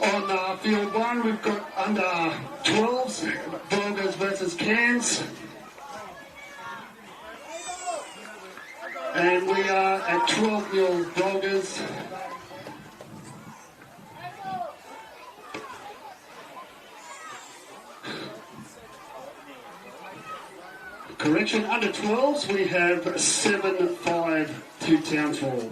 On field one, we've got under 12s, Brogers versus Cairns. And we are at 12-0 Brogers. Correction, under 12s, we have 7-5 to Townsville.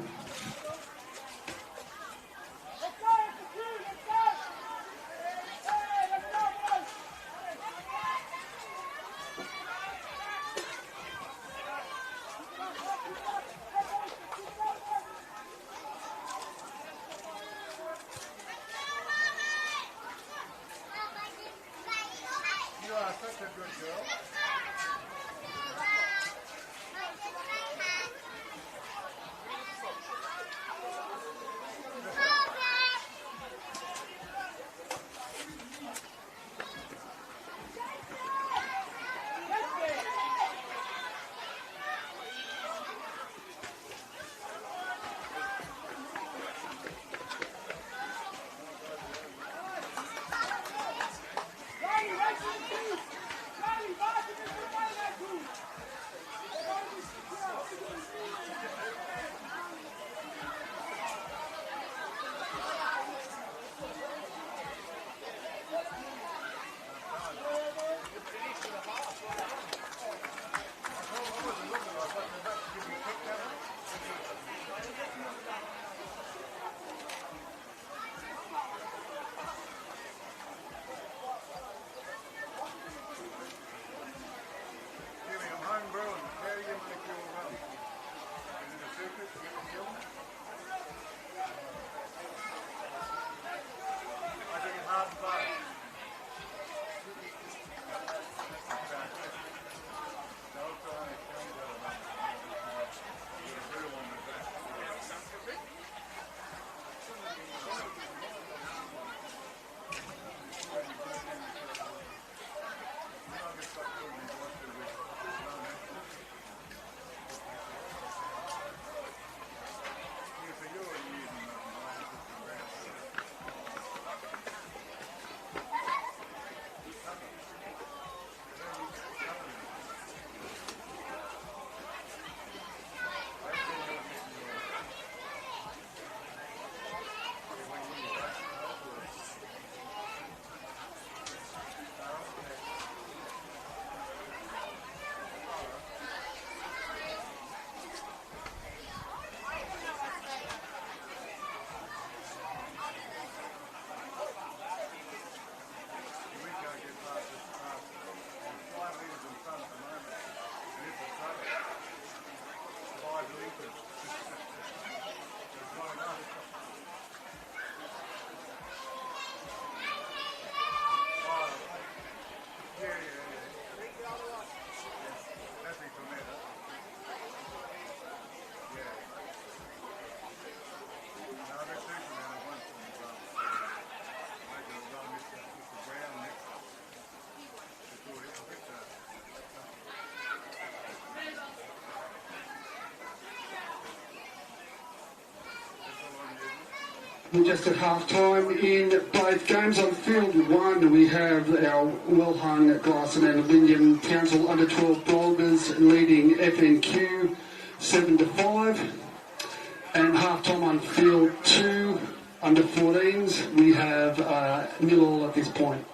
Just at half-time in both games. On field one, we have our well-hung glass and aluminium Townsville under 12 Brogers leading FNQ 7-5. And half-time on field two, under 14s, we have 0-0 at this point.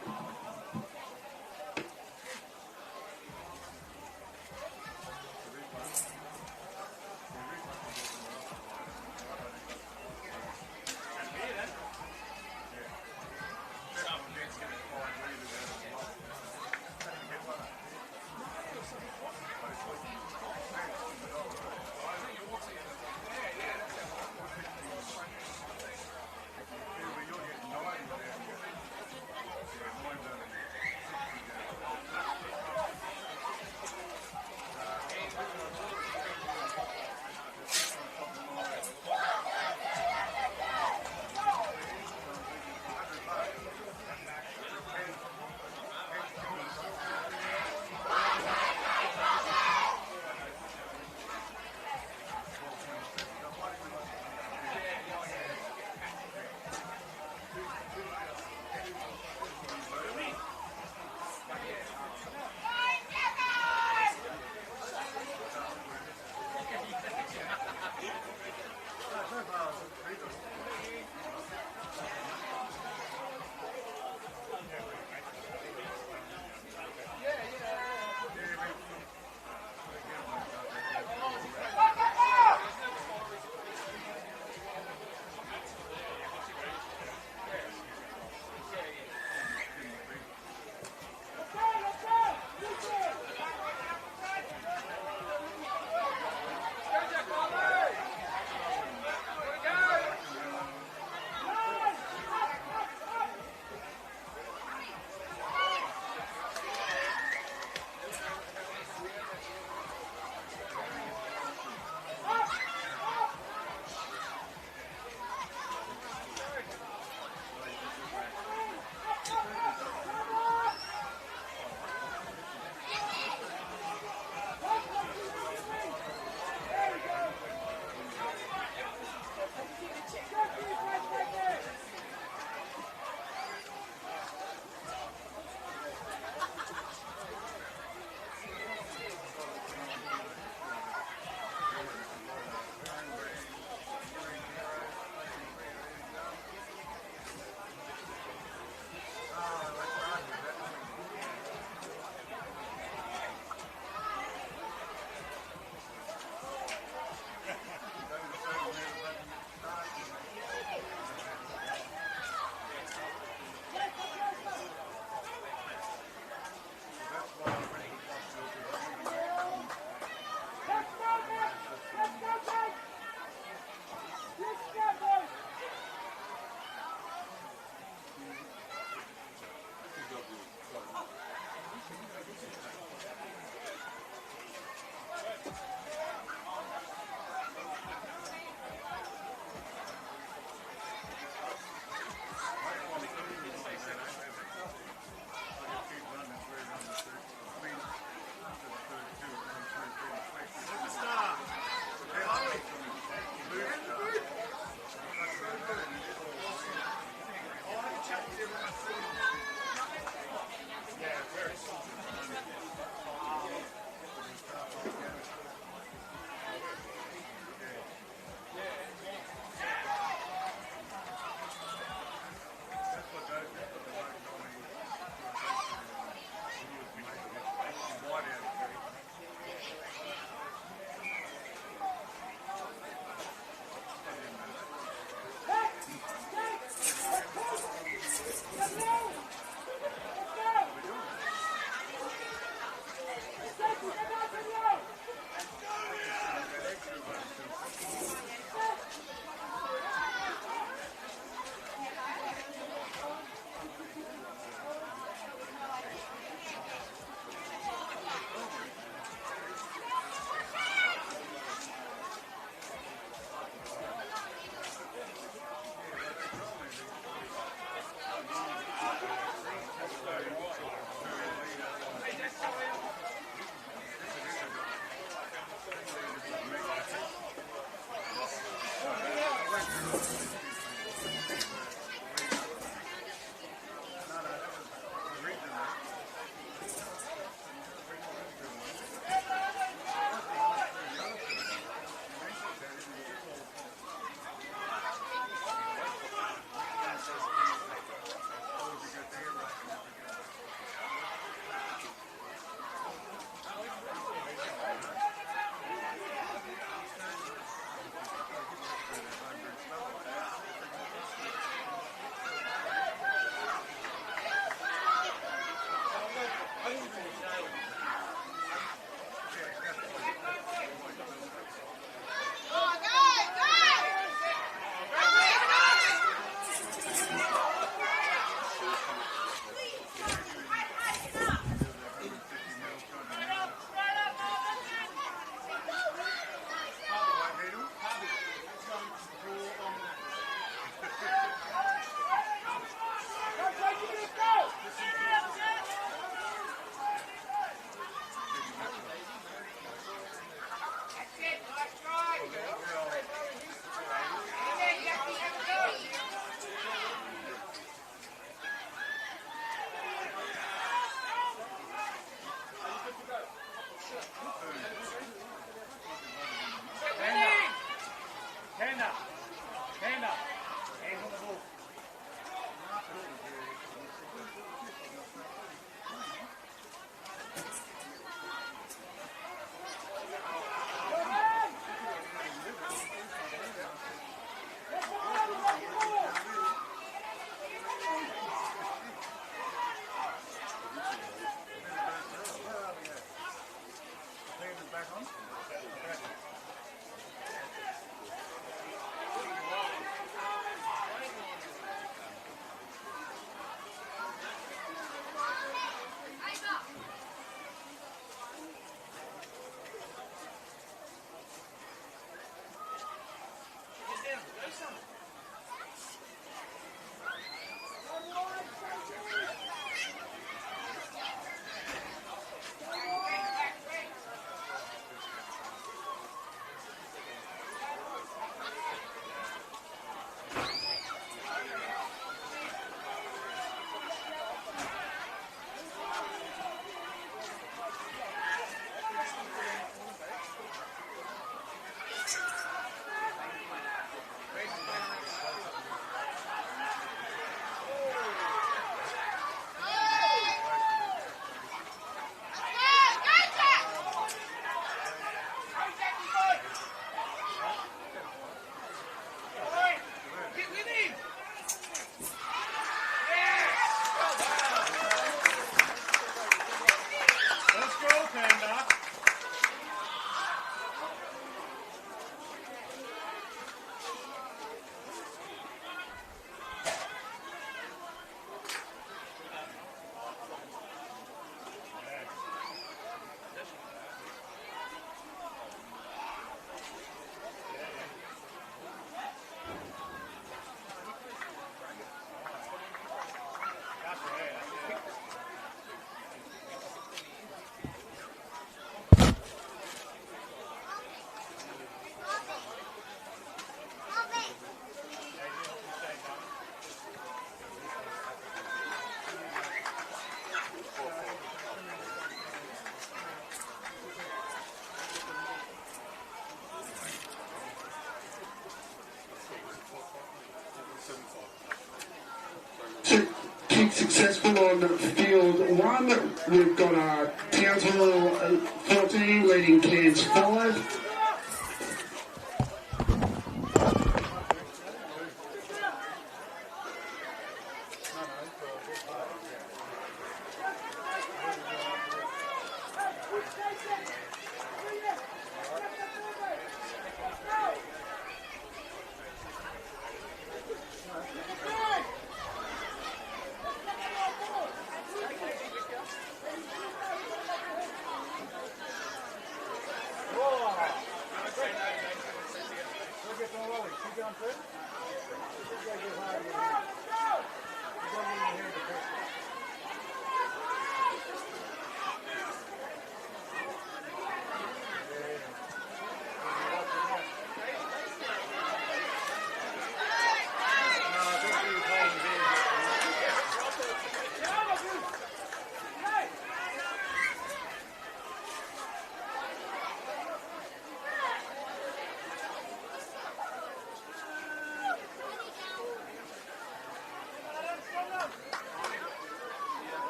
Kick successful on field 1. We've got Townsville 14 leading Cairns 5.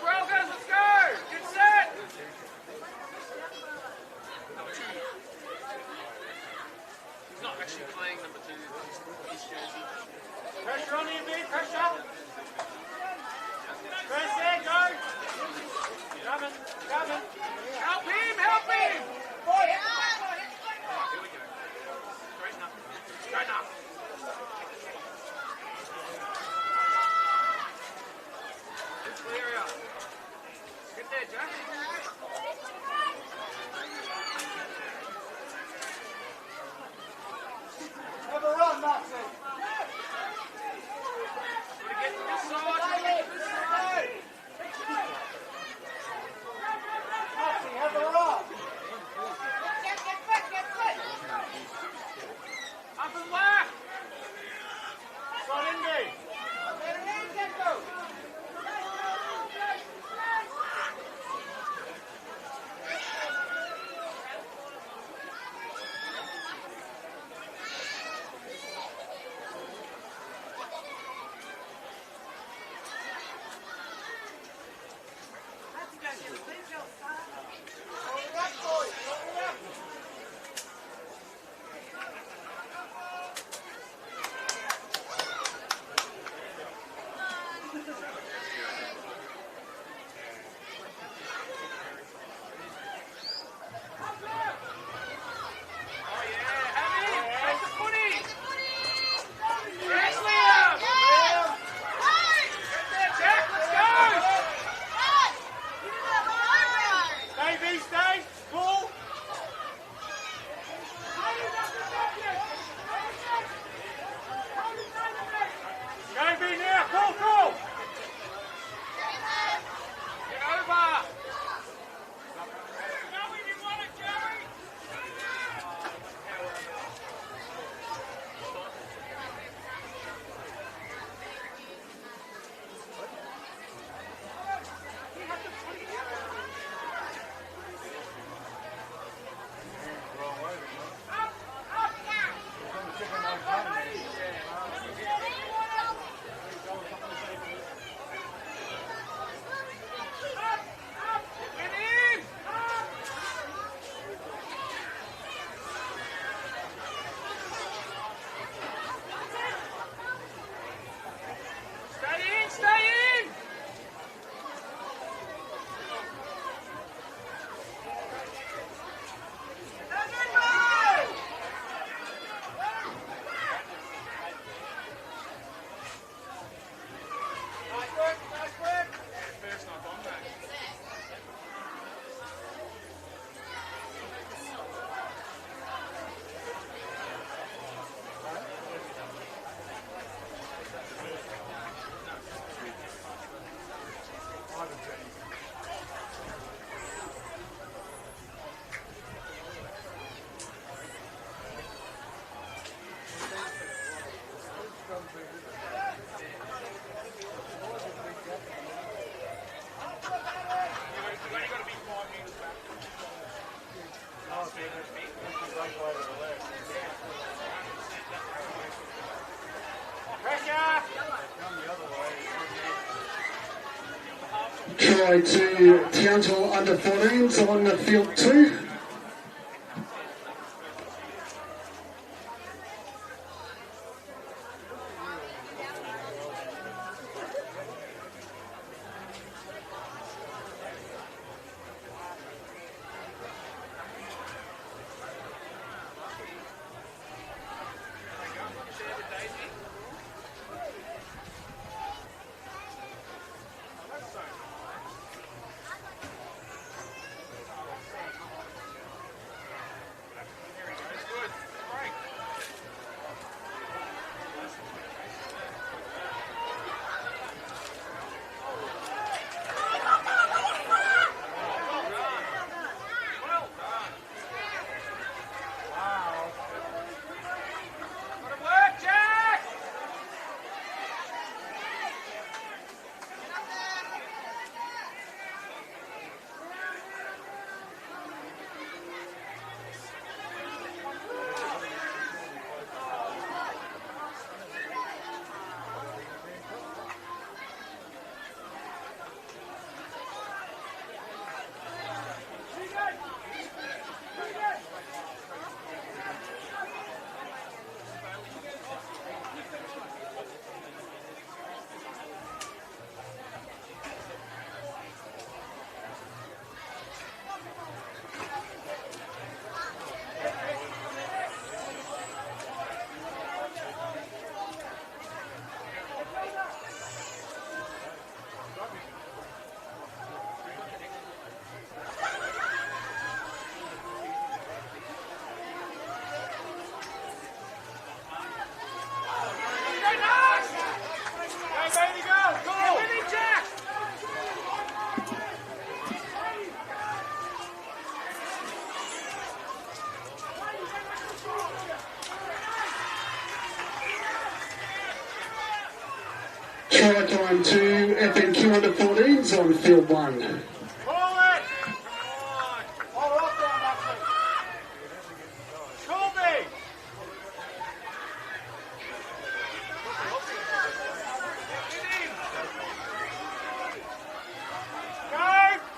Brolgas, let's go! Good set! He's not actually playing number 2, his jersey. Pressure on him, big pressure! Press there, go! Coming, coming! Help him, help him! Here we go. Straighten up, straighten up! Clear out. Get there, Jack. Have a run, Maxie. Gotta get to this side. Get to this side. Try to Townsville under 14s on the field 2. Try time to FNQ under 14s on field 1.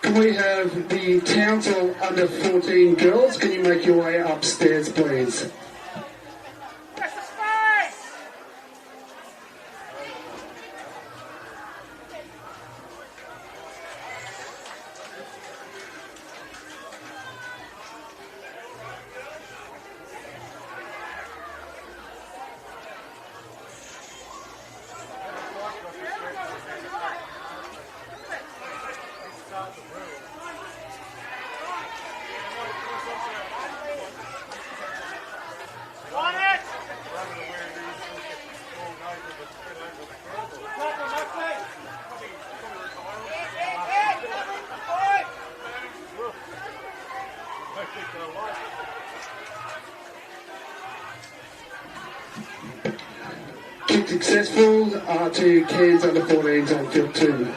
Can we have the Townsville under 14 girls? Can you make your way upstairs, please? Kick successful to Cairns under 14s on field 2.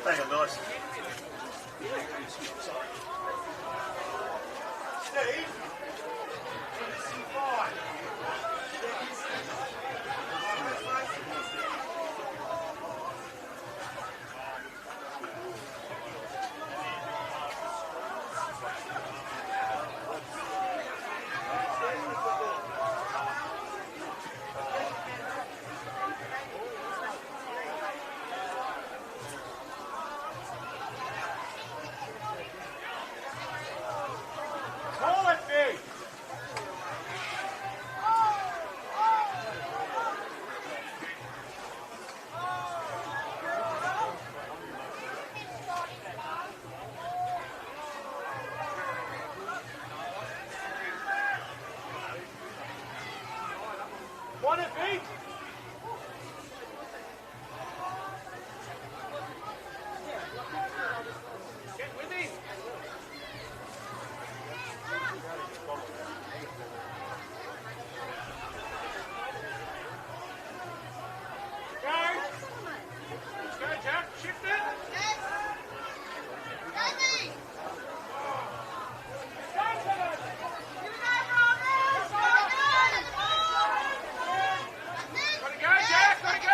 Hang on, nice. Steve? Call it, Big! Want it, Big? Get with him! Go! Let's go, Jack. Shift it. Gotta go, Jack. Gotta go.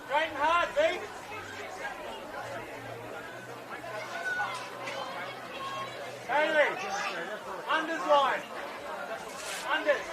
Straight and hard, Big. Haley, unders line. Unders.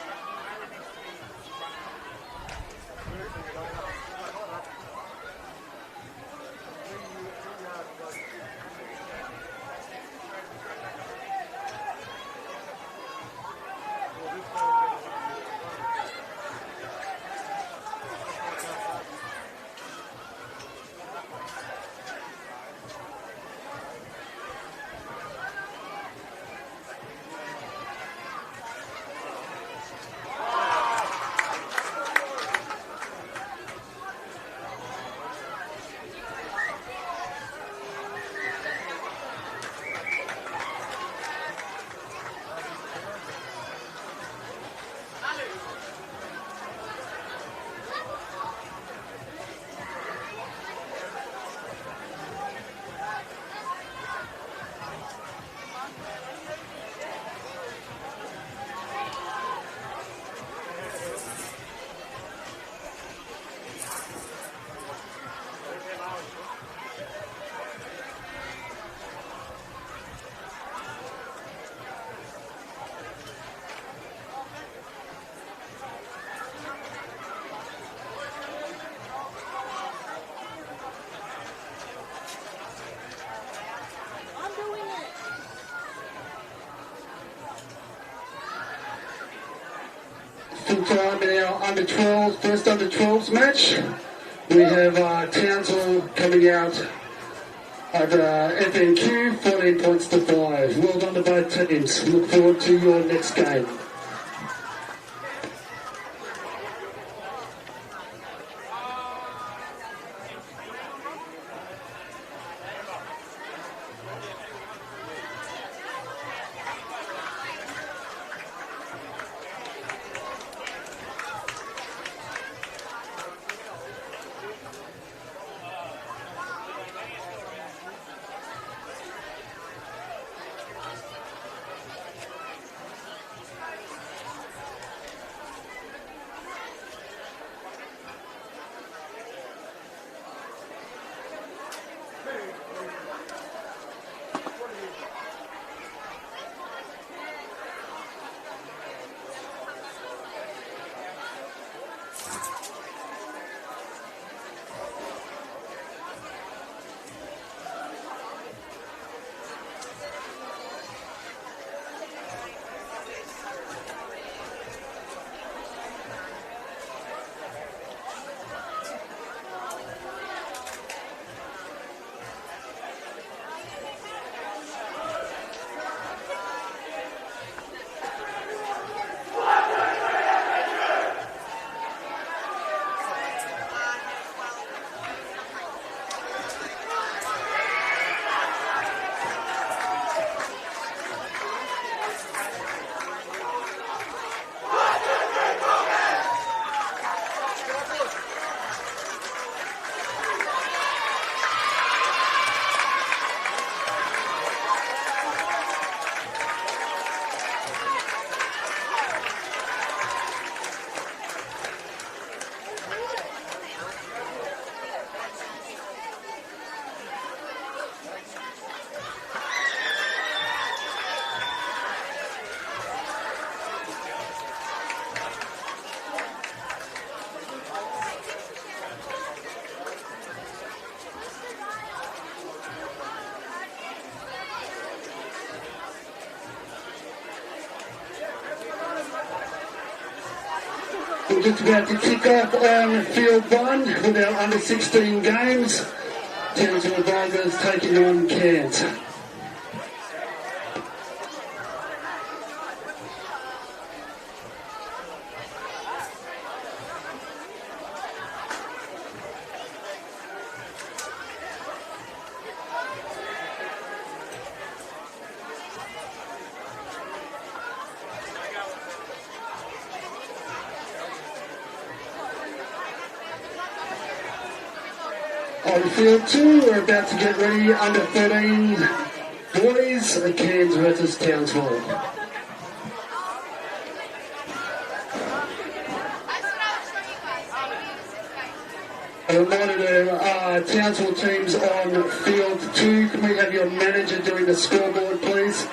Full time in our under 12, first under 12s match. We have Townsville coming out at FNQ, 14 points to 5. Well done to both teams. Look forward to your next game. We're just about to kick off on field one with our under 16 games. Townsville Brogers taking on Cairns. On field two, we're about to get ready, under 13 boys, Cairns versus Townsville. A reminder to Townsville teams on field two, can we have your manager doing the scoreboard, please?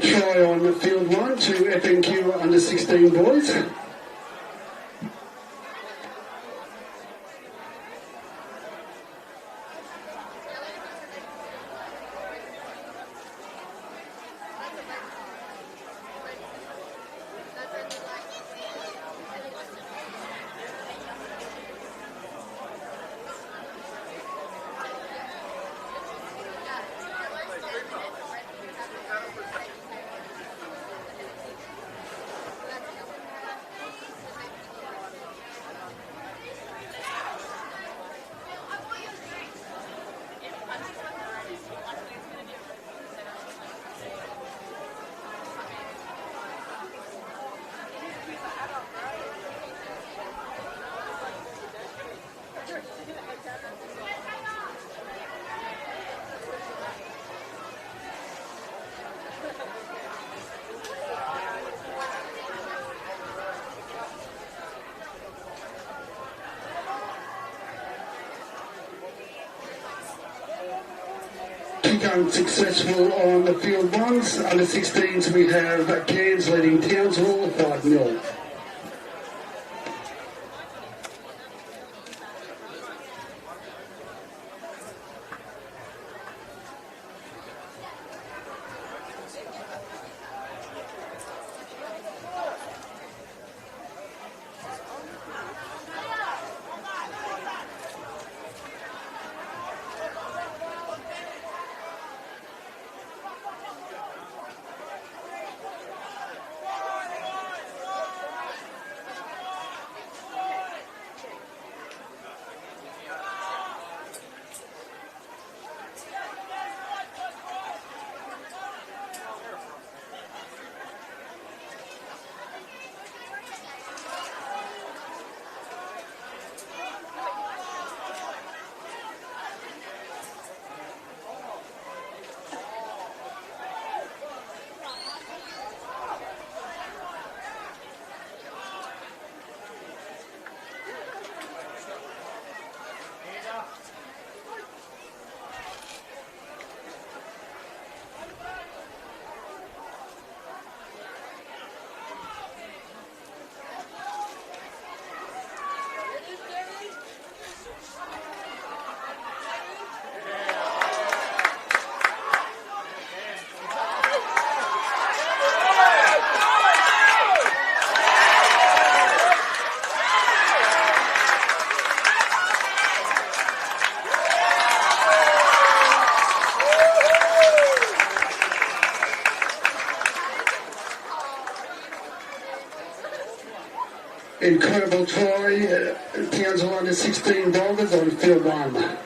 Try on field 1 to FNQ under 16 boys. Unsuccessful on the field ones. Under 16s we have Cairns leading Townsville 5-0. Incredible try, Townsville under 16 Brogers on field 1.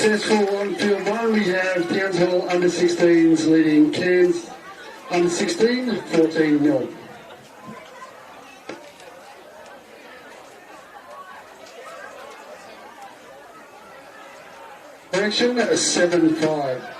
Successful on field 1, we have Townsville under 16s leading Cairns under 16, 14-0. Correction, 7-5.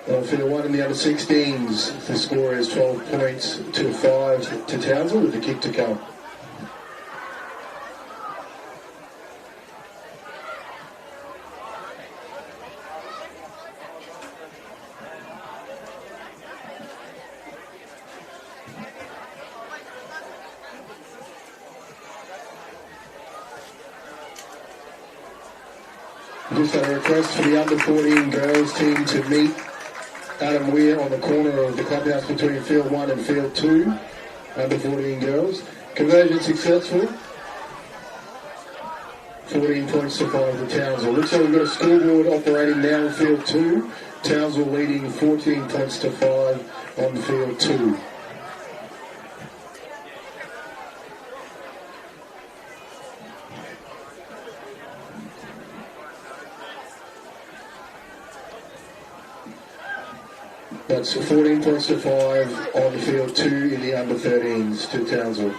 On field 1 in the under-16s, the score is 12 points to 5 to Townsville with the kick to come. Just a request for the under-14 girls team to meet Adam Weir on the corner of the clubhouse between field 1 and field 2. Under-14 girls. Conversion successful. 14 points to 5 to Townsville. Looks like we've got a scoreboard operating now in field 2. Townsville leading 14 points to 5 on field 2. That's 14 points to 5 on field 2 in the under-13s to Townsville.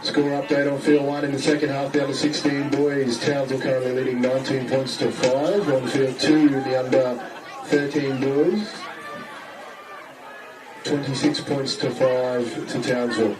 Score update on field 1 in the second half, down to 16 boys. Townsville currently leading 19 points to 5. On field 2 in the under 13 boys. 26 points to 5 to Townsville.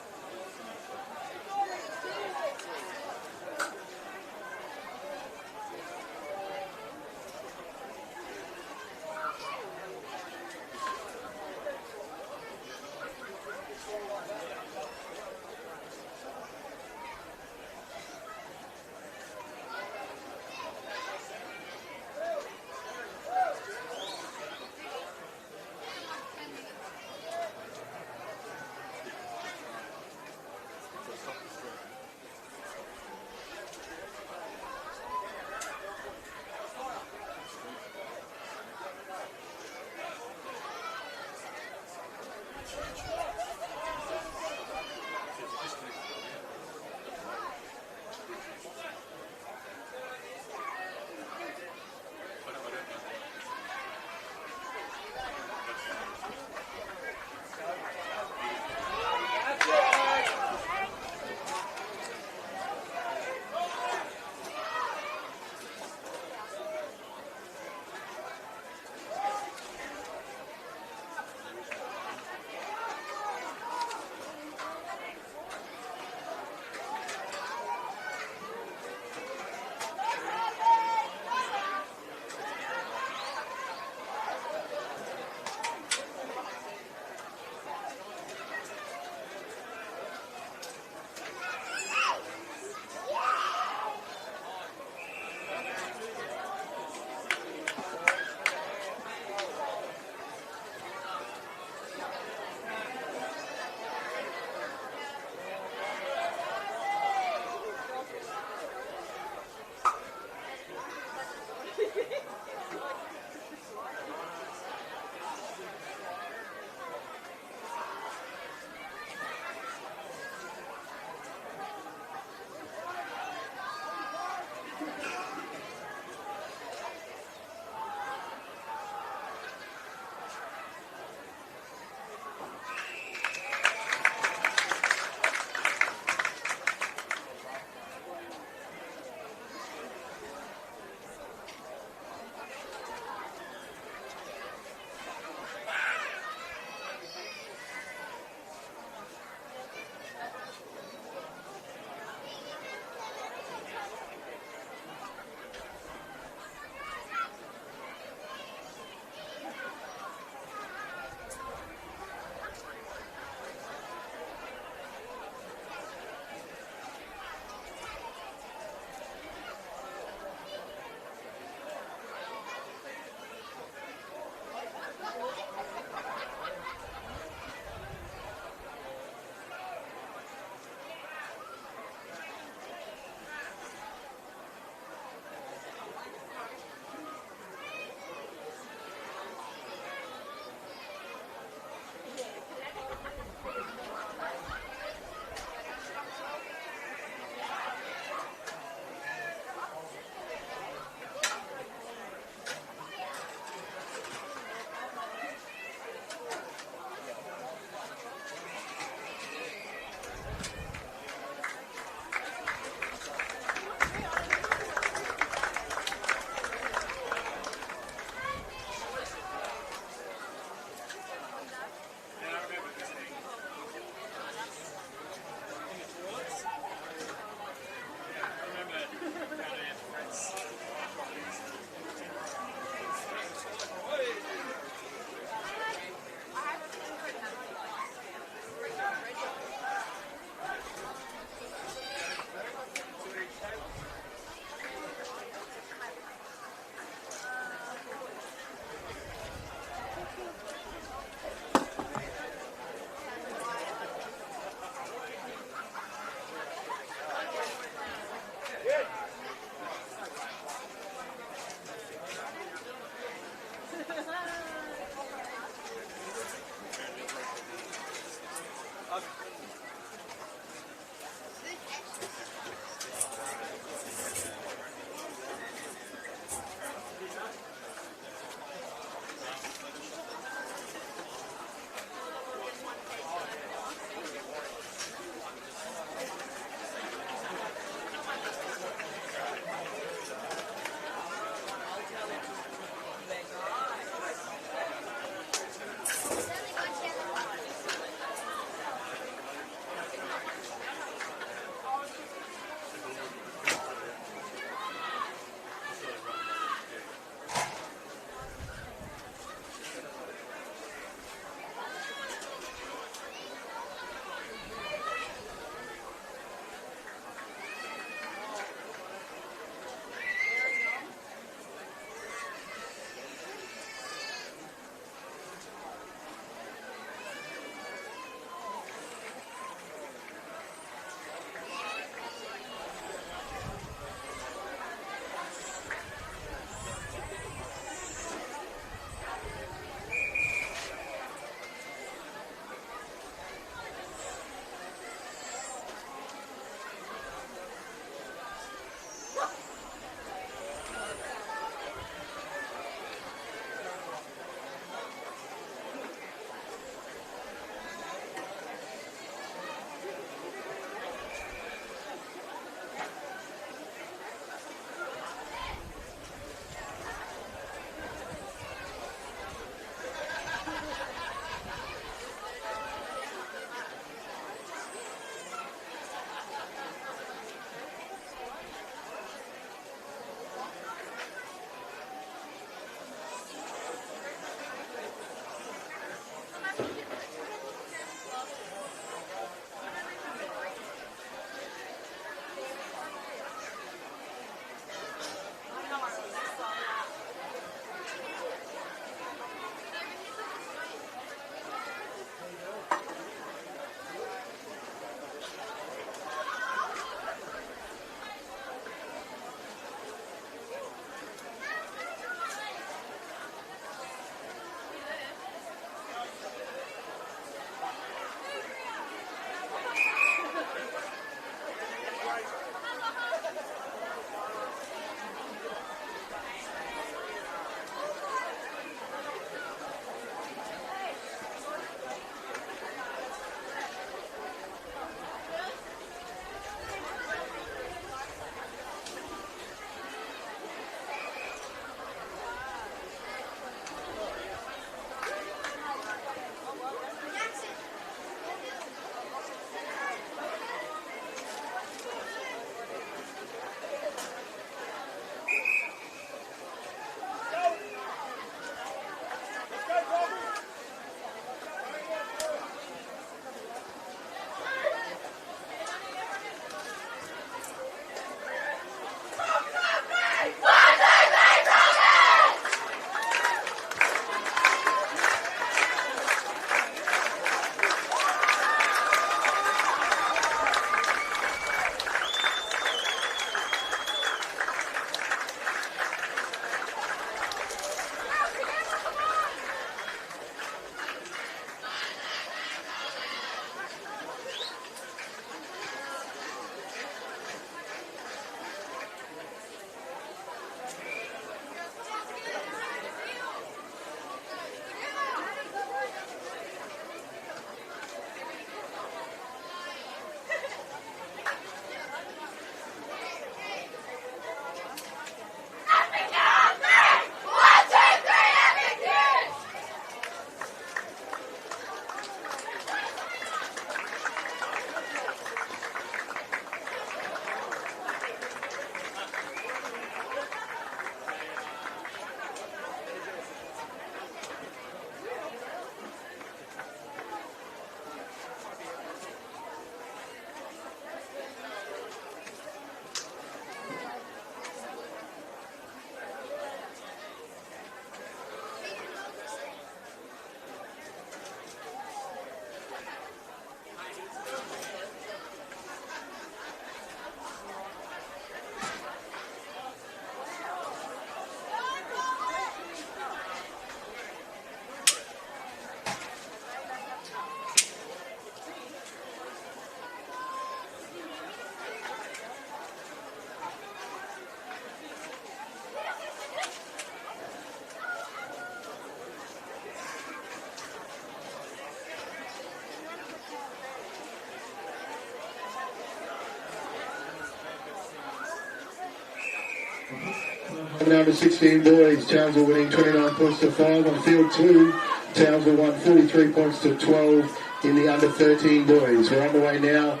On the under 16 boys, Townsville winning 29 points to 5 on field 2. Townsville won 43 points to 12 in the under 13 boys. We're on the way now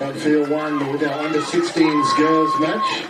on field 1 with our under 16s girls match.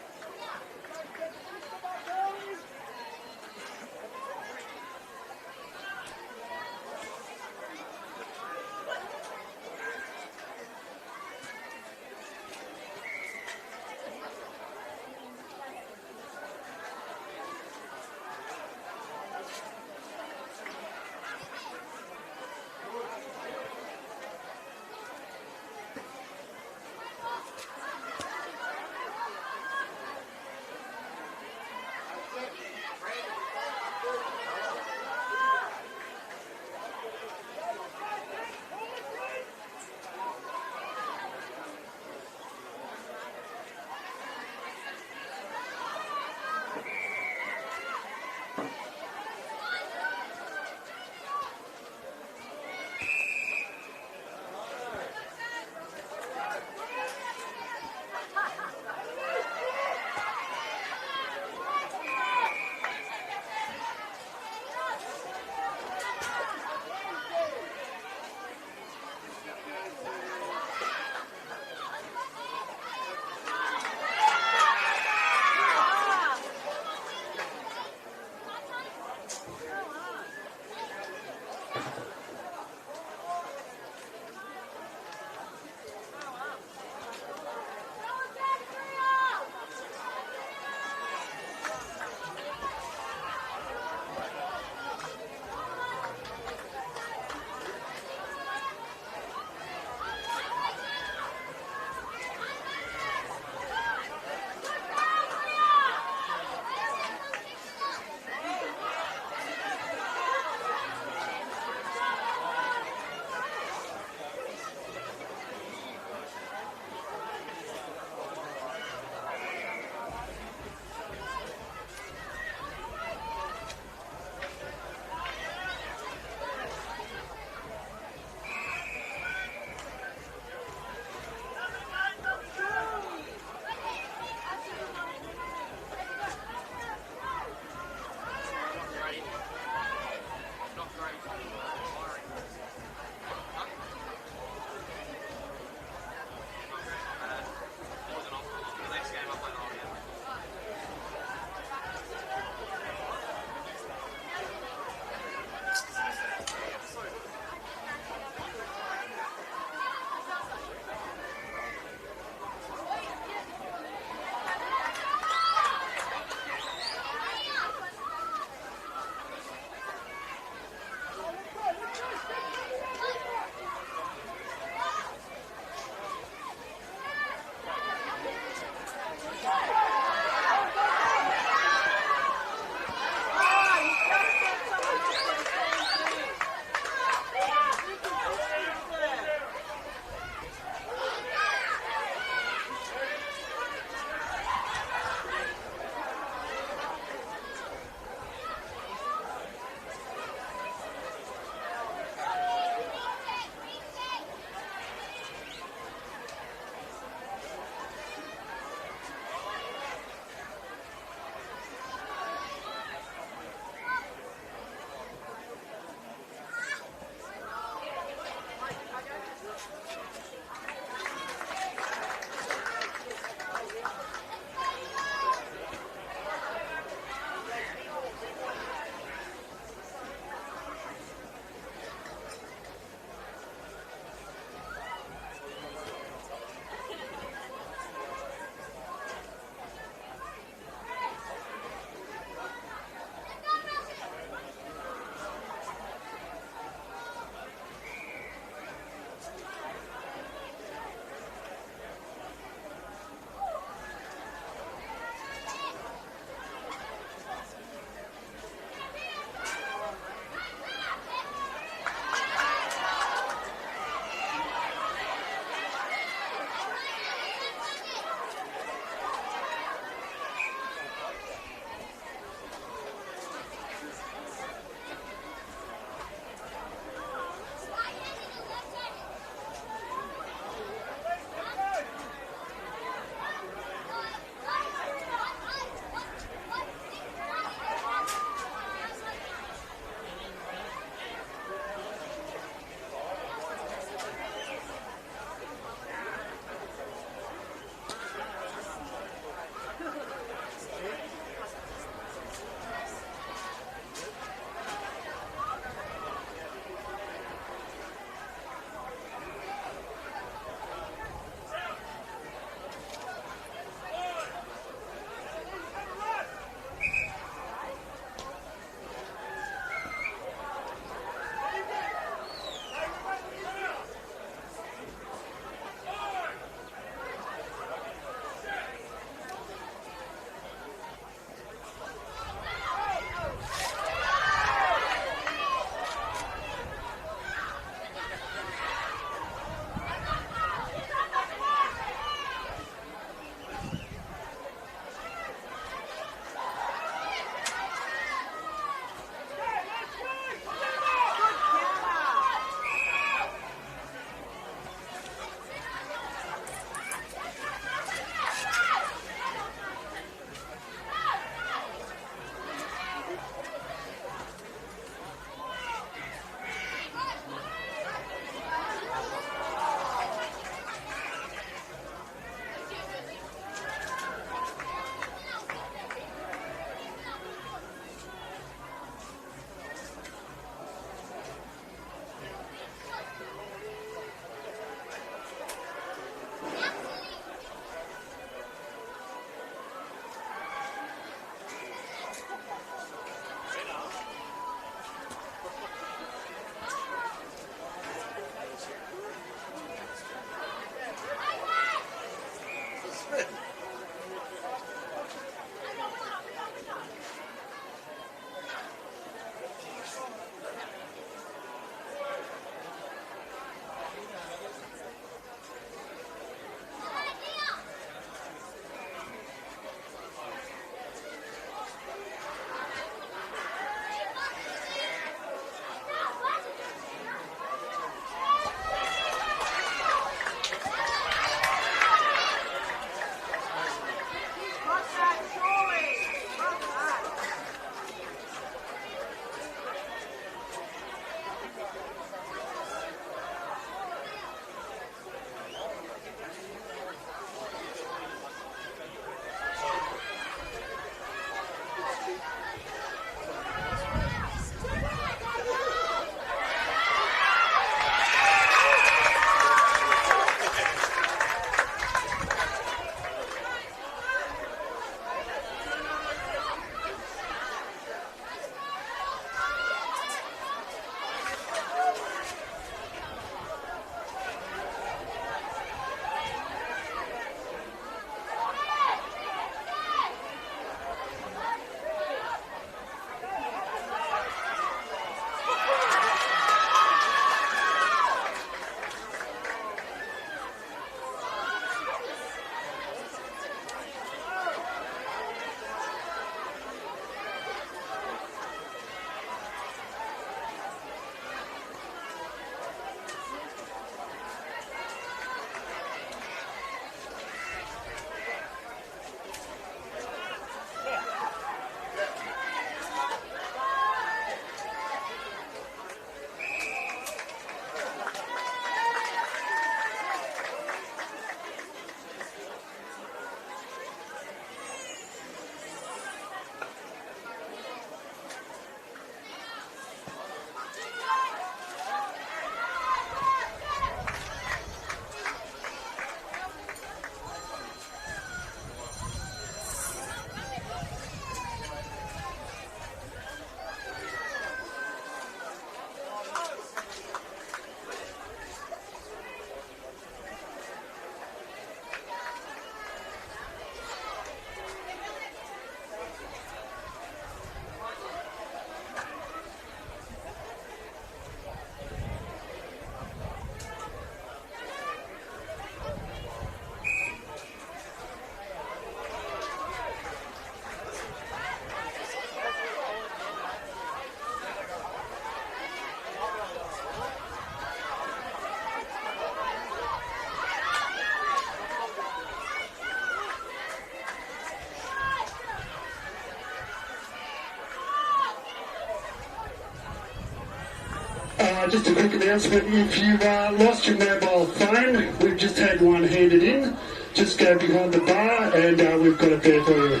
just a quick announcement. If you've lost your mobile phone, we've just had one handed in. Just go behind the bar and we've got it there for you.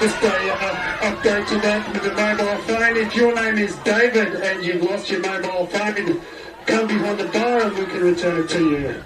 Just a update to that with the mobile phone. If your name is David and you've lost your mobile phone, come behind the bar and we can return it to you.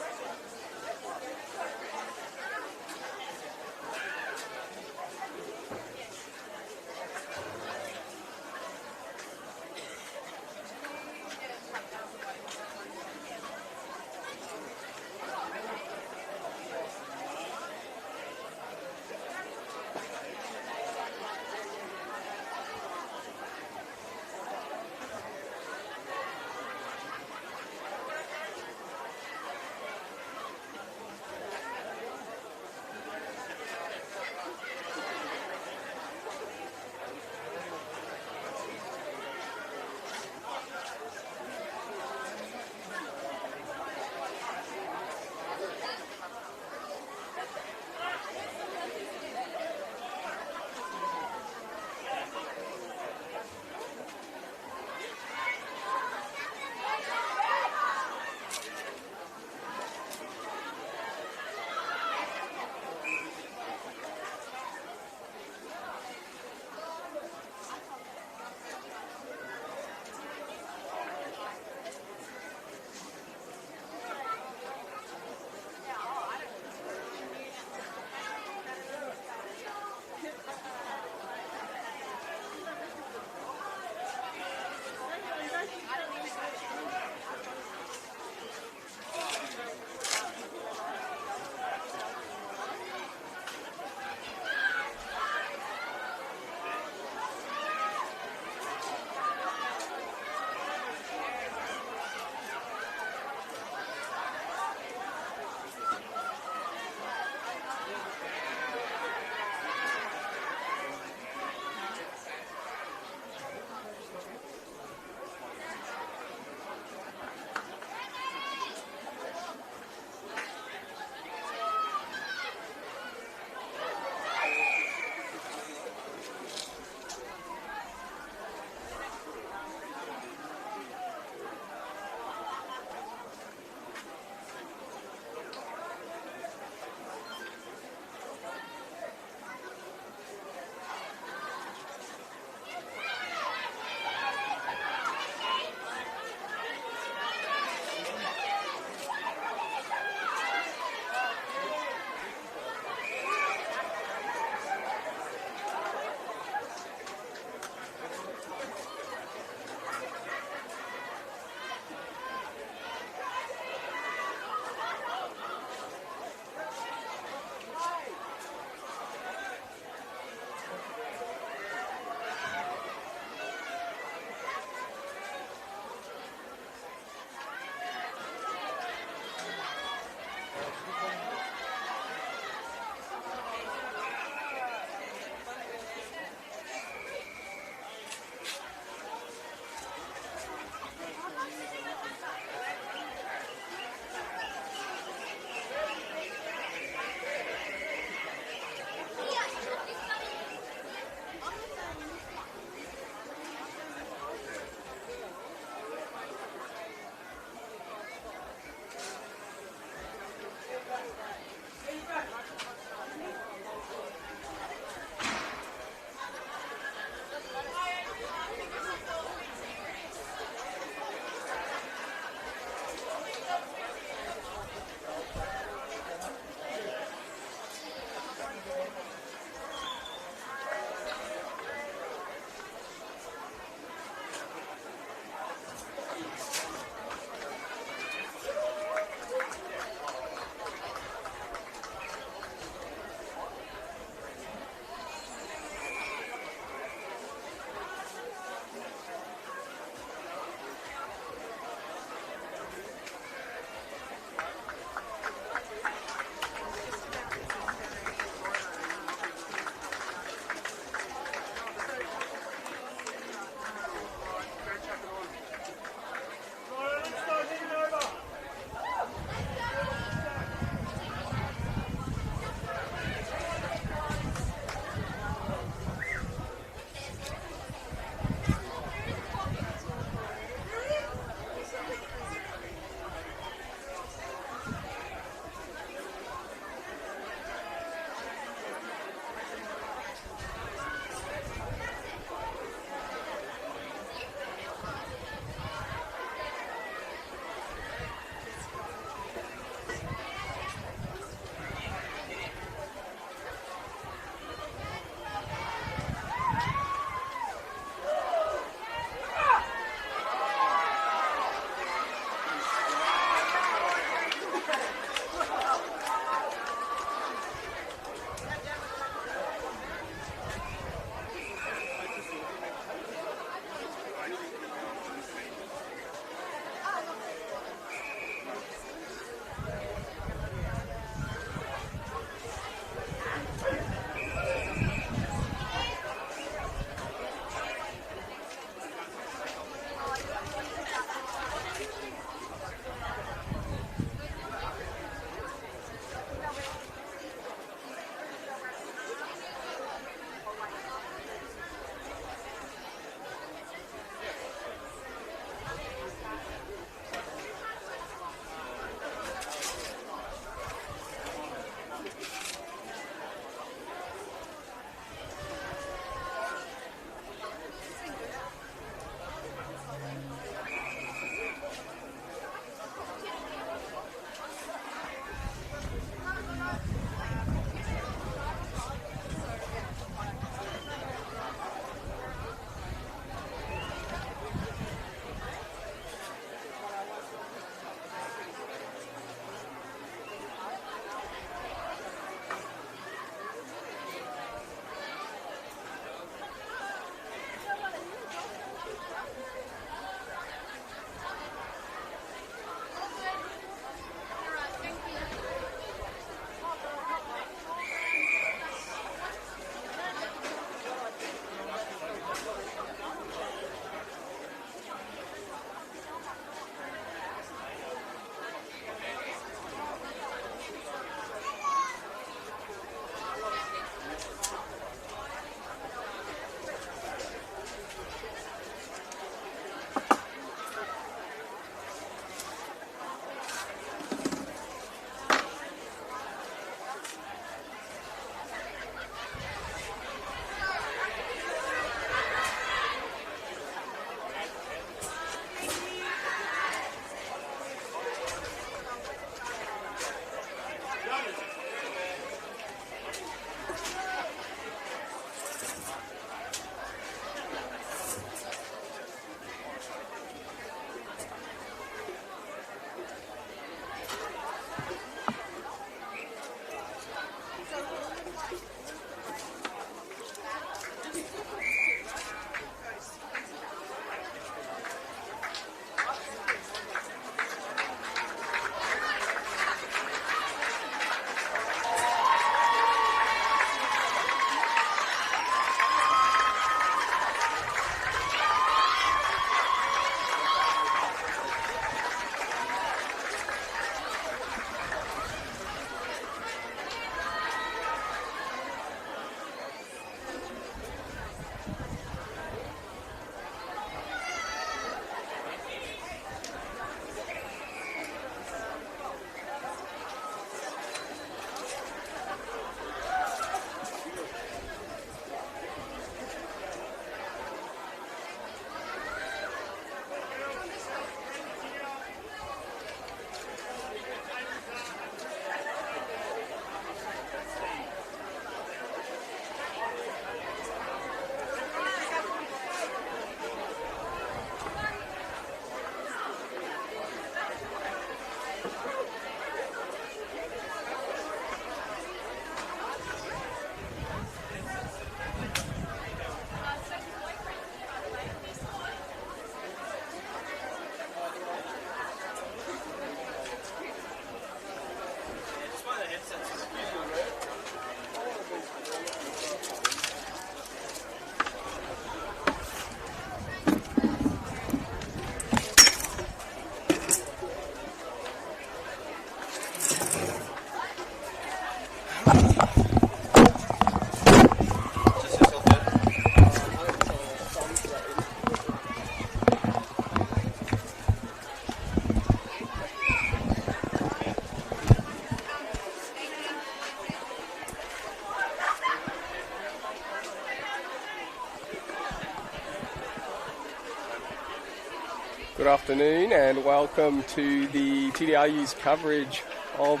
Good afternoon and welcome to the TDRU's coverage of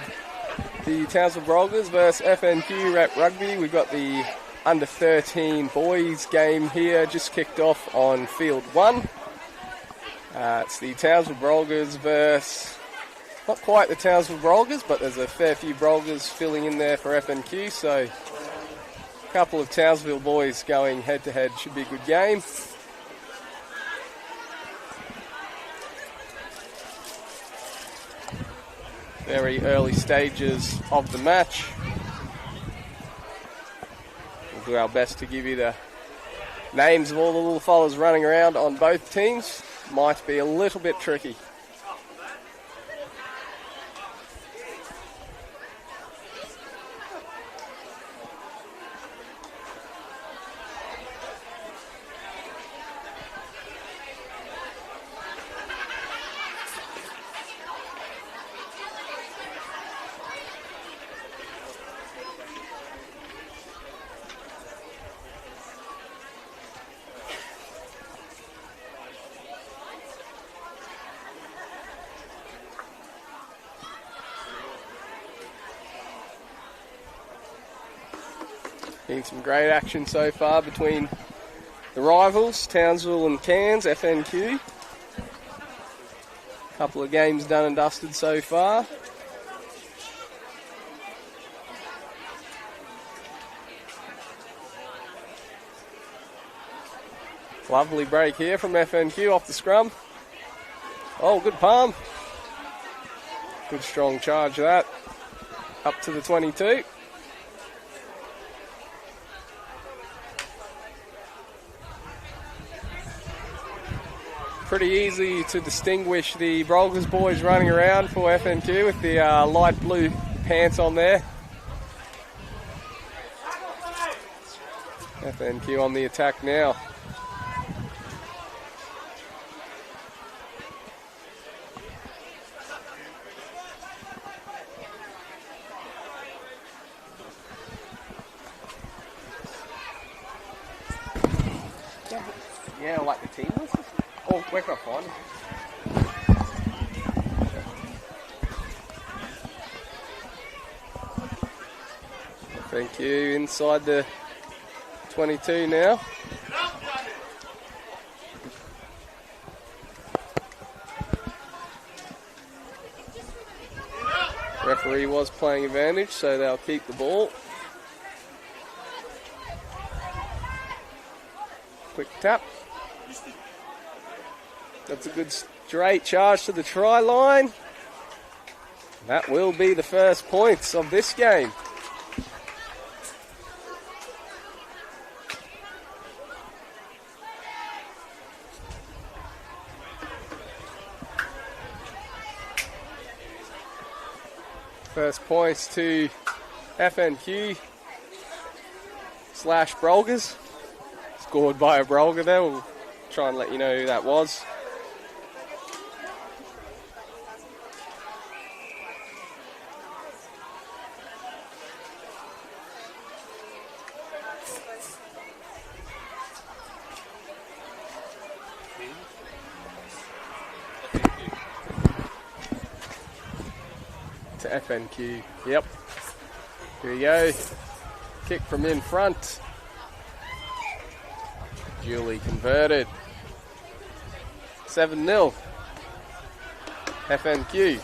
the Townsville Brogers versus FNQ at Rugby. We've got the under 13 boys game here, just kicked off on field 1. It's the Townsville Brogers versus, not quite the Townsville Brogers, but there's a fair few Brogers filling in there for FNQ, so a couple of Townsville boys going head to head. Should be a good game. Very early stages of the match. We'll do our best to give you the names of all the little fellas running around on both teams. Might be a little bit tricky. Been some great action so far between the rivals, Townsville and Cairns, FNQ. Couple of games done and dusted so far. Lovely break here from FNQ off the scrum. Oh, good palm. Good strong charge that. Up to the 22. Pretty easy to distinguish the Brolgas boys running around for FNQ with the light blue pants on there. FNQ on the attack now. Yeah, like the team list. Oh, where can I find him? Thank you. Inside the 22 now. Referee was playing advantage, so they'll keep the ball. Quick tap. That's a good straight charge to the try line. That will be the first points of this game. First points to FNQ / Brolgas. Scored by a Brolga there. We'll try and let you know who that was. To FNQ. Yep. Here we go. Kick from in front. Duly converted. 7-0. FNQ.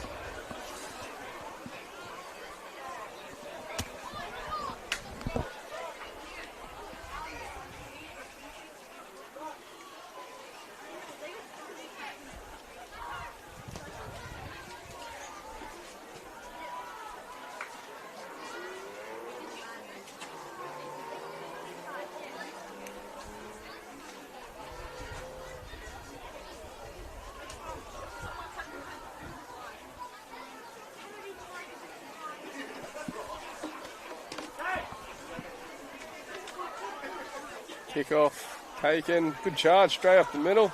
Kick-off taken. Good charge straight up the middle.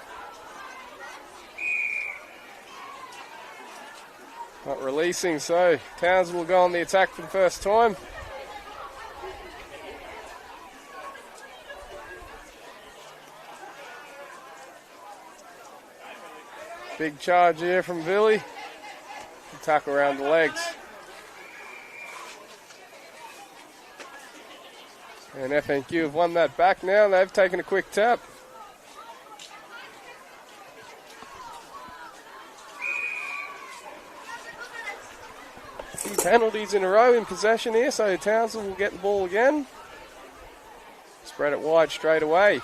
Not releasing, so Townsville will go on the attack for the first time. Big charge here from Billy. Tackle around the legs. And FNQ have won that back now. They've taken a quick tap. Few penalties in a row in possession here, so Townsville will get the ball again. Spread it wide straight away.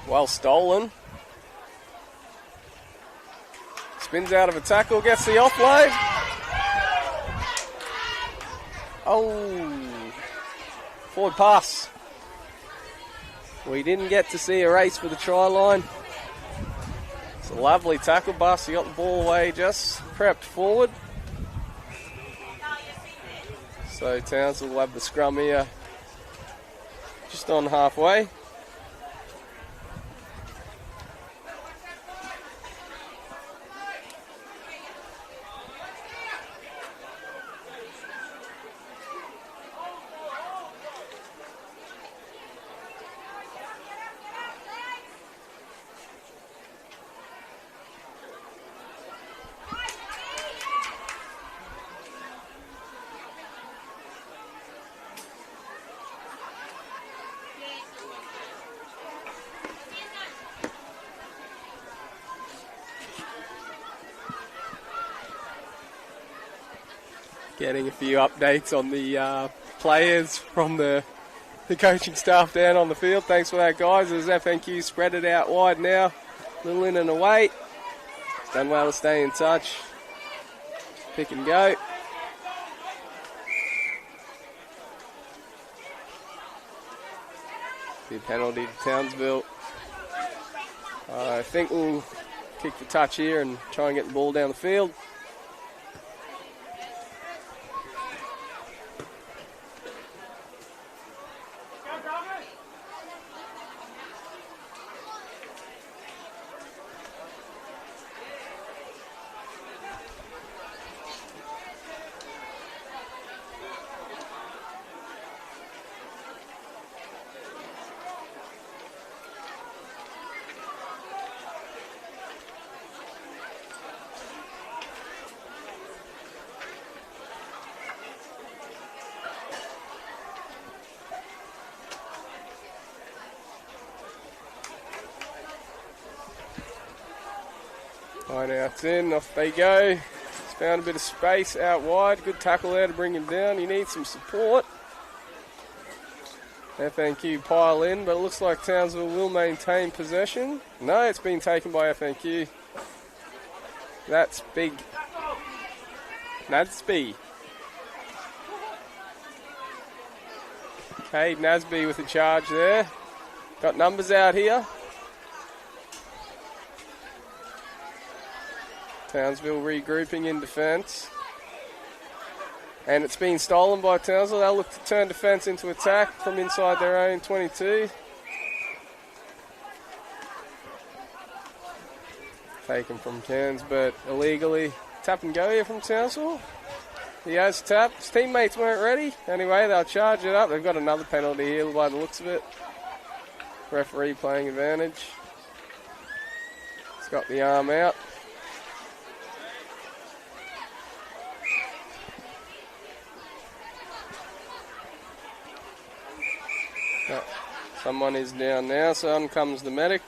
Well stolen. Spins out of a tackle, gets the offload. Oh, forward pass. We didn't get to see a race for the try line. It's a lovely tackle bust. He got the ball away, just prepped forward. So Townsville will have the scrum here, just on halfway. Getting a few updates on the players from the coaching staff down on the field. Thanks for that, guys. As FNQ spread it out wide now. Little in and away. Done well to stay in touch. Pick and go. Big penalty to Townsville. I think we'll kick the touch here and try and get the ball down the field. Line out's in, off they go. He's found a bit of space out wide. Good tackle there to bring him down. He needs some support. FNQ pile in, but it looks like Townsville will maintain possession. No, it's been taken by FNQ. That's big. Nasby. Cade Nasby with a charge there. Got numbers out here. Townsville regrouping in defence. And it's been stolen by Townsville. They'll look to turn defence into attack from inside their own 22. Taken from Cairns, but illegally. Tap and go here from Townsville. He has tapped. His teammates weren't ready. Anyway, they'll charge it up. They've got another penalty here by the looks of it. Referee playing advantage. He's got the arm out. Someone is down now, so on comes the medic.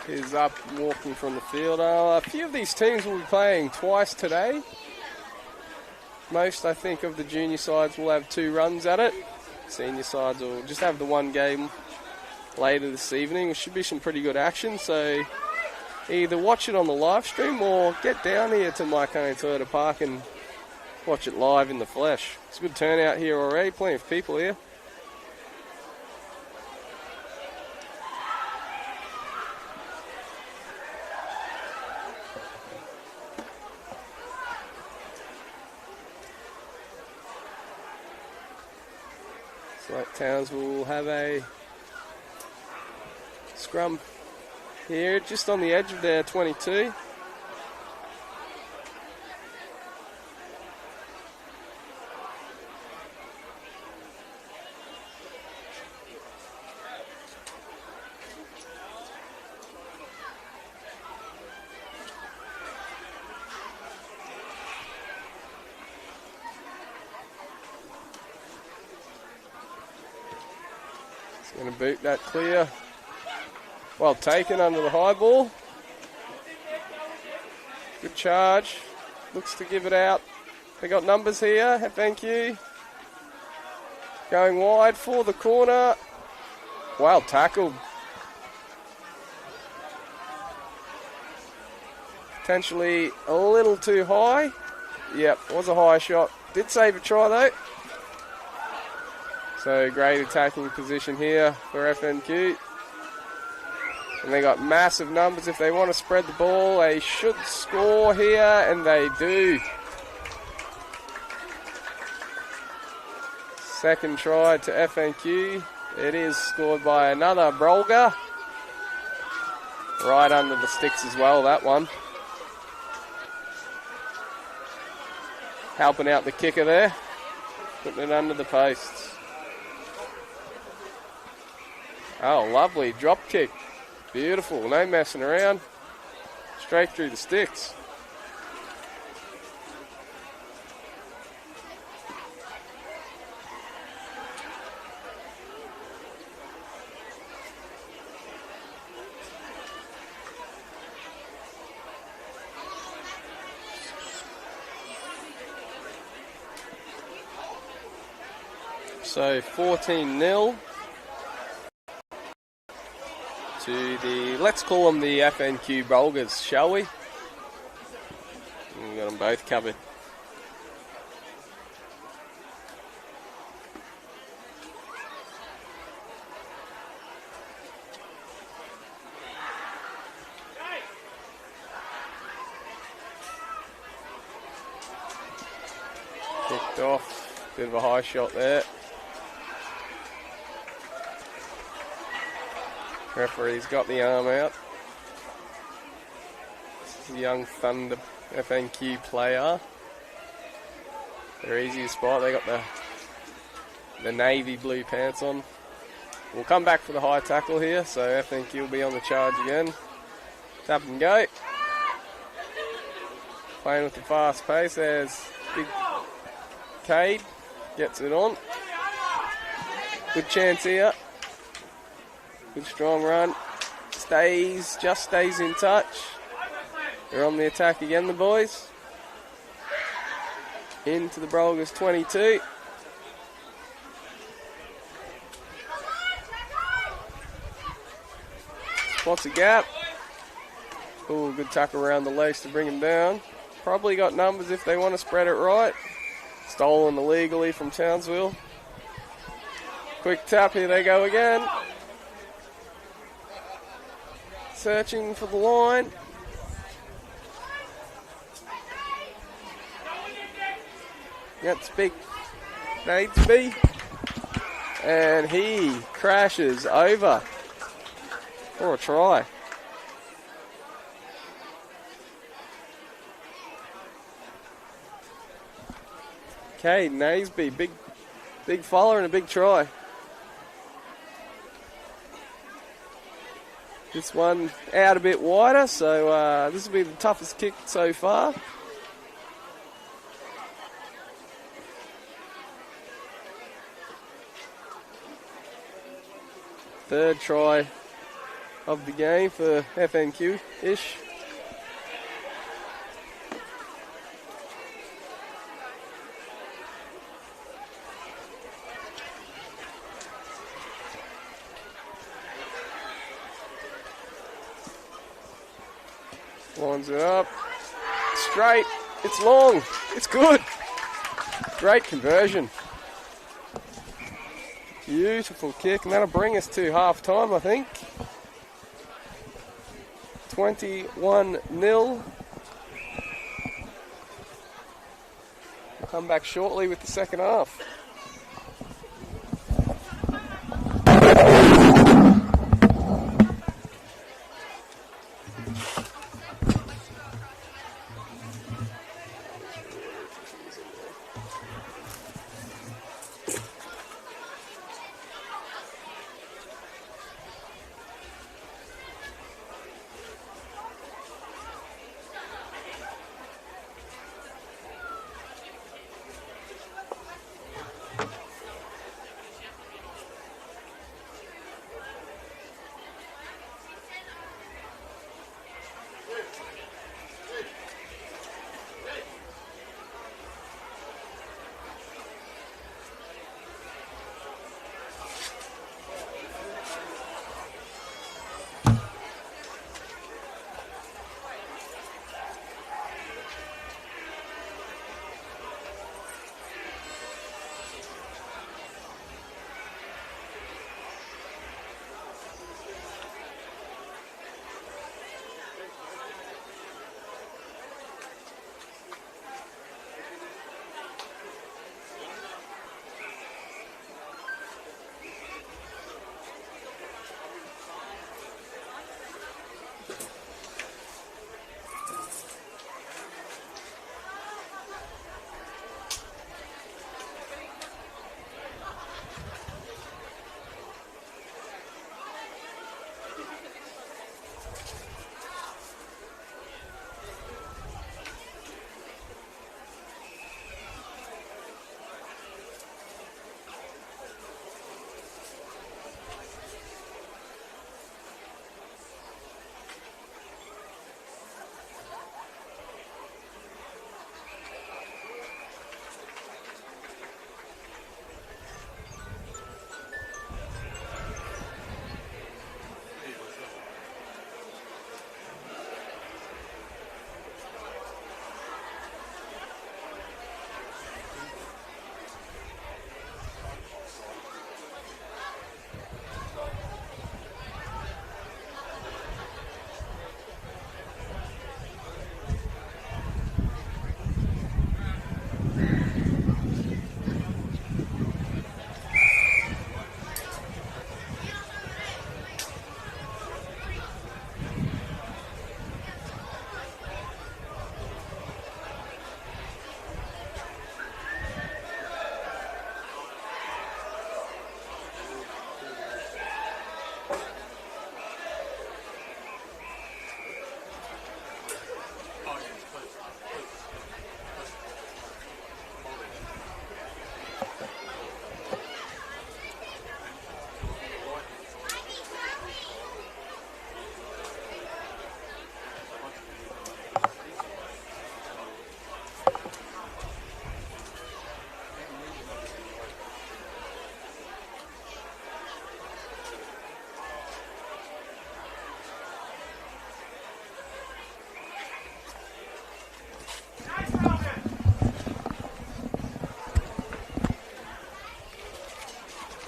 Is up walking from the field. A few of these teams will be playing twice today. most, I think, of the junior sides will have 2 runs at it. Senior sides will just have the 1 game later this evening. There should be some pretty good action, so either watch it on the live stream or get down here to Marconi Toyota Park and watch it live in the flesh. It's a good turnout here already, plenty of people here. So Townsville will have a scrum here, just on the edge of their 22. Going to boot that clear. Well taken under the high ball. Good charge. Looks to give it out. They got numbers here. FNQ. Going wide for the corner. Well tackled. Potentially a little too high. Yep, was a high shot. Did save a try though. So great attacking position here for FNQ. And they got massive numbers. If they want to spread the ball, they should score here, and they do. Second try to FNQ. It is scored by another Brolgas. Right under the sticks as well, that one. Helping out the kicker there. Putting it under the posts. Oh, lovely drop kick. Beautiful, no messing around. Straight through the sticks. So 14-0. To the, let's call them the FNQ Brogers, shall we? We've got them both covered. Kicked off, bit of a high shot there. Referee's got the arm out. This is a young Thunder FNQ player. Their easiest spot. They got the navy blue pants on. We'll come back for the high tackle here, so FNQ will be on the charge again. Tap and go. Playing with the fast pace. There's big Cade. Gets it on. Good chance here. Good strong run. Just stays in touch. They're on the attack again, the boys. Into the Brolgas 22. Spots a gap. Oh, good tackle around the legs to bring him down. Probably got numbers if they want to spread it right. Stolen illegally from Townsville. Quick tap, here they go again. Searching for the line. That's big. Nadesby. And he crashes over for a try. Okay, Naseby, big follower and a big try. This one out a bit wider, so this will be the toughest kick so far. Third try of the game for FNQ-ish. Lines it up. Straight. It's long. It's good. Great conversion. Beautiful kick, and that'll bring us to half time, I think. 21-0. We'll come back shortly with the second half.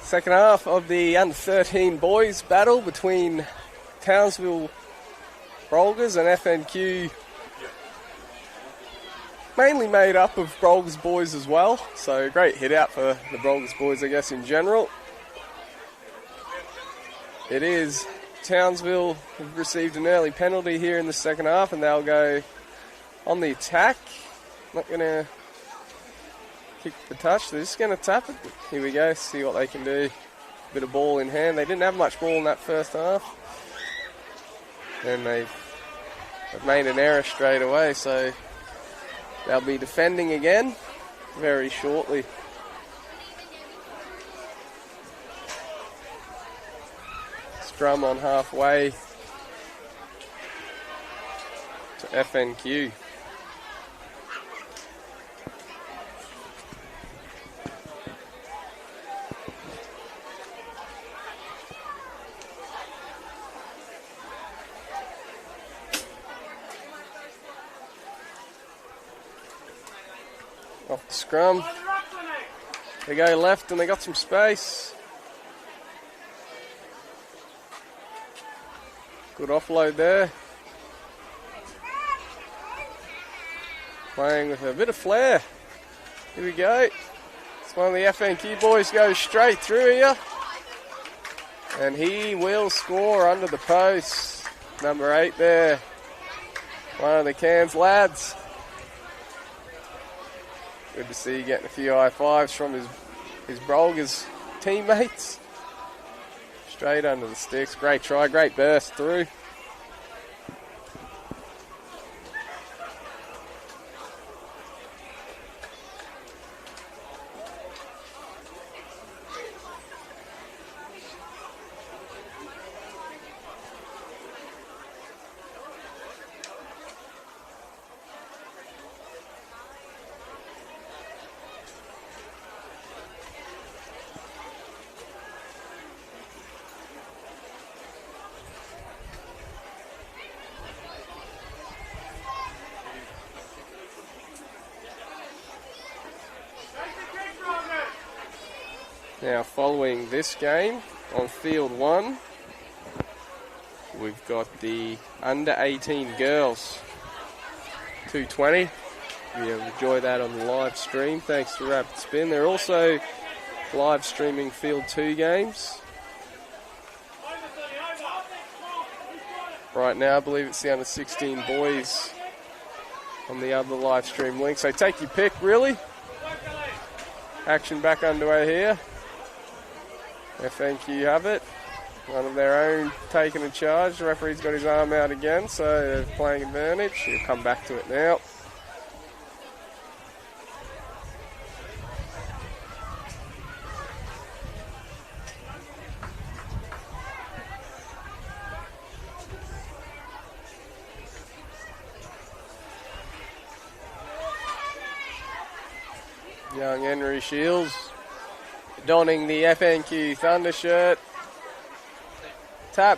Second half of the under-13 boys battle between Townsville Brolgas and FNQ, mainly made up of Brolgas boys as well, so great hit out for the Brolgas boys, I guess, in general. It is Townsville have received an early penalty here in the second half, and they'll go on the attack. Not going to kick the touch, they're just going to tap it. Here we go, see what they can do. Bit of ball in hand. They didn't have much ball in that first half. And they've made an error straight away, so they'll be defending again very shortly. Scrum on halfway to FNQ. scrum. They go left and they got some space. Good offload there. Playing with a bit of flair. Here we go. It's one of the FNQ boys goes straight through here. And he will score under the post. Number 8 there. One of the Cairns lads. Good to see you getting a few high fives from his Brolgas teammates. Straight under the sticks. Great try, great burst through. Now following this game on field 1, we've got the under 18 girls 220. You'll enjoy that on the live stream thanks to Rapid Spin. They're also live streaming field 2 games. Right now I believe it's the under 16 boys on the other live stream link. So take your pick really. Action back underway here. FNQ have it. One of their own taking a charge. The referee's got his arm out again, so they're playing advantage. He'll come back to it now. Young Henry Shields donning the FNQ Thunder shirt. Tap,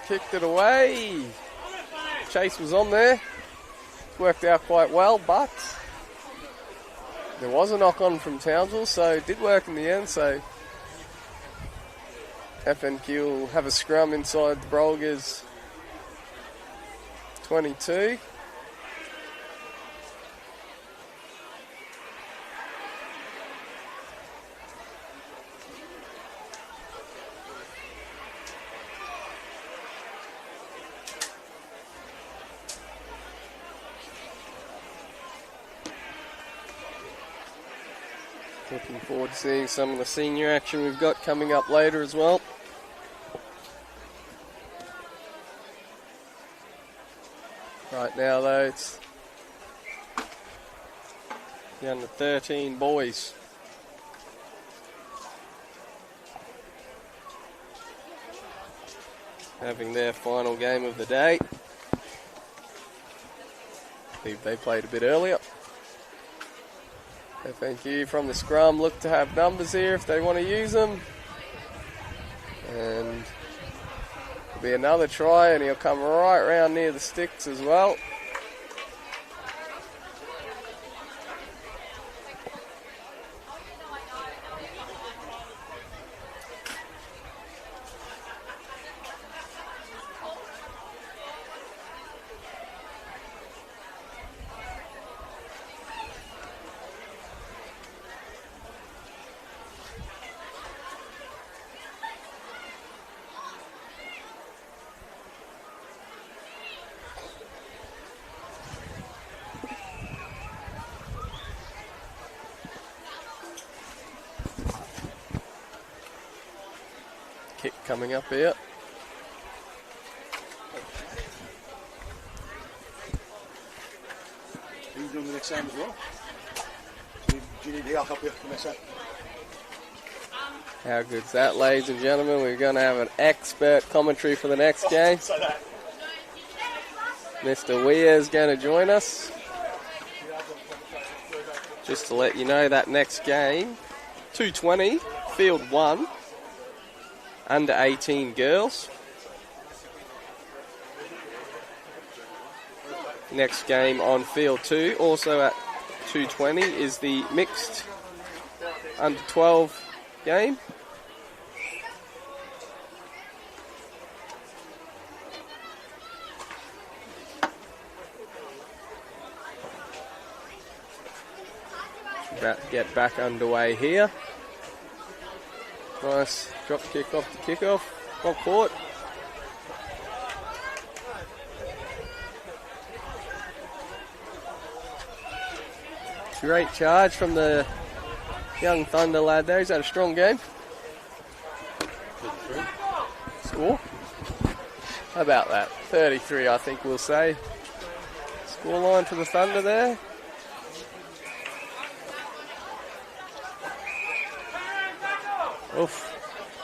kicked it away. Chase was on there. Worked out quite well, but there was a knock on from Townsville, so it did work in the end. So FNQ will have a scrum inside the Brolgas 22. Looking forward to seeing some of the senior action we've got coming up later as well. Right now though, it's the under 13 boys. Having their final game of the day. I think they played a bit earlier. FNQ from the scrum look to have numbers here if they want to use them. And there'll be another try and he'll come right round near the sticks as well. Kick coming up here. Who's doing the next game as well? Do you need help you, Vanessa? How good's that, ladies and gentlemen? We're going to have an expert commentary for the next game. Say that. Mr. Weir is going to join us. Just to let you know, that next game, 220, field 1, under 18 girls. Next game on field 2, also at 2:20 is the mixed under 12 game. About to get back underway here. Nice drop kick off the kickoff. Well caught. Great charge from the young Thunder lad there. He's had a strong game. Score? How about that? 33, I think we'll say. Score line for the Thunder there. Oof.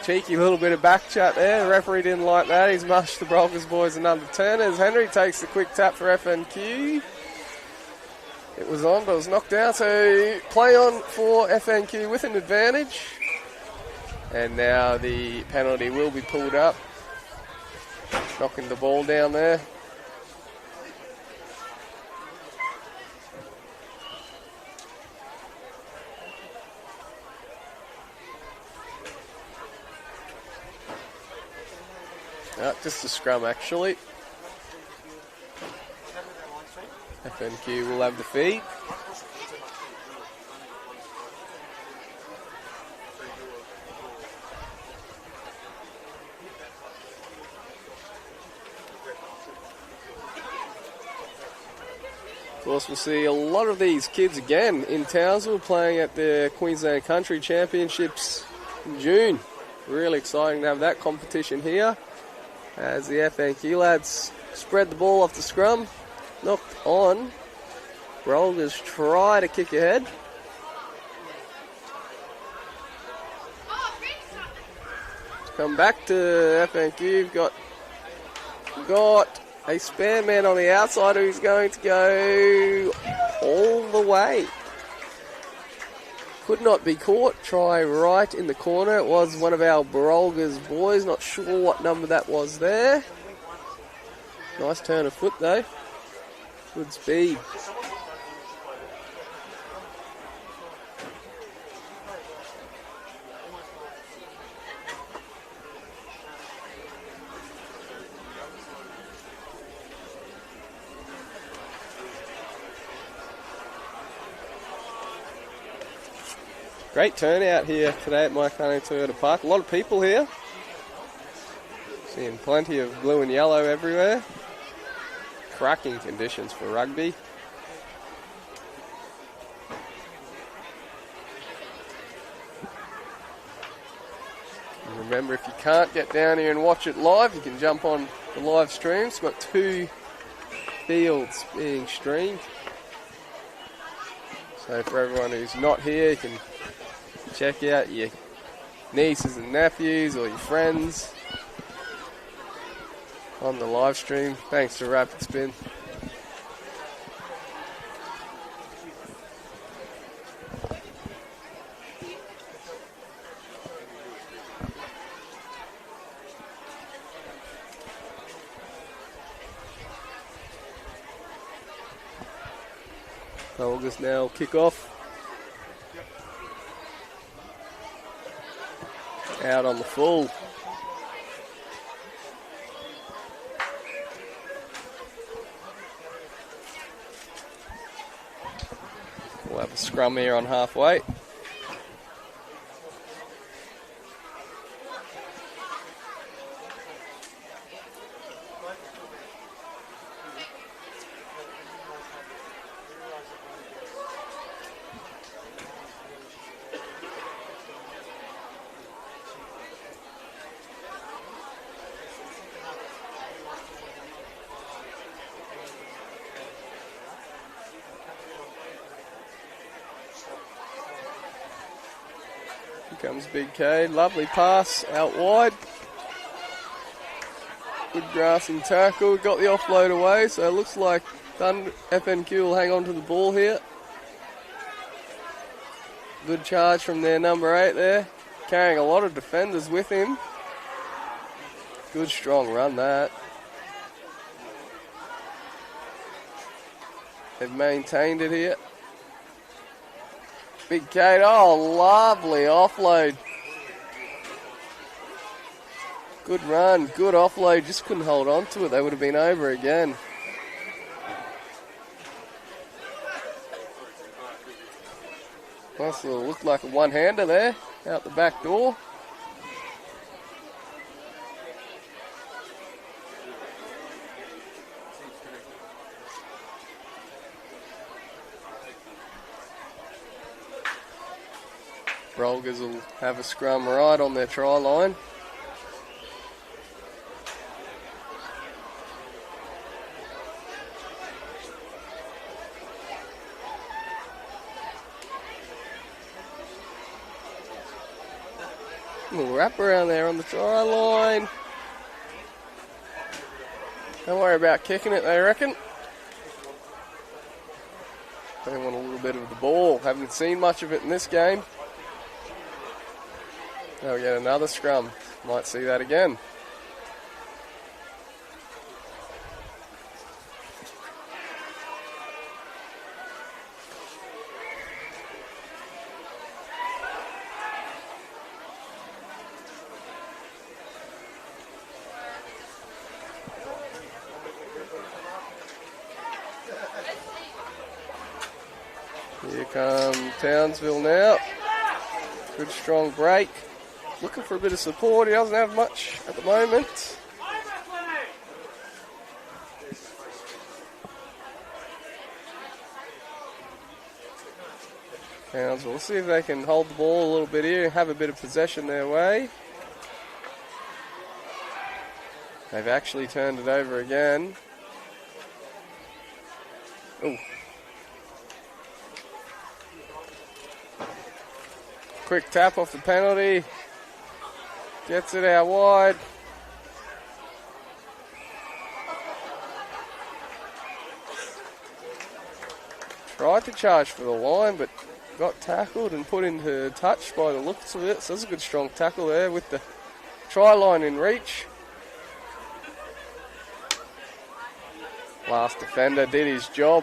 Cheeky little bit of back chat there. The referee didn't like that. He's mushed the Brogers boys another turn as Henry takes the quick tap for FNQ. It was on, but it was knocked out. So play on for FNQ with an advantage. And now the penalty will be pulled up. Knocking the ball down there. Just a scrum actually. FNQ will have the feed. Of course, we'll see a lot of these kids again in Townsville playing at the Queensland Country Championships in June. Really exciting to have that competition here. As the FNQ lads spread the ball off the scrum, knocked on. Brolgas try to kick ahead. Come back to FNQ. Got a spare man on the outside who's going to go all the way. Could not be caught. Try right in the corner. It was one of our Brolgas boys. Not sure what number that was there. Nice turn of foot though. Good speed. Great turnout here today at Carney Toyota Park. A lot of people here. Seeing plenty of blue and yellow everywhere. Cracking conditions for rugby. And remember, if you can't get down here and watch it live, you can jump on the live stream. It's got 2 fields being streamed. So for everyone who's not here, you can check out your nieces and nephews or your friends on the live stream. Thanks to Rapid Spin. August now kick off. Out on the full. We'll have a scrum here on halfway. Comes Big K, lovely pass out wide. Good grassing tackle, got the offload away, so it looks like FNQ will hang on to the ball here. Good charge from their number 8 there, carrying a lot of defenders with him. Good strong run that. They've maintained it here. Big Kate, oh, lovely offload. Good run, good offload, just couldn't hold on to it. They would have been over again. Nice little, looked like a one-hander there, out the back door. Brolgas will have a scrum right on their try line. Little wrap around there on the try line. Don't worry about kicking it, they reckon. They want a little bit of the ball. Haven't seen much of it in this game. Now we get another scrum. Might see that again. Here come Townsville now. Good strong break. Looking for a bit of support. He doesn't have much at the moment. Townsville, we'll see if they can hold the ball a little bit here and have a bit of possession their way. They've actually turned it over again. Ooh. Quick tap off the penalty. Gets it out wide. Tried to charge for the line, but got tackled and put into touch by the looks of it. So that's a good strong tackle there with the try line in reach. Last defender did his job.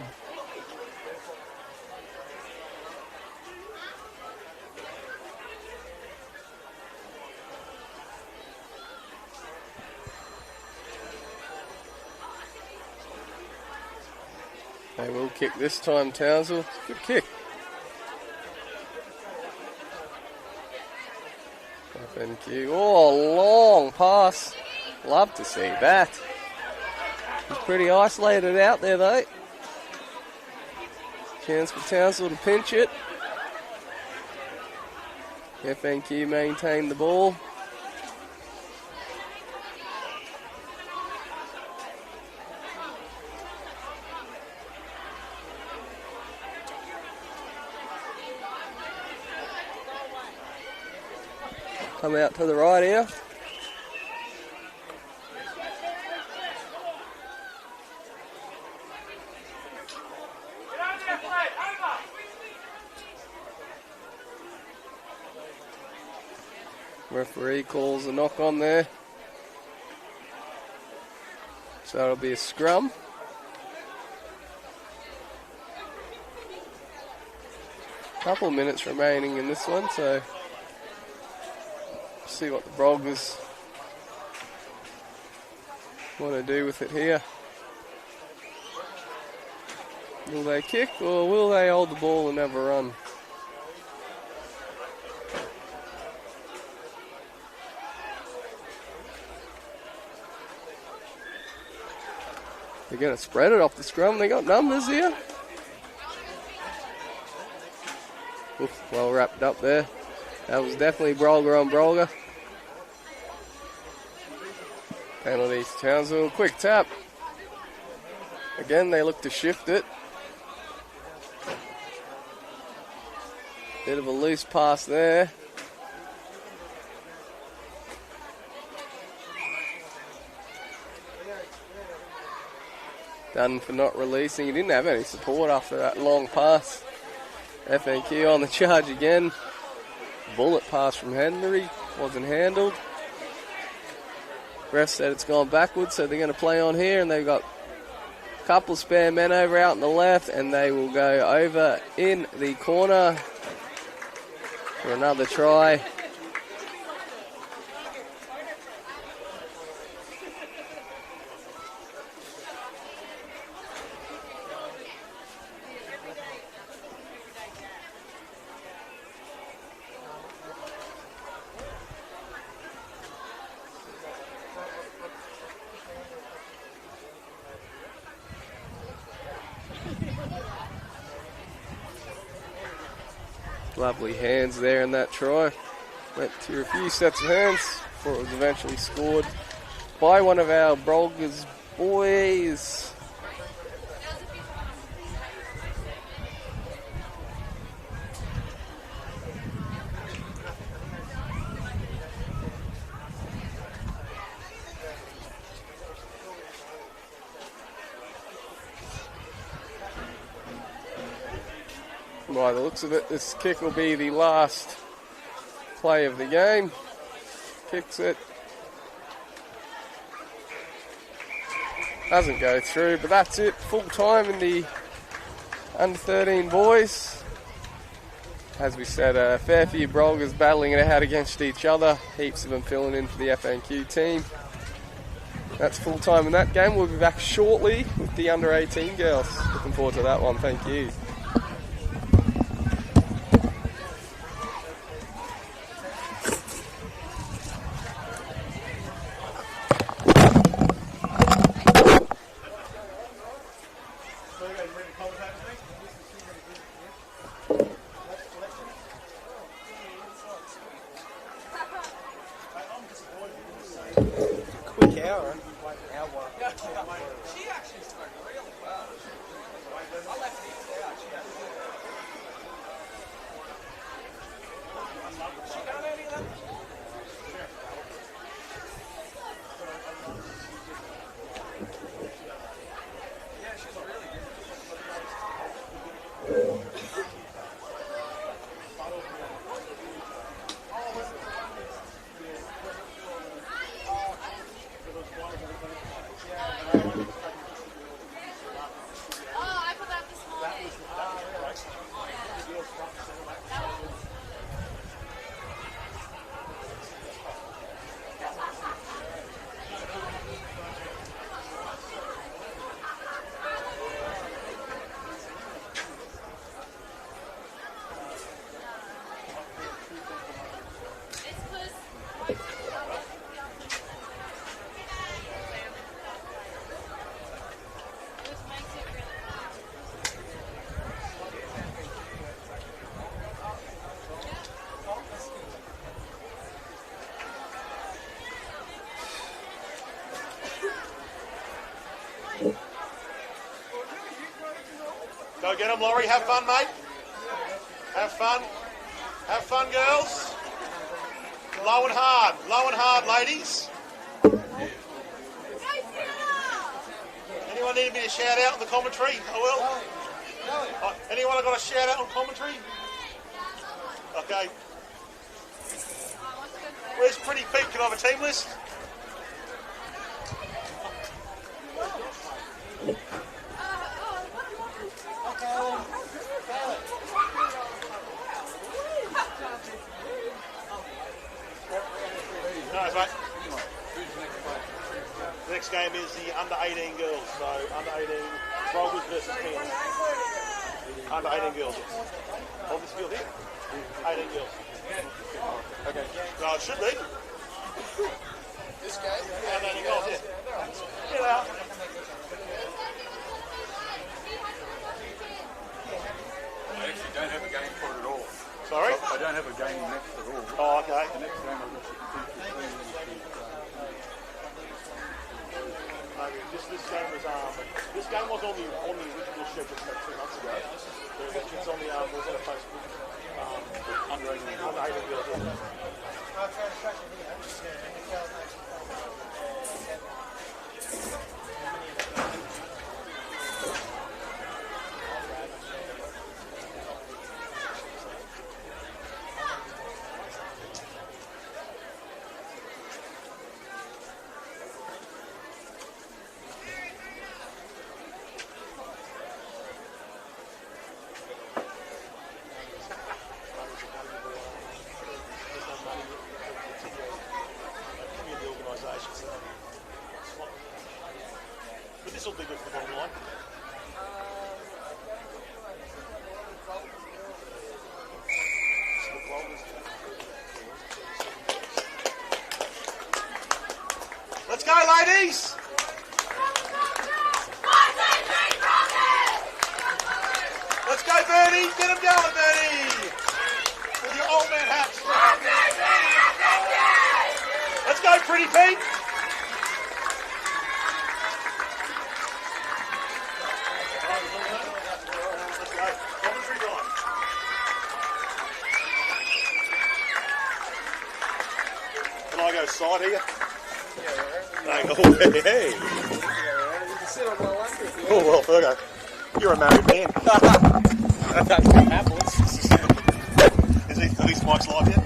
They will kick this time, Townsville. Good kick. FNQ. Oh, long pass. Love to see that. He's pretty isolated out there, though. Chance for Townsville to pinch it. FNQ maintain the ball. Come out to the right here. Referee calls a knock on there. So it'll be a scrum. Couple of minutes remaining in this one, so see what the Brogers want to do with it here. Will they kick or will they hold the ball and have a run? They're going to spread it off the scrum. They got numbers here. Oof, well wrapped up there. That was definitely Brolga on Brolga. Penalty to Townsville. Quick tap. Again, they look to shift it. Bit of a loose pass there. Done for not releasing. He didn't have any support after that long pass. FNQ on the charge again. Bullet pass from Henry. Wasn't handled. Ref said it's gone backwards, so they're going to play on here, and they've got a couple spare men over out on the left, and they will go over in the corner for another try. Lovely hands there in that try. Went to a few sets of hands before it was eventually scored by one of our Brolgas boys. By the looks of it, this kick will be the last play of the game. Kicks it. Doesn't go through, but that's it. Full time in the under 13 boys. As we said, a fair few Brolgas battling it out against each other. Heaps of them filling in for the FNQ team. That's full time in that game. We'll be back shortly with the under 18 girls. Looking forward to that one. Thank you. Quick hour. She actually spoke really well. I left it out. She got any of that? Yeah, she's really good. Go get them, Laurie. Have fun, mate. Have fun. Have fun, girls. Low and hard, ladies. Anyone need me to shout out on the commentary? I will. Anyone got a shout out on commentary? Okay. Where's Pretty Pete? Can I have a team list? Nice, mate. The next game is the under 18 girls. So under 18 Brogers versus Kings. Under 18 girls. On this field here. 18 girls. Okay. No, it should be. This game? Under 18 girls, yeah. Get out. I actually don't have a game for it at all. Sorry? I don't have a game next at all. Oh, okay. The next game I've got to This game was on the original schedule about 2 months ago. It's on the was on a Facebook under 18 girls. will be good for the bottom line. Let's go, ladies! Let's go, Bernie! Get him going, Bernie! With your old man hats. Let's go, Pretty Pete! Let's go. Commentary time. Can I go side here? Oh, hey. Oh, well, Fergo, you're a married man. Are these mics live yet?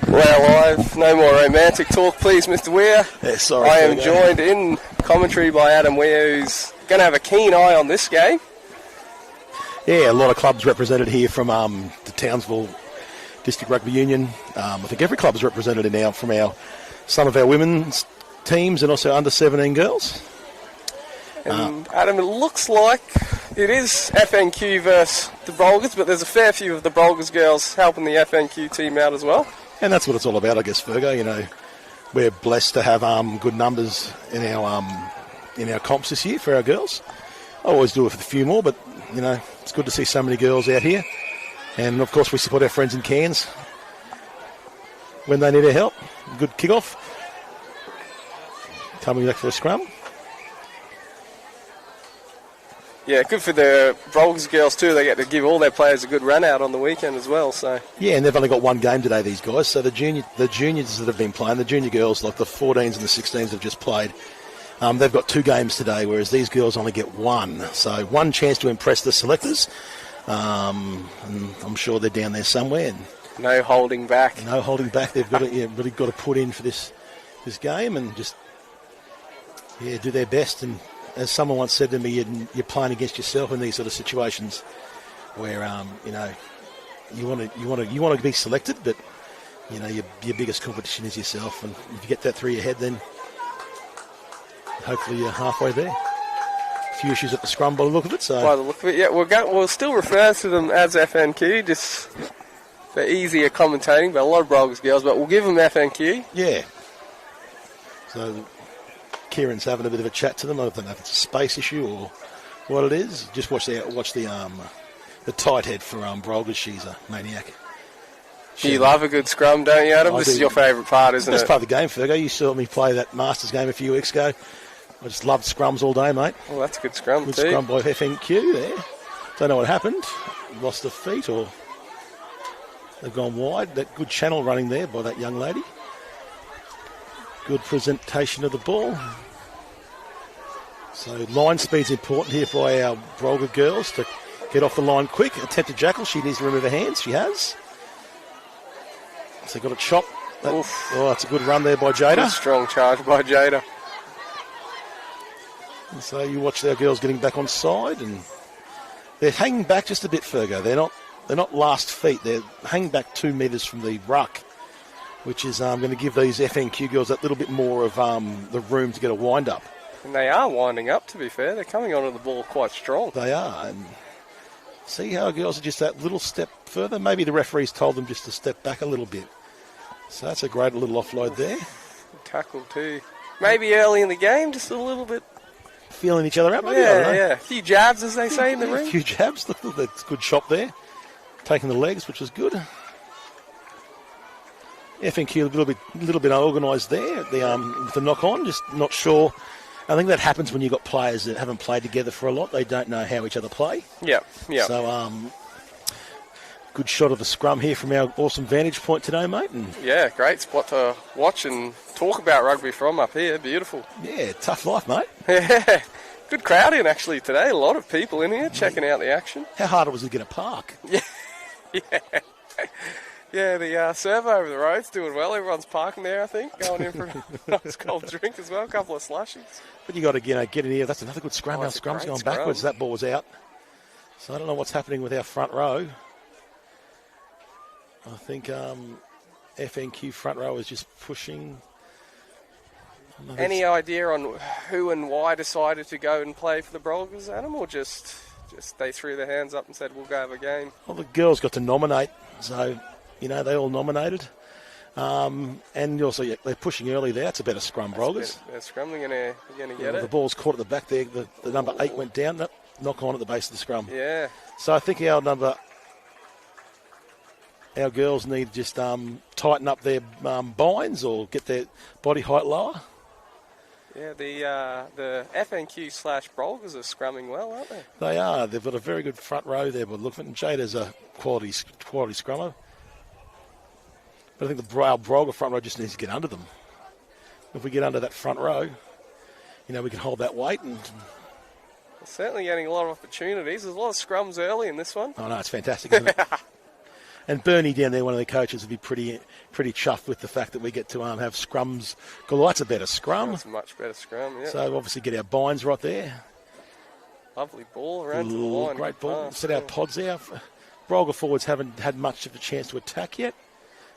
Well, live. No more romantic talk, please, Mr. Weir. Yeah, sorry. I am joined in commentary by Adam Weir, who's going to have a keen eye on this game. Yeah, a lot of clubs represented here from the Townsville District Rugby Union. I think every club is represented from some of our women's teams and also under 17 girls. And Adam, it looks like it is FNQ versus the Brolgas, but there's a fair few of the Brolgas girls helping the FNQ team out as well. And that's what it's all about, I guess, Fergo. You know, we're blessed to have good numbers in our comps this year for our girls. I always do it for a few more, but, you know, it's good to see so many girls out here. And, of course, we support our friends in Cairns when they need our help. Good kick-off. Coming back for a scrum. Yeah, good for the Brogers girls too. They get to give all their players a good run out on the weekend as well. So yeah, and they've only got one game today, these guys. So the juniors that have been playing, the junior girls, like the 14s and the 16s have just played. They've got 2 games today, whereas these girls only get 1. So one chance to impress the selectors. And I'm sure they're down there somewhere. And no holding back. No holding back. They've got to, really got to put in for this game and just do their best. And as someone once said to me, you're playing against yourself in these sort of situations where you want to be selected, but you know your biggest competition is yourself, and if you get that through your head, then hopefully you're halfway there. A few issues at the scrum by the look of it. So by the look of it, yeah, we'll still refer to them as FNQ just for easier commentating, but a lot of Brogers girls, but we'll give them FNQ. Yeah. So Kieran's having a bit of a chat to them. I don't know if it's a space issue or what it is. Just watch the tight head for Brolgas. She's a maniac. You love a good scrum, don't you, Adam? This is your favourite part, isn't it? Best part of the game, Fergo. You saw me play that Masters game a few weeks ago. I just loved scrums all day, mate. Well, that's a good scrum good too. Good scrum by FNQ there. Don't know what happened. Lost the feet or they've gone wide. That good channel running there by that young lady. Good presentation of the ball. So line speed's important here by our Brolga girls to get off the line quick. Attempt to jackal. She needs to remove her hands. She has. So got a chop. That's a good run there by Jada. Good strong charge by Jada. And so you watch our girls getting back on side, and they're hanging back just a bit, Fergo. They're not last feet. They're hanging back 2 metres from the ruck, which is going to give these FNQ girls that little bit more of the room to get a wind up. And they are winding up, to be fair. They're coming onto the ball quite strong. They are. And see how girls are just that little step further. Maybe the referees told them just to step back a little bit. So that's a great little offload there. Good tackle too. Maybe early in the game, just a little bit. Feeling each other out, maybe. Yeah. A few jabs, as they say in the ring. A few jabs. Look, that's a good chop there. Taking the legs, which was good. FNQ a little bit unorganised there. With the knock on, just not sure. I think that happens when you've got players that haven't played together for a lot. They don't know how each other play. Yeah. So, good shot of the scrum here from our awesome vantage point today, mate. And yeah, great spot to watch and talk about rugby from up here. Beautiful. Yeah, tough life, mate. Yeah. Good crowd in actually today. A lot of people in here checking out the action. How hard it was to get a park? Yeah. Yeah, the servo over the road's doing well. Everyone's parking there, I think, going in for a nice cold drink as well. A couple of slushies. But you got to get in here. That's another good scrum. Our scrum's going backwards. That ball was out. So I don't know what's happening with our front row. I think FNQ front row is just pushing. Any idea on who and why decided to go and play for the Brolgas, Adam, or just they threw their hands up and said, we'll go have a game? Well, the girls got to nominate, so, they all nominated. And also, they're pushing early there. It's a better scrum, Brogers. They're scrum, they're going to get it. The ball's caught at the back there. The number 8 went down. Nope, knock on at the base of the scrum. Yeah. So I think our girls need to just tighten up their binds or get their body height lower. Yeah, the FNQ/Brolgas are scrumming well, aren't they? They are. They've got a very good front row there. But look, and Jada's a quality scrummer. But I think our Brolga front row just needs to get under them. If we get under that front row, we can hold that weight. And They're certainly getting a lot of opportunities. There's a lot of scrums early in this one. Oh, no, it's fantastic, isn't it? And Bernie down there, one of the coaches, would be pretty chuffed with the fact that we get to have scrums. Well, that's a better scrum. That's a much better scrum, yeah. So obviously get our binds right there. Lovely ball around to the line. Great ball. Set our pods there. Brolga forwards haven't had much of a chance to attack yet.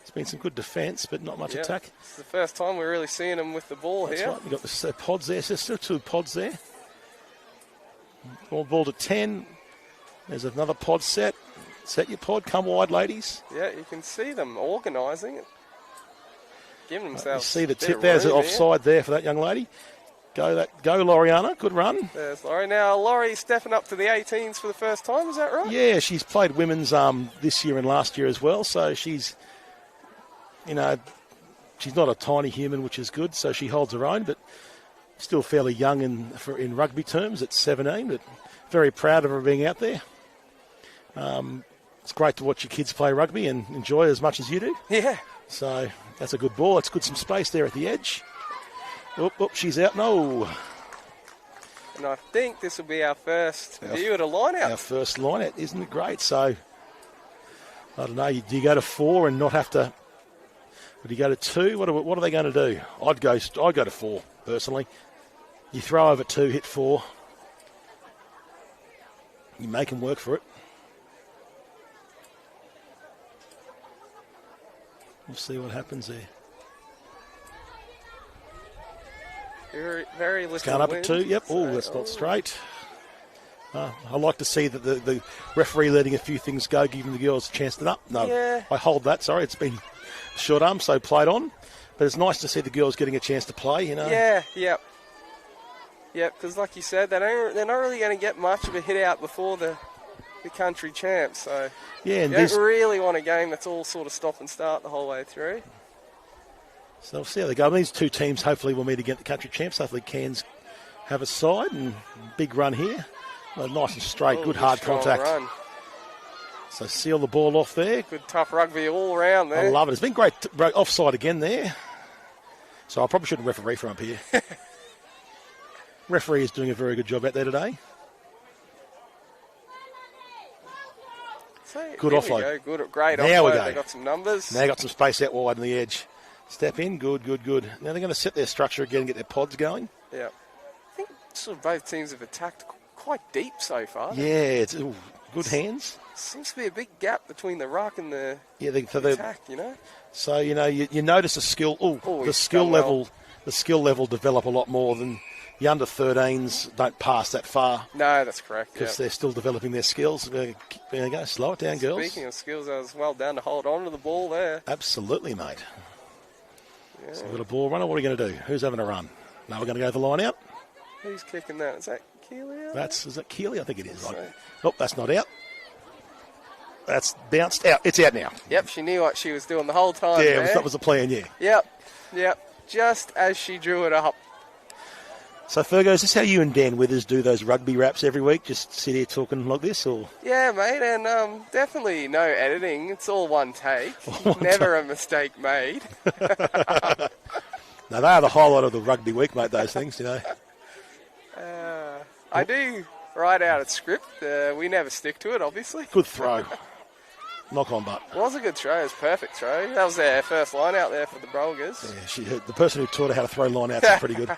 It's been some good defence, but not much attack. It's the first time we're really seeing them with the ball That's here. right. We've got the pods there. So still 2 pods there. Ball to 10. There's another pod set. Set your pod. Come wide, ladies. Yeah, you can see them organising it. Giving themselves. You see the tip there's offside there for that young lady. Go, Loriana. Good run. There's Laurie. Now, Laurie stepping up to the 18s for the first time. Is that right? Yeah, she's played women's this year and last year as well. So she's, she's not a tiny human, which is good. So she holds her own, but still fairly young in rugby terms at 17. But very proud of her being out there. It's great to watch your kids play rugby and enjoy it as much as you do. Yeah. So that's a good ball. It's good, some space there at the edge. Oop, she's out. No. And I think this will be our first view at a line-out. Our first line-out. Isn't it great? So, I don't know. Do you go to 4 and not have to... Would you go to 2? What are they going to do? I'd go to 4, personally. You throw over 2, hit 4. You make them work for it. We'll see what happens there. Very little Going up wind, at 2. Yep. Oh, that's not straight. I like to see that the referee letting a few things go, giving the girls a chance to up. No, yeah. I hold that. Sorry, it's been short arm, so played on. But it's nice to see the girls getting a chance to play, Yeah, yep. Yep, because like you said, they're not really going to get much of a hit out before the country champs. So yeah, and you don't really want a game that's all sort of stop and start the whole way through. So we'll see how they go. These two teams hopefully will meet again at the country champs. Hopefully Cairns have a side and big run here. Well, nice and straight, good hard contact. Run. So seal the ball off there. Good tough rugby all around there. I love it. It's been great offside again there. So I probably shouldn't referee from up here. Referee is doing a very good job out there today. So, good offload. Great now offload. We go. They got some numbers. Now got some space out wide on the edge. Step in. Good. Now they're going to set their structure again and get their pods going. Yeah. I think sort of both teams have attacked quite deep so far. Yeah, it's good hands. Seems to be a big gap between the ruck and the attack, So, you notice the skill. The skill level develop a lot more than the under 13s don't pass that far. No, that's correct. Because they're still developing their skills. There you go. Slow it down, girls. Speaking of skills, I was well done to hold on to the ball there. Absolutely, mate. Yeah. So we've got a ball runner. What are we going to do? Who's having a run? Now we're going to go the line out. Who's kicking that? Is that Keeley? Is that Keeley? I think it is. That's not out. That's bounced out. It's out now. Yep, she knew what she was doing the whole time. Yeah, that was the plan, yeah. Yep. Just as she drew it up. So, Fergo, is this how you and Dan Withers do those rugby raps every week? Just sit here talking like this? Or? Yeah, mate, and definitely no editing. It's all one take. Never a mistake made. No, they are the highlight of the rugby week, mate, those things, I do write out a script. We never stick to it, obviously. Good throw. Knock on butt. It was a good throw. It was a perfect throw. That was their first line out there for the Brogers. Yeah, the person who taught her how to throw line outs is pretty good.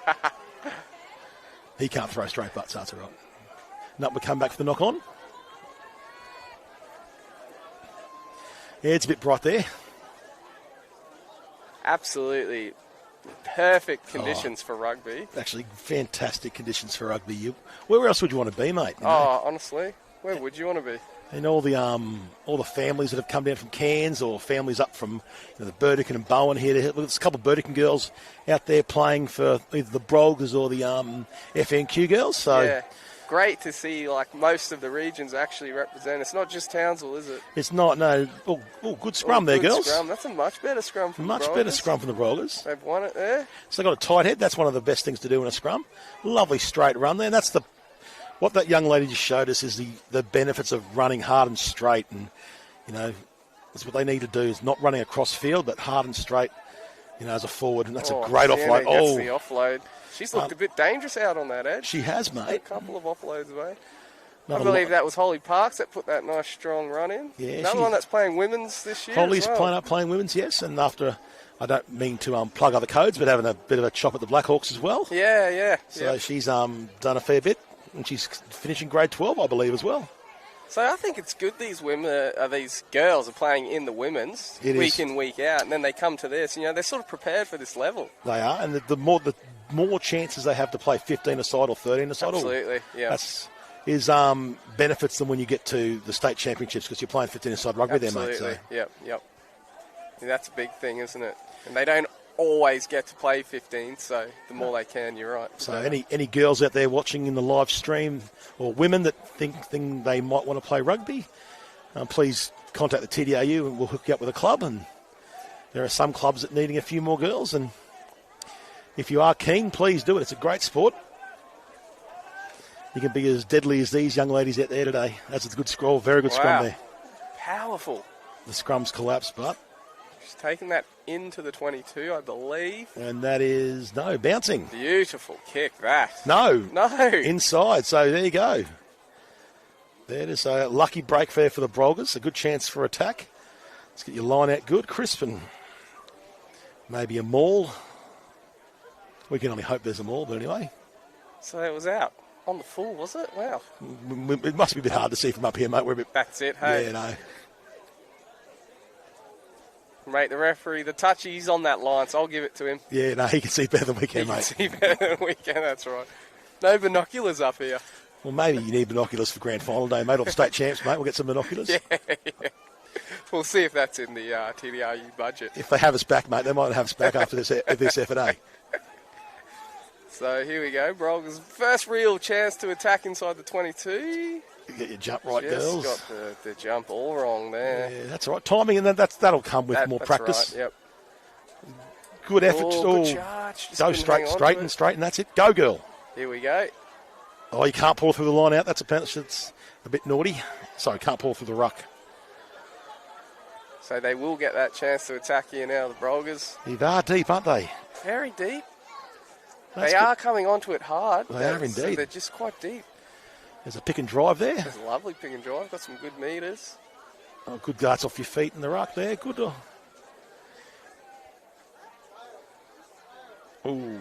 He can't throw straight butts, so that's all right. No, we come back for the knock on. Yeah, it's a bit bright there. Absolutely Perfect conditions for rugby. Actually, fantastic conditions for rugby. Where else would you want to be, mate? You know? Oh, honestly, where would you want to be? And all the families that have come down from Cairns or families up from the Burdekin and Bowen here. There's a couple of Burdekin girls out there playing for either the Brolgas or the FNQ girls. So yeah, great to see like most of the regions actually represent. It's not just Townsville, is it? It's not, no. Oh, good scrum there, Good girls. Scrum. That's a much better scrum from the Much Brogers. better scrum from the Brogers. They've won it there. So they've got a tight head. That's one of the best things to do in a scrum. Lovely straight run there. And that's what that young lady just showed us is the benefits of running hard and straight. And, that's what they need to do is not running across field, but hard and straight, as a forward. And that's a great offload. Gets the offload. She's looked a bit dangerous out on that edge. She has, mate. A couple of offloads away. Not I believe that was Holly Parks that put that nice strong run in. Yeah, Another one that's playing women's this year. Holly's as well. playing women's, yes. And after, I don't mean to plug other codes, but having a bit of a chop at the Blackhawks as well. Yeah. So she's done a fair bit. And she's finishing grade 12, I believe, as well. So I think it's good these girls are playing in the women's week in, week out, and then they come to this. They're sort of prepared for this level. They are, and the more chances they have to play 15-a-side or 13-a-side. Absolutely, yeah. Is benefits them when you get to the state championships because you're playing 15-a-side rugby there, mate. So. Yep. And that's a big thing, isn't it? And they don't always get to play 15, so the more they can, you're right. So any girls out there watching in the live stream or women that think they might want to play rugby, please contact the TDRU and we'll hook you up with a club. And there are some clubs that needing a few more girls, and if you are keen, please do it. It's a great sport. You can be as deadly as these young ladies out there today. That's a good scroll, very good scrum there. Powerful. The scrum's collapsed, but she's taken that into the 22, I believe. And that is, bouncing. Beautiful kick, that. No. Inside, so there you go. There it is, a lucky break there for the Brogers. A good chance for attack. Let's get your line out good, crisp, and maybe a maul. We can only hope there's a maul, but anyway. So it was out on the full, was it? Wow. It must be a bit hard to see from up here, mate. That's it, hey. Yeah, no. Mate, the referee, the touchy, he's on that line, so I'll give it to him. Yeah, no, he can see better than we can, mate. He can see better than we can, that's right. No binoculars up here. Well, maybe you need binoculars for grand final day, mate, or the state champs, mate. We'll get some binoculars. Yeah. We'll see if that's in the TDRU budget. If they have us back, mate, they might have us back after this F&A. So here we go. Brolgas' first real chance to attack inside the 22. Get your jump right, girls. Just got the jump all wrong there. Yeah, that's all right. Timing, and that'll come with more practice. Right, yep. Good effort. Good charge. Go straight, and that's it. Go, girl. Here we go. Oh, you can't pull through the line out. That's a bit naughty. Sorry, can't pull through the ruck. So they will get that chance to attack here now, the Brogers. They are deep, aren't they? Very deep. They are coming onto it hard. They are indeed. So they're just quite deep. There's a pick and drive there. There's a lovely pick and drive. Got some good meters. Oh, good darts off your feet in the ruck there. Good. Ooh.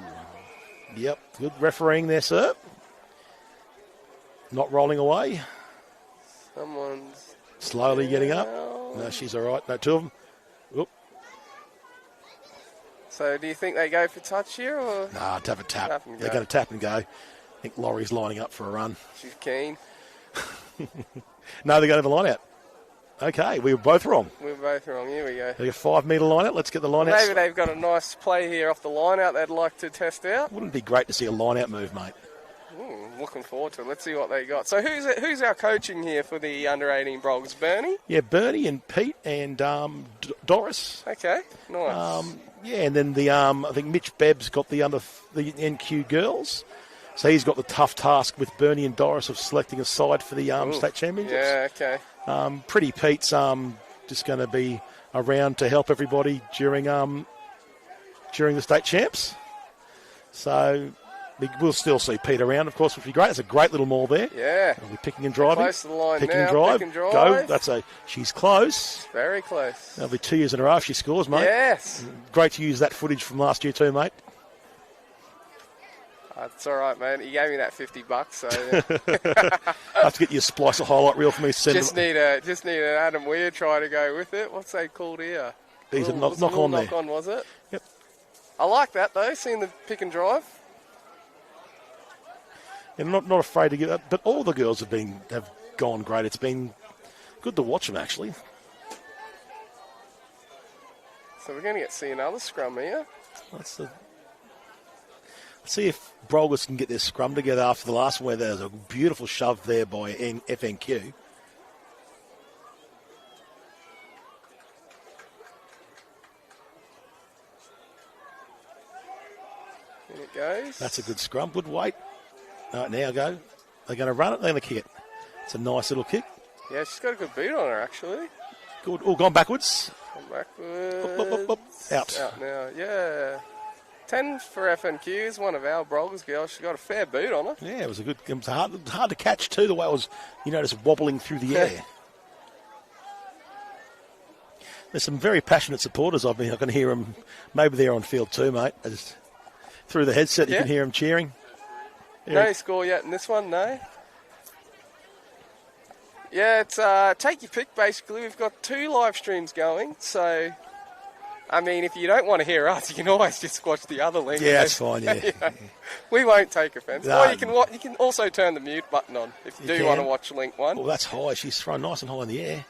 Yep, good refereeing there, sir. Not rolling away. Someone's slowly getting up. No, she's all right. No, two of them. Oop. So do you think they go for touch here? Or? Nah, tap. They're going to tap and go. I think Laurie's lining up for a run. She's keen. No, they're going to have a line out. Okay, we were both wrong. Here we go. They got 5 metre line out. Let's get the line out. Maybe they've got a nice play here off the line out they'd like to test out. Wouldn't it be great to see a line out move, mate? Looking forward to it. Let's see what they got. So who's our coaching here for the under-18 Brogers? Bernie? Yeah, Bernie and Pete and Doris. Okay, nice. And then I think Mitch Bebb's got the NQ girls. So he's got the tough task with Bernie and Doris of selecting a side for the state championships. Yeah, okay. Pretty Pete's just going to be around to help everybody during the state champs. So we'll still see Pete around, of course, which would be great. It's a great little maul there. Yeah. We'll be picking and driving. Close to the line Pick now. and drive. Pick and drive. Go. She's close. Very close. That'll be 2 years in a row if she scores, mate. Yes. Great to use that footage from last year too, mate. It's all right, man. You gave me that $50, so I have to get you a splicer highlight reel for me. Just need an Adam Weir try to go with it. What's they called here? These are knock on there. Knock on, was it? Yep. I like that though, seeing the pick and drive. And not afraid to give up. But all the girls have gone great. It's been good to watch them, actually. So we're going to see another scrum here. Let's see if Brolgas can get their scrum together after the last one, where there's a beautiful shove there by FNQ. Here it goes. That's a good scrum. Good weight. All right, now go. They're going to run it. They're going to kick it. It's a nice little kick. Yeah, she's got a good beat on her, actually. Good. Oh, gone backwards. Come backwards. Up, up, up, up. Out. Out now, yeah. 10 for FNQ is one of our Brogers girls. She's got a fair boot on her. Yeah, it was hard to catch too, the way it was, just wobbling through the air. There's some very passionate supporters. I can hear them. Maybe they're on field too, mate. Through the headset, you can hear them cheering. No score yet in this one, no. Yeah, it's take your pick, basically. We've got 2 live streams going, so... I mean, if you don't want to hear us, you can always just watch the other link. Yeah, that's fine, yeah. We won't take offence. No. Or you can also turn the mute button on if you do want to watch link 1. Well, that's high. She's thrown nice and high in the air.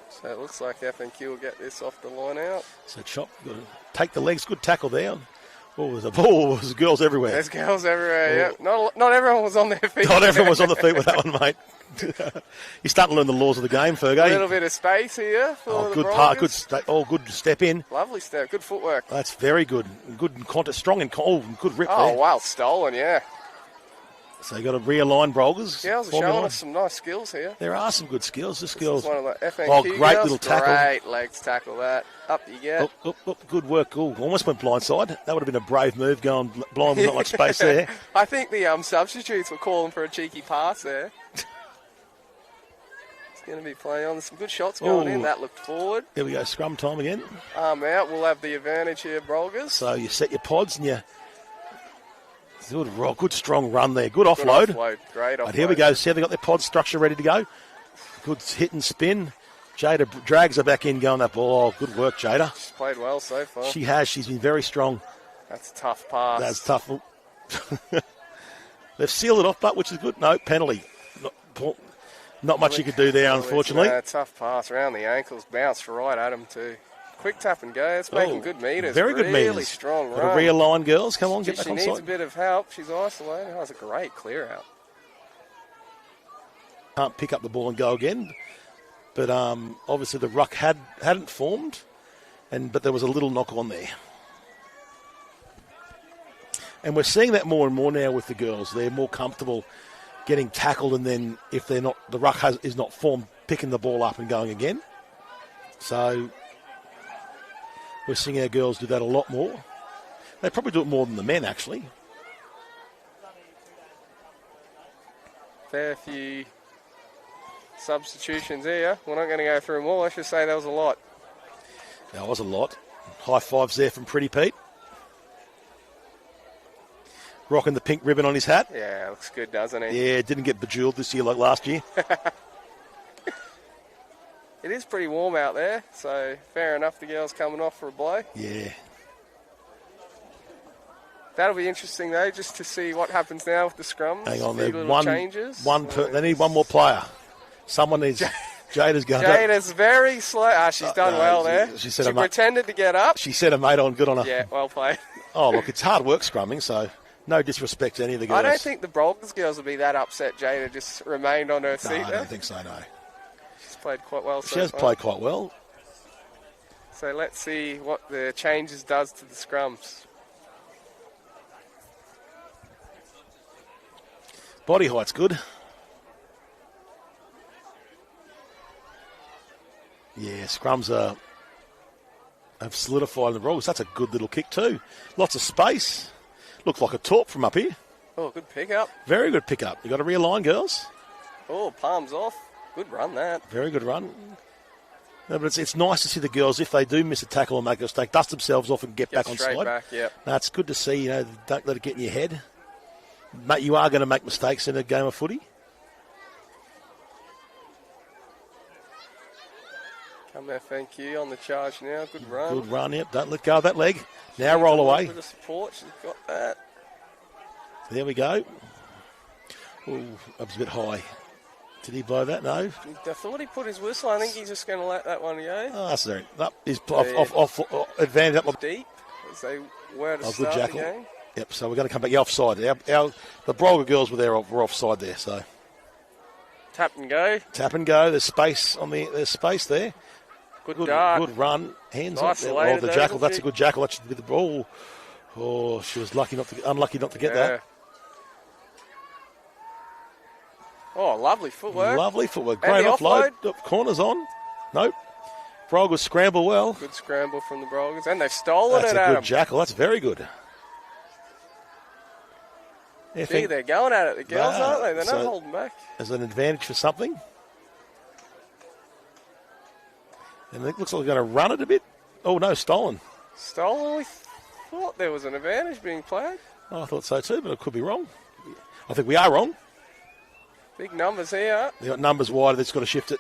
So it looks like FNQ will get this off the line out. So Chop, got to take the legs. Good tackle there. Oh, there's a ball. There's girls everywhere. There's girls everywhere, yeah. Not everyone was on their feet. Not everyone was on the feet with that one, mate. You're starting to learn the laws of the game, Fergo. A little bit of space here for the good Brogers. part. Good step in. Lovely step. Good footwork. That's very good. Good in contest. Strong and good rip there. Oh, wow. Stolen, yeah. So you got to realign Brogers. Girls are showing us some nice skills here. There are some good skills. This Is girl's one of the FNQ great girls. little tackle. Great legs tackle that. Up you get. Up. Good work. Oh, almost went blindside. That would have been a brave move going blind with not much space there. I think the substitutes were calling for a cheeky pass there. It's going to be playing on. There's some good shots going in. That looked forward. Here we go. Scrum time again. Arm out. We'll have the advantage here, Brolgas. So you set your pods and you... Good strong run there. Good offload. Great offload. But here we go. See how they got their pod structure ready to go. Good hit and spin. Jada drags her back in, going that ball. Oh, good work, Jada. She's played well so far. She has. She's been very strong. That's a tough pass. That's tough. They've sealed it off, but which is good. No, penalty. Not much you could do there, unfortunately. Tough pass around the ankles. Bounced right at him, too. Quick tap and go. It's making good meters. Very good meters. Really strong run. Got to realign, girls. Come on, get back on side. She needs a bit of help. She's isolated. That was a great clear out. Can't pick up the ball and go again. But obviously the ruck hadn't formed, but there was a little knock on there. And we're seeing that more and more now with the girls. They're more comfortable getting tackled, and then if they're not, the ruck is not formed, picking the ball up and going again. So we're seeing our girls do that a lot more. They probably do it more than the men, actually. Fair few substitutions here. We're not going to go through them all. Let's just say there was a lot. There was a lot. High fives there from Pretty Pete. Rocking the pink ribbon on his hat. Yeah, looks good, doesn't he? Yeah, didn't get bejeweled this year like last year. It is pretty warm out there, so fair enough the girls coming off for a blow. Yeah. That'll be interesting, though, just to see what happens now with the scrums. Hang on, changes. they need one more player. Someone needs... Jada's going. Jada's very slow. She's done well there. She pretended to get up. She set her mate on. Good on her. Yeah, well played. Oh, look, it's hard work scrumming, so no disrespect to any of the girls. I don't think the Brogers girls will be that upset Jada just remained on her seat. No, I don't think so, no. She's played quite well. She has played quite well. So let's see what the changes does to the scrums. Body height's good. Yeah, scrums have solidified in the Brogers. That's a good little kick too. Lots of space. Looks like a torp from up here. Oh, good pick-up. Very good pick-up. You got to realign, girls. Oh, palms off. Good run, that. Very good run. No, but it's nice to see the girls, if they do miss a tackle or make a mistake, dust themselves off and get back on straight side. Back, yep. No, it's good to see. Don't let it get in your head. Mate, you are going to make mistakes in a game of footy. Come FNQ on the charge now. Good run. Good run, yep. Don't let go of that leg. Now roll away. Bit of support. She's got that. There we go. Ooh, that was a bit high. Did he blow that? No. I thought he put his whistle. I think he's just going to let that one go. Oh, that's there. Up, he's off advantage up. Deep, as they were to Good start jackal. the game. Yep, so we're going to come back. Yeah, offside. The Brolgas girls were offside there, so. Tap and go. Tap and go. There's space there's space there. Good dart. Good run. Hands up. Isolated The there, jackal. That's a Lucky. good jackal. That's with the ball. Oh, she was unlucky not to get that. Oh, lovely footwork. Lovely footwork. And Great the offload. offload. Corners on. Nope. Brogers scramble well. Good scramble from the Brogers. And they've stolen That's it, a Adam. good jackal. That's very good. Yeah, Gee, they're going at it, the girls, Nah, aren't they? They're so- not holding back. as an advantage for something. And it looks like they're going to run it a bit. Oh, no, stolen. Stolen? We thought there was an advantage being played. Oh, I thought so too, but I could be wrong. I think we are wrong. Big numbers here. They've got numbers wide. They've got to shift it.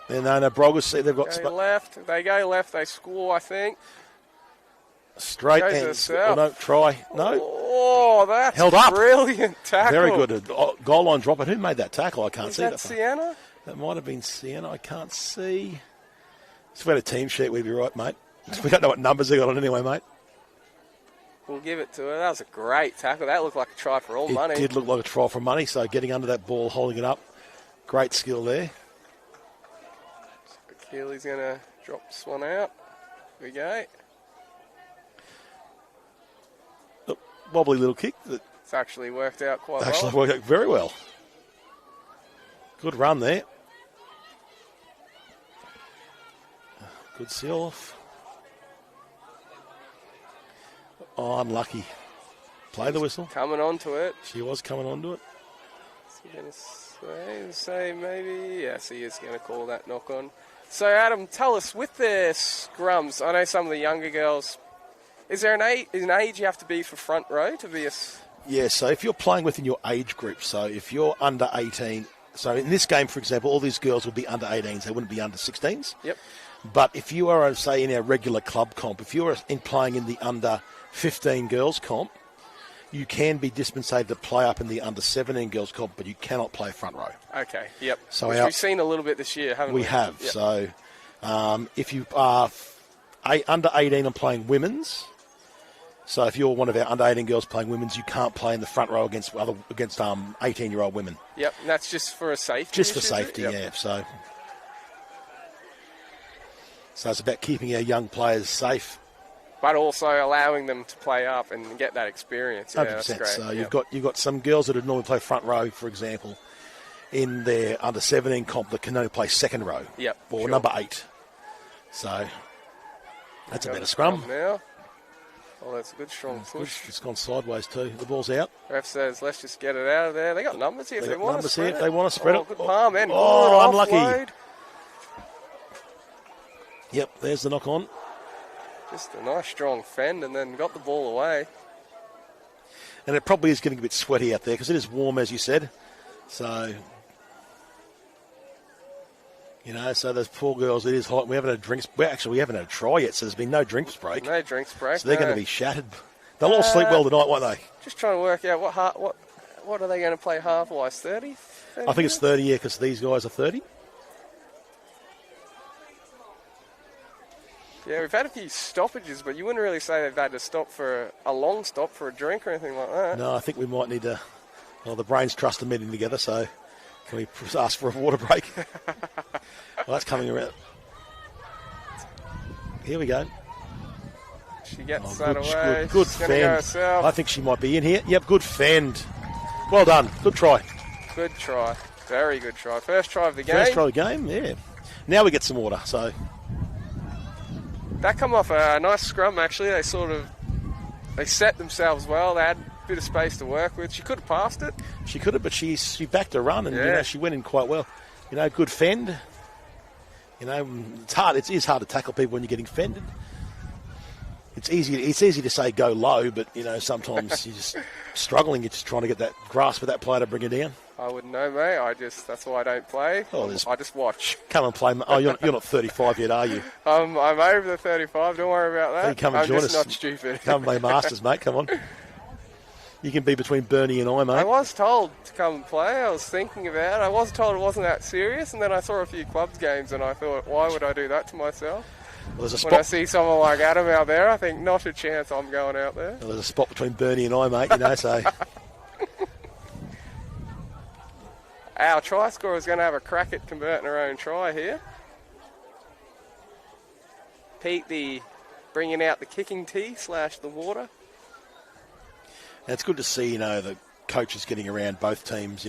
And no, Brogers see they've got Go left. They go left. They score, I think. straight Goes to the and south. no, try. No. Oh, that's Held up. brilliant tackle. Very good. A goal line drop. And who made that tackle? I can't Is see that that. Sienna? That might have been Sienna. I can't see. If we had a team sheet, we'd be right, mate. We don't know what numbers they got on anyway, mate. We'll give it to her. That was a great tackle. That looked like a try for all It money. did look like a try for money, so getting under that ball, holding it up. Great skill there. Keely's going to drop this one out. Here we go. Wobbly little kick that It's actually worked out quite actually well. worked out very well. Good run there. Good seal off. Oh, unlucky. Play the whistle. Coming onto it. She was coming onto it. Is he going to say maybe? Yes, he is going to call that knock on. So, Adam, tell us, with their scrums, I know some of the younger girls, is there an age you have to be for front row to be a... Yeah, so if you're playing within your age group, so if you're under 18, so in this game, for example, all these girls would be under 18s, they wouldn't be under 16s. Yep. But if you are, say, in our regular club comp, if you're playing in the under 15 girls comp, you can be dispensated to play up in the under 17 girls comp, but you cannot play front row. Okay, yep. So Which we've seen a little bit this year, haven't we? We have. Yep. So if you are under 18 and playing women's, so if you're one of our under 18 girls playing women's, you can't play in the front row against 18-year-old women. Yep, and that's just for a safety Just for issue, is it? safety, Yep. yeah. So it's about keeping our young players safe. But also allowing them to play up and get that experience. Yeah, 100%. that's great. So Yep. you've got some girls that would normally play front row, for example, in their under 17 comp that can only play second row. Yep, Or sure. number 8. So that's a Got better the scrum. now. Oh, that's a good strong Good. push. It's gone sideways too. The ball's out. Ref says, let's just get it out of there. They got numbers here if They they got want to numbers spread here it. if they want to spread it. Good palm and Oh, good unlucky. offload. Yep, there's the knock on. Just a nice strong fend and then got the ball away. And it probably is getting a bit sweaty out there because it is warm, as you said. So, so those poor girls, it is hot. We haven't had drinks. We haven't had a try yet, so there's been no drinks break. No drinks break. So they're no. going to be shattered. They'll all sleep well tonight, won't they? Just trying to work out what are they going to play half-wise? 30? I think it's 30, yeah, because these guys are 30. Yeah, we've had a few stoppages, but you wouldn't really say they've had to stop for a long stop for a drink or anything like that. No, I think we might need to. Well, the brains trust a meeting together, so can we ask for a water break? Well, that's coming around. Here we go. She gets that away. Good She's gonna go fend. herself. I think she might be in here. Yep, good fend. Well done. Good try. Good try. Very good try. First try of the game. First try of the game, yeah. Now we get some water, so. That come off a nice scrum, actually. They set themselves well. They had a bit of space to work with. She could have passed it. She could have, but she backed her run, and Yeah. she went in quite well. Good fend. It's hard. It is hard to tackle people when you're getting fended. it's easy to say go low, but sometimes you're just struggling. You're just trying to get that grasp of that player to bring it down. I wouldn't know, mate. That's why I don't play. Oh, I just watch. Come and play. Oh, you're not 35 yet, are you? I'm over the 35. Don't worry about that. Hey, come and I'm join just us. not stupid. Come play Masters, mate. Come on. You can be between Bernie and I, mate. I was told to come and play. I was thinking about it. I was told it wasn't that serious, and then I saw a few clubs games, and I thought, why would I do that to myself? Well, there's a When I spot. see someone like Adam out there, I think, not a chance I'm going out there. Well, there's a spot between Bernie and I, mate. So. Our try scorer is going to have a crack at converting her own try here. Pete, bringing out the kicking tee / the water. And it's good to see, the coaches getting around both teams.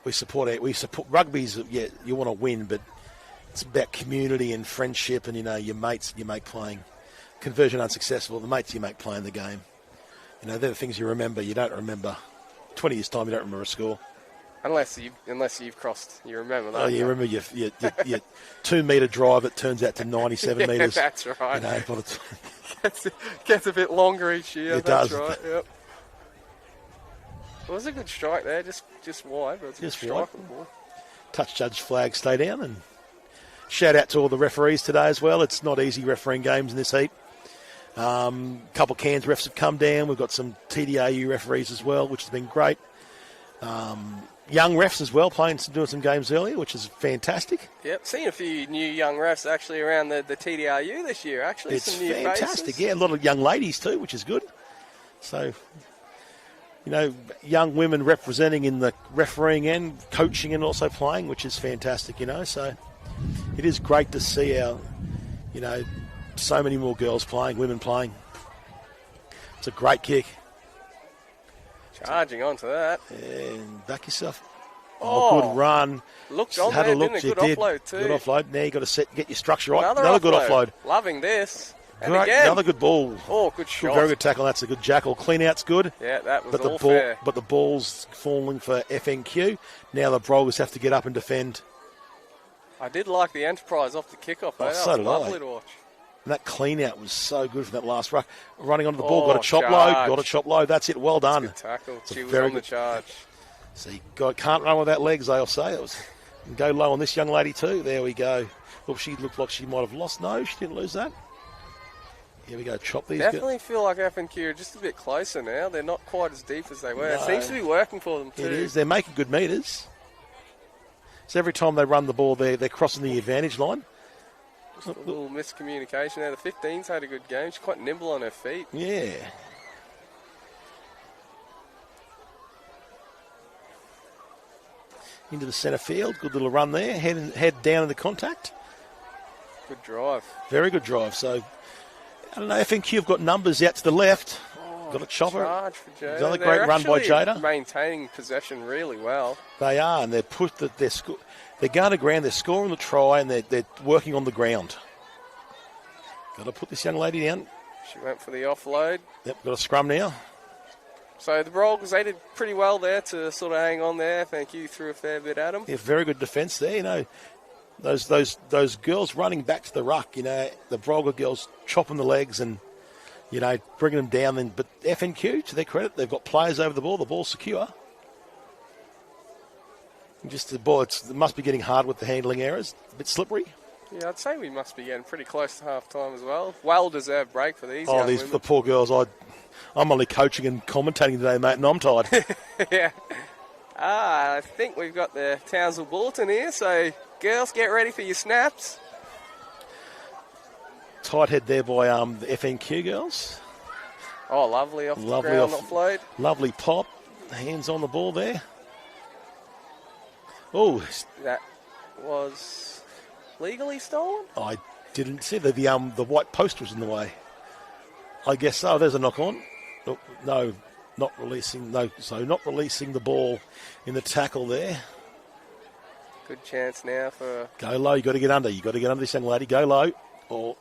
We support rugby's. Yeah, you want to win, but it's about community and friendship, and your mates you make playing. Conversion unsuccessful. The mates you make playing the game. They're the things you remember. You don't remember. 20 years time, you don't remember a score. Unless you've crossed, you remember that. Oh, you remember your 2 metre drive that turns out to 97 metres. That's right. By the time. Gets a bit longer each year. It That's does. right. Yep. It was a good strike there, just wide, but it's a good strike for the ball. Touch judge flag stay down, and shout out to all the referees today as well. It's not easy refereeing games in this heat. Couple Cairns refs have come down. We've got some TDRU referees as well, which has been great. Young refs as well, doing some games earlier, which is fantastic. Yep, seen a few new young refs actually around the TDRU this year. Actually, It's some new fantastic. faces. Yeah, a lot of young ladies too, which is good. So, young women representing in the refereeing and coaching and also playing, which is fantastic. So it is great to see our, so many more girls playing, women playing. It's a great kick. Charging onto that. And back yourself. Oh, good run. Looked on Had there, a look. didn't it? Good offload too. Good offload. Now you've got to get your structure right. Another good offload. Loving this. And Great. again. Another good ball. Oh, good shot. Very good tackle. That's a good jackal. Clean out's good. Yeah, that was But the all ball, fair. but the ball's falling for FNQ. Now the Brogers have to get up and defend. I did like the Enterprise off the kickoff. Oh, That so was did lovely I. to watch. And that clean out was so good for that last ruck. Running onto the ball, Oh, got a chop charge. low, got a chop low. That's it. Well done. Good tackle. It's a She was very on the good- charge. See, God can't run without legs, they'll say. It was go low on this young lady too. There we go. Well, she looked like she might have lost. No, she didn't lose that. Here we go. Chop these. Definitely feel like F&Q are just a bit closer now. They're not quite as deep as they were. It No. seems to be working for them too. It is. They're making good meters. So every time they run the ball, they're crossing the advantage line. Just a little miscommunication there. The 15's had a good game. She's quite nimble on her feet. Yeah. Into the centre field. Good little run there. Head down into contact. Good drive. Very good drive. So, I don't know, FNQ have got numbers out to the left. Got a chopper. Charge for Jada. Another They're great run by actually Jada. maintaining possession really well. They are, and they're going to ground. They're scoring the try, and they're working on the ground. Got to put this young lady down. She went for the offload. Yep, got a scrum now. So the Brolgas, they did pretty well there to sort of hang on there. Thank you through a fair bit, Adam. Yeah, very good defence there. Those girls running back to the ruck. The Brolga girls chopping the legs and bringing them down. Then, but FNQ, to their credit, they've got players over the ball. The ball's secure. Just the ball, it must be getting hard with the handling errors. A bit slippery. Yeah, I'd say we must be getting pretty close to half-time as well. Well-deserved break for these young women. The poor girls. I'm only coaching and commentating today, mate, and I'm tired. Yeah. I think we've got the Townsville Bulletin here, so girls, get ready for your snaps. Tight head there by the FNQ girls. Oh, lovely off the ground offload. Lovely pop. Hands on the ball there. Oh, That was legally stolen? I didn't see the white post was in the way. I guess so. There's a knock on. No, not releasing. No, so not releasing the ball in the tackle there. Good chance now for... Go low. You got to get under. You got to get under this young lady. Go low. Or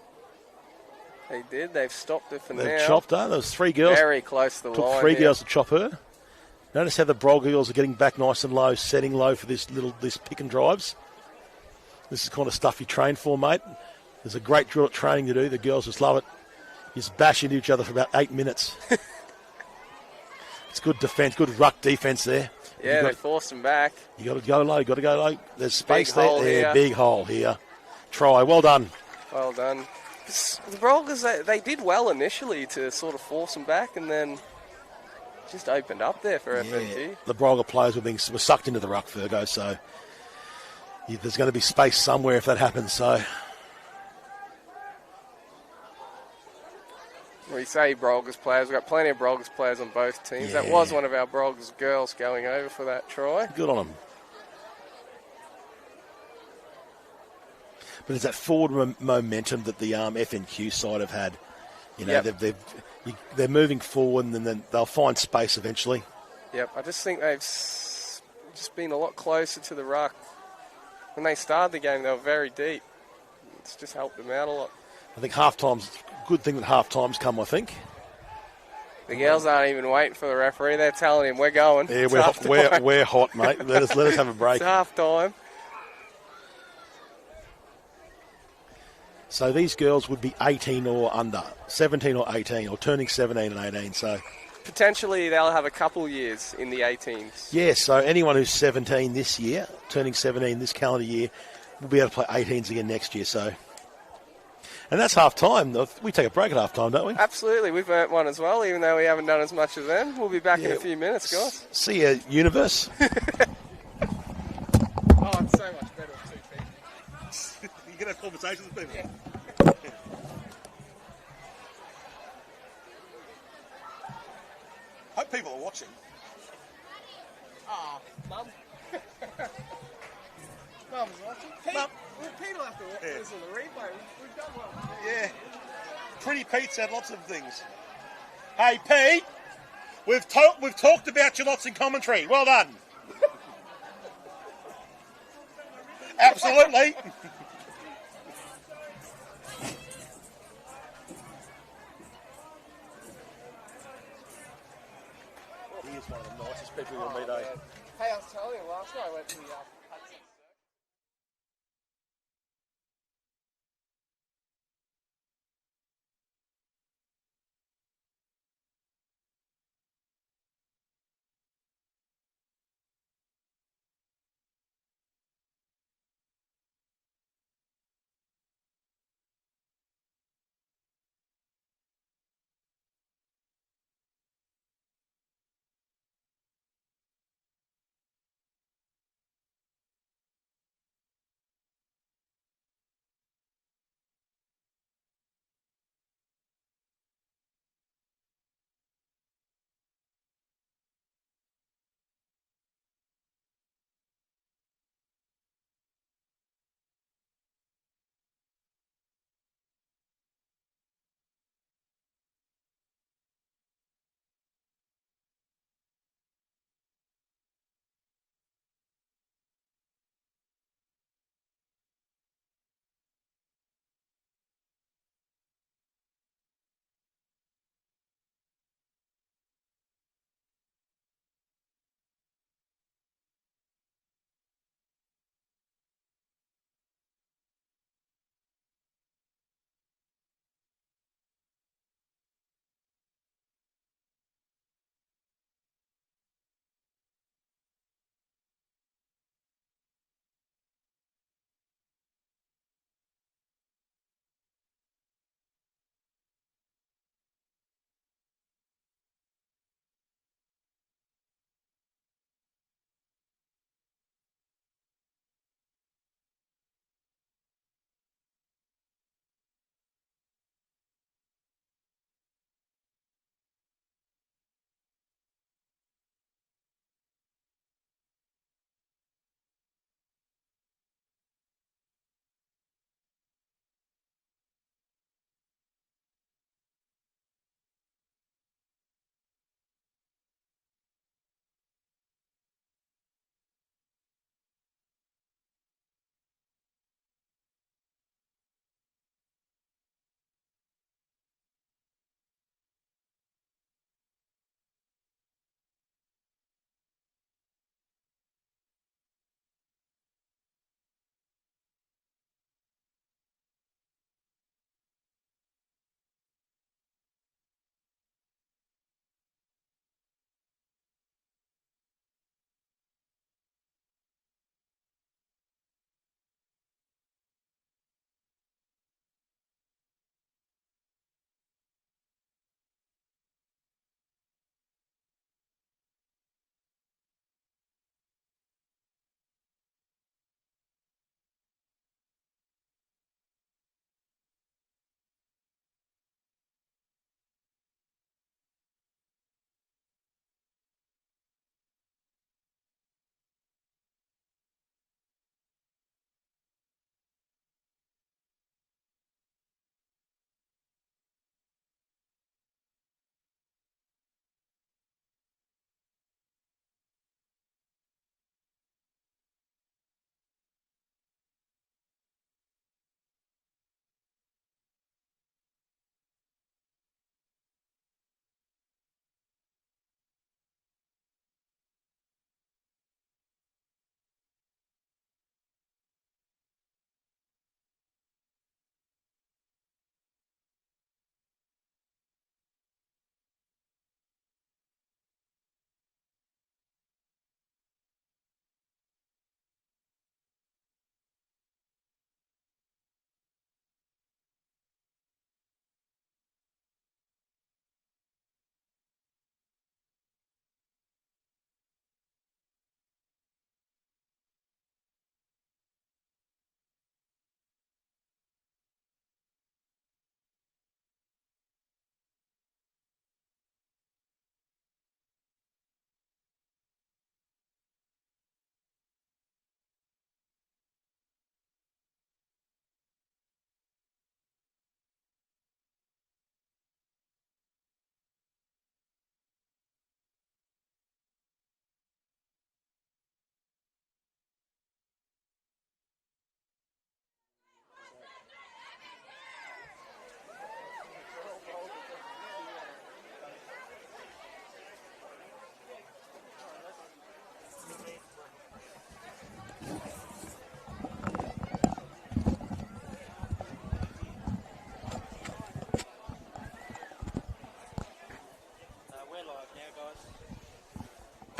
They did. They've stopped it for now. they've chopped her. There was 3 girls. Very close to the Took line. 3 here. girls to chop her. Notice how the Brog girls are getting back nice and low, setting low for this pick and drives. This is the kind of stuff you train for, mate. There's a great drill at training to do. The girls just love it. You just bash into each other for about 8 minutes. It's good defence, good ruck defence there. Yeah, they forced them back. You got to go low, got to go low. There's space Big there. hole here. Big hole here. Try, well done. Well done. The Brolgas, they did well initially to sort of force them back, and then just opened up there for FNQ. The Brolga players were sucked into the ruck, Virgo, so there's going to be space somewhere if that happens. So We say Brolgas players. We've got plenty of Brolgas players on both teams. Yeah. That was one of our Brolgas girls going over for that try. good on them. But it's that forward momentum that the FNQ side have had. You know, Yep. they're moving forward, and then they'll find space eventually. Yep, I just think they've just been a lot closer to the ruck. When they started the game, they were very deep. It's just helped them out a lot. I think half-time's good thing that half-time's come, I think. The girls aren't even waiting for the referee. They're telling him, we're going. Yeah, It's we're half-time. hot, mate. Let us have a break. It's half-time. So these girls would be 18 or under, 17 or 18, or turning 17 and 18. So Potentially they'll have a couple years in the 18s. yeah, so anyone who's 17 this year, turning 17 this calendar year, will be able to play 18s again next year. So, and that's half time. We take a break at half time, don't we? Absolutely, we've earned one as well, even though we haven't done as much as them. We'll be back in Yeah. a few minutes, guys. See ya, universe. Oh, it's so much better with two people. You can have conversations with people. Hope people are watching. Oh, Mum. Mum's watching. Mum. Pete will have to watch this on the replay. We've done well. Yeah. Pretty Pete said lots of things. Hey, Pete, we've talked about you lots in commentary. Well done. Absolutely. He is one of the nicest people you'll meet, eh? Hey, I was telling you last night I went to the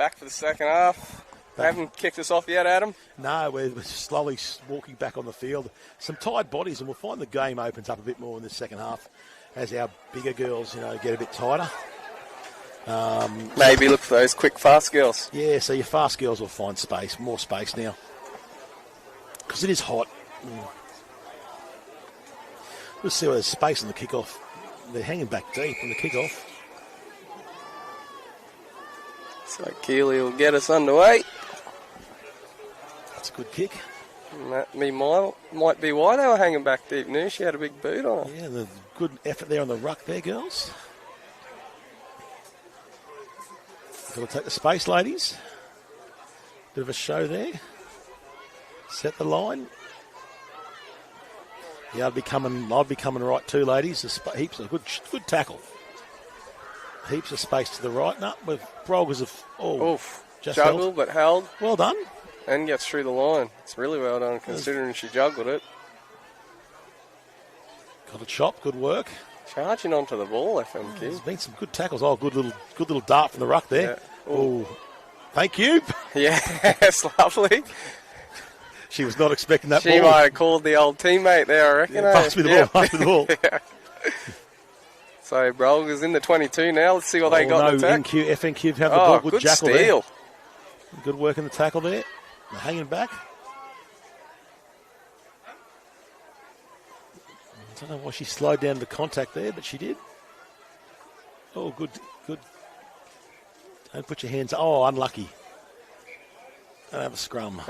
back for the second half. Haven't kicked us off yet, Adam. No, we're slowly walking back on the field. Some tired bodies, and we'll find the game opens up a bit more in the second half as our bigger girls, get a bit tighter. Maybe look for those quick, fast girls. Yeah, so your fast girls will find more space now. Because it is hot. We'll see where there's space on the kickoff. They're hanging back deep on the kickoff. So Keeley will get us underway. That's a good kick. And that might be why they were hanging back deep now. She had a big boot on her. Yeah, the good effort there on the ruck there, girls. Got to take the space, ladies. Bit of a show there. Set the line. Yeah, I'd be coming right too, ladies. There's heaps of good tackle. Heaps of space to the right. No, with Brolgas just juggled held. but held. Well done. And gets through the line. It's really well done considering she juggled it. Got a chop, good work. Charging onto the ball, FMQ. There's been some good tackles. Oh, good little dart from the ruck there. Yeah. Oh, thank you. Yeah, it's lovely. She was not expecting that She ball. might have called the old teammate there, I reckon. Pass me the ball. Yeah. So Brolgas in the 22 now. Let's see what they got in the attack. FNQ have the ball. Good jackal steal. There. Good work in the tackle there. They're hanging back. I don't know why she slowed down the contact there, but she did. Oh, good. Don't put your hands. Oh, unlucky. Don't have a scrum.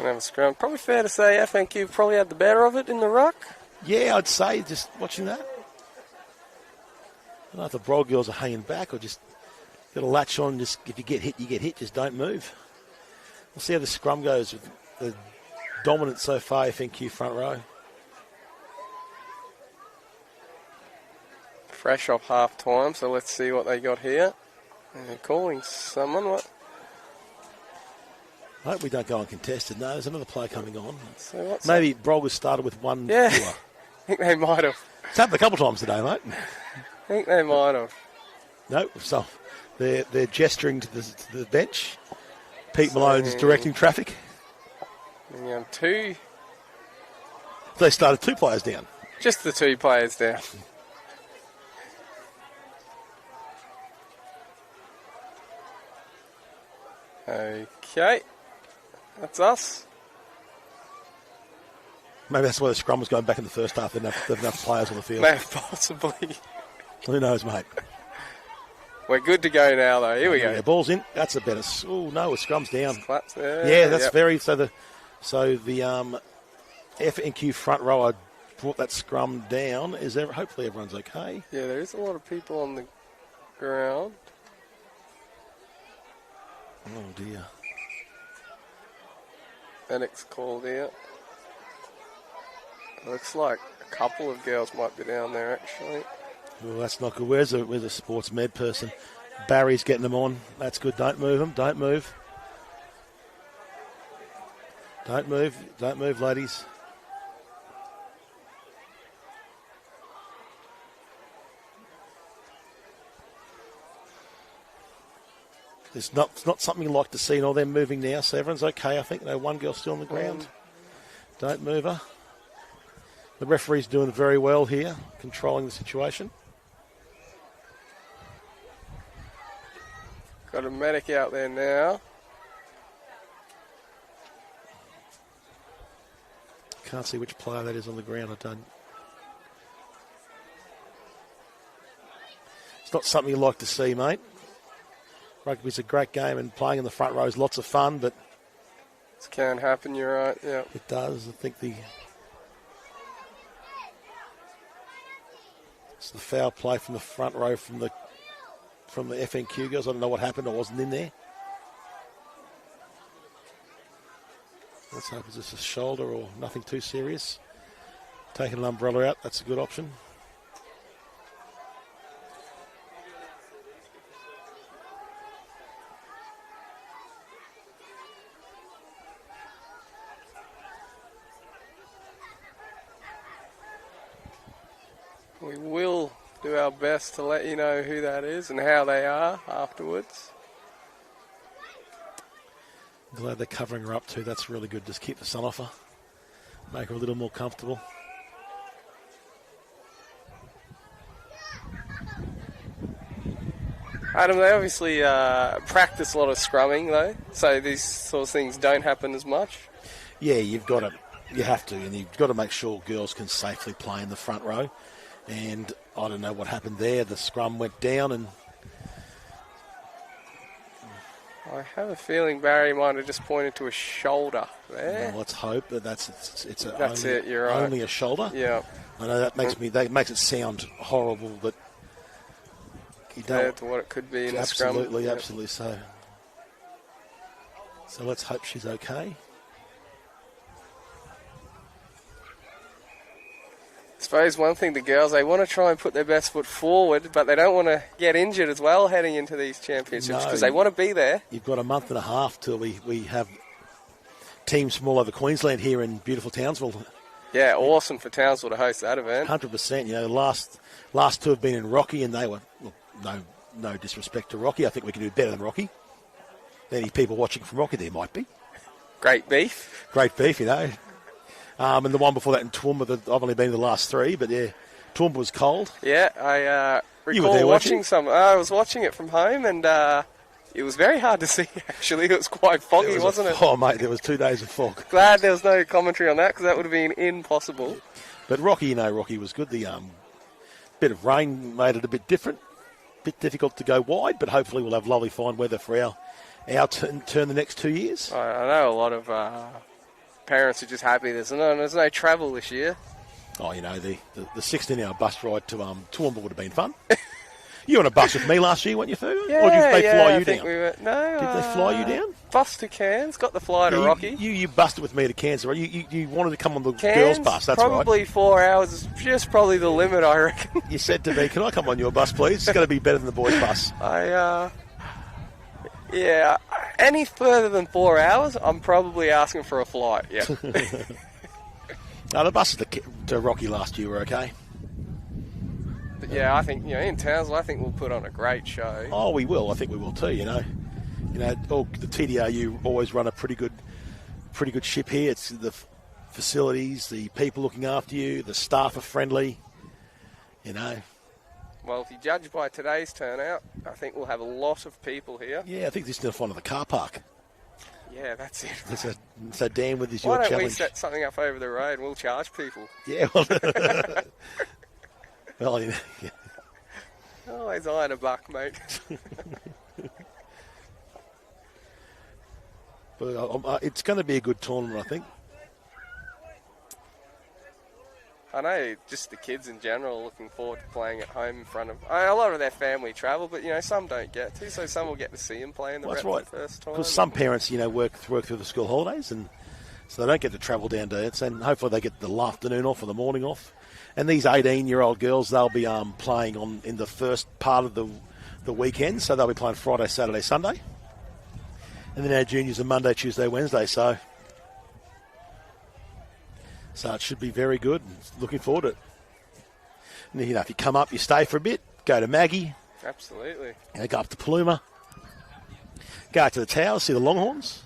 Probably fair to say FNQ probably had the better of it in the ruck. Yeah, I'd say, just watching that. I don't know if the Brog girls are hanging back or just got to latch on. Just if you get hit, you get hit. Just don't move. We'll see how the scrum goes with the dominant so far, FNQ front row. Fresh off half time, so let's see what they got here. They're calling someone. What? I hope we don't go uncontested. No, there's another play coming on. So what's Maybe Brogers started with one Yeah. fewer. I think they might have. It's happened a couple of times today, mate. I think they might have. No, so they're gesturing to the bench. Pete Malone's directing traffic. And two. They started 2 players down. Just the 2 players down. Okay. That's us. Maybe that's why the scrum was going back in the first half. They didn't have enough players on the field. May possibly. Who knows, mate? We're good to go now, though. Here we go. Yeah, ball's in. That's a better. Oh no, the scrum's down. Claps there. Yeah, that's Yep. very. So the F&Q front row brought that scrum down. Hopefully everyone's okay. Yeah, there is a lot of people on the ground. Oh dear. Fenix called out. Looks like a couple of girls might be down there, actually. Well, that's not good. Where's a sports med person? Barry's getting them on. That's good. Don't move them. Don't move. Don't move. Don't move, ladies. It's not something you like to see, and all them moving now, so everyone's okay, I think. No, one girl still on the ground. Don't move her. The referee's doing very well here, controlling the situation. Got a medic out there now. Can't see which player that is on the ground. I don't. It's not something you like to see, mate. Rugby's a great game, and playing in the front row is lots of fun, but This can happen, you're right, yeah. it does. I think it's the foul play from the front row from the FNQ girls. I don't know what happened. I wasn't in there. Let's hope it's just a shoulder or nothing too serious. Taking an umbrella out, that's a good option. We will do our best to let you know who that is and how they are afterwards. Glad they're covering her up too. That's really good. Just keep the sun off her. Make her a little more comfortable. Adam, they obviously practice a lot of scrumming though, so these sort of things don't happen as much. Yeah, you have to, and you've got to make sure girls can safely play in the front row. And I don't know what happened there. The scrum went down, and I have a feeling Barry might have just pointed to a shoulder there. well, let's hope that that's You're right. only a shoulder. Yeah. I know that makes it sound horrible, but you Compared don't. to what it could be in a scrum. Absolutely, Yeah. absolutely so. So let's hope she's okay. I suppose one thing the girls, they want to try and put their best foot forward, but they don't want to get injured as well heading into these championships because they want to be there. You've got a month and a half till we have teams from all over Queensland here in beautiful Townsville. Yeah, awesome for Townsville to host that event. 100%. You know, last two have been in Rocky, and they were no disrespect to Rocky. I think we can do better than Rocky. Any people watching from Rocky, there might be. Great beef. Great beef, you know. And the one before that in Toowoomba, I've only been to the last three, but yeah, Toowoomba was cold. Yeah, I You were recall there, weren't you? watching some. I was watching it from home, and it was very hard to see, actually. It was quite foggy, wasn't it? Oh, mate, there was 2 days of fog. Glad there was no commentary on that, because that would have been impossible. But Rocky, Rocky was good. The bit of rain made it a bit different. Bit difficult to go wide, but hopefully we'll have lovely fine weather for our turn the next 2 years. I know a lot of parents are just happy there's no travel this year. Oh, the 16-hour bus ride to Toowoomba would have been fun. You were on a bus with me last year, weren't you, Fu? Yeah, or did they fly I you think down? we were, no. Did they fly you down? Bus to Cairns, got the fly to Rocky. You busted with me to Cairns, right? You wanted to come on the Cairns, girls' bus, that's probably right. 4 hours is just probably the limit, I reckon. You said to me, can I come on your bus, please? It's going to be better than the boys' bus. Yeah, any further than 4 hours, I'm probably asking for a flight, yeah. No, the buses to Rocky last year were okay. But yeah, I think, in Townsville, I think we'll put on a great show. Oh, we will. I think we will too, the TDRU always run a pretty good ship here. It's the facilities, the people looking after you, the staff are friendly, Well, if you judge by today's turnout, I think we'll have a lot of people here. Yeah, I think this is in front of the car park. Yeah, that's it. So Dan, with this your Why don't challenge. we set something up over the road and we'll charge people? Yeah, well, yeah. Always eyeing a buck, mate. But it's going to be a good tournament, I think. I know just the kids in general are looking forward to playing at home in front of... a lot of their family travel, but, some don't get to, so some will get to see them play in the rep for the first time. Because some parents, work through the school holidays, and so they don't get to travel down to it, and hopefully they get the afternoon off or the morning off. And these 18-year-old girls, they'll be playing in the first part of the weekend, so they'll be playing Friday, Saturday, Sunday. And then our juniors are Monday, Tuesday, Wednesday, so it should be very good. Looking forward to it. And if you come up, you stay for a bit, go to Maggie. Absolutely. Go up to Paluma. Go out to the Towers, see the Longhorns.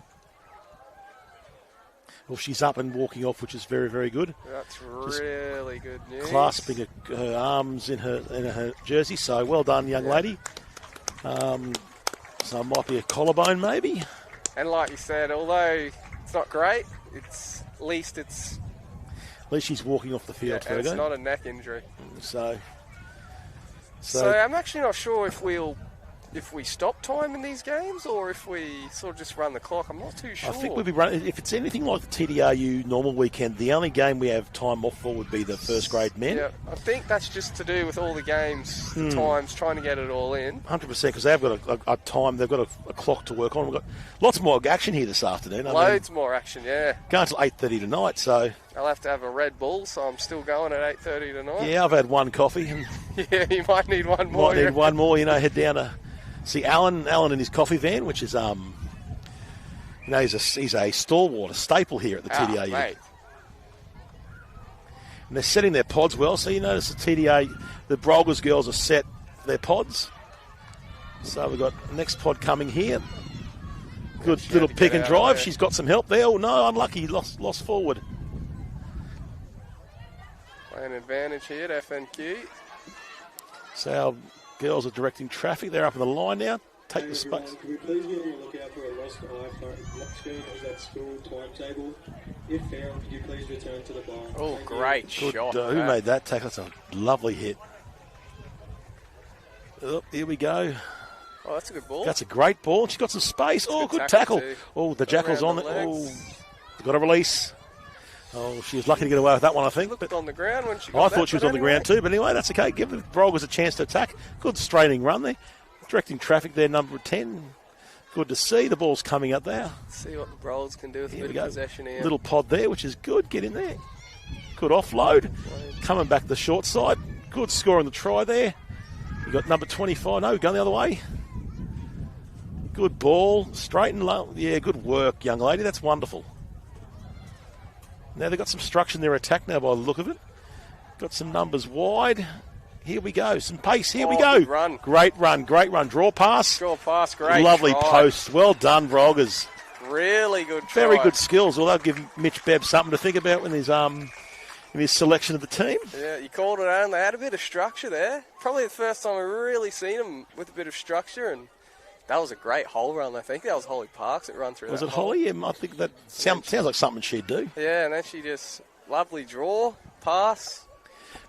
Well, she's up and walking off, which is very, very good. That's really good news. Clasping her arms in her jersey, so well done, young lady. So it might be a collarbone, maybe. And like you said, although it's not great, at least she's walking off the field. And it's not a neck injury. So I'm actually not sure if we stop time in these games or if we sort of just run the clock. I'm not too sure. I think we'll be running. If it's anything like the TDRU normal weekend, the only game we have time off for would be the first grade men. Yeah, I think that's just to do with all the games, the times, trying to get it all in. 100%, because they've got a time, they've got a clock to work on. We've got lots more action here this afternoon. Loads more action, yeah. Going till 8:30 tonight, so... I'll have to have a Red Bull, so I'm still going at 8:30 tonight. Yeah, I've had one coffee. And yeah, you might need one more. Might need one more, head down to... See Alan in his coffee van, which is, he's a stalwart, a staple here at the TDRU. Mate. And they're setting their pods well, so you notice the Brogers girls have set their pods. So we've got the next pod coming here. Good She little had to pick get and out drive. there. She's got some help there. Oh no, unlucky. Lost forward. Playing advantage here at FNQ. So our girls are directing traffic. They're up in the line now. Take the Hey space. everyone, can we please be on the lookout for a lost iPhone lock screen as that school timetable? If found, could you please return to the bar? Oh, Thank you. great Good, shot. who made that tackle? That's a lovely hit. Oh, here we go. Oh, that's a good ball. That's a great ball. She's got some space. Oh, good good tackle tackle. too. Oh, the Jackal's Around on the it. Oh, legs. got a release. Oh, she was lucky to get away with that one, I think. Looked But on the ground when she I got that, thought she was but on the anyway. ground too. But anyway, that's okay. Give the Brogers a chance to attack. Good straining run there. Directing traffic there, number 10. Good to see. The ball's coming up there. See what the Brolgas can do with a Here we bit go. of possession here. Little pod there, which is good. Get in there. Good offload. Coming back the short side. Good score on the try there. You got number 25. No, going the other way. Good ball. Straight and low. Yeah, good work, young lady. That's wonderful. Now they've got some structure in their attack now by the look of it. Got some numbers wide. Here we go. Some pace. Here we Oh, go. good run. Great run. Great run. Draw pass. Draw pass, great Lovely try. post. Well done, Brogers. Really good try. Very good skills. Well, they'll give Mitch Bebb something to think about in his selection of the team. Yeah, you called it on. They had a bit of structure there. Probably the first time I've really seen them with a bit of structure, and that was a great hole run, I think. That was Holly Parks that run through Was that it hole. Holly? I think that sounds like something she'd do. Yeah, and then she just, lovely draw, pass.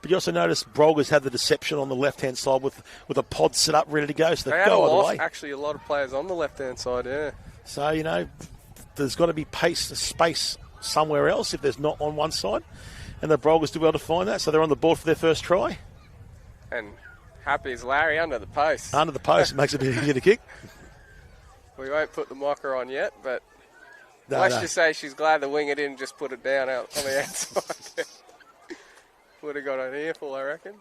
But you also noticed Brolgas had the deception on the left-hand side with a pod set up ready to go, so They they had go all the way. actually a lot of players on the left-hand side, yeah. So, there's got to be space somewhere else if there's not on one side. And the Brolgas do well to find that, so they're on the board for their first try. And happy as Larry under the post. Under the post, it makes it a bit easier to kick. We won't put the mocker on yet, but No, let's no. just say she's glad the winger didn't just put it down out on the outside. Would have got an earful, I reckon.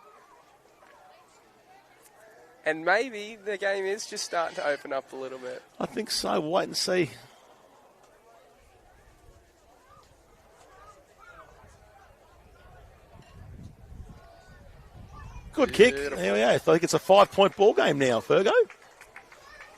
And maybe the game is just starting to open up a little bit. I think so. Wait and see. Good kick. Beautiful. There we go. I think it's a 5-point ball game now, Fergo.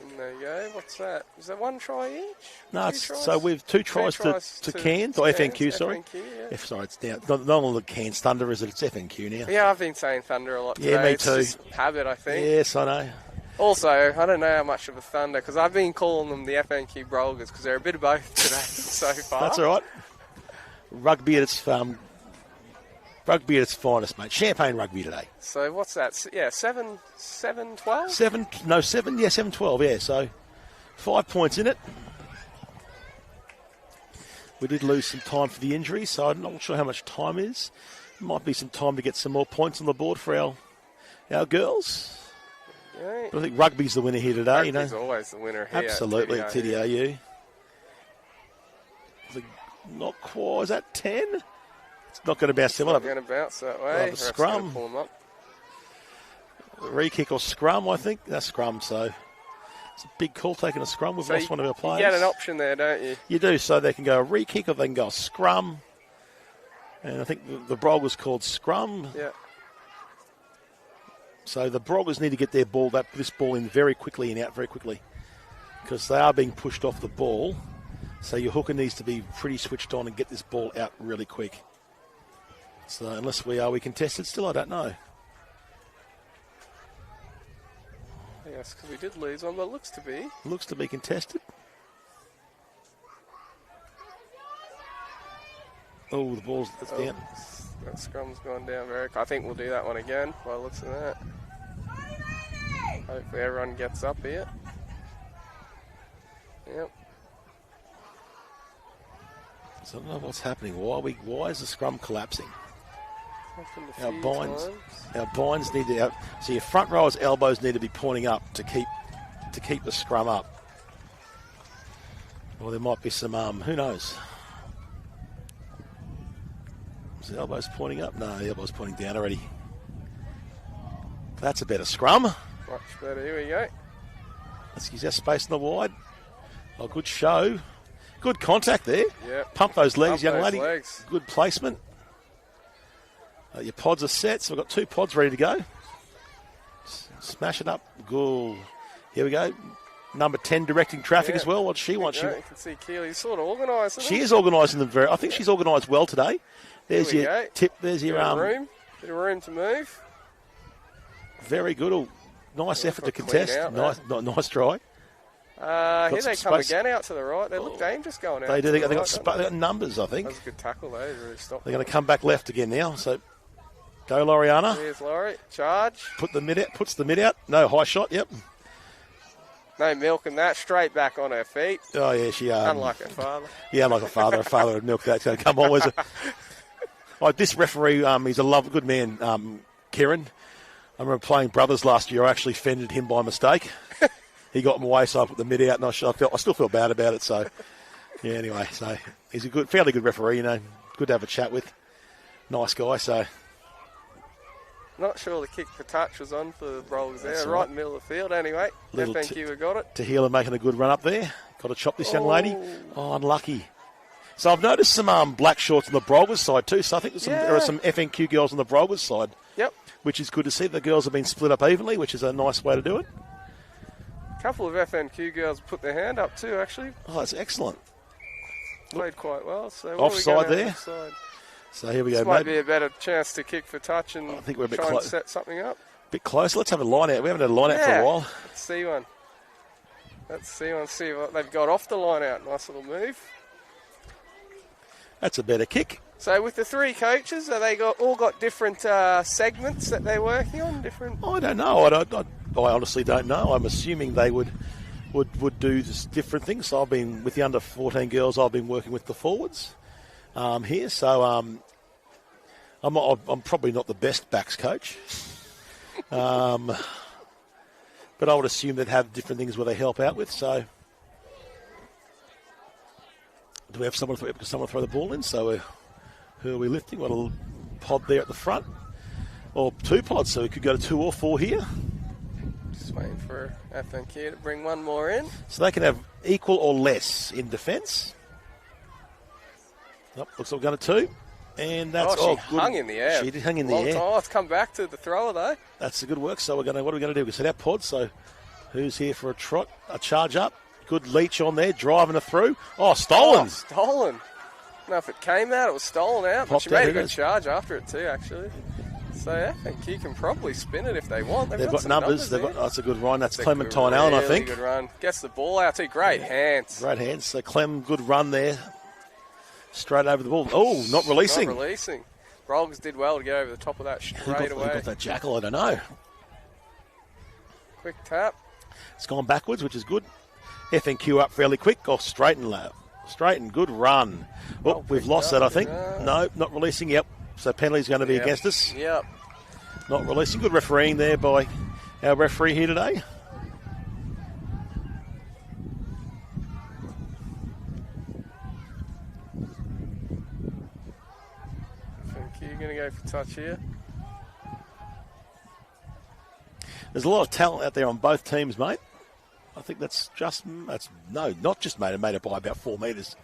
And there you go. What's that? Is that one try each? No, Two tries? so we've two tries to Cairns, or FNQ, sorry. FNQ, yeah. Sorry, it's now not on the Cairns Thunder, is it? It's FNQ now. Yeah, I've been saying Thunder a lot today. Yeah, me It's too. just habit, I think. Yes, I know. Also, I don't know how much of a Thunder, because I've been calling them the FNQ Brolgas, because they're a bit of both today so far. That's all right. Rugby at its finest, mate. Champagne rugby today. So what's that? Yeah, 7-12? 7-12, yeah. So 5 points in it. We did lose some time for the injury, so I'm not sure how much time is. Might be some time to get some more points on the board for our girls. Yeah. But I think rugby's the winner here today. Rugby's always the winner here. Absolutely, at at TDRU. TDRU. Not quite. Is that 10? It's not going to bounce. Not going to bounce that way. have a Ref's scrum. gonna pull 'em up. Re-kick or scrum, I think. That's scrum, so it's a big call taking a scrum. We've So lost one of our players. You get an option there, don't you? You do, so they can go a re-kick or they can go a scrum. And I think the Brog was called scrum. Yeah. So the Brogers need to get this ball in very quickly and out very quickly because they are being pushed off the ball. So your hooker needs to be pretty switched on and get this ball out really quick. So unless we contested still, I don't know. Yes, because we did lose one, but it looks to be. Looks to be contested. Oh, the ball's down. That scrum's gone down very quick. I think we'll do that one again by the looks of that. Hopefully everyone gets up here. Yep. So I don't know what's happening. Why is the scrum collapsing? Happened a Our few binds, times. our binds need to. So your front rowers' elbows need to be pointing up to keep the scrum up. Or there might be some who knows. Is the elbows pointing up? No, the elbows pointing down already. That's a better scrum. Much better. Here we go. Let's use our space in the wide. Oh, good show. Good contact there. Yep. Pump those legs, Pump young those lady. legs. Good placement. Your pods are set, so we've got 2 pods ready to go. Smash it up. Good. Here we go. number 10 directing traffic Yeah. as well. What she wants. You can see Keely's sort of organised. She is organising them very. I think she's organised well today. There's Here we your go. tip. There's your Bit of room to move. Very good. Oh, nice effort to clean contest. out, Nice try. Here they some come space. again out to the right. They look dangerous going out. They do. to They the got, right, they got numbers, I think. That was a good tackle, though. They really stopped. They're going to come back left again now. So go, Loriana. Here's Laurie. Charge. Puts the mid out. No, high shot. Yep. No milking that. Straight back on her feet. Oh, yeah, she... Unlike her father. Yeah, like a father. A father would milk that. It's going to come on, was it? Oh, this referee, he's a good man, Kieran. I remember playing brothers last year. I actually fended him by mistake. He got him away, so I put the mid out, and I still feel bad about it. So, yeah, anyway, so he's a fairly good referee, you know. Good to have a chat with. Nice guy, so... Not sure the kick for touch was on for the Brolgas there. That's Right right. in the middle of the field, anyway. Little FNQ have got it. Tahila making a good run up there. Got to chop this young lady. Oh, unlucky. So I've noticed some black shorts on the Brogers side too. So I think there are some FNQ girls on the Brogers side. Yep. Which is good to see. The girls have been split up evenly, which is a nice way to do it. A couple of FNQ girls put their hand up too, actually. Oh, that's excellent. Played quite well. So Offside there. Offside. So here we go, This mate. might be a better chance to kick for touch and I think we're a bit try and close. set something up. Bit close. Let's have a line out. We haven't had a line out for a while. Let's see one. See what they've got off the line out. Nice little move. That's a better kick. So with the three coaches, have they all got different segments that they're working on? Different. I don't know. I honestly don't know. I'm assuming they would do different things. So I've been with the under 14 girls. I've been working with the forwards here. So I'm probably not the best backs coach, but I would assume they'd have different things where they help out with. So do we have someone throw the ball in? So who are we lifting? Got a little pod there at the front, or two pods. So we could go to 2 or 4 here. Just waiting for FNQ to bring one more in. So they can have equal or less in defence. Looks like we're going to 2. And that's she good. hung in the air. She did hang in the Long air. time. Let's come back to the thrower though. That's a good work. So what are we going to do? We set our pod. So who's here for a trot? A charge up. Good leech on there, driving her through. Oh, stolen. Stolen. I don't know if it came out, it was stolen out, but Popped she made out, a good it is. charge after it too, actually. So yeah, I think you can probably spin it if they want. They've got some numbers. there. That's a good run. That's It's a Clementine Allen, I really think. Good run. Gets the ball out too. Great hands. Great hands. So Clem, good run there. Straight over the ball. Oh, not releasing. Not releasing. Brolgas did well to get over the top of that straight Who away. got that jackal? I don't know. Quick tap. It's gone backwards, which is good. FNQ up fairly quick. Off straight and low. Straight and good run. Oh, we've lost that, I think. No, not releasing. Yep. So penalty's going to be against us. Yep. Not releasing. Good refereeing there by our referee here today. You're going to go for touch here. There's a lot of talent out there on both teams, mate. I think not just made it by about 4 metres.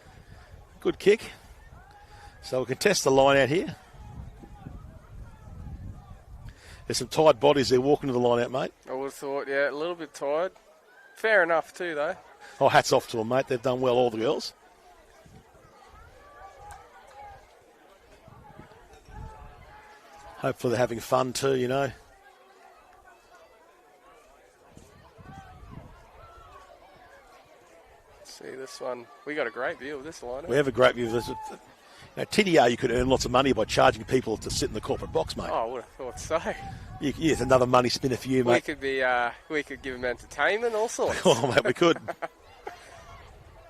Good kick. So we can test the line out here. There's some tired bodies there walking to the line out, mate. I would have thought, yeah, a little bit tired. Fair enough too, though. Oh, hats off to them, mate. They've done well, all the girls. Hopefully they're having fun too, you know. See this one. We got a great view of this line. We have a great view of this. Now, TDR, you could earn lots of money by charging people to sit in the corporate box, mate. Oh, I would have thought so. Yeah, it's another money spinner for you, mate. We could give them entertainment, all sorts. Oh, mate, we could.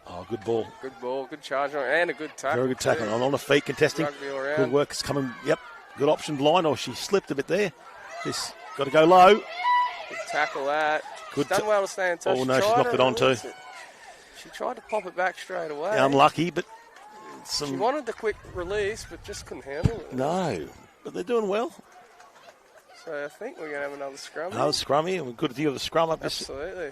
Oh, good ball. Good ball, good charge, and a good tackle. Very good tackle. On the feet, contesting. Rugby all round. Good work. It's coming. Yep. Good option blind. Oh, she slipped a bit there. Just got to go low. Good tackle that. Good She's done well to stay in touch. Oh, no, she's knocked it on too. She tried to pop it back straight away. Yeah, unlucky, but She wanted the quick release, but just couldn't handle it. No, but they're doing well. So I think we're going to have another scrum. Another scrummy, and a good view of the scrum up. Absolutely.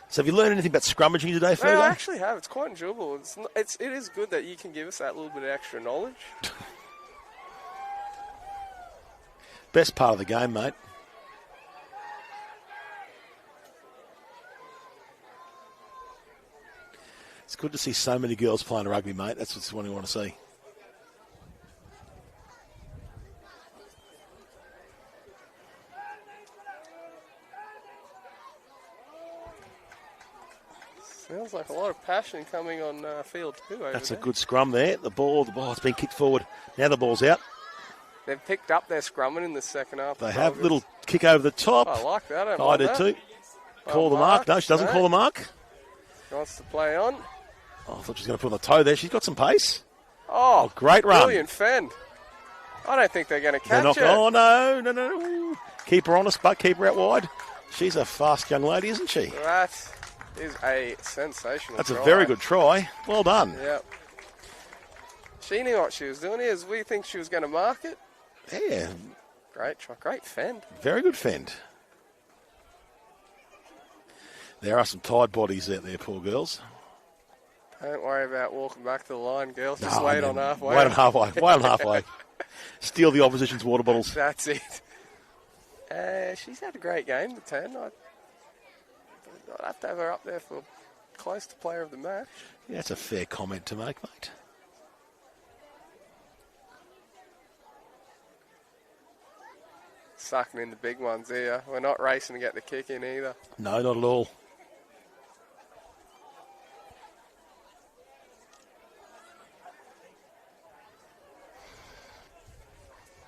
So have you learned anything about scrummaging today, Fergo? No, I actually have. It's quite enjoyable. It is good that you can give us that little bit of extra knowledge. Best part of the game, mate. good to see so many girls playing rugby, mate. That's what you want to see. Sounds like a lot of passion coming on field 2 over That's there. a good scrum there. The ball has been kicked forward. Now the ball's out. They've picked up their scrumming in the second half. They have a little kick over the top. I like that. I don't I mind do that. too. Call the mark. No, she doesn't call the mark. She wants to play on. Oh, I thought she was going to put on the toe there. She's got some pace. Oh, great run. Brilliant fend. I don't think they're going to catch it. Oh, no. Keep her honest, but keep her out wide. She's a fast young lady, isn't she? That is a sensational That's try. a very good try. Well done. Yeah. She knew what she was doing. Is we think she was going to mark it. Yeah. Great try. Great fend. Very good fend. There are some tired bodies out there, poor girls. Don't worry about walking back to the line, girls. Just wait on halfway. Wait on halfway. Wait on halfway. Steal the opposition's water bottles. That's it. She's had a great game, the 10. I'd have to have her up there for close to player of the match. Yeah, that's a fair comment to make, mate. Sucking in the big ones here. We're not racing to get the kick in either. No, not at all.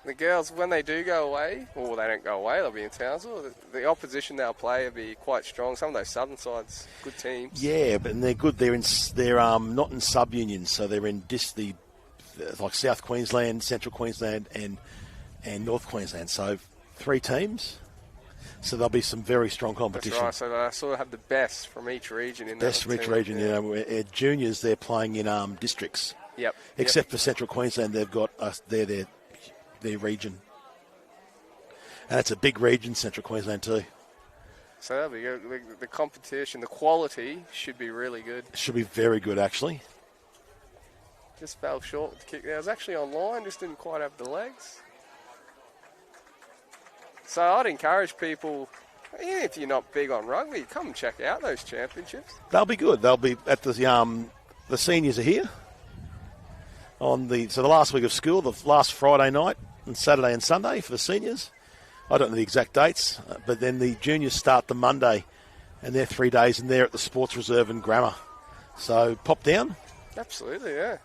The girls, when they do go away, or they don't go away, they'll be in Townsville. The opposition they'll play will be quite strong. Some of those southern sides, good teams. Yeah, but they're good. They're not in sub-unions, so they're in like South Queensland, Central Queensland, and North Queensland. So 3 teams. So there'll be some very strong competition. That's right. So they sort of have the best from each region in Best from each region. Yeah. At juniors, they're playing in districts. Yep. Except for Central Queensland, they've got their region. And it's a big region, Central Queensland too. So that'll be good. The competition, the quality should be really good. It should be very good, actually. Just fell short with the kick there. I was actually online, just didn't quite have the legs. So I'd encourage people, even if you're not big on rugby, come and check out those championships. They'll be good. They'll be at the seniors are here the last week of school, the last Friday night and Saturday and Sunday for the seniors. I don't know the exact dates, but then the juniors start the Monday, and they're 3 days, and they're at the Sports Reserve and Grammar. So pop down. Absolutely, yeah.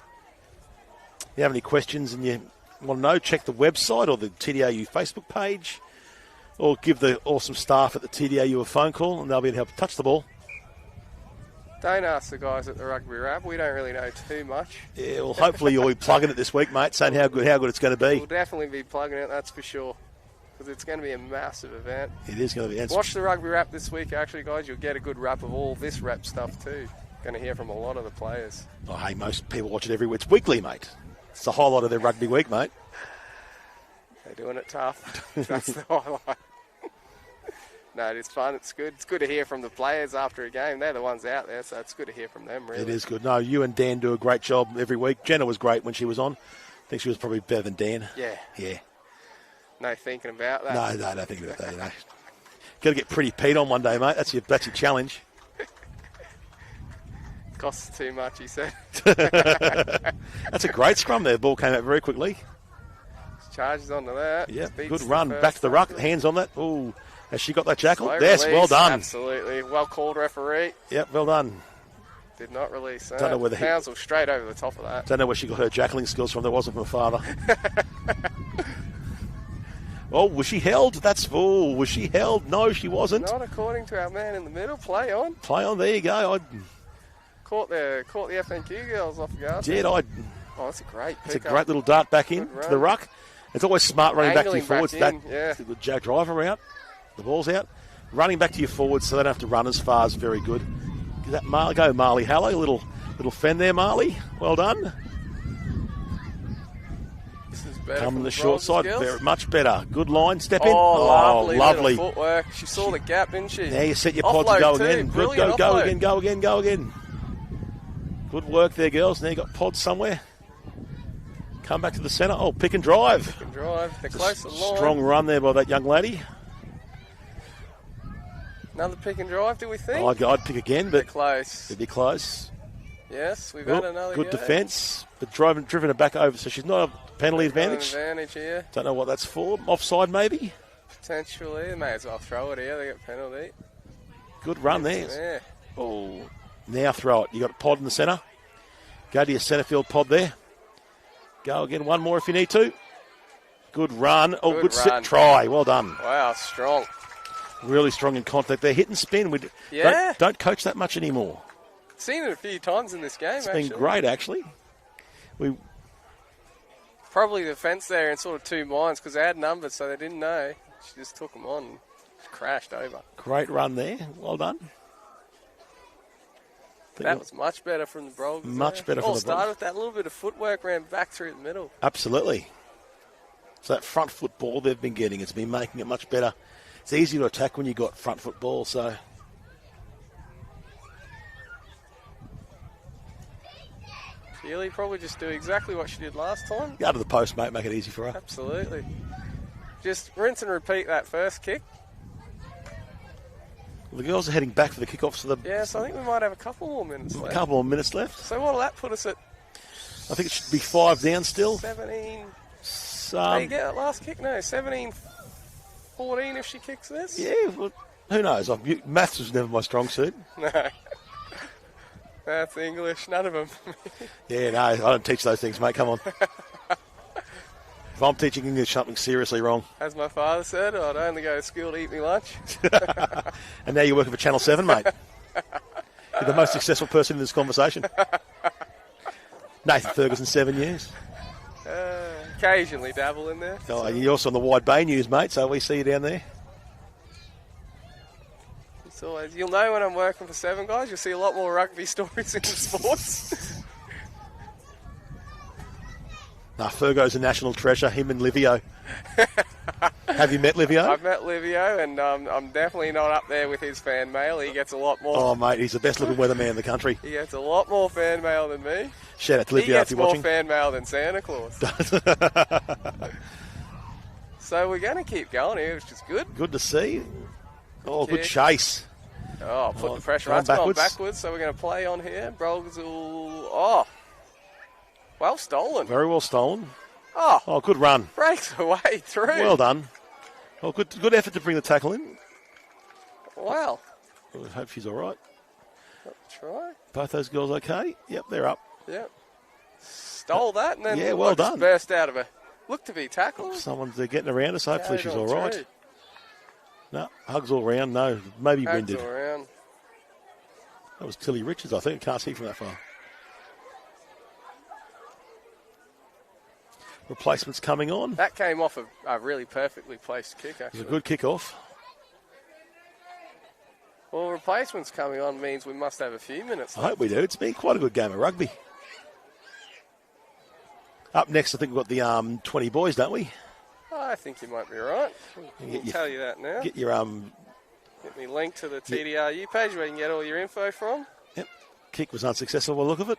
If you have any questions and you want to know, check the website or the TDAU Facebook page, or give the awesome staff at the TDAU a phone call, and they'll be able to help touch the ball. Don't ask the guys at the Rugby Wrap. We don't really know too much. Yeah, well, hopefully you'll be plugging it this week, mate, saying how good it's going to be. We'll definitely be plugging it, that's for sure, because it's going to be a massive event. It is going to be. Watch the Rugby Wrap this week, actually, guys. You'll get a good wrap of all this rep stuff, too. Going to hear from a lot of the players. Oh, hey, most people watch it every week. It's weekly, mate. It's the highlight of their rugby week, mate. They're doing it tough. That's the highlight. No, it's fun. It's good. It's good to hear from the players after a game. They're the ones out there, so it's good to hear from them, really. It is good. No, you and Dan do a great job every week. Jenna was great when she was on. I think she was probably better than Dan. Yeah. Yeah. No thinking about that. No, don't think about that, you know. Got to get Pretty Pete on one day, mate. That's your challenge. Costs too much, he said. That's a great scrum there. The ball came out very quickly. Charges onto that. Yeah, Beats good run. first Back to the ruck. tackle. Hands on that. Ooh, has she got that jackal? Slow Yes, release. well done. Absolutely. Well called, referee. Yep, well done. Did not release that. Don't know whether Townsville straight over the top of that. Don't know where she got her jackling skills from. That wasn't from her father. Oh, was she held? Was she held? No, she wasn't. Not according to our man in the middle. Play on. Play on. There you go. Caught the FNQ girls off guard. Oh, that's a great pick. it's a great little dart back in to the ruck. It's always smart running back to your forwards. Yeah. The jack driver out. The ball's out. Running back to your forwards so they don't have to run as far is very good. Give that go, Marley. Hello, little fend there, Marley. Well done. This is better. Coming the short side, girls. very much better. Good line, step in. Lovely. Lovely. Little footwork. She saw the gap, didn't she? Now you set your pods and go again. Good, go again. Good work there, girls. Now you got pods somewhere. Come back to the centre. Oh, pick and drive. Pick and drive. They're close to the line. Strong run there by that young lady. Another pick and drive, do we think? I'd pick again, but close. it'd be close. Yes, we've Oh, had another good go. defence, but driven her back over, so she's not a penalty advantage. Advantage here. Don't know what that's for. Offside, maybe? Potentially. They may as well throw it here. They get penalty. Good run there. Yeah. Oh, now throw it. You got a pod in the centre. Go to your centre field pod there. Go again, one more if you need to. Good run. Oh, good run. try. Well done. Wow, strong. Really strong in contact there. Hit and spin. Yeah. Don't coach that much anymore. Seen it a few times in this game, It's been great, actually. Probably the fence there in sort of two minds because they had numbers, so they didn't know. She just took them on and crashed over. Great run there. Well done. That was much better from the Brogers. Much better from the Brogers. Started with that little bit of footwork, ran back through the middle. Absolutely. So that front foot ball they've been getting, it's been making it much better. It's easy to attack when you've got front foot ball, so... Keely probably just do exactly what she did last time. Go to the post, mate. Make it easy for her. Absolutely. Just rinse and repeat that first kick. Well, the girls are heading back for the kickoff. So I think we might have a couple more minutes left. A couple more minutes left. So what'll that put us at? I think it should be 5 down still. 17. Some... you get that last kick? No, 17-14 if she kicks this? Yeah, well, who knows? Maths was never my strong suit. No. That's English, none of them. Yeah, no, I don't teach those things, mate. Come on. If I'm teaching English, something's seriously wrong. As my father said, I'd only go to school to eat me lunch. And now you're working for Channel 7, mate. You're the most successful person in this conversation. Nathan Ferguson, 7 years. Occasionally dabble in there. Oh, you're also on the Wide Bay News, mate, so we see you down there. It's always, you'll know when I'm working for 7 Guys, you'll see a lot more rugby stories in sports. Fergo's a national treasure, him and Livio. Have you met Livio? I've met Livio, and I'm definitely not up there with his fan mail. He gets a lot more. Oh, mate, he's the best looking weatherman in the country. He gets a lot more fan mail than me. Shout out to Livio if you're watching. He gets more fan mail than Santa Claus. So we're going to keep going here, which is good. Good to see. Oh, Kick. good chase. Oh, put the pressure on. It's gone backwards, so we're going to play on here. Brolgas will... Oh, well stolen. Very well stolen. Oh, good run. Breaks away through. Well done. Oh, good effort to bring the tackle in. Wow. I hope she's all right. Try. Both those girls okay? Yep, they're up. Yep. Stole that and then well done. Burst out of her. Look to be tackled. Someone's getting around us. Hopefully she's all right. Through. No, hugs all round. No, maybe Hugs winded. all around. That was Tilly Richards, I think. I can't see from that far. Replacements coming on. That came off a really perfectly placed kick, actually. It was a good kick-off. Well, replacements coming on means we must have a few minutes left. I hope we do. It's been quite a good game of rugby. Up next, I think we've got the 20 boys, don't we? I think you might be right. I'll tell you that now. Get your Get me link to the TDRU page where you can get all your info from. Yep. Kick was unsuccessful by the look of it.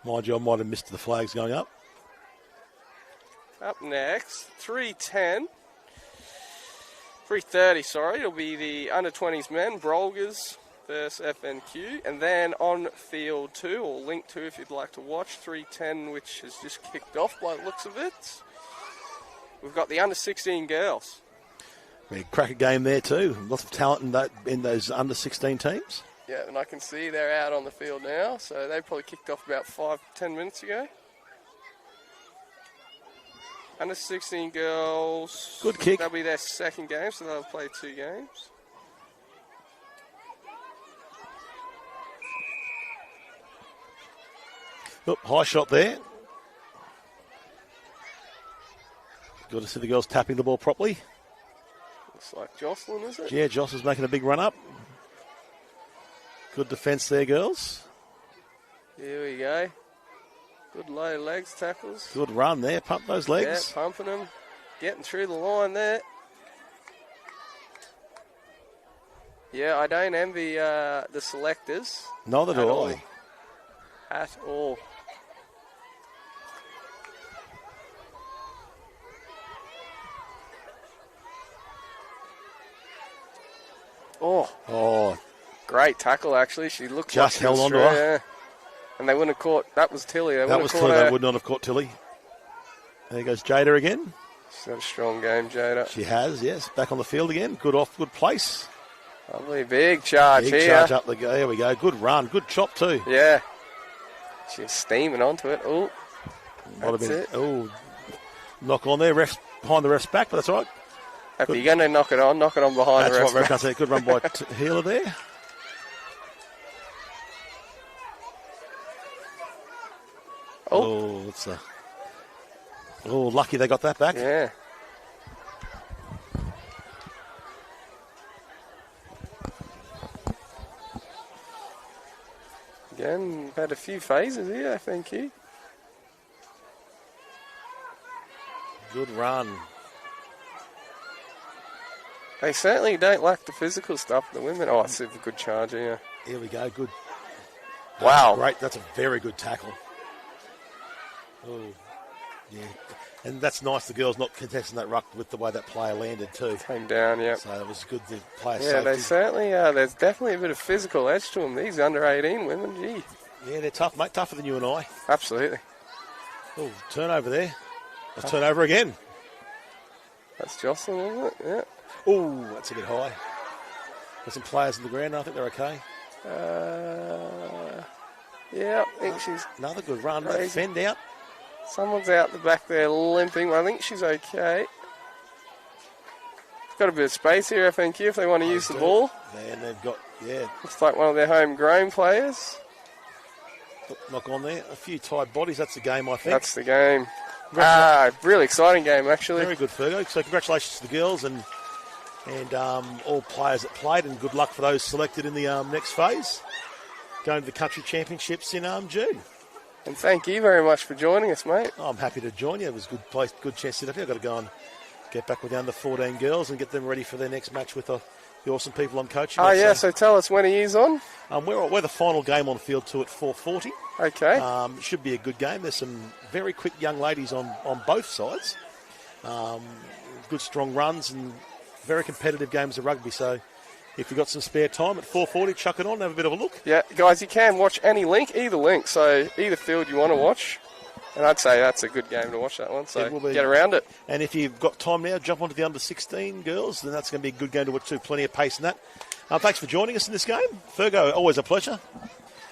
Mind you, I might have missed the flags going up. Up next, 3:30, sorry. It'll be the under-20s men, Brolgas versus FNQ. And then on field 2, or link 2 if you'd like to watch, 3:10, which has just kicked off by the looks of it. We've got the under-16 girls. A cracker game there too. Lots of talent in those under-16 teams. Yeah, and I can see they're out on the field now, so they probably kicked off about 5-10 minutes ago. Under 16 girls. Good kick. That'll be their second game, so they'll play 2 games. Look, high shot there. Good to see the girls tapping the ball properly. Looks like Jocelyn, is it? Yeah, Joss is making a big run up. Good defence there, girls. Here we go. Good low legs tackles. Good run there. Pump those legs. Yeah, pumping them. Getting through the line there. Yeah, I don't envy the selectors. Neither do all. I. At all. Oh, Great tackle, actually. She looked Just like she was held on to through, her. yeah. And they wouldn't have caught. That was Tilly. They That wouldn't was have Tilly. caught They her. would not have caught Tilly. There goes Jada again. She's had a strong game, Jada. She has, yes. Back on the field again. Good place. Lovely big charge Big here. charge up the go. There we go. Good run. Good chop too. Yeah. She's steaming onto it. Oh, Might have that's been. it. Oh, knock on there. Refs behind the ref's back, but that's all right. If you're going to knock it on behind That's the what ref. ref said. Good run by Healer there. Oh, it's a. Oh, lucky they got that back. Yeah. Again, had a few phases here, thank you. Good run. They certainly don't lack the physical stuff, the women. Oh, super good charge here. Here we go. Good. Wow. Great. That's a very good tackle. Oh, yeah. And that's nice. The girls not contesting that ruck with the way that player landed too. Came down, yep. So it was good to play Yeah, safety. they certainly are. There's definitely a bit of physical edge to them. These under 18 women, gee. Yeah, they're tough, mate. Tougher than you and I. Absolutely. Oh, turnover there. A turnover again. That's Jocelyn, isn't it? Yeah. Oh, that's a bit high. There's some players in the ground. I think they're okay. Yeah, I think she's... Another good run. Crazy. Fend out. Someone's out the back there limping. I think she's okay. Got a bit of space here, FNQ, if they want to use the ball. And they've got, yeah, Looks like one of their homegrown players. knock on there. A few tied bodies. That's the game, I think. That's the game. Really exciting game, actually. Very good, Fergo. So congratulations to the girls and all players that played, and good luck for those selected in the next phase. Going to the country championships in June. And thank you very much for joining us, mate. I'm happy to join you. It was a good place, good chance to sit up here. I've got to go and get back with the under 14 girls and get them ready for their next match with the awesome people I'm coaching. Oh, yeah, so tell us when he is on. We're the final game on field 2 at 4:40. Okay. Should be a good game. There's some very quick young ladies on both sides. Good strong runs and very competitive games of rugby. So if you've got some spare time at 4:40, chuck it on, have a bit of a look. Yeah, guys, you can watch either link, so either field you want to watch. And I'd say that's a good game to watch, that one, so get around it. And if you've got time now, jump onto the under 16 girls, then that's going to be a good game to watch too. Plenty of pace in that. Thanks for joining us in this game. Fergo, always a pleasure.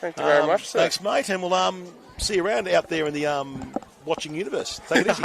Thank you very much, sir. Thanks, mate, and we'll see you around out there in the watching universe. Take it easy.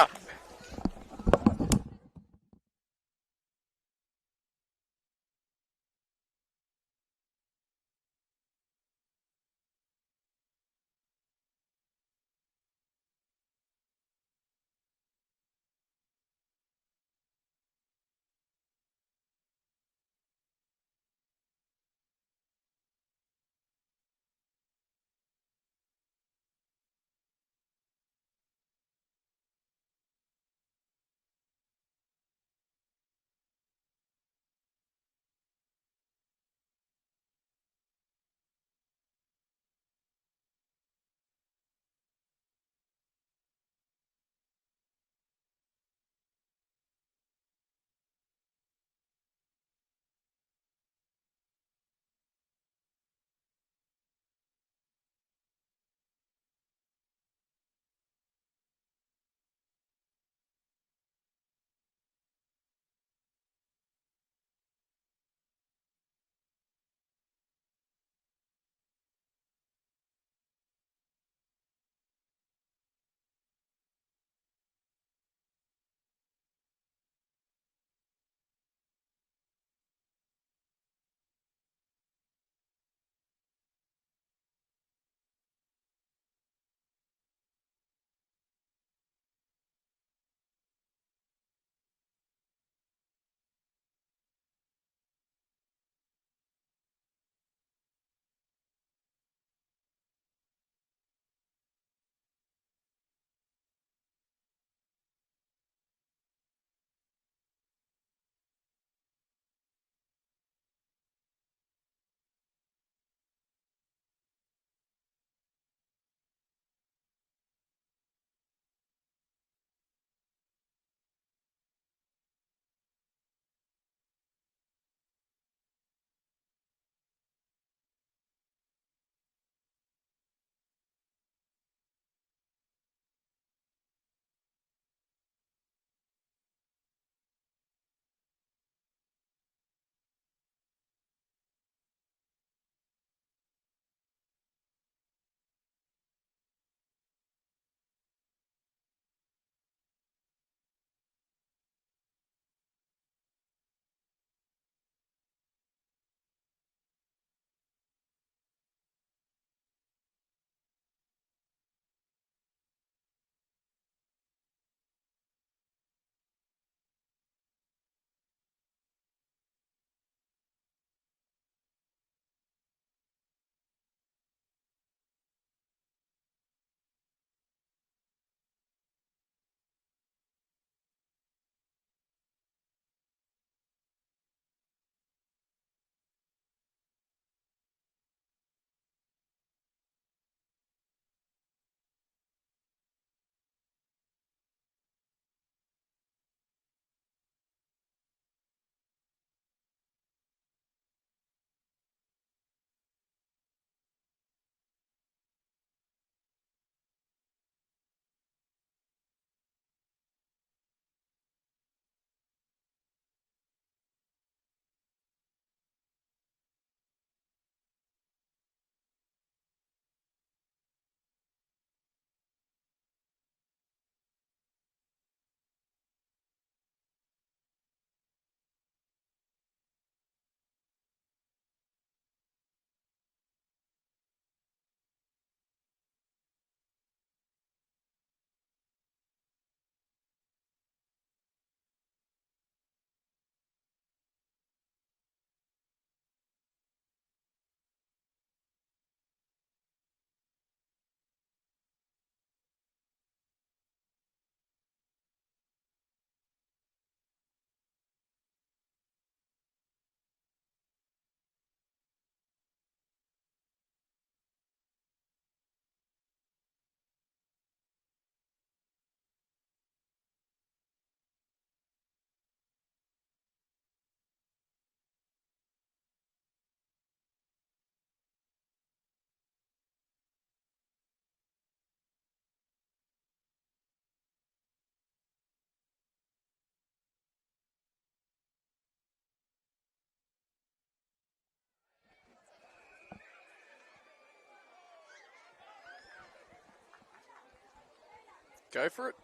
Go for it.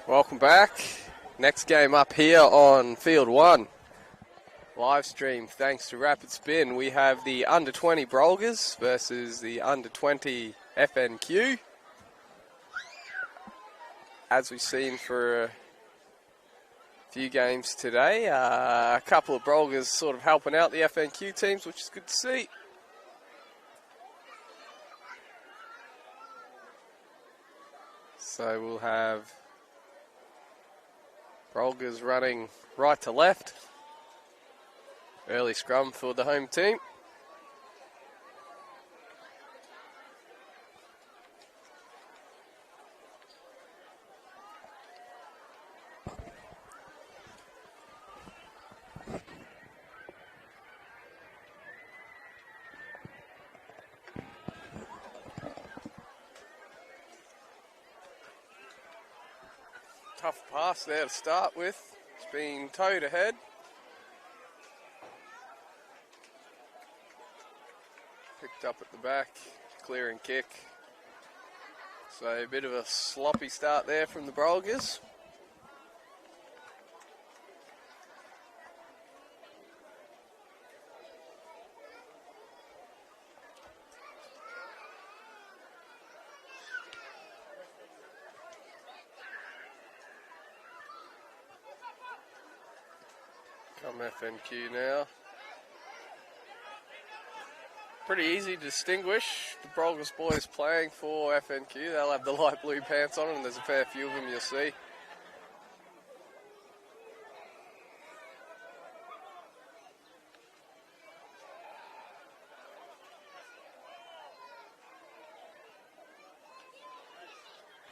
Welcome back. Next game up here on Field 1. Live stream thanks to Rapid Spin. We have the under-20 Brolgas versus the under-20 FNQ. As we've seen for a few games today, a couple of Brolgas sort of helping out the FNQ teams, which is good to see. So we'll have Brolgas running right to left. Early scrum for the home team. Tough pass there to start with. It's been towed ahead. Picked up at the back, clear and kick. So a bit of a sloppy start there from the Brolgas. Come FNQ now. Pretty easy to distinguish the Brolgas boys playing for FNQ. They'll have the light blue pants on, and there's a fair few of them you'll see.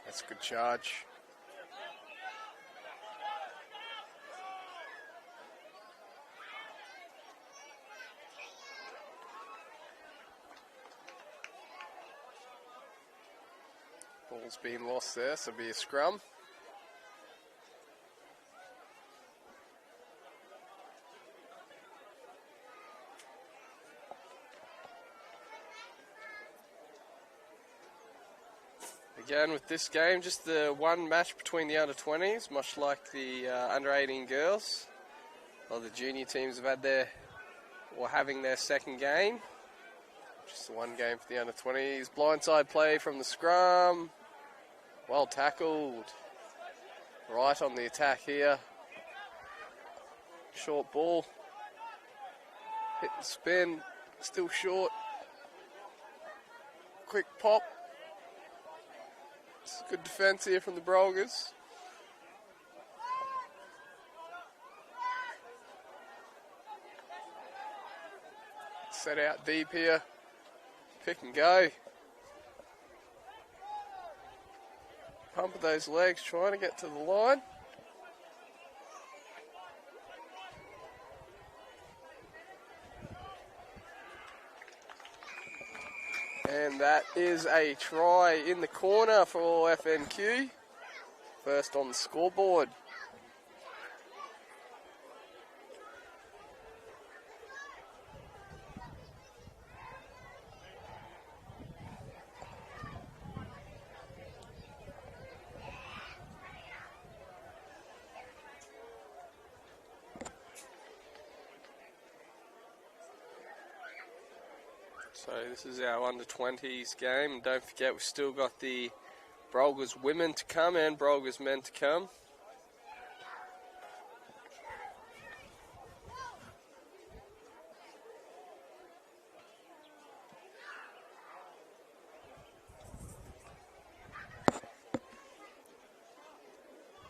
That's a good charge. Ball's been lost there, so it'll be a scrum. Again with this game, just the one match between the under-20s, much like the under-18 girls. A lot of the junior teams have had their, or having their second game. Just the one game for the under-20s. Blindside play from the scrum. Well tackled. Right on the attack here. Short ball. Hit and spin. Still short. Quick pop. It's good defence here from the Brolgas. Set out deep here. Pick and go. Pump of those legs, trying to get to the line. And that is a try in the corner for FNQ. First on the scoreboard. So this is our under-20s game, and don't forget we've still got the Brolgas women to come and Brolgas men to come.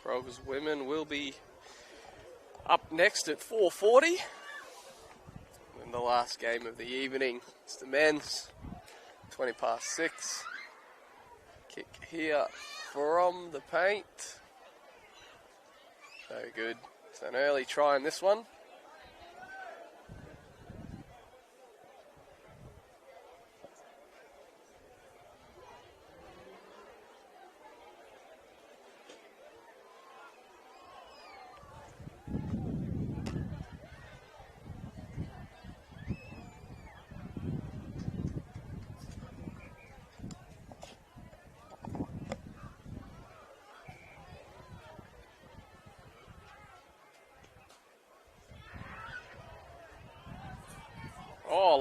Brolgas women will be up next at 4:40. The last game of the evening. It's the men's 6:20. Kick here from the paint. No good. It's an early try in this one.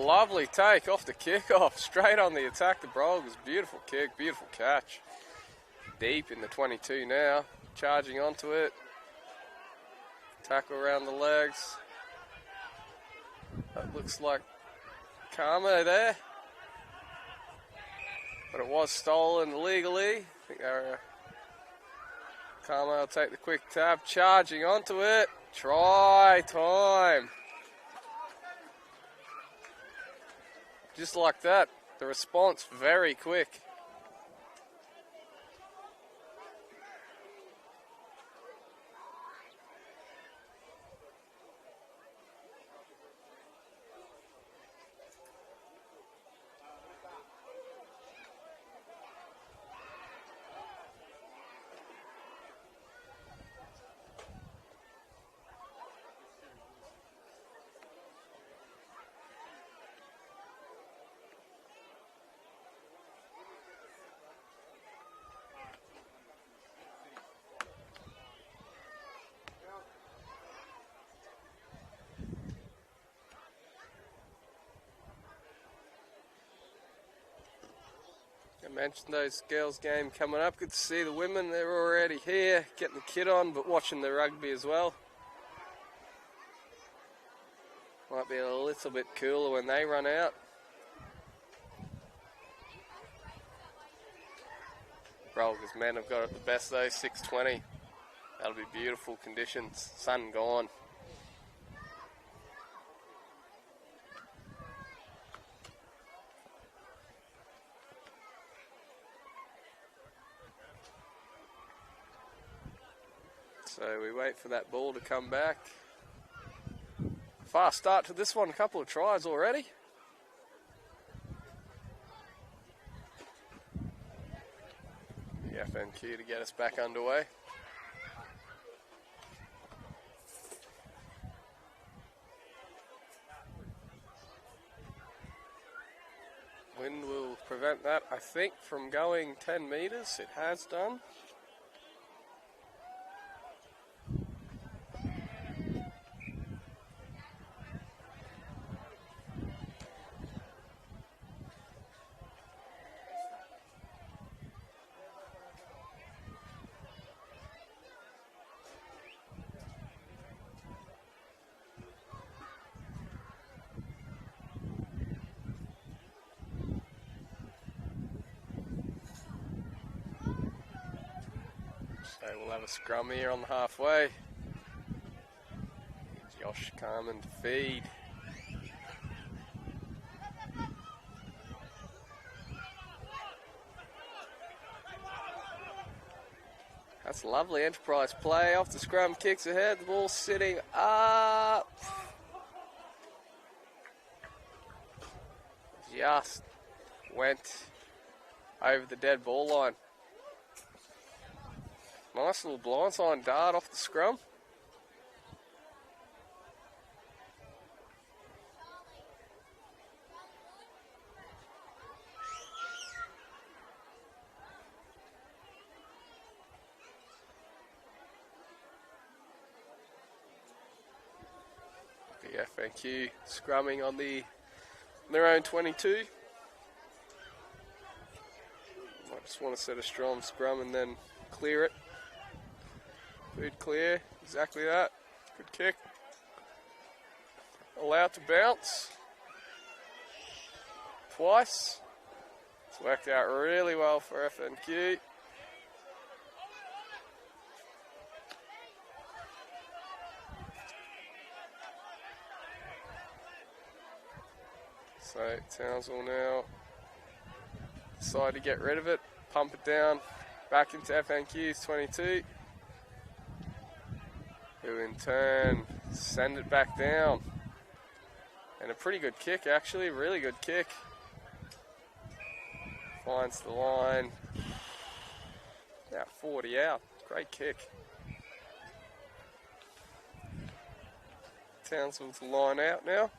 lovely take off the kickoff, straight on the attack. The Brolgas, beautiful kick, beautiful catch. Deep in the 22 now, charging onto it. Tackle around the legs. That looks like Carmo there. But it was stolen illegally. I think Carmo will take the quick tap, charging onto it. Try time. Just like that, the response very quick. I mentioned those girls' game coming up. Good to see the women. They're already here, getting the kit on, but watching the rugby as well. Might be a little bit cooler when they run out. Brolgas men have got it the best though, 6:20. That'll be beautiful conditions. Sun gone. So we wait for that ball to come back. Fast start to this one, a couple of tries already. The FNQ to get us back underway. Wind will prevent that, I think, from going 10 metres. It has done. So we'll have a scrum here on the halfway. Josh Carmen to feed. That's lovely enterprise play. Off the scrum, kicks ahead. The ball sitting up. Just went over the dead ball line. Nice little blindside dart off the scrum. The FNQ scrumming on their own 22. I just want to set a strong scrum and then clear it. Good clear, exactly that. Good kick. Allowed to bounce. Twice. It's worked out really well for FNQ. So Townsville now decide to get rid of it, pump it down, back into FNQ's 22. Who in turn send it back down. And a pretty good kick actually, really good kick. Finds the line. About 40 out, great kick. Townsville to line out now.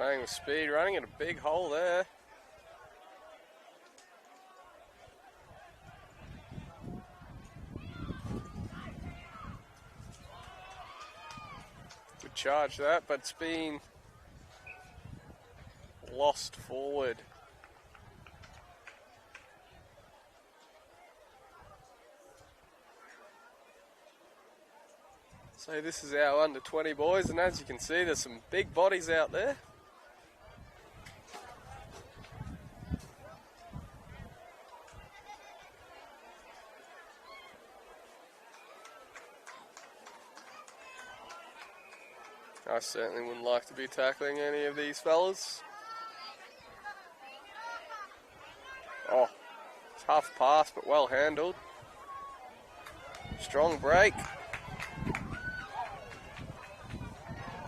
Playing with speed, running at a big hole there. Good charge that, but it's been lost forward. So this is our under 20 boys, and as you can see, there's some big bodies out there. I certainly wouldn't like to be tackling any of these fellas. Oh, tough pass, but well handled. Strong break.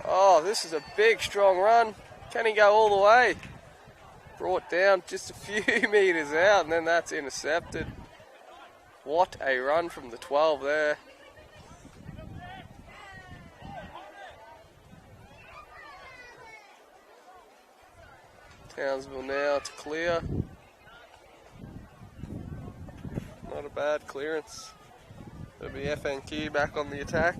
Oh, this is a big, strong run. Can he go all the way? Brought down just a few metres out, and then that's intercepted. What a run from the 12 there. Townsville now to clear. Not a bad clearance. There'll be FNQ back on the attack.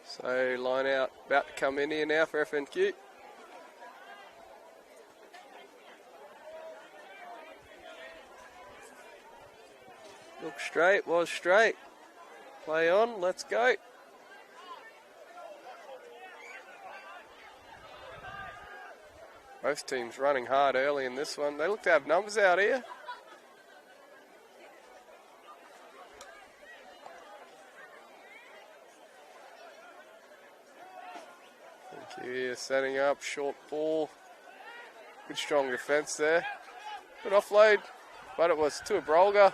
So line out about to come in here now for FNQ. Look straight, was straight. Play on, let's go. Both teams running hard early in this one. They look to have numbers out here. Thank you here, setting up, short ball. Good strong defence there. Good offload, but it was to a Brolgas.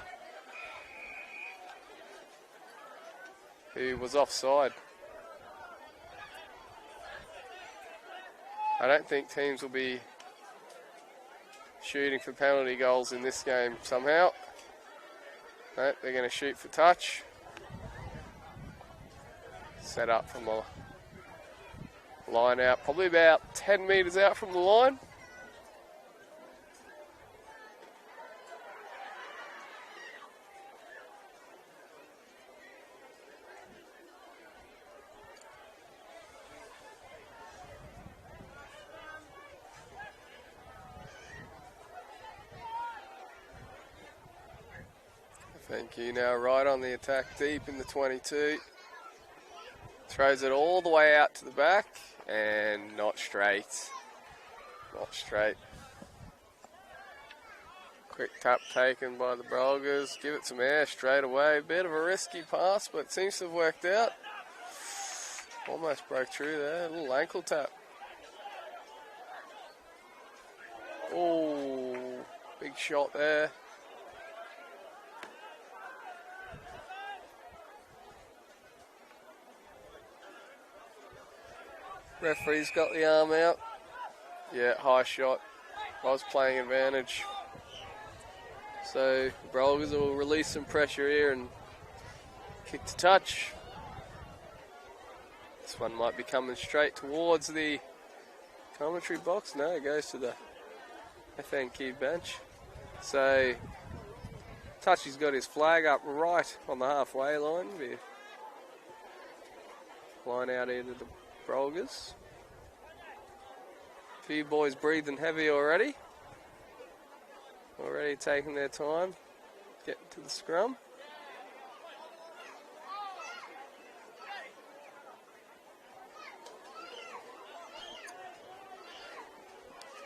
Who was offside. I don't think teams will be shooting for penalty goals in this game somehow. No, they're going to shoot for touch. Set up from the line out, probably about 10 metres out from the line. Thank you. Now right on the attack, deep in the 22. Throws it all the way out to the back and not straight. Not straight. Quick tap taken by the Brogers. Give it some air straight away. Bit of a risky pass, but it seems to have worked out. Almost broke through there. A little ankle tap. Oh, big shot there. Referee's got the arm out. Yeah, high shot. I was playing advantage. So Brolgas will release some pressure here and kick to touch. This one might be coming straight towards the commentary box. No, it goes to the FNQ bench. So Touchy's got his flag up right on the halfway line. Line out into the Brolgas. A few boys breathing heavy already. Already taking their time getting to the scrum.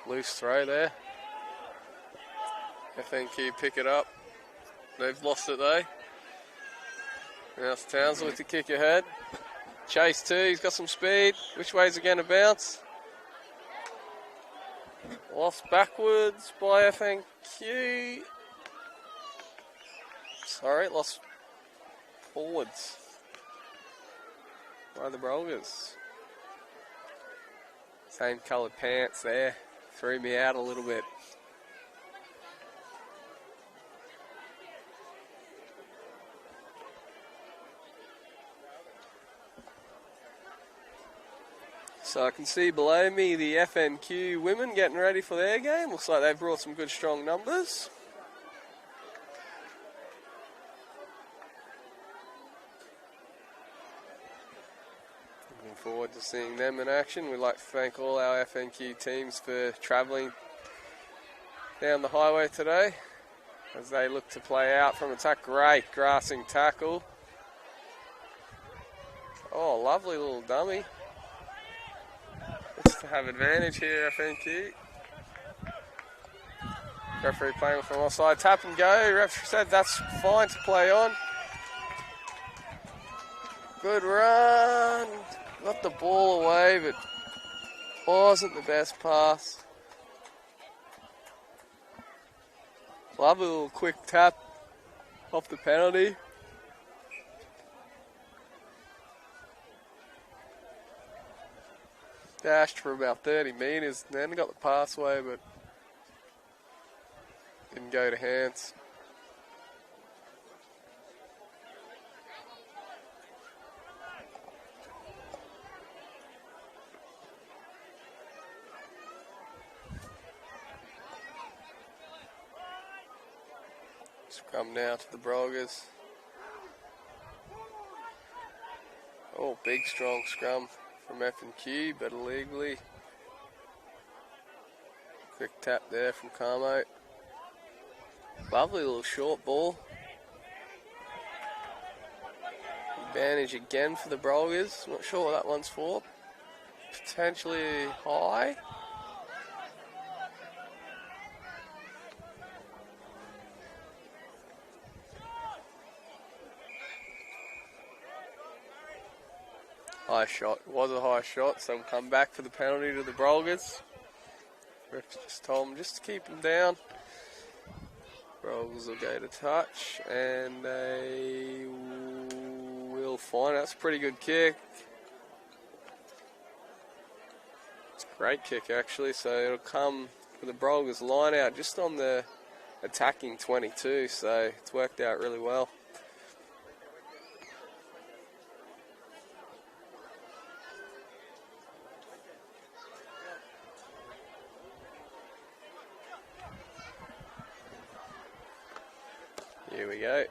Loose throw there. FNQ pick it up. They've lost it though. Now it's Townsville with the kick ahead. Chase too, he's got some speed. Which way is it going to bounce? Lost backwards by FNQ. Sorry, lost forwards by the Brogers. Same coloured pants there. Threw me out a little bit. So I can see below me the FNQ women getting ready for their game. Looks like they've brought some good strong numbers. Looking forward to seeing them in action. We'd like to thank all our FNQ teams for travelling down the highway today as they look to play out from attack. Great grassing tackle. Oh, lovely little dummy. Looks to have advantage here, FNQ. Referee playing from offside. Tap and go. Referee said that's fine to play on. Good run. Got the ball away, but wasn't the best pass. Lovely little quick tap off the penalty. Dashed for about 30 metres, then got the pass away, but didn't go to hands. Scrum now to the Brogers. Oh, big strong scrum from F&Q, but illegally. Quick tap there from Carmo. Lovely little short ball. Advantage again for the Brogers. Not sure what that one's for. Potentially high. High shot. It was a high shot, so we'll come back for the penalty to the Brolgas. Ref just told them just to keep them down. Brogers will go to touch, and they will find it. That's a pretty good kick. It's a great kick, actually, so it'll come for the Brogers line out just on the attacking 22, so it's worked out really well. Here we go.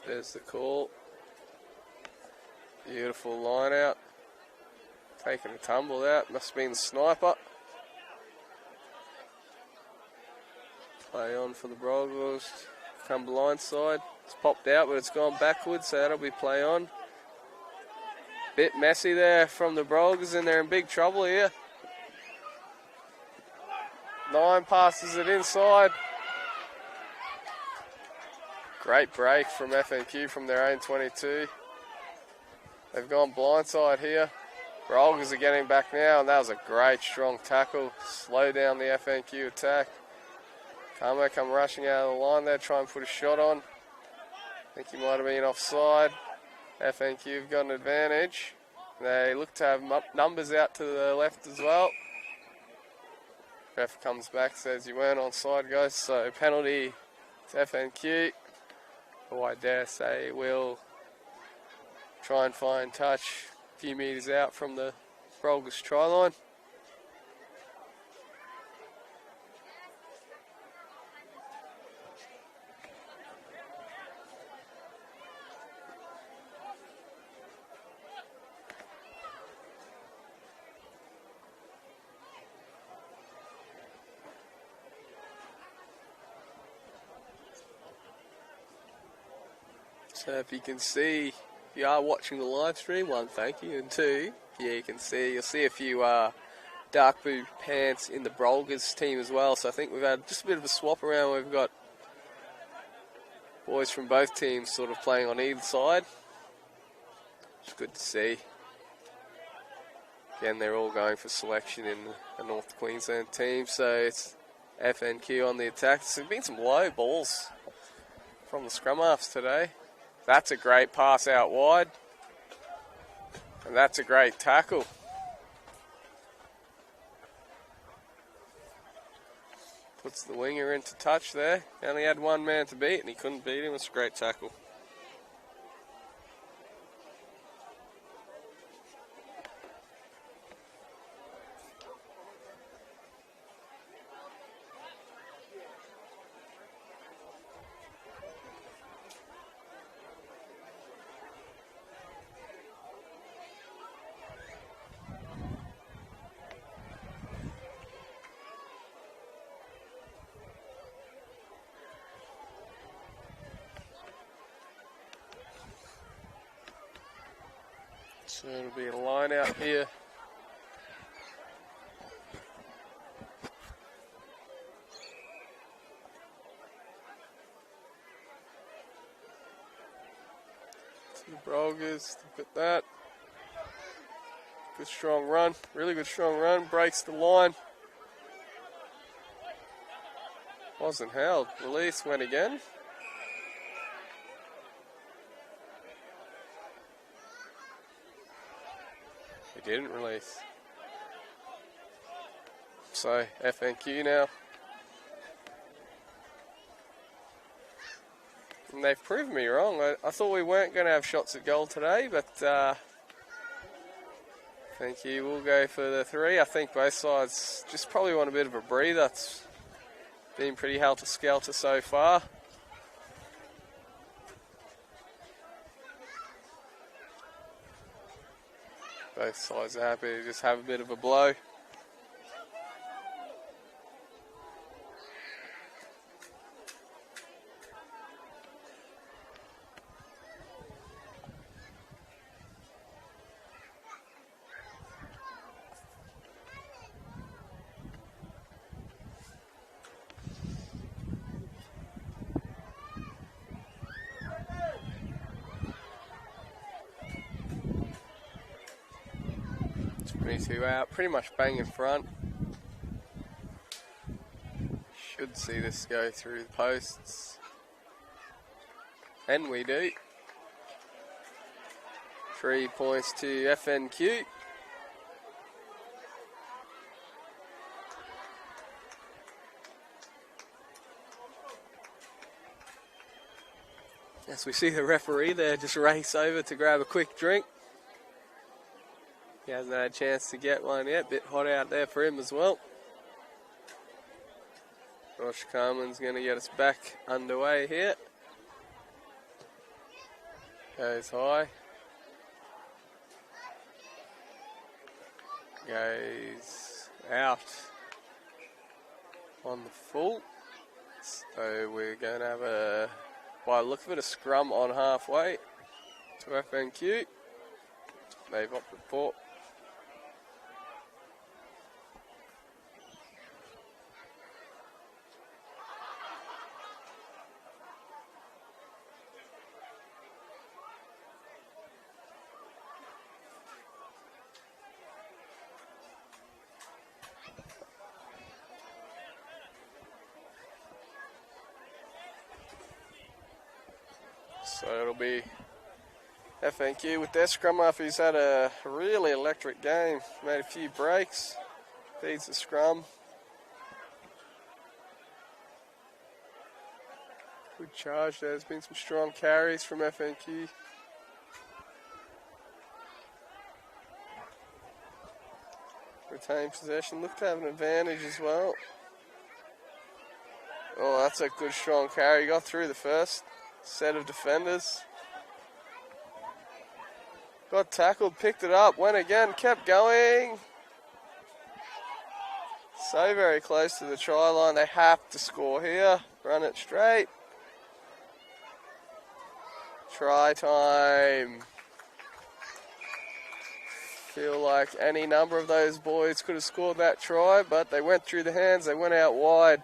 There's the call. Beautiful line out. Taking a tumble out. Must have been the sniper. Play on for the Brogers. Come blindside. It's popped out, but it's gone backwards, so that'll be play on. Bit messy there from the Brogers, and they're in big trouble here. 9 passes it inside. Great break from FNQ from their own 22. They've gone blindside here. Brolgas are getting back now, and that was a great strong tackle. Slow down the FNQ attack. Carmo come rushing out of the line there, try and put a shot on. I think he might have been offside. FNQ have got an advantage. They look to have numbers out to the left as well. Ref comes back, says you weren't onside, guys, so penalty to FNQ. Oh, I dare say we'll try and find touch a few metres out from the Brolgas try line. So if you can see, if you are watching the live stream, 1, thank you, and 2, yeah, you can see, you'll see a few dark blue pants in the Brolgas team as well. So I think we've had just a bit of a swap around. We've got boys from both teams sort of playing on either side. It's good to see. Again, they're all going for selection in the North Queensland team, so it's FNQ on the attack. There's been some low balls from the scrum halves today. That's a great pass out wide. And that's a great tackle. Puts the winger into touch there. He only had one man to beat and he couldn't beat him. It's a great tackle. So it'll be a line out here. To the Brogers, look at that. Good strong run, really good strong run, breaks the line. Wasn't held, release went again. He didn't release. So FNQ now. And they've proved me wrong. I thought we weren't going to have shots at goal today, but FNQ will go for the 3. I think both sides just probably want a bit of a breather. It's been pretty helter-skelter so far. Both sides are happy to just have a bit of a blow. Two out, pretty much bang in front. Should see this go through the posts. And we do. 3 points to FNQ. As we see the referee there just race over to grab a quick drink. He hasn't had a chance to get one yet. Bit hot out there for him as well. Josh Carmen's going to get us back underway here. Goes high. Goes out on the full. So we're going to have a, by the look of it, a scrum on halfway to FNQ. They've got report. So it'll be FNQ with their scrum half. He's had a really electric game. Made a few breaks. Feeds the scrum. Good charge there. There's been some strong carries from FNQ. Retain possession. Look to have an advantage as well. Oh, that's a good strong carry. Got through the first set of defenders. Got tackled, picked it up, went again, kept going. So very close to the try line. They have to score here. Run it straight. Try time. Feel like any number of those boys could have scored that try, but they went through the hands, they went out wide.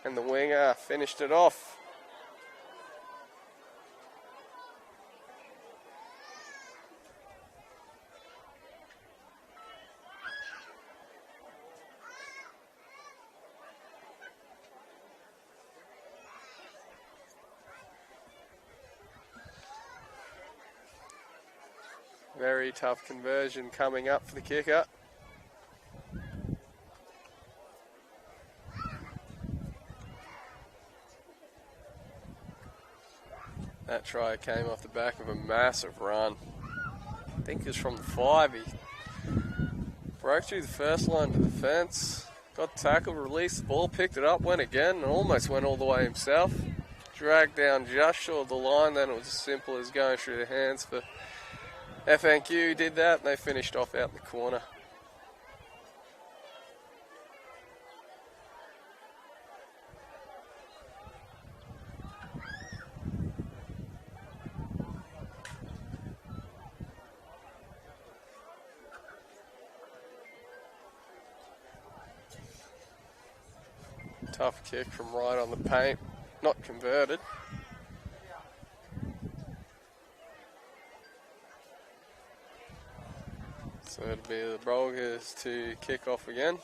And the winger finished it off. Very tough conversion coming up for the kicker. That try came off the back of a massive run. I think it was from the 5. He broke through the first line to the fence, got tackled, released the ball, picked it up, went again, and almost went all the way himself. Dragged down just short of the line, then it was as simple as going through the hands for FNQ. Did that, and they finished off out in the corner. Tough kick from right on the paint, not converted. So it'll be the Brolgas to kick off again.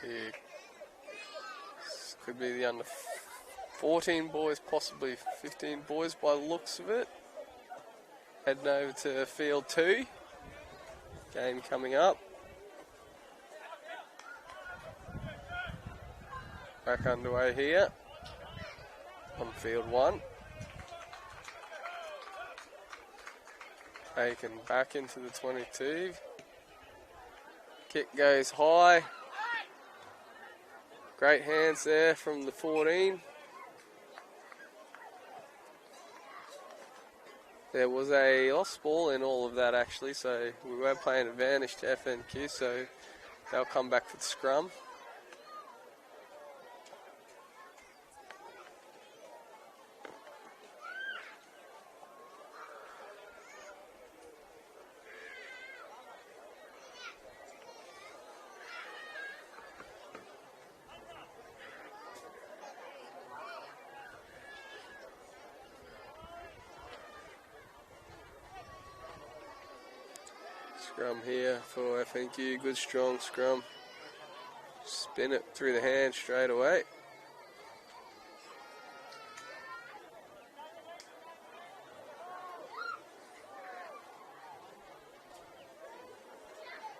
This could be the under 14 boys, possibly 15 boys by the looks of it. Heading over to field 2. Game coming up. Back underway here on field 1. Taken back into the 22. Kick goes high. Great hands there from the 14. There was a lost ball in all of that actually, so we were playing advantage to FNQ, so they'll come back for the scrum. Scrum here for FNQ, good strong scrum. Spin it through the hand straight away.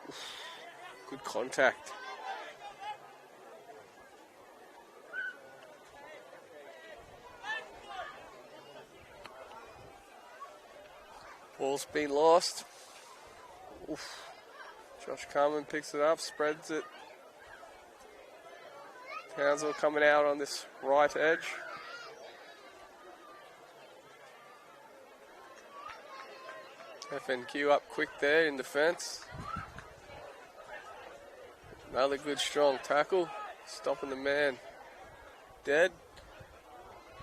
Oof, good contact. Ball's been lost. Oof. Josh Carmen picks it up, spreads it. Townsville coming out on this right edge. FNQ up quick there in defence. Another good strong tackle, stopping the man dead.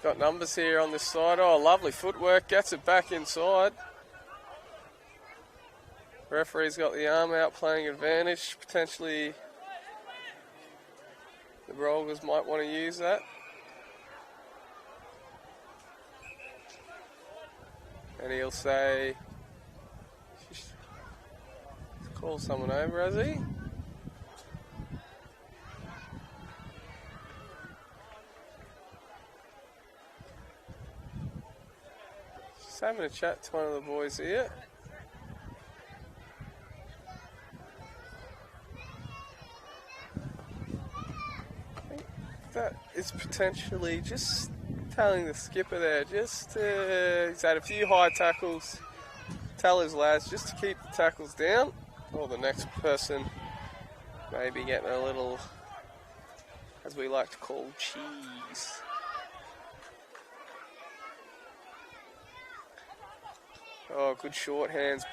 Got numbers here on this side. Oh, lovely footwork, gets it back inside. Referee's got the arm out, playing advantage. Potentially the Brogers might want to use that. And he'll say, call someone over, has he? Just having a chat to one of the boys here. That is potentially just telling the skipper there, just he's had a few high tackles, tell his lads just to keep the tackles down, or the next person maybe getting a little, as we like to call, cheese. Oh, good short hands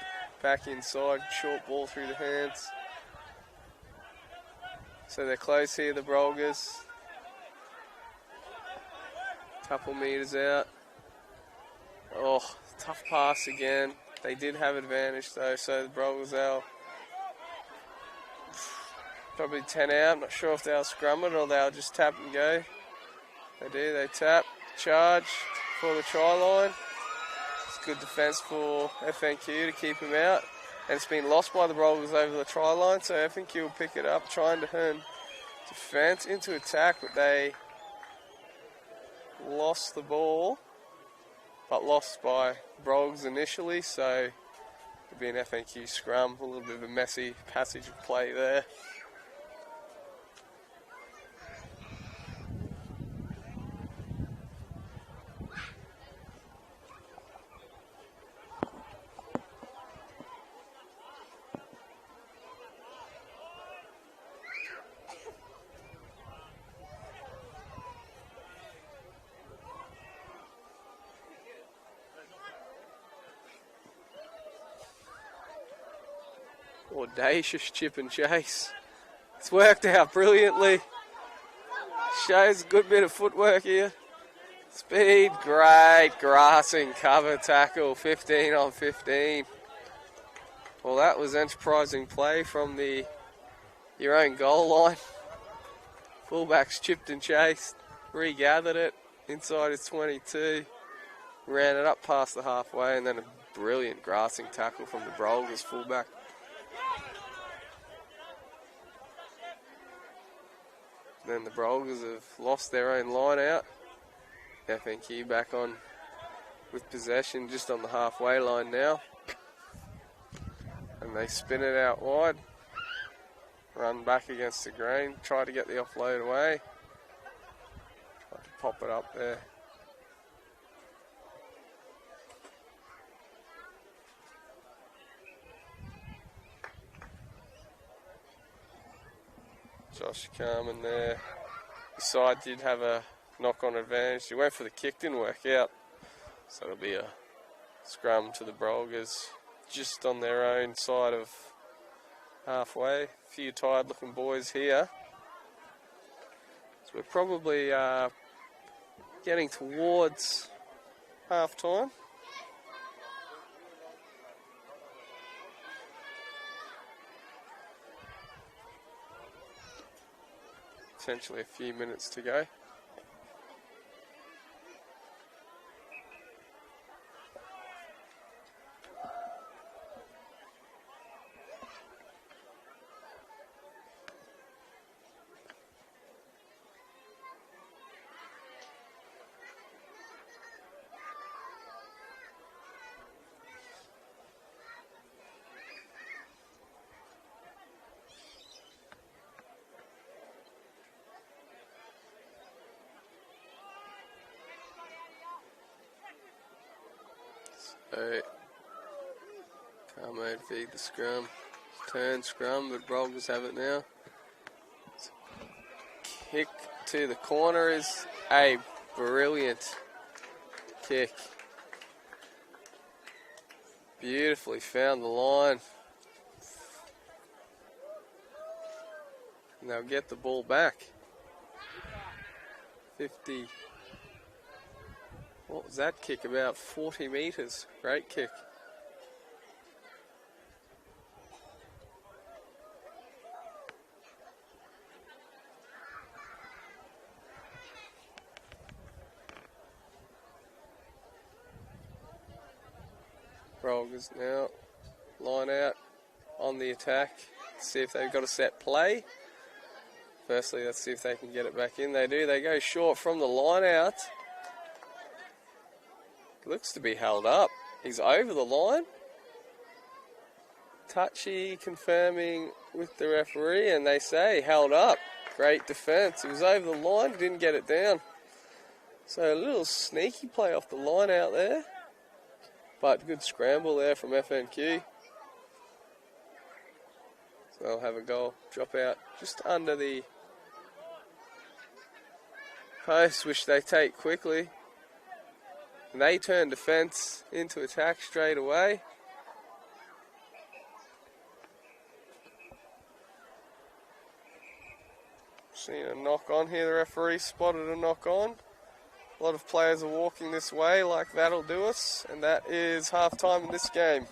back inside, short ball through the hands. So they're close here, the Brolgas. Couple metres out. Oh, tough pass again. They did have advantage though, so the Brogers are probably 10 out. Not sure if they'll scrum it or they'll just tap and go. They do, they tap, charge for the try line. It's good defence for FNQ to keep him out. And it's been lost by the Brogers over the try line, so FNQ will pick it up, trying to turn Defence into attack, but they lost the ball, but lost by Brogers initially, so it'll be an FNQ scrum. A little bit of a messy passage of play there. Audacious chip and chase. It's worked out brilliantly. Shows a good bit of footwork here. Speed, great grassing cover tackle, 15 on 15. Well, that was enterprising play from your own goal line. Fullbacks chipped and chased, regathered it inside his 22, ran it up past the halfway, and then a brilliant grassing tackle from the Brolgas fullback. Then the Brogers have lost their own line out. FNQ back on with possession just on the halfway line now. And they spin it out wide. Run back against the green. Try to get the offload away. Try to pop it up there. Josh Carmen there. The side did have a knock-on advantage. He went for the kick, didn't work out. So it'll be a scrum to the Brogers just on their own side of halfway. A few tired-looking boys here. So we're probably getting towards half-time. Potentially a few minutes to go. So, Carmo feed the scrum. Turn scrum, but Brogers have it now. Kick to the corner is a brilliant kick. Beautifully found the line. Now get the ball back. 50. What was that kick? About 40 metres. Great kick. Brogers now. Line out on the attack. See if they've got a set play. Firstly, let's see if they can get it back in. They do. They go short from the line out. Looks to be held up. He's over the line. Touchy confirming with the referee, and they say held up. Great defence. He was over the line, didn't get it down. So a little sneaky play off the line out there. But good scramble there from FNQ. So they'll have a goal. Drop out just under the post, which they take quickly. And they turn defence into attack straight away. Seen a knock on here. The referee spotted a knock on. A lot of players are walking this way, like that'll do us. And that is half time in this game.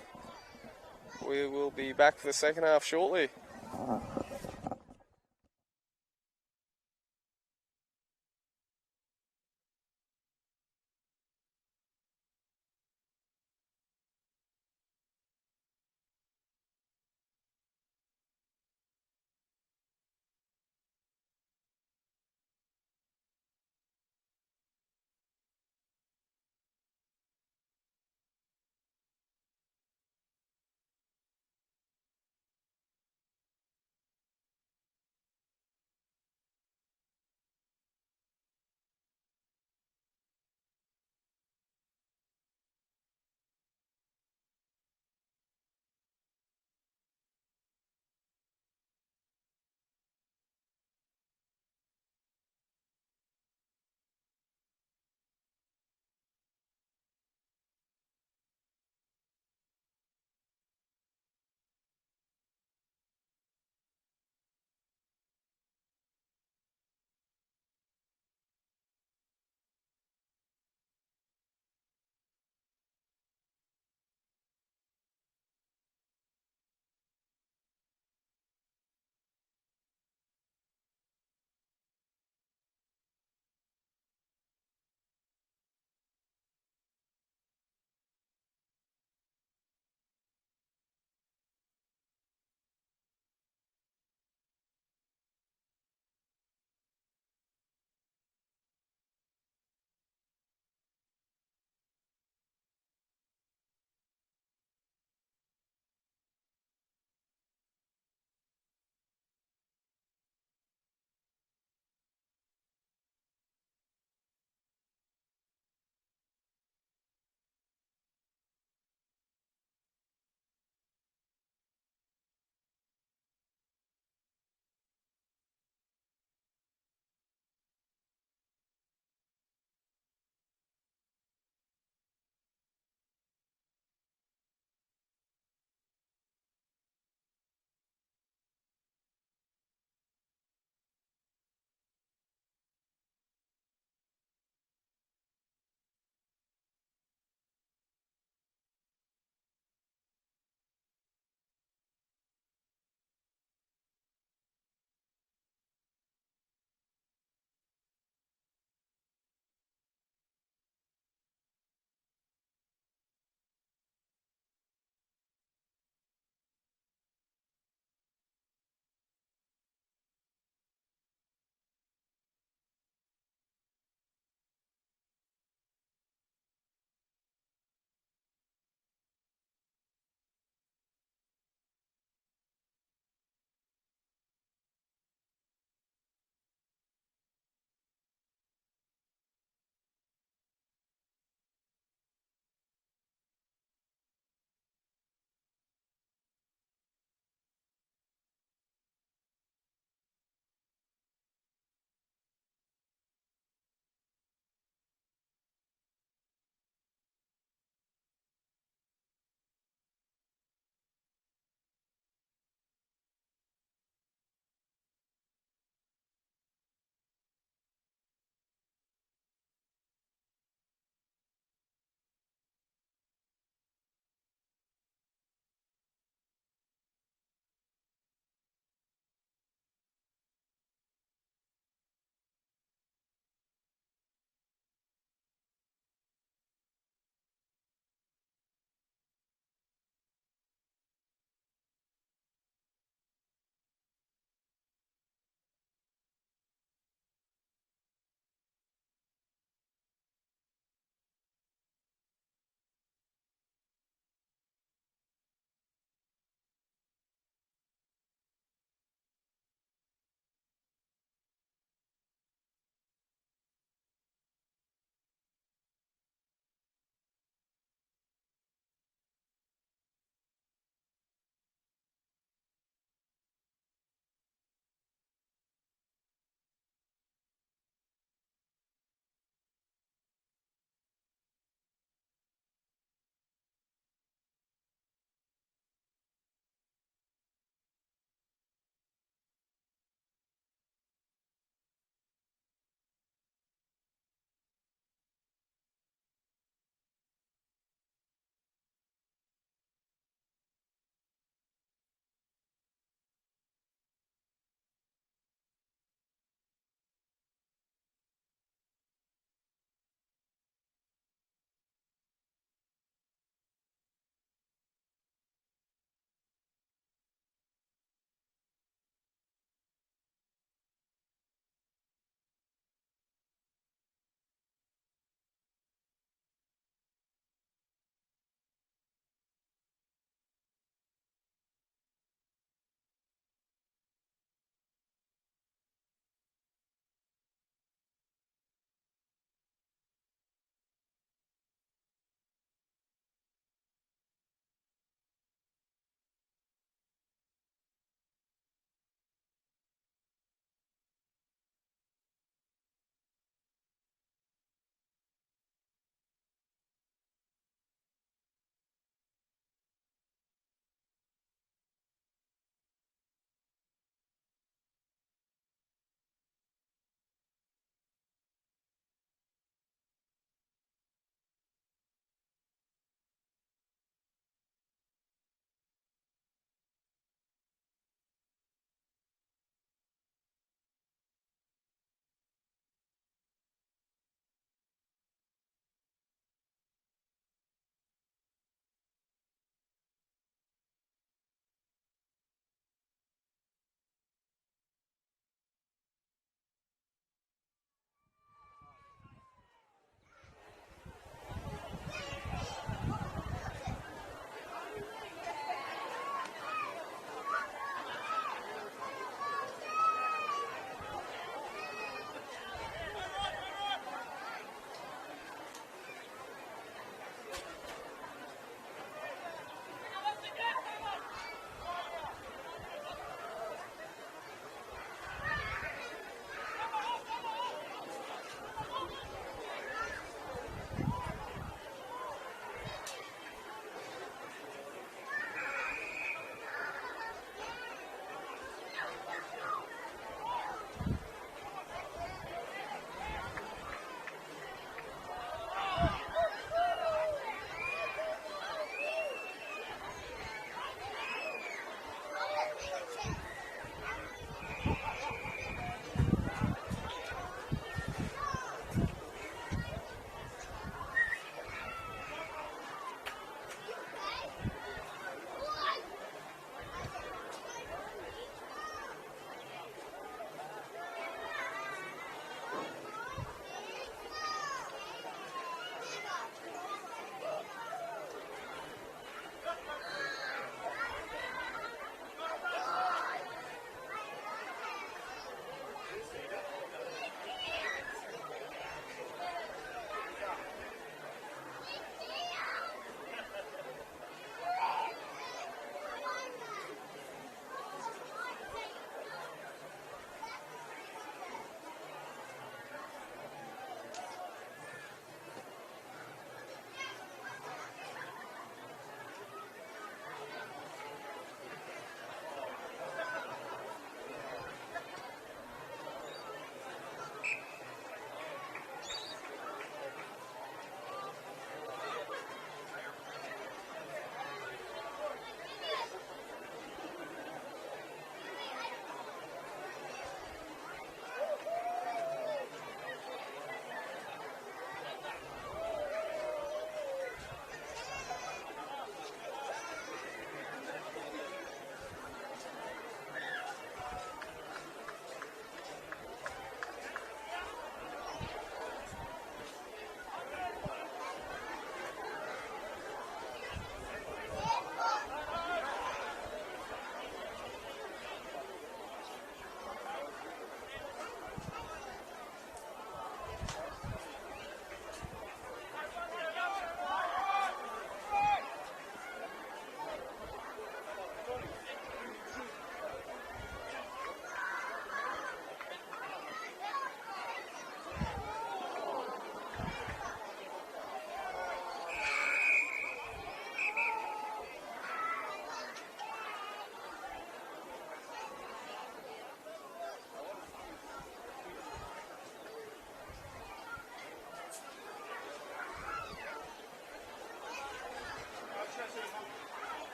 We will be back for the second half shortly.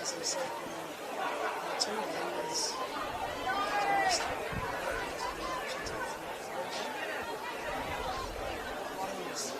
as I said, two of them is almost one was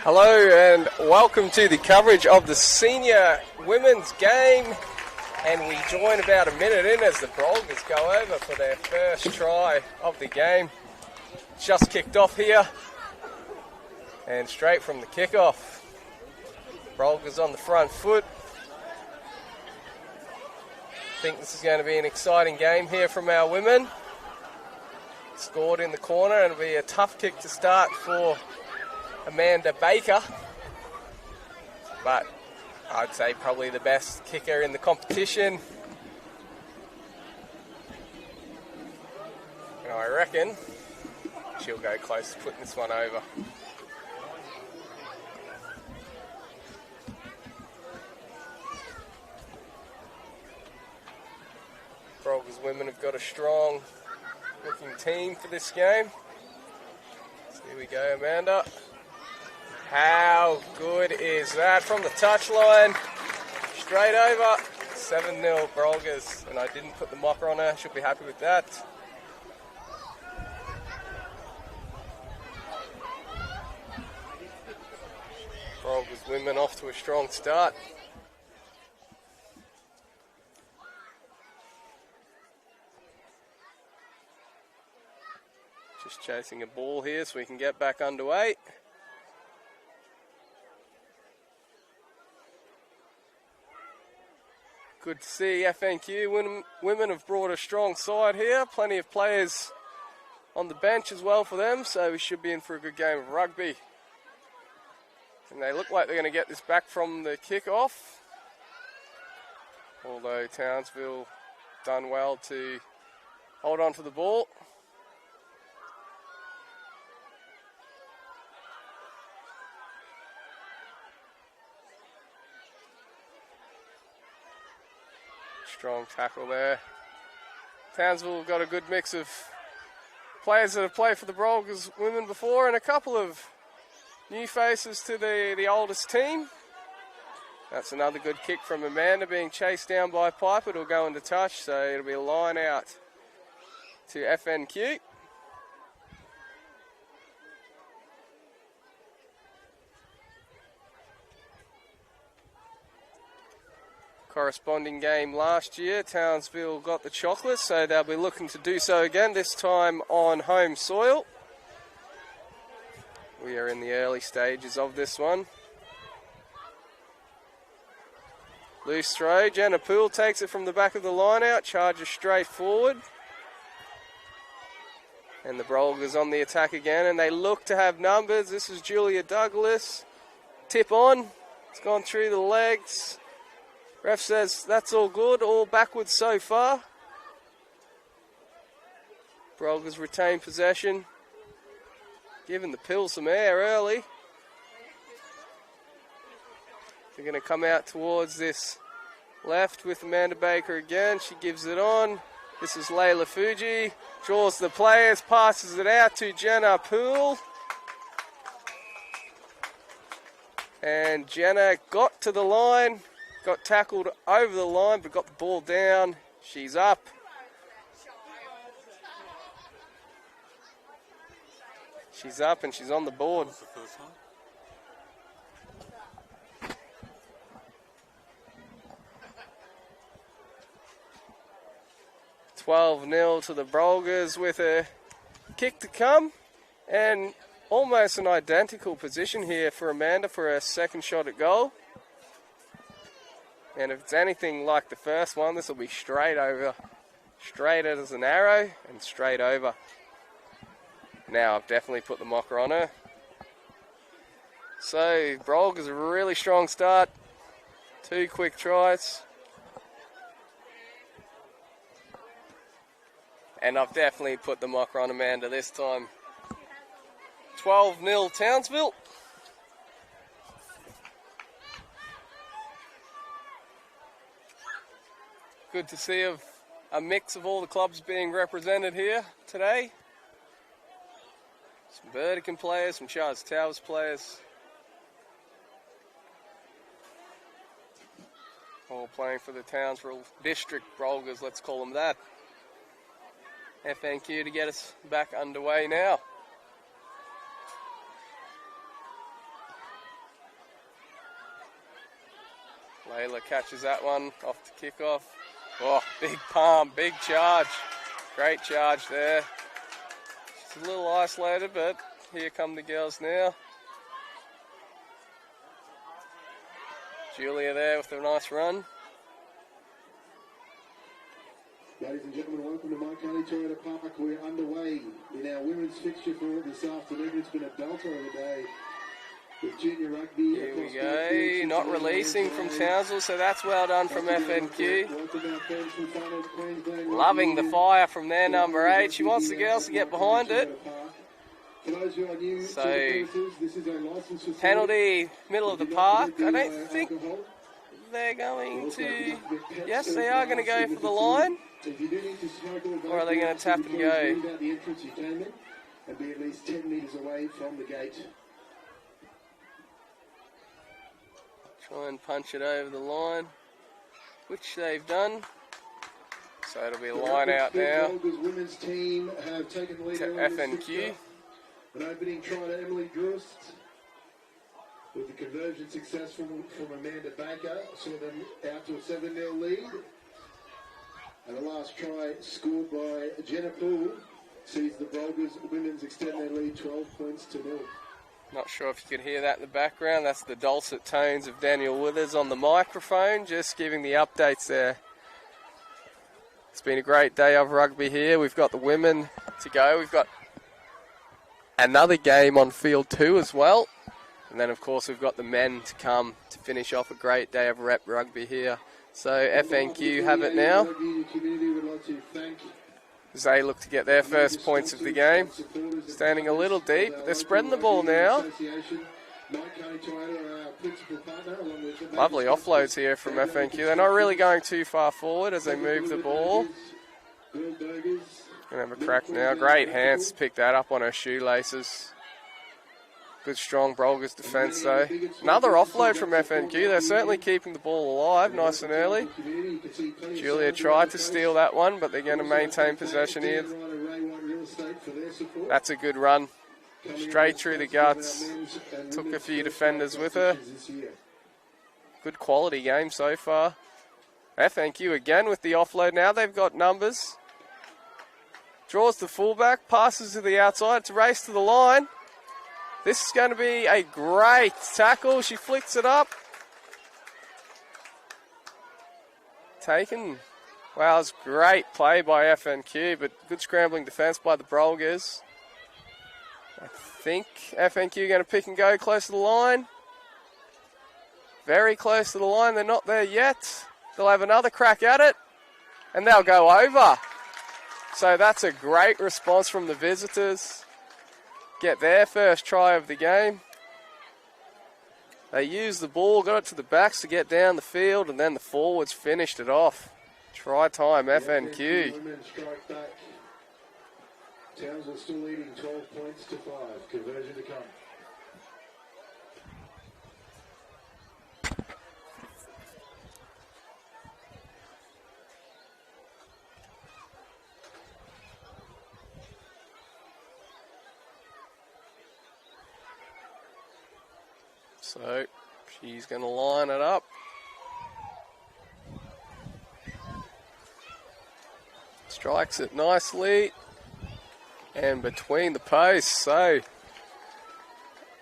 Hello and welcome to the coverage of the senior women's game, and we join about a minute in as the Brolgas go over for their first try of the game. Just kicked off here and straight from the kickoff. Brolgas on the front foot. I think this is going to be an exciting game here from our women. Scored in the corner, and it'll be a tough kick to start for Amanda Baker, but I'd say probably the best kicker in the competition. And I reckon she'll go close to putting this one over. Brogers women have got a strong looking team for this game. So here we go, Amanda. How good is that from the touchline? Straight over. 7-0 Brolgas, and I didn't put the mocker on her. She'll be happy with that. Brolgas women off to a strong start. Just chasing a ball here so we can get back underway. Good to see FNQ women have brought a strong side here. Plenty of players on the bench as well for them, so we should be in for a good game of rugby. And they look like they're going to get this back from the kick-off. Although Townsville done well to hold on to the ball. Strong tackle there. Townsville got a good mix of players that have played for the Brolgas women before, and a couple of new faces to the oldest team. That's another good kick from Amanda, being chased down by Piper. It'll go into touch, so it'll be a line out to FNQ. Corresponding game last year, Townsville got the chocolate, so they'll be looking to do so again, this time on home soil. We are in the early stages of this one. Loose throw, Jenna Poole takes it from the back of the line out, charges straight forward. And the Brolgas on the attack again, and they look to have numbers. This is Julia Douglas. Tip on, it's gone through the legs. Ref says that's all good, all backwards so far. Brolgas retain possession. Giving the Pill some air early. They're going to come out towards this left with Amanda Baker again. She gives it on. This is Layla Fuji. Draws the players, passes it out to Jenna Poole. And Jenna got to the line, got tackled over the line, but got the ball down. She's up. She's up and she's on the board. What's the first one? 12-0 to the Brolgas with a kick to come, and almost an identical position here for Amanda for her second shot at goal. And if it's anything like the first one, this will be straight over, straight as an arrow and straight over. Now I've definitely put the mocker on her. So Brolgas a really strong start, 2 quick tries. And I've definitely put the mocker on Amanda this time. 12-0 Townsville. Good to see a mix of all the clubs being represented here today. Some Burdekin players, some Charles Towers players. All playing for the Townsville District Brolgas, let's call them that. FNQ to get us back underway now. Layla catches that one off the kickoff. Oh, big palm, big charge. Great charge there. She's a little isolated, but here come the girls now. Julia there with a nice run. Ladies and gentlemen, welcome to Carney Toyota Park. We're underway in our women's fixture for this afternoon. It's been a belter of a day with junior rugby. Here we go, not releasing from Townsville, so that's well done from FNQ. Loving the fire from their number 8. She wants the girls to get behind it. So, penalty, middle of the park. I don't think they're going to... Yes, they are going to go for the line. Or are they going to tap and go? And be at least 10 metres away from the gate. Try and punch it over the line, which they've done. So it'll be a line out now women's team have taken the lead to FNQ. An opening try to Emily Drust, with the conversion successful from Amanda Baker, saw them out to a 7-0 lead. And the last try scored by Jenna Poole sees the Brogers women's extend their lead 12 points to 0. Not sure if you can hear that in the background. That's the dulcet tones of Daniel Withers on the microphone, just giving the updates there. It's been a great day of rugby here. We've got the women to go. We've got another game on field 2 as well. And then, of course, we've got the men to come to finish off a great day of rep rugby here. So FNQ have it now as they look to get their first points of the game. Standing a little deep. They're spreading the ball now. Lovely offloads here from FNQ. They're not really going too far forward as they move the ball. Gonna have a crack now. Great hands to pick that up on her shoelaces. Good strong Brolgas defence though. Another offload from FNQ. They're certainly keeping the ball alive nice and early. Julia tried to steal that one, but they're going to maintain possession here. That's a good run. Straight through the guts. Took a few defenders with her. Good quality game so far. FNQ again with the offload. Now they've got numbers. Draws the fullback. Passes to the outside. It's a race to the line. This is going to be a great tackle. She flicks it up. Taken. Wow, it's great play by FNQ, but good scrambling defence by the Brolgas. I think FNQ are going to pick and go close to the line. Very close to the line. They're not there yet. They'll have another crack at it, and they'll go over. So that's a great response from the visitors. Get their first try of the game. They used the ball, got it to the backs to get down the field, and then the forwards finished it off. Try time, FNQ. Women strike back. Townsville still leading 12 points to 5. Conversion to come. So she's going to line it up. Strikes it nicely. And between the posts. So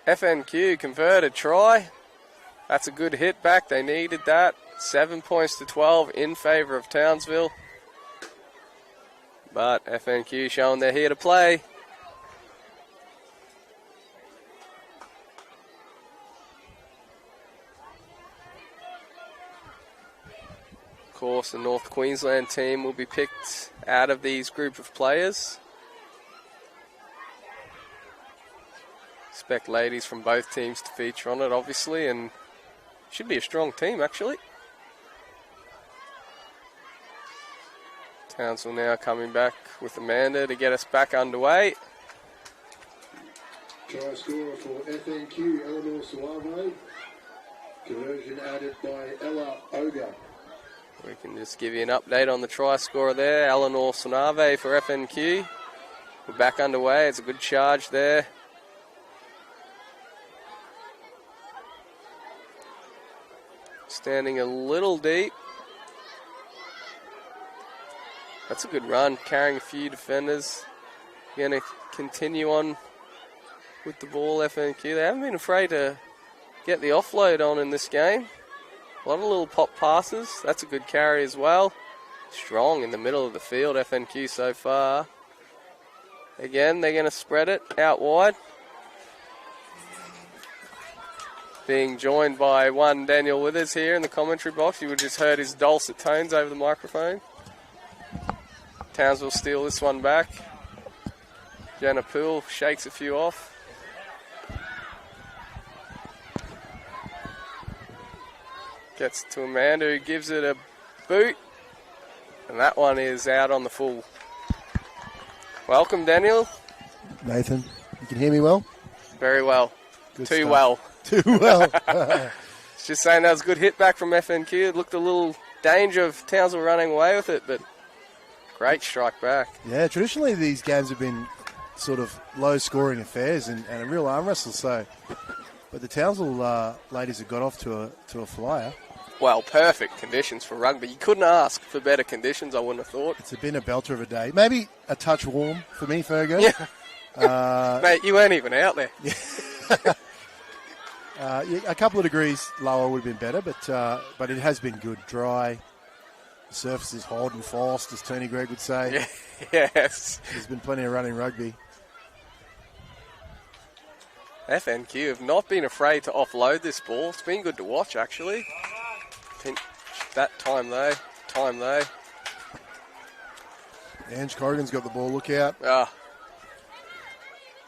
FNQ converted try. That's a good hit back. They needed that. 7 points to 12 in favour of Townsville. But FNQ showing they're here to play. Of course, the North Queensland team will be picked out of these group of players. Expect ladies from both teams to feature on it, obviously, and should be a strong team, actually. Townsville now coming back with Amanda to get us back underway. Try scorer for FNQ, Eleanor Suave. Conversion added by Ella Oga. We can just give you an update on the try scorer there. Eleanor Sunave for FNQ. We're back underway. It's a good charge there. Standing a little deep. That's a good run, carrying a few defenders. Going to continue on with the ball, FNQ. They haven't been afraid to get the offload on in this game. A lot of little pop passes. That's a good carry as well. Strong in the middle of the field, FNQ so far. Again, they're going to spread it out wide. Being joined by one Daniel Withers here in the commentary box. You would just heard his dulcet tones over the microphone. Townsville steal this one back. Jenna Poole shakes a few off. Gets to Amanda, who gives it a boot. And that one is out on the full. Welcome, Daniel. Nathan, you can hear me well? Very well. Good Too stuff. well. Too well. Just saying that was a good hit back from FNQ. It looked a little danger of Townsville running away with it, but great strike back. Yeah, traditionally these games have been sort of low-scoring affairs and a real arm wrestle. So, but the Townsville ladies have got off to a flyer. Well, perfect conditions for rugby. You couldn't ask for better conditions, I wouldn't have thought. It's been a belter of a day. Maybe a touch warm for me, Fergo. Yeah. Mate, you weren't even out there. Yeah, a couple of degrees lower would have been better, but it has been good. Dry. The surface is hard and fast, as Tony Gregg would say. Yes. There's been plenty of running rugby. FNQ have not been afraid to offload this ball. It's been good to watch, actually. That time, though. Ange Corrigan's got the ball. Look out.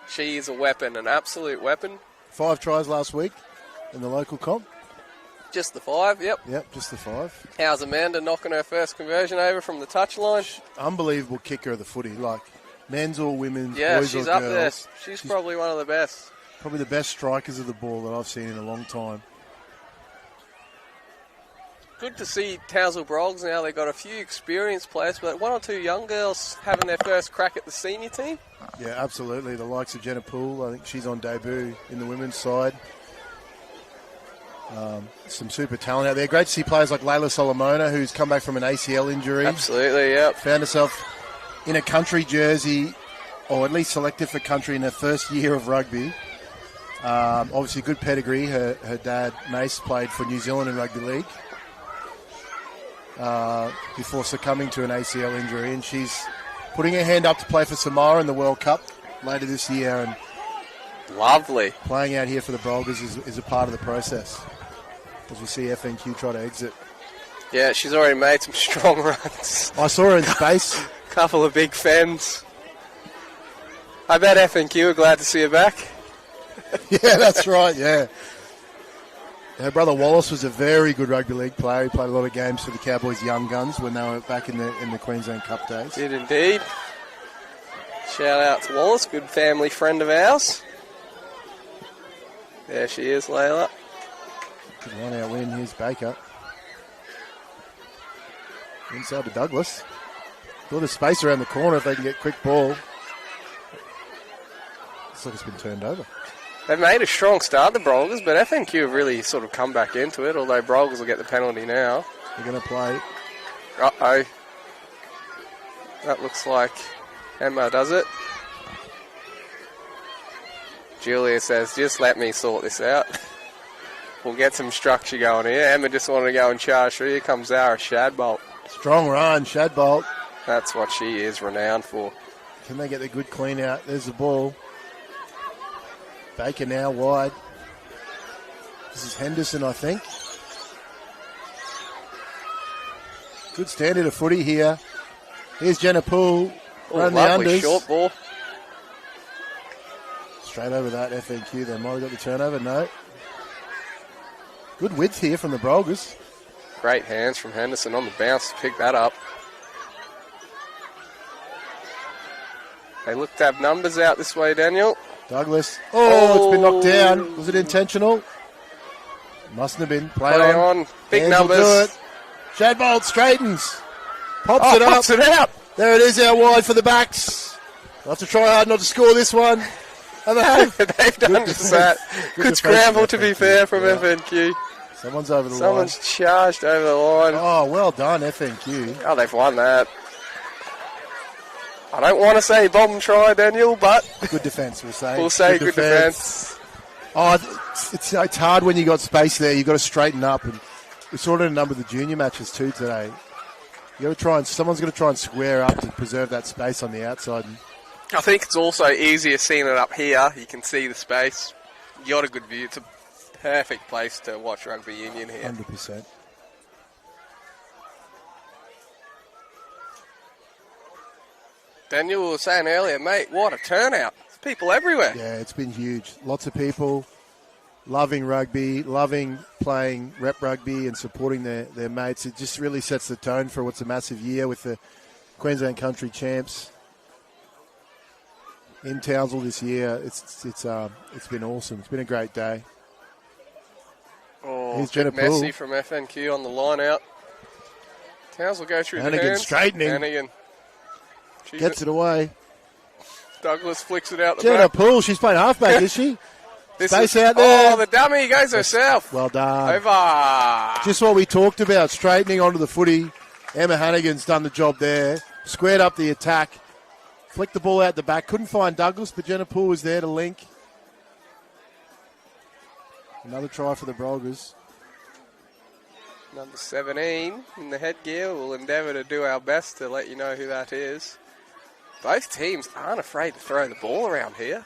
She is a weapon, an absolute weapon. 5 tries last week in the local comp. Just the 5, yep. Yep, just the 5. How's Amanda knocking her first conversion over from the touchline? Unbelievable kicker of the footy, like men's or women's, yeah, boys she's or up girls. there. She's probably one of the best. Probably the best strikers of the ball that I've seen in a long time. Good to see Townsville Brogers now. They've got a few experienced players, but 1 or 2 young girls having their first crack at the senior team. Yeah, absolutely. The likes of Jenna Poole, I think she's on debut in the women's side. Some super talent out there. Great to see players like Layla Solomona, who's come back from an ACL injury. Absolutely, yep. Found herself in a country jersey, or at least selected for country in her first year of rugby. Obviously, good pedigree. Her dad, Mace, played for New Zealand in rugby league before succumbing to an ACL injury, and she's putting her hand up to play for Samoa in the World Cup later this year. And lovely. Playing out here for the Brogers is a part of the process, as we see FNQ try to exit. Yeah, she's already made some strong runs. I saw her in space. Couple of big femmes. I bet FNQ are glad to see her back. Yeah, that's right, yeah. Her brother Wallace was a very good rugby league player. He played a lot of games for the Cowboys Young Guns when they were back in the Queensland Cup days. Did indeed. Shout out to Wallace, good family friend of ours. There she is, Layla. Good one out win. Here's Baker. Inside to Douglas. A lot of space around the corner if they can get quick ball. Looks like it's been turned over. They've made a strong start, the Brolgas, but FNQ have really sort of come back into it, although Brolgas will get the penalty now. They're going to play. Uh-oh. That looks like Emma does it. Julia says, just let me sort this out. We'll get some structure going here. Emma just wanted to go and charge through. Here comes Zara Shadbolt. Strong run, Shadbolt. That's what she is renowned for. Can they get the good clean out? There's the ball. Baker now wide. This is Henderson, I think. Good standard of footy here. Here's Jenna Poole. Run the Lovely unders. short ball. Straight over that FNQ. They might have got the turnover. No. Good width here from the Brogers. Great hands from Henderson on the bounce to pick that up. They look to have numbers out this way, Daniel. Douglas. Oh, it's been knocked down. Was it intentional? Mustn't have been. Play on. Big Hands will numbers. do it. Shadbolt straightens. Pops Oh, it up. pops it out. There it is out wide for the backs. They'll have to try hard not to score this one. And they have. They've done just that. Good scramble, to be fair, from FNQ. Someone's over the Someone's line. charged over the line. Oh, well done, FNQ. Oh, they've won that. I don't want to say bomb try, Daniel, but Good defence, we'll say. we'll say good defence. Oh, it's hard when you got space there. You've got to straighten up. And we saw it in a number of the junior matches too today. You got to try and someone's got to try and square up to preserve that space on the outside. And I think it's also easier seeing it up here. You can see the space. You got a good view. It's a perfect place to watch rugby union here. 100%. Daniel was saying earlier, mate, what a turnout. There's people everywhere. Yeah, it's been huge. Lots of people loving rugby, loving playing rep rugby and supporting their mates. It just really sets the tone for what's a massive year with the Queensland Country Champs in Townsville this year. It's been awesome. It's been a great day. Oh, Here's bit Jenna Poole. messy from FNQ on the line out. Townsville go through the Hannigan hands. straightening. Hannigan. Gets it away. Douglas flicks it out the Jenna back. Poole, she's playing halfback, is she? This Space is- out there. Oh, the dummy goes herself. Well done. Over. Just what we talked about, straightening onto the footy. Emma Hannigan's done the job there. Squared up the attack. Flicked the ball out the back. Couldn't find Douglas, but Jenna Poole was there to link. Another try for the Brogers. Number 17 in the headgear. We'll endeavour to do our best to let you know who that is. Both teams aren't afraid to throw the ball around here.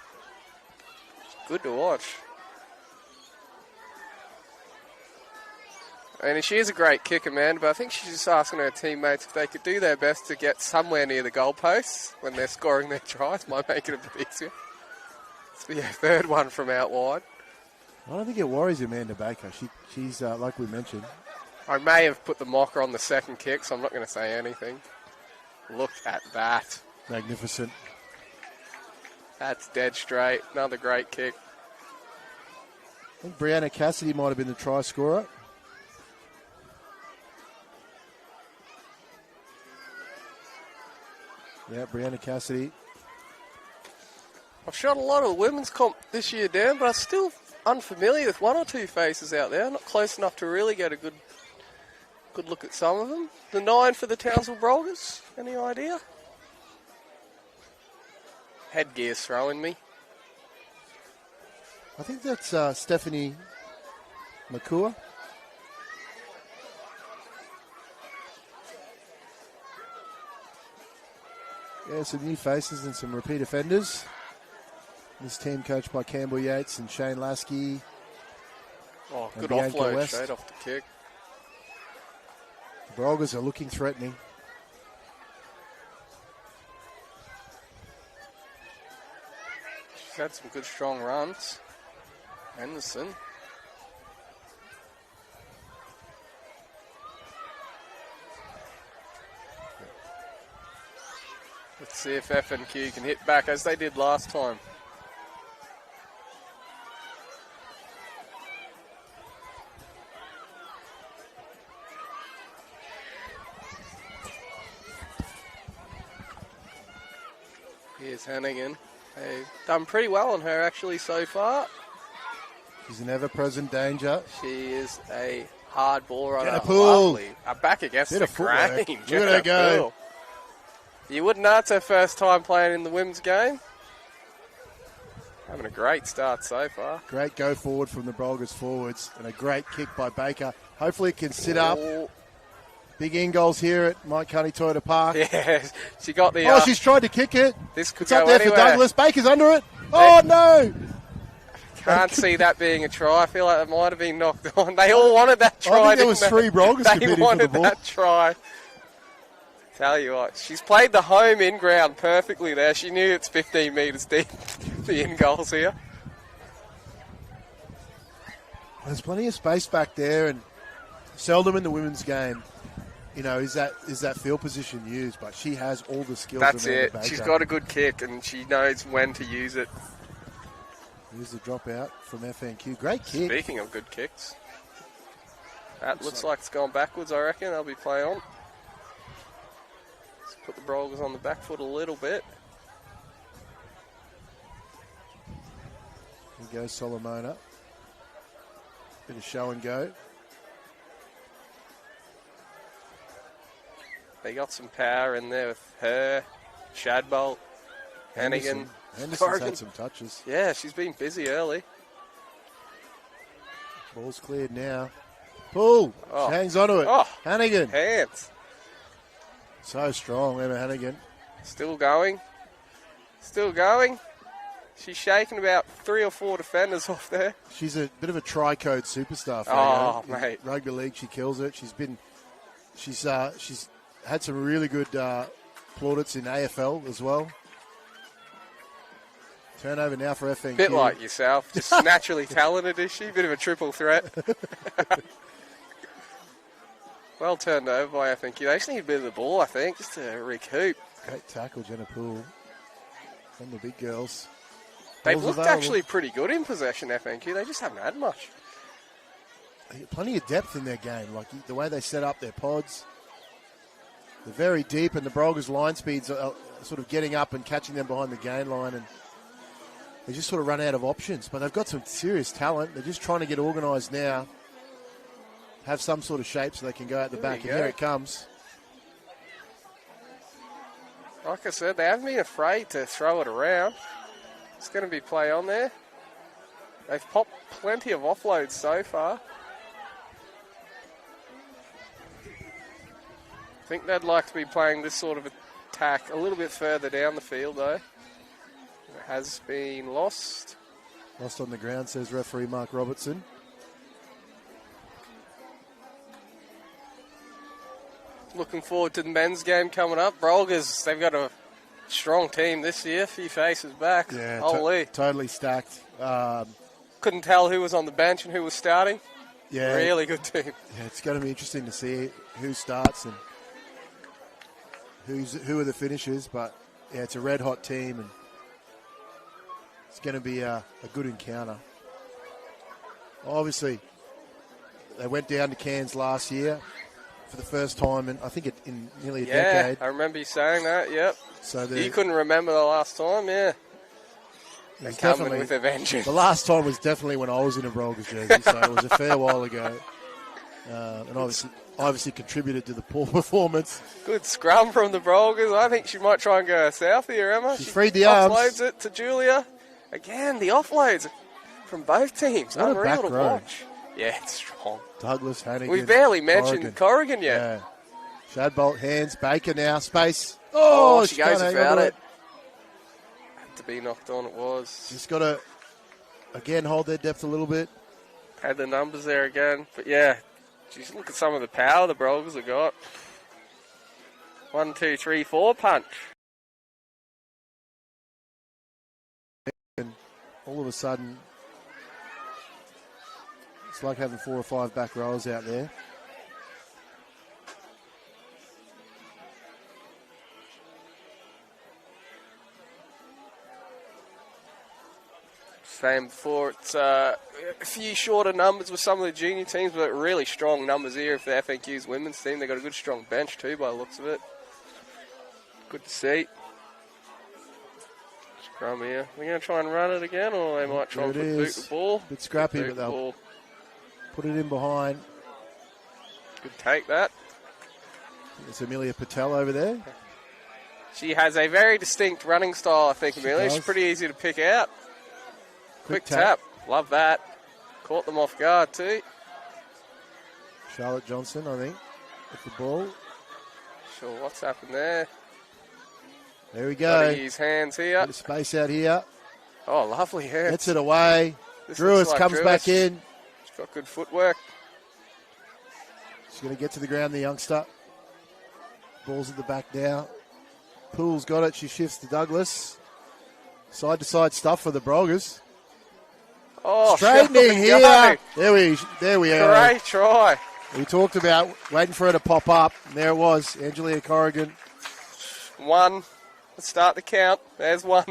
It's good to watch. And she is a great kicker, man, but I think she's just asking her teammates if they could do their best to get somewhere near the goalposts when they're scoring their tries. Might make it a bit easier. It's the third one from out wide. I don't think it worries Amanda Baker. She's like we mentioned. I may have put the mocker on the second kick, so I'm not going to say anything. Look at that. Magnificent. That's dead straight. Another great kick. I think Brianna Cassidy might have been the try scorer. Yeah, Brianna Cassidy. I've shot a lot of women's comp this year, Dan, but I'm still unfamiliar with one or two faces out there. Not close enough to really get a good look at some of them. The 9 for the Townsville Brogers. Any idea? Headgear's throwing me. I think that's Stephanie Makua. Yeah, some new faces and some repeat offenders. This team coached by Campbell Yates and Shane Lasky. Oh, and good Bianca offload West. straight off the kick. The Brogers are looking threatening. She's had some good strong runs. Henderson. Let's see if F&Q can hit back as they did last time. Here's Hannigan. They've done pretty well on her actually so far. She's an ever-present danger. She is a hard ball runner. Jenna Poole. Lovely. Back against Bit the of footwork. grain. Look at her go. Poole. You wouldn't know it's her first time playing in the women's game. Having a great start so far. Great go forward from the Brolgas forwards and a great kick by Baker. Hopefully it can sit up. Big in goals here at Mike Carney Toyota Park. Yeah, she got the... Oh, she's tried to kick it. This could It's go up there anywhere. for Douglas. Baker's under it. Oh, no. Can't see that being a try. I feel like it might have been knocked on. They all wanted that try. I think there didn't was they? 3 Brolgas They competing for the wanted ball. that try. Tell you what, she's played the home in ground perfectly there. She knew it's 15 metres deep, the in goals here. There's plenty of space back there, and seldom in the women's game, is that field position used. But she has all the skills. That's Amanda it. Baker. She's got a good kick, and she knows when to use it. Here's the dropout from FNQ. Great kick. Speaking of good kicks, that looks like it's gone backwards, I reckon. They'll be play on. Let's put the Brogers on the back foot a little bit. Here goes Solomona. Bit of show and go. They got some power in there with her, Shadbolt, Hannigan. Henderson's Corrigan. had some touches. Yeah, she's been busy early. Ball's cleared now. Pull. Oh. She hangs onto it. Oh. Hannigan. Hands. So strong, Emma Hannigan. Still going. Still going. She's shaking about 3 or 4 defenders off there. She's a bit of a tri-code superstar. Oh, In mate. Rugby league, she kills it. She's had some really good plaudits in AFL as well. Turnover now for FNQ. Bit like yourself. Just naturally talented, is she? Bit of a triple threat. Well turned over by FNQ. They just need a bit of the ball, I think, just to recoup. Great tackle, Jenna Poole. From the big girls. They've Ball's looked available. actually pretty good in possession, FNQ. They just haven't had much. They get plenty of depth in their game, like the way they set up their pods. They're very deep, and the Brogers' line speeds are sort of getting up and catching them behind the gain line, and they just sort of run out of options. But they've got some serious talent. They're just trying to get organised now, have some sort of shape so they can go out the There back. you And here go. it comes. Like I said, they haven't been afraid to throw it around. It's going to be play on there. They've popped plenty of offloads so far. I think they'd like to be playing this sort of attack a little bit further down the field, though. It has been lost. Lost on the ground, says referee Mark Robertson. Looking forward to the men's game coming up. Brolgas, they've got a strong team this year. A few faces back. Yeah, Holy. totally stacked. Couldn't tell who was on the bench and who was starting. Yeah, Really good team. Yeah, it's going to be interesting to see who starts and who are the finishers. But yeah, it's a red hot team, and it's going to be a good encounter. Obviously, they went down to Cairns last year for the first time, and I think in nearly a decade. I remember you saying that. Yep. So You couldn't remember the last time, yeah. They're was coming definitely- with a vengeance. The last time was definitely when I was in a Brogers jersey, so it was a fair while ago. And obviously contributed to the poor performance. Good scrum from the Brogers. I think she might try and go south here, Emma. She She freed the arms. offloads it to Julia. Again, the offloads from both teams. What a Unreal back to row. watch. Yeah, it's strong. Douglas, Hannigan. We barely mentioned Corrigan yet. Yeah. Shadbolt, hands, Baker now, space. Oh, she goes can't hang without on to it. Had to be knocked on, it was. Just got to, again, hold their depth a little bit. Had the numbers there again. But yeah, just look at some of the power the Brogers have got. 1, 2, 3, 4 punch. And all of a sudden, it's like having 4 or 5 back rows out there. Same before. It's a few shorter numbers with some of the junior teams, but really strong numbers here for the FNQ's women's team. They've got a good, strong bench too, by the looks of it. Good to see. scrum here. They're going to try and run it again, or they might try and There it boot is. the ball. Bit scrappy, Boot but the they'll ball. put it in behind. Good take that. There's Amelia Patel over there. She has a very distinct running style, I think, Amelia. does. She's pretty easy to pick out. Quick Quick tap. Love that. Caught them off guard, too. Charlotte Johnson, I think, with the ball. Sure, what's happened there? There we Got go. to use hands here. Bit of space out here. Oh, lovely hands. Gets it away. This Drewis looks like comes Drewis. back in. She's got good footwork. She's going to get to the ground, the youngster. Ball's at the back now. Poole's got it. She shifts to Douglas. Side-to-side stuff for the Brogers. Oh, Straightening here. go. There we are. Great try. We talked about waiting for her to pop up. And there it was. Angelia Corrigan. One. Let's start the count. There's one.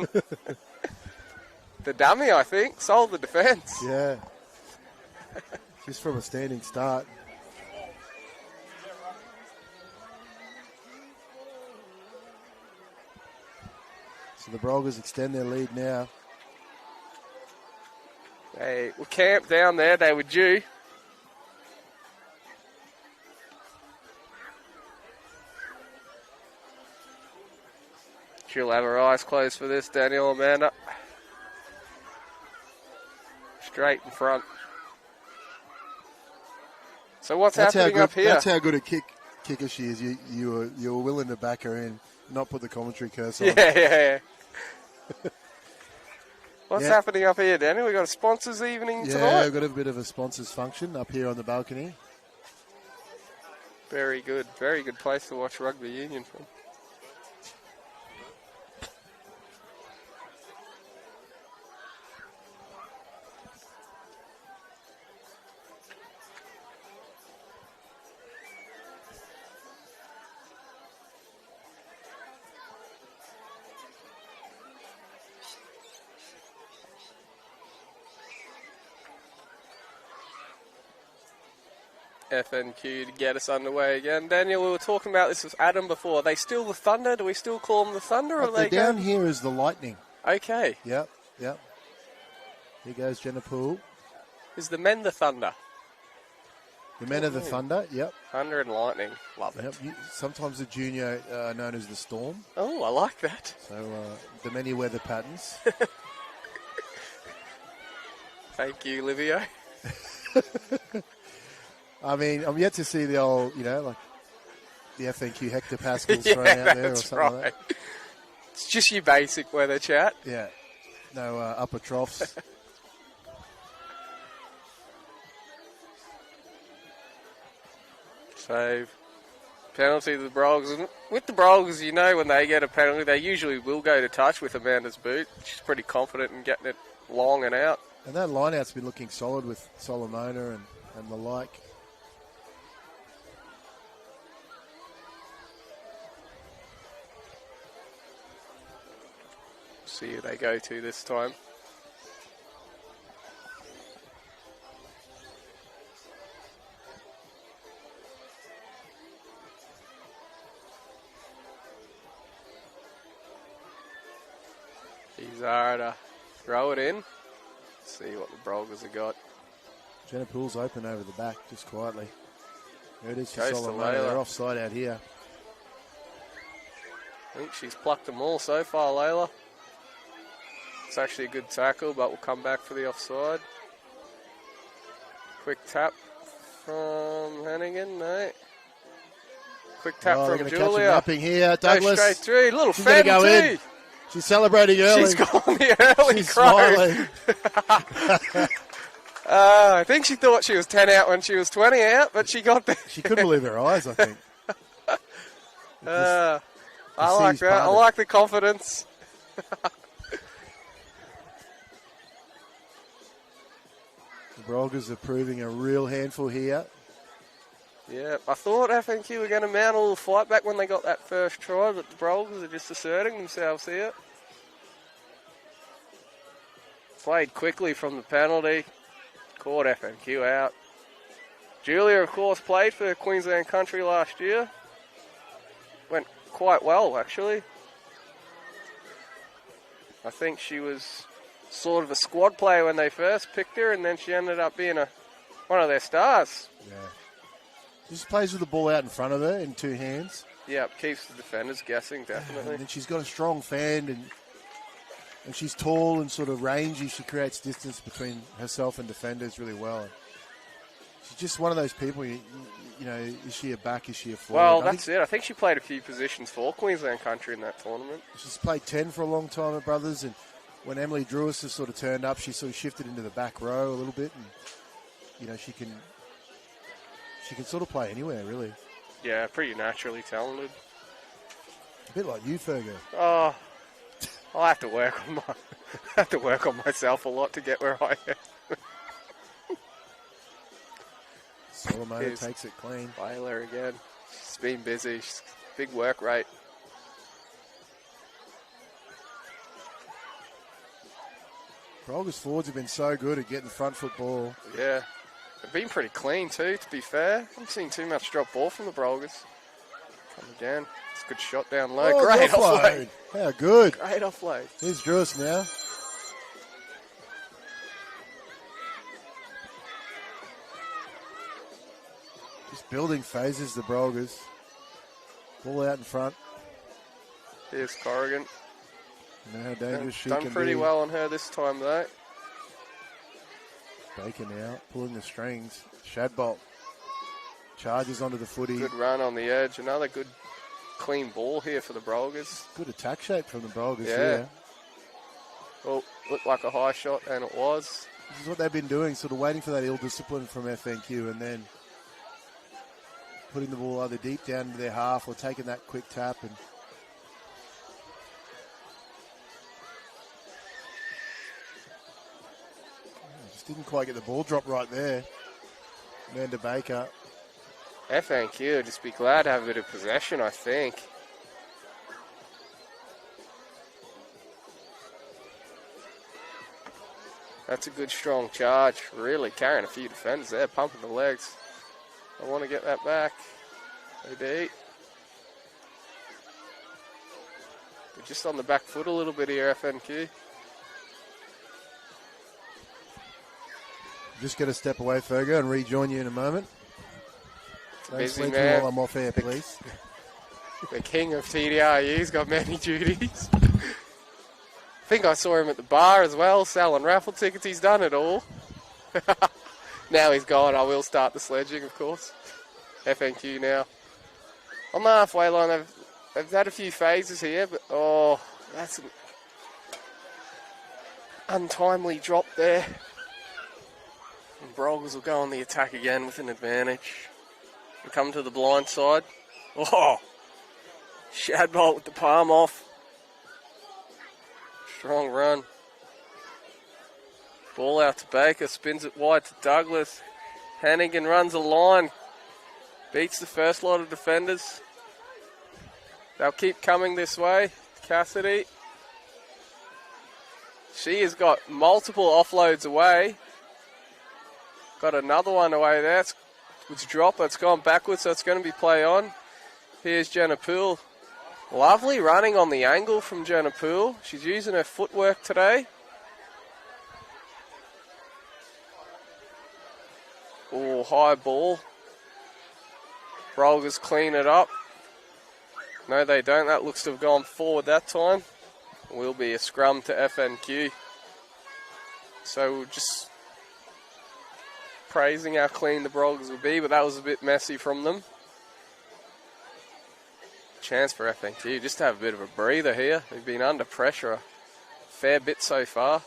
The dummy, I think, sold the defence. Yeah. Just from a standing start. So the Brogers extend their lead now. They were camped down there. They were due. She'll have her eyes closed for this, Daniel Amanda. Straight in front. So what's happening up here? That's how good a kicker she is. You were willing to back her in, not put the commentary curse on. Yeah. What's Yeah. happening up here, Daniel? We got a sponsors evening Yeah, tonight. we've got a bit of a sponsors function up here on the balcony. Very good place to watch rugby union from. FNQ to get us underway again. Daniel, we were talking about this with Adam before. Are they still the Thunder? Do we still call them the Thunder? Or They're they down go? here is the Lightning. Okay. Yep. Here goes Jenna Poole. Is the men the Thunder? The men of the Thunder. Yep. Thunder and Lightning. Love it. Yep. Sometimes the junior known as the Storm. Oh, I like that. So the many weather patterns. Thank you, Livio. I mean, I'm yet to see the old, like the FNQ hectopascals Yeah, thrown out there or that's something right. like that. It's just your basic weather chat. Yeah. No upper troughs. Save. Penalty to the Brolgas. And with the Brolgas, when they get a penalty, they usually will go to touch with Amanda's boot. She's pretty confident in getting it long and out. And that line-out's been looking solid with Solomona and the like. See who they go to this time. Izara to throw it in. See what the Brogers have got. Jenna Poole's open over the back, just quietly. There it is for Goes to Solomona. Layla. They're offside out here. I think she's plucked them all so far, Layla. It's actually a good tackle, but we'll come back for the offside. Quick tap from Hannigan, no. Quick tap They're from going to catch him Julia. napping here. Go Douglas. straight through. Little She's going to fem go in. too. She's celebrating early. She's gone the early She's crow. smiling. I think she thought she was 10 out when she was 20 out, but she got there. She couldn't believe her eyes, I think. I like seas that. I parted. like the confidence. The Brogers are proving a real handful here. Yeah, I thought FNQ were going to mount a little fight back when they got that first try, but the Brogers are just asserting themselves here. Played quickly from the penalty. Caught FNQ out. Julia, of course, played for Queensland Country last year. Went quite well, actually. I think she was sort of a squad player when they first picked her, and then she ended up being one of their stars. Yeah. She just plays with the ball out in front of her in two hands. Yeah, keeps the defenders guessing, definitely. And she's got a strong fan, and she's tall and sort of rangy. She creates distance between herself and defenders really well. She's just one of those people, you know, is she a back, is she a forward? Well, that's it. I think she played a few positions for Queensland Country in that tournament. She's played 10 for a long time at Brothers, and when Emily Drewis has sort of turned up, she sort of shifted into the back row a little bit, and, you know, she can sort of play anywhere, really. Yeah, pretty naturally talented. A bit like you, Fergo. Oh, I'll have to work on myself a lot to get where I am. Solomon takes it clean. Baylor again. She's been busy. She's big work rate. Brolgas forwards have been so good at getting front foot ball. Yeah. They've been pretty clean too, to be fair. I haven't seen too much drop ball from the Brolgas. Come again. It's a good shot down low. Oh, great offload. How good. Great offload. Here's Drewis now. Just building phases, the Brolgas. Ball out in front. Here's Corrigan. You know how dangerous she Done can pretty be. well on her this time though. Baker now, pulling the strings. Shadbolt charges onto the footy. Good run on the edge. Another good clean ball here for the Brolgas. Good attack shape from the Brolgas, Yeah. Oh, looked like a high shot, and it was. This is what they've been doing, sort of waiting for that ill discipline from FNQ and then putting the ball either deep down into their half or taking that quick tap. And just didn't quite get the ball drop right there. Amanda Baker. FNQ just be glad to have a bit of possession, I think. That's a good strong charge. Really carrying a few defenders there, pumping the legs. I want to get that back. OD. We're just on the back foot a little bit here, FNQ. Just going to step away, Fergo, and rejoin you in a moment. Don't Busy sleep man. while I'm off air, please. The king of TDRU's got many duties. I think I saw him at the bar as well, selling raffle tickets. He's done it all. Now he's gone. I will start the sledging, of course. FNQ now. On the halfway line, they've had a few phases here, but oh, that's an untimely drop there. And Brogers will go on the attack again with an advantage. We come to the blind side. Oh, Shadbolt with the palm off. Strong run. Ball out to Baker, spins it wide to Douglas. Hannigan runs a line. Beats the first lot of defenders. They'll keep coming this way. Cassidy. She has got multiple offloads away. Got another one away there. It's drop. It's gone backwards, so it's going to be play on. Here's Jenna Poole. Lovely running on the angle from Jenna Poole. She's using her footwork today. Oh, high ball. Brolgas clean it up. No, they don't. That looks to have gone forward that time. Will be a scrum to FNQ. So we're just praising how clean the Brolgas will be, but that was a bit messy from them. Chance for FNQ just to have a bit of a breather here. They've been under pressure a fair bit so far.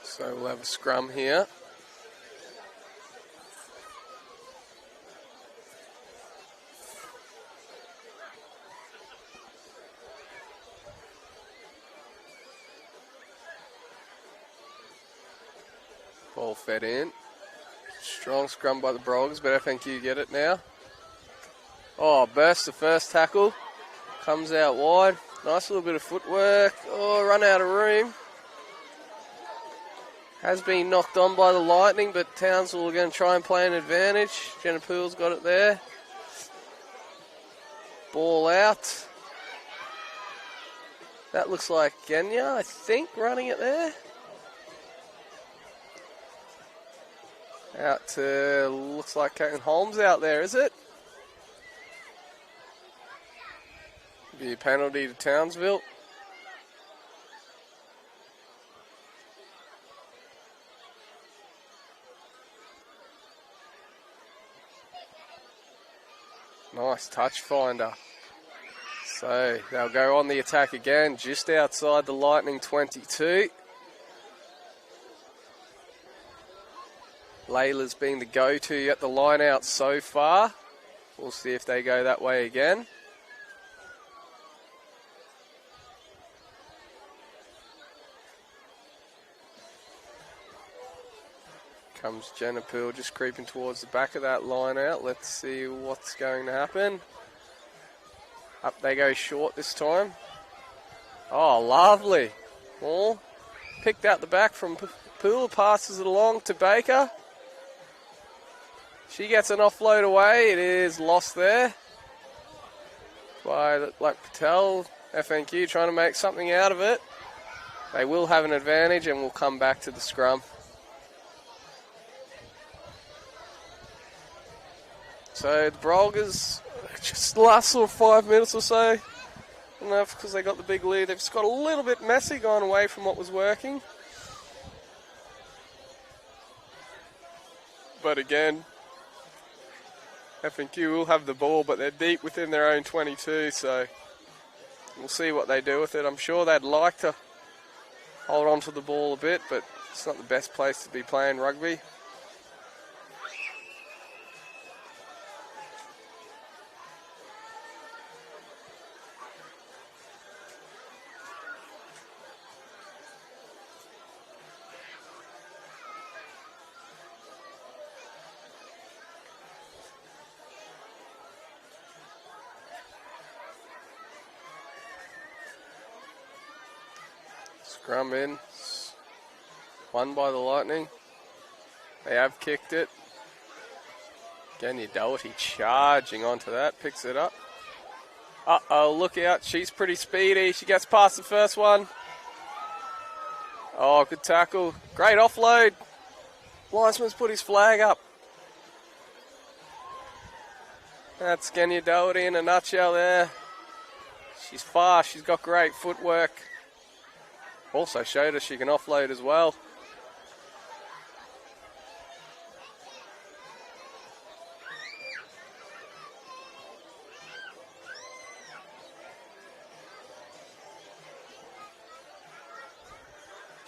So we'll have a scrum here. Ball fed in. Strong scrum by the Brogers, but FNQ get it now. Oh, burst the first tackle. Comes out wide. Nice little bit of footwork. Oh, run out of room. Has been knocked on by the Lightning, but Townsville are going to try and play an advantage. Jenna Poole's got it there. Ball out. That looks like Genya, I think, running it there. Out to, looks like Caitlin Holmes out there, is it? Be a penalty to Townsville. Nice touch finder. So they'll go on the attack again, just outside the Lightning 22. Layla's been the go-to at the line out so far. We'll see if they go that way again. Comes Jenna Poole just creeping towards the back of that line out. Let's see what's going to happen. Up they go short this time. Oh, lovely. Ball picked out the back from Poole, passes it along to Baker. She gets an offload away. It is lost there by like Patel. FNQ trying to make something out of it. They will have an advantage and will come back to the scrum. So the Brolgas, just the last sort of 5 minutes or so, enough because they got the big lead. They've just got a little bit messy, gone away from what was working. But again, F&Q will have the ball, but they're deep within their own 22, so we'll see what they do with it. I'm sure they'd like to hold on to the ball a bit, but it's not the best place to be playing rugby. Scrum in, won by the Lightning. They have kicked it. Genya Doherty charging onto that, picks it up. Uh-oh, look out, she's pretty speedy. She gets past the first one. Oh, good tackle. Great offload. Linesman's put his flag up. That's Genya Doherty in a nutshell there. She's fast, she's got great footwork. Also showed us she can offload as well.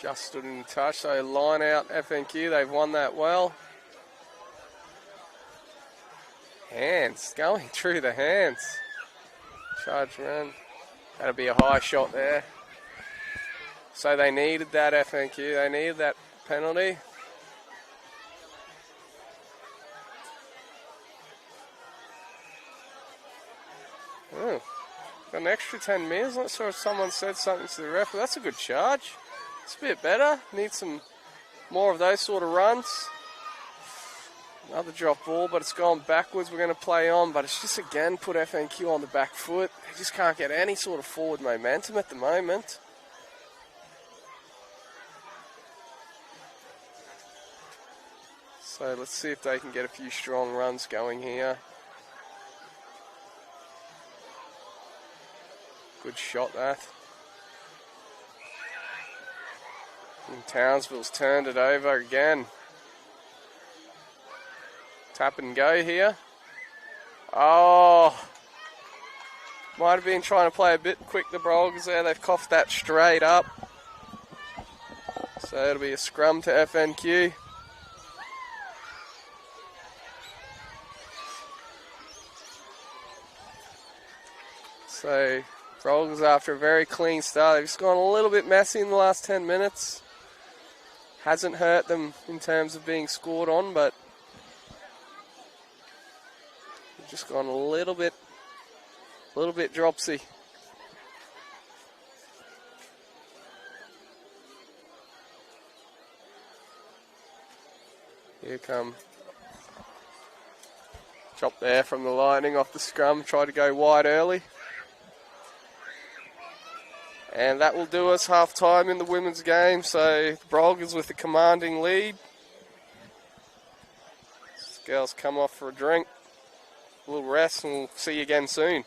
Just stood in touch, so line out FNQ, they've won that well. Hands, going through the hands. Charge run. That'll be a high shot there. So they needed that FNQ, they needed that penalty. Oh, got an extra 10 metres. Not sure if someone said something to the ref, but that's a good charge. It's a bit better. Need some more of those sort of runs. Another drop ball, but it's gone backwards. We're going to play on, but it's just again put FNQ on the back foot. They just can't get any sort of forward momentum at the moment. So let's see if they can get a few strong runs going here. Good shot, that. And Townsville's turned it over again. Tap and go here. Oh, might have been trying to play a bit quick, the Brogers there. They've coughed that straight up. So it'll be a scrum to FNQ. So Brogers, after a very clean start, they've just gone a little bit messy in the last 10 minutes. Hasn't hurt them in terms of being scored on, but just gone a little bit dropsy. Here come. Chop there from the Lightning off the scrum. Try to go wide early. And that will do us half time in the women's game. So the Brogers with the commanding lead. These girls come off for a drink. A little rest and we'll see you again soon.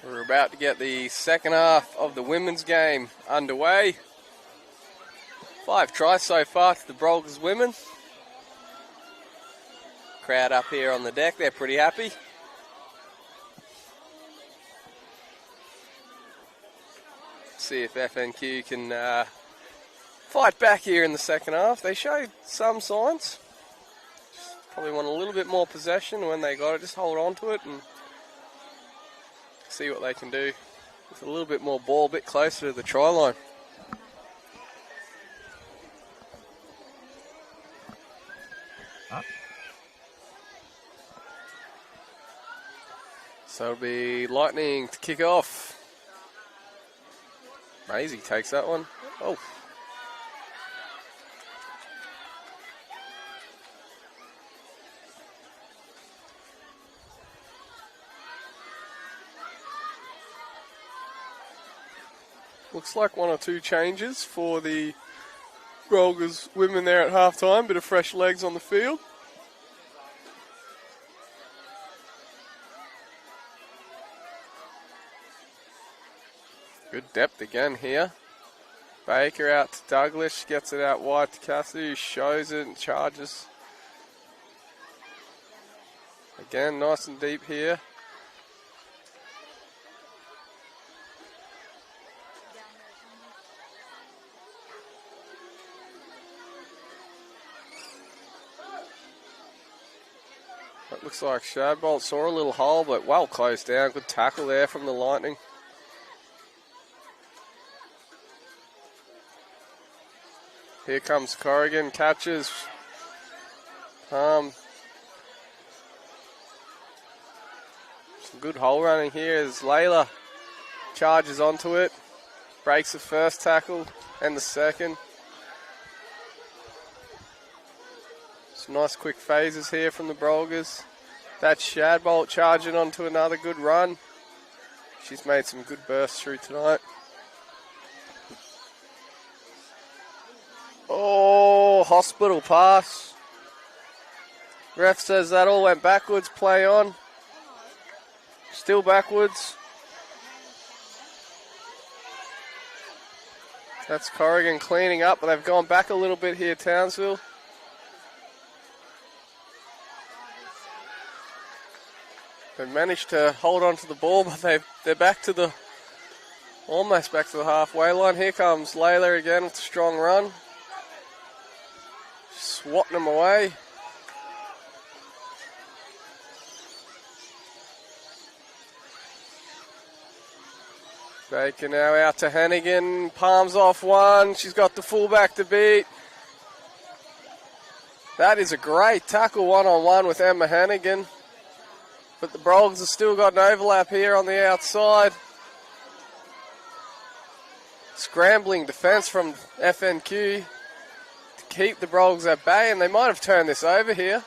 We're about to get the second half of the women's game underway. 5 tries so far to the Brolgas women. Crowd up here on the deck, they're pretty happy. See if FNQ can fight back here in the second half. They showed some signs. Just probably want a little bit more possession when they got it. Just hold on to it and see what they can do with a little bit more ball, a bit closer to the try line. So it'll be Lightning to kick off. Maisie takes that one. Oh. Looks like one or two changes for the Brolgas women there at halftime. Bit of fresh legs on the field. Good depth again here. Baker out to Douglas, gets it out wide to Cassidy, shows it and charges. Again, nice and deep here. That looks like Shadbolt saw a little hole, but well closed down. Good tackle there from the Lightning. Here comes Corrigan, catches. Some good hole running here as Layla charges onto it. Breaks the first tackle and the second. Some nice quick phases here from the Brolgas. That's Shadbolt charging onto another good run. She's made some good bursts through tonight. Oh, hospital pass. Ref says that all went backwards, play on. Still backwards. That's Corrigan cleaning up, but they've gone back a little bit here, Townsville. They've managed to hold on to the ball, but they're back to the, almost back to the halfway line. Here comes Layla again with a strong run. Swatting them away. Baker now out to Hannigan. Palms off one. She's got the fullback to beat. That is a great tackle one-on-one with Emma Hannigan. But the Brogers have still got an overlap here on the outside. Scrambling defence from FNQ. Keep the Brogers at bay, and they might have turned this over here.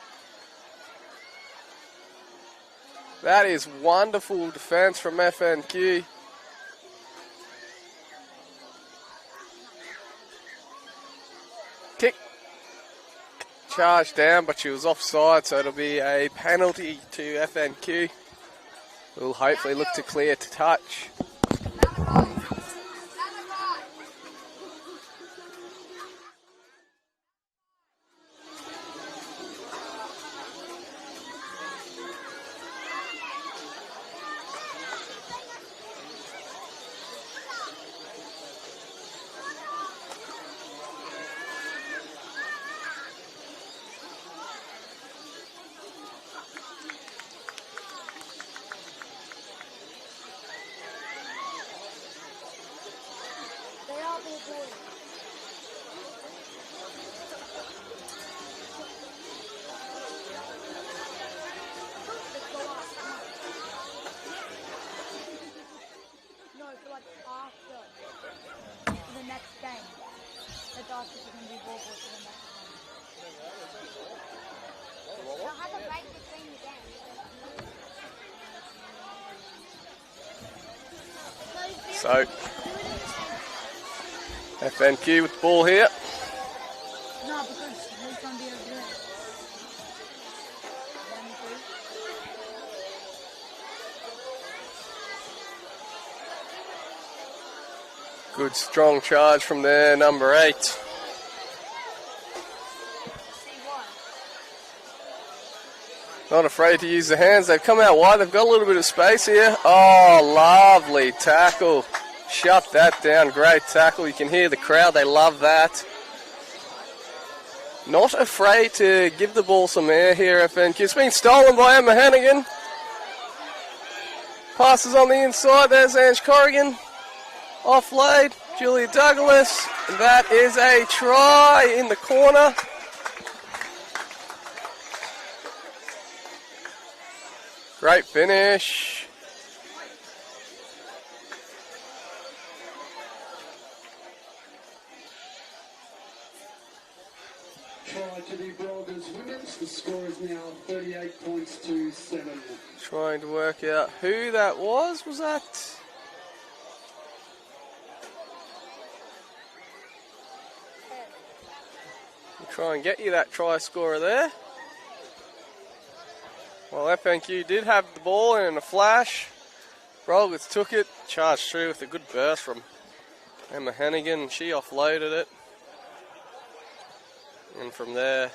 That is wonderful defence from FNQ. Kick. Charge down, but she was offside, so it'll be a penalty to FNQ. We'll hopefully look to clear to touch. So, FNQ with the ball here. No, because he's going to be over there. Good strong charge from there, number 8. Not afraid to use the hands. They've come out wide. They've got a little bit of space here. Oh, lovely tackle Shut that down. Great tackle. You can hear the crowd. They love that. Not afraid to give the ball some air here, FNQ. It's been stolen by Emma Hannigan. Passes on the inside. There's Ange Corrigan. Offload. Julia Douglas. And that is a try in the corner. Great finish. Try to the Brogers women's. The score is now 38 points to 7. Trying to work out who that was. Was that? We'll try and get you that try scorer there. Well, FNQ did have the ball and in a flash. Brolgas took it, charged through with a good burst from Emma Hannigan. She offloaded it. And from there,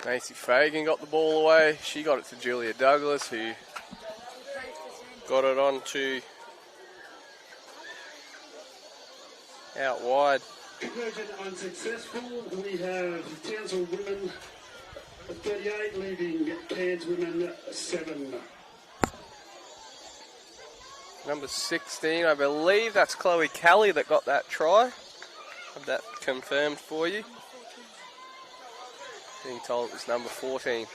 Macy Fagan got the ball away. She got it to Julia Douglas, who got it on to out wide. Conversion unsuccessful. We have Townsville women 38, leaving Cairns women 7. Number 16, I believe that's Chloe Kelly that got that try. Have that confirmed for you. Being told it was number 14.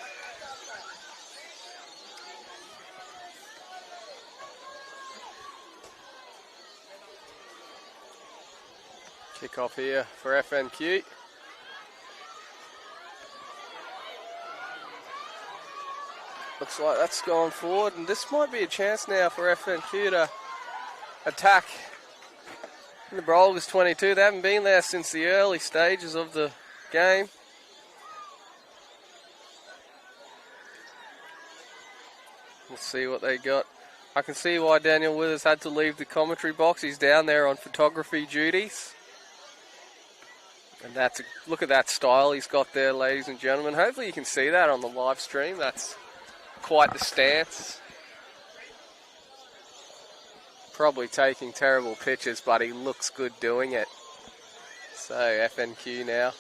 Kick off here for FNQ. Looks like that's gone forward, and this might be a chance now for FNQ to attack in the Brolgas 22. They haven't been there since the early stages of the game. We'll see what they got. I can see why Daniel Withers had to leave the commentary box. He's down there on photography duties. And that's look at that style he's got there, ladies and gentlemen. Hopefully you can see that on the live stream. That's quite the stance. Probably taking terrible pictures, but he looks good doing it. So FNQ now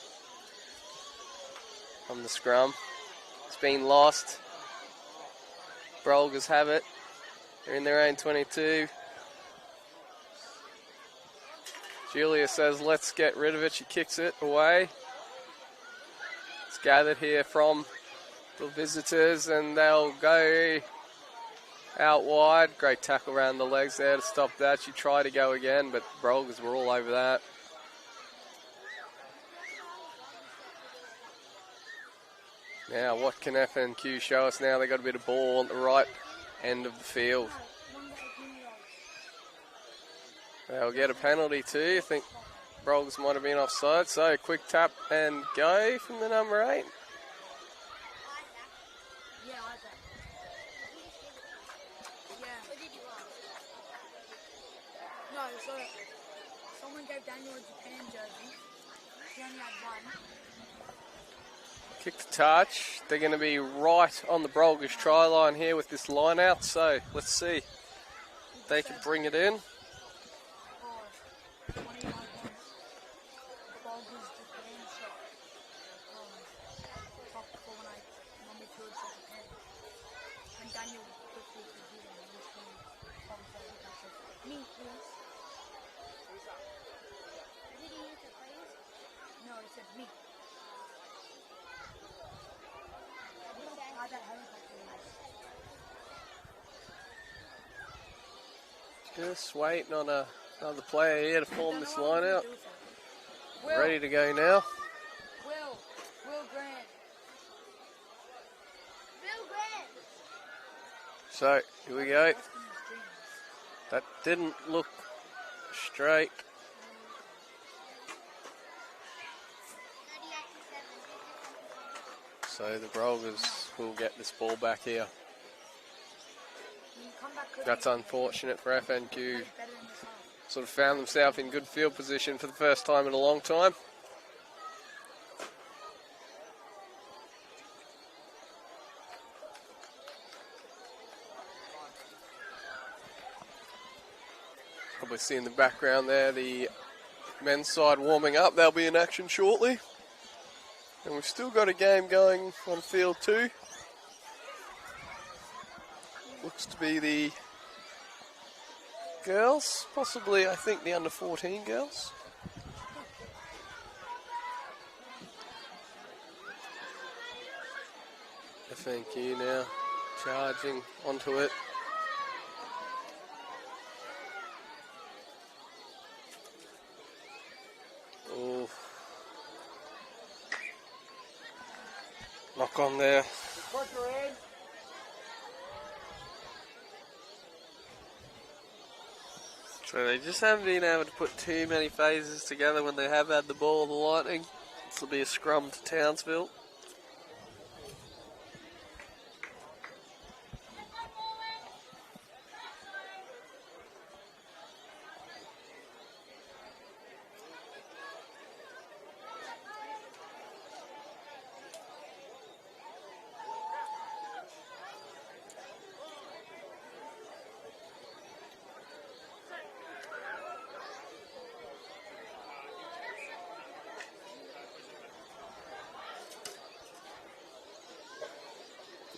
on the scrum. It's been lost. Brolgas have it. They're in their own 22. Julia says, let's get rid of it. She kicks it away. It's gathered here from the visitors, and they'll go out wide. Great tackle around the legs there to stop that. She tried to go again, but Brolgas were all over that. Now, what can FNQ show us now? They got a bit of ball on the right end of the field. They'll get a penalty too. I think Brolgas might have been offside. So, quick tap and go from the number 8. No, so someone gave Daniel a Japan jersey. He only had one. Kick to touch. They're going to be right on the Brolgas try line here with this line out. So let's see if they can bring it in. Just waiting on another player here to form this line out. Ready to go now. Will Grant. So, here we go. That didn't look straight. So the Brogers will get this ball back here. That's unfortunate for FNQ. Sort of found themselves in good field position for the first time in a long time. Probably see in the background there the men's side warming up. They'll be in action shortly. And we've still got a game going on field 2. Looks to be the girls, possibly I think the under 14 girls. Thank you now, charging onto it. Oh, knock on there. So they just haven't been able to put too many phases together when they have had the ball of the Lightning. This will be a scrum to Townsville.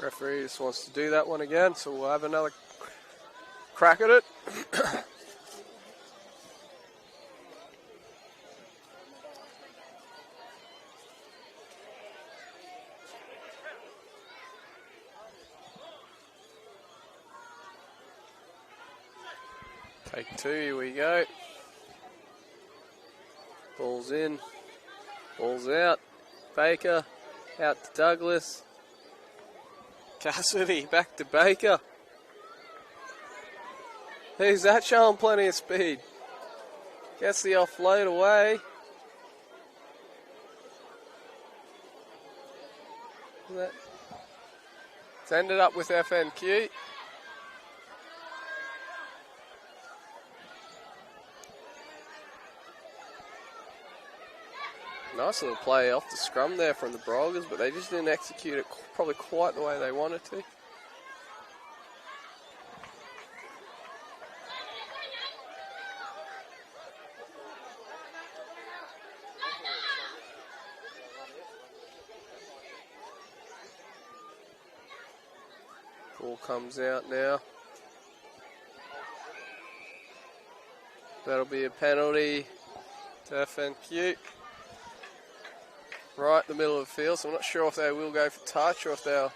Referee just wants to do that one again, so we'll have another crack at it. Take 2, here we go. Ball's in, ball's out. Baker, out to Douglas. Cassidy, back to Baker. Who's that showing plenty of speed? Gets the offload away. It's ended up with FNQ. Nice little play off the scrum there from the Brogers, but they just didn't execute it probably quite the way they wanted to. Ball comes out now. That'll be a penalty to FNQ. Right in the middle of the field, so I'm not sure if they will go for touch or if they'll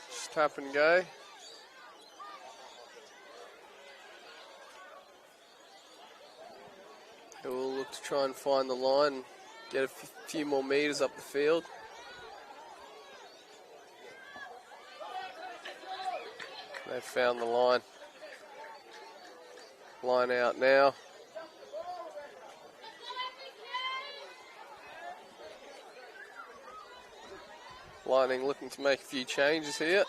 just tap and go. They will look to try and find the line, get a few more metres up the field. They've found the line. Line out now. Lightning looking to make a few changes here.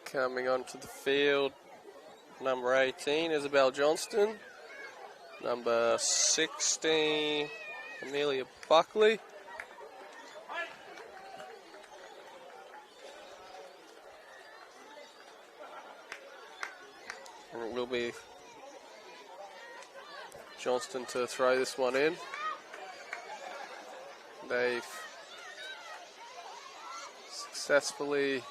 Coming onto the field, number 18, Isabel Johnston. Number 16, Amelia Buckley. And it will be Johnston to throw this one in. They've successfully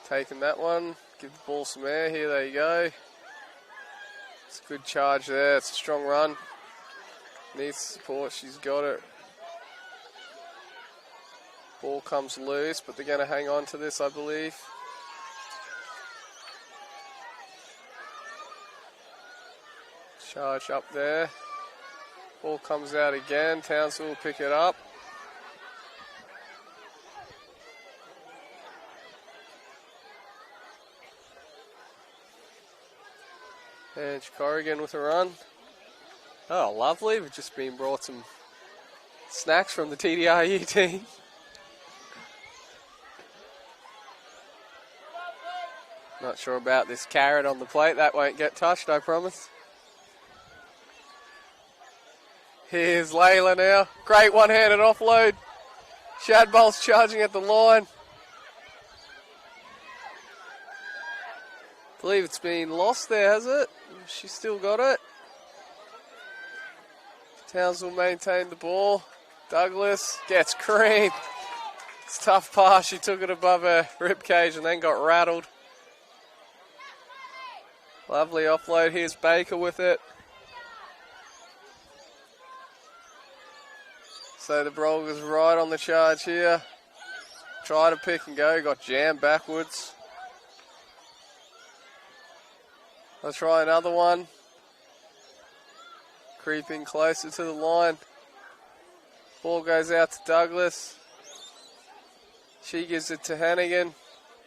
taken that one. Give the ball some air here, there you go. It's a good charge there, it's a strong run. Needs support, she's got it. Ball comes loose, but they're going to hang on to this, I believe. Charge up there. Ball comes out again, Townsville will pick it up. And Corrigan with a run. Oh, lovely. We've just been brought some snacks from the TDRU team. Not sure about this carrot on the plate. That won't get touched, I promise. Here's Layla now. Great one-handed offload. Shadbolt's charging at the line. believe it's been lost there, has it? She's still got it. Townsville maintained the ball. Douglas gets creamed. It's a tough pass. She took it above her ribcage and then got rattled. Lovely offload. Here's Baker with it. So the Brolgas right on the charge here. Try to pick and go. Got jammed backwards. Let's try another one. Creeping closer to the line. Ball goes out to Douglas. She gives it to Hannigan.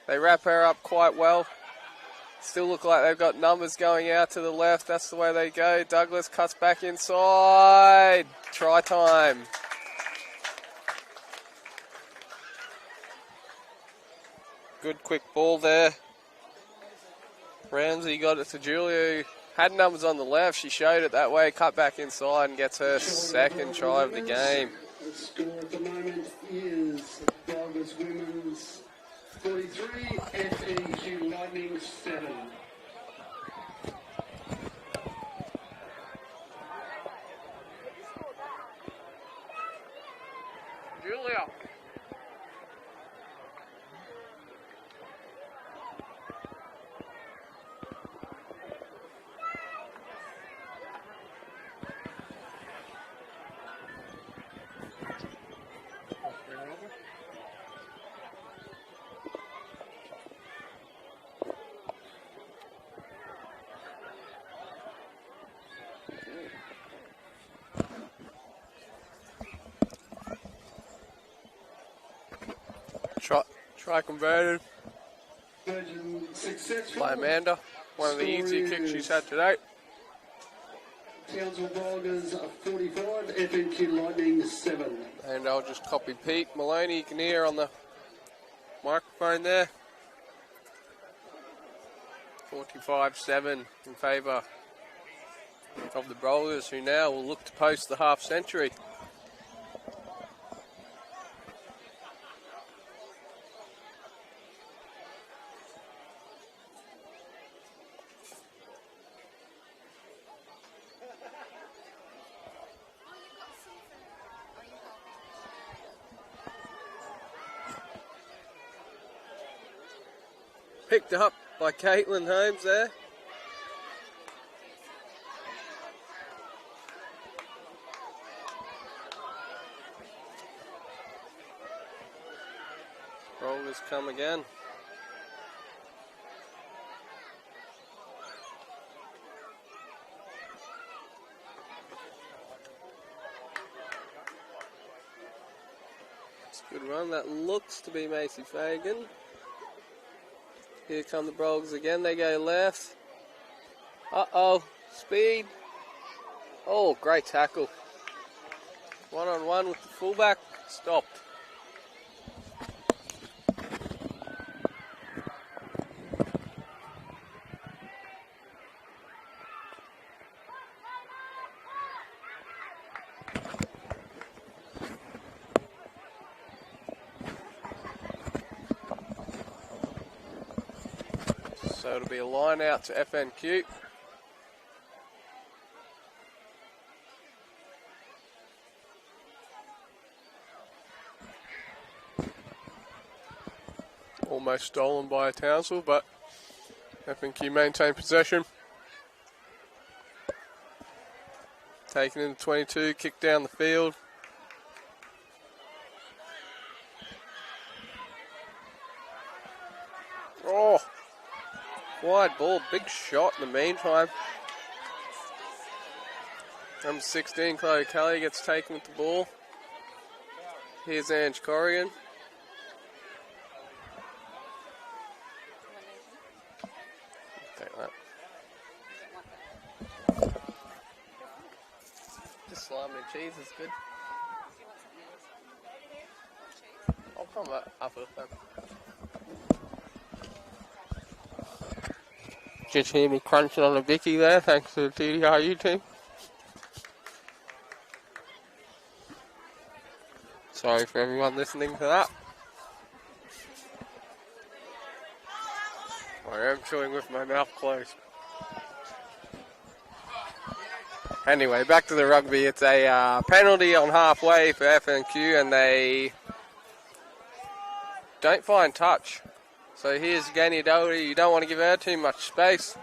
They wrap her up quite well. Still look like they've got numbers going out to the left. That's the way they go. Douglas cuts back inside. Try time. Good quick ball there. Ramsey got it to Julia, who had numbers on the left. She showed it that way, cut back inside and gets her second try of the game. The score at the moment is Brogers Women's 43, FNQ Lightning 7. Julia. Try converted Successful. by Amanda. One of the easier kicks she's had today. Townsville Brogers 45, FNQ Lightning 7. And I'll just copy Pete Maloney. You can hear on the microphone there. 45-7 in favour of the Brolgas, who now will look to post the half century. Picked up by Caitlin Holmes there. Brolgas come again. It's a good run. That looks to be Macy Fagan. Here come the Brogers again. They go left. Uh-oh. Speed. Oh, great tackle. One-on-one with the fullback. Stopped. So it'll be a line out to FNQ. Almost stolen by Townsville, but FNQ maintain possession. Taken into 22, kicked down the field. Oh! Wide ball, big shot in the meantime. Number 16, Chloe Kelly gets taken with the ball. Here's Ange Corrigan. Take that. Just salami and cheese is good. I'll come up with them. Just hear me crunching on a Vicky there, thanks to the TDRU team. Sorry for everyone listening to that. I am chewing with my mouth closed. Anyway, back to the rugby. It's a penalty on halfway for FNQ, and they don't find touch. So here's Gani Doherty. You don't want to give her too much space.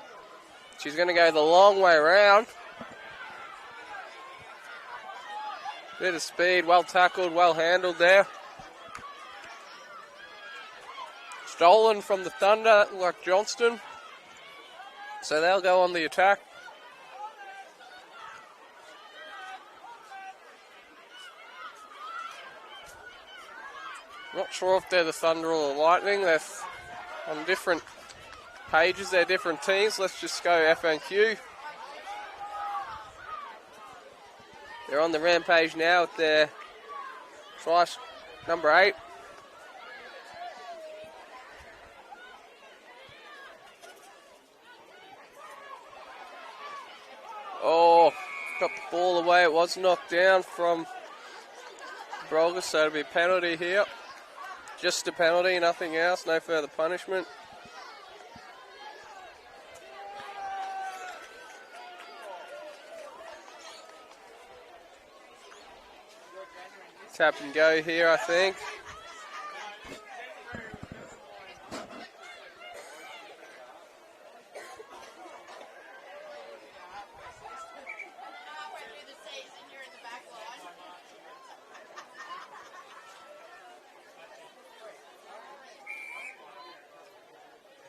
She's going to go the long way around. Bit of speed, well tackled, well handled there. Stolen from the Thunder, like Johnston. So they'll go on the attack. Not sure if they're the Thunder or the Lightning. They're on different pages. They're different teams. Let's just go FNQ. They're on the rampage now with their twice number 8. Oh, got the ball away. It was knocked down from Brolgas, so it'll be a penalty here. Just a penalty, nothing else, no further punishment. Tap and go here, I think.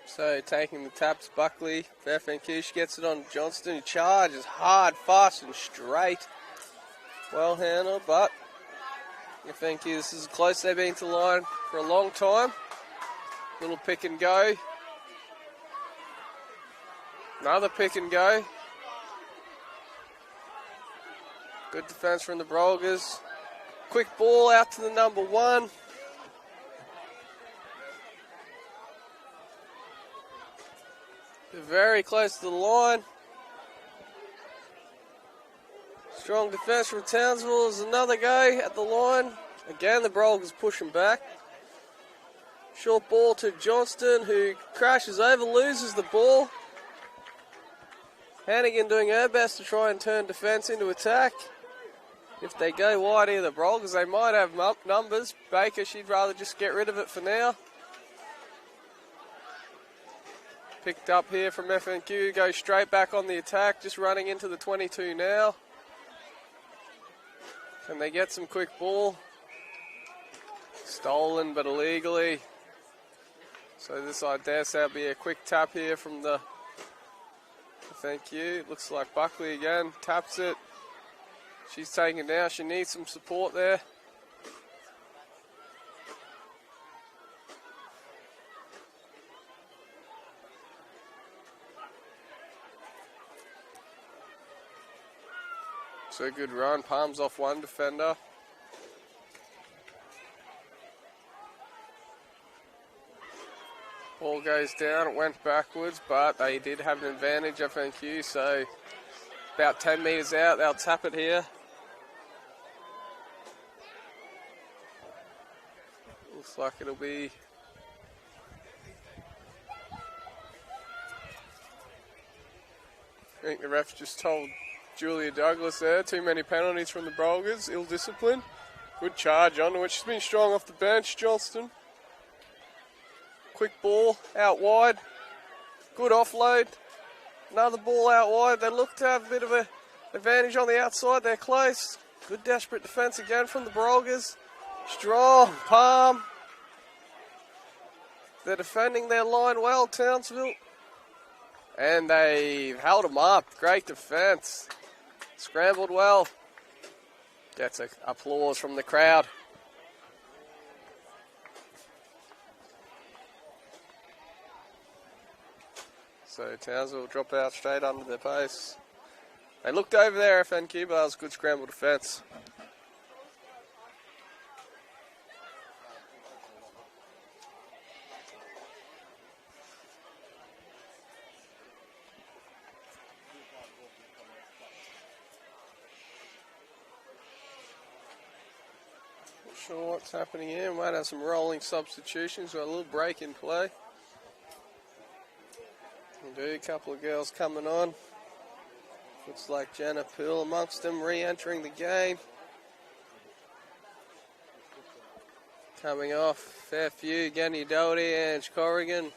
So taking the taps, Buckley for FNQ. She gets it on Johnston. He charges hard, fast and straight. Well handled, but FNQ, this is close they've been to line for a long time. Little pick and go. Another pick and go. Good defense from the Brogers. Quick ball out to the number 1. They're very close to the line. Strong defense from Townsville. There's another go at the line. Again, the Brolgas pushing back. Short ball to Johnston, who crashes over, loses the ball. Hannigan doing her best to try and turn defense into attack. If they go wide here, the Brolgas, they might have numbers. Baker, she'd rather just get rid of it for now. Picked up here from FNQ, goes straight back on the attack, just running into the 22 now. Can they get some quick ball? Stolen, but illegally. So this, I dare say, will be a quick tap here from the FNQ. Looks like Buckley again, taps it. She's taking it down, she needs some support there. So good run, palms off one defender. Ball goes down, it went backwards, but they did have an advantage, FNQ, so about 10 metres out, they'll tap it here. Looks like it'll be... I think the ref just told Julia Douglas there, too many penalties from the Brogers, ill discipline. Good charge onto it, she's been strong off the bench, Johnston. Quick ball out wide, good offload. Another ball out wide, they look to have a bit of an advantage on the outside, they're close. Good desperate defence again from the Brogers. Strong palm. They're defending their line well, Townsville. And they've held them up, great defence. Scrambled well. Gets applause from the crowd. So Townsville will drop out straight under their pace. They looked over there, FNQ, but that was good scramble defence. Sure what's happening here. Might have some rolling substitutions or a little break in play. We do, a couple of girls coming on. Looks like Jenna Poole amongst them, re-entering the game. Coming off, fair few, Ganny Doherty, Ange Corrigan,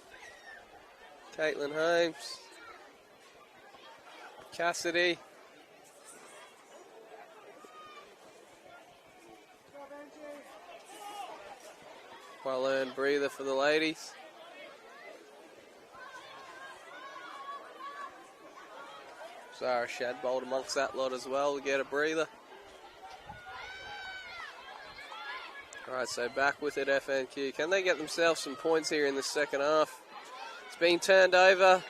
Caitlin Holmes, Cassidy. Well-earned breather for the ladies. Zara Shadbolt amongst that lot as well to get a breather. Alright, so back with it, FNQ. Can they get themselves some points here in the second half? It's been turned over.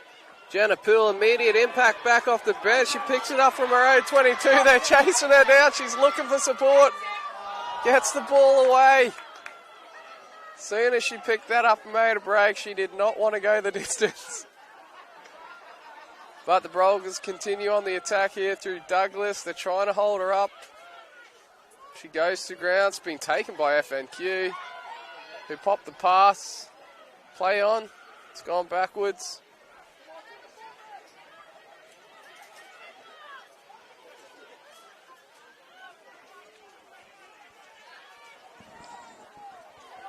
Jenna Poole, immediate impact back off the bench. She picks it up from her own 22. They're chasing her down. She's looking for support. Gets the ball away. Soon as she picked that up and made a break, she did not want to go the distance. But the Brogers continue on the attack here through Douglas. They're trying to hold her up. She goes to ground. It's been taken by FNQ, who popped the pass. Play on. It's gone backwards.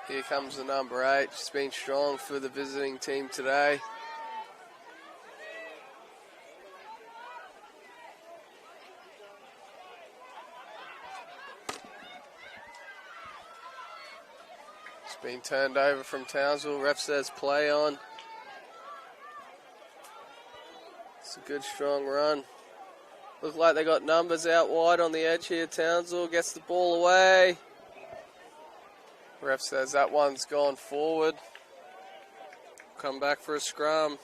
Here comes the number 8. She's been strong for the visiting team today. It's been turned over from Townsville. Ref says play on. It's a good strong run. Look like they got numbers out wide on the edge here. Townsville gets the ball away. Ref says that one's gone forward. Come back for a scrum.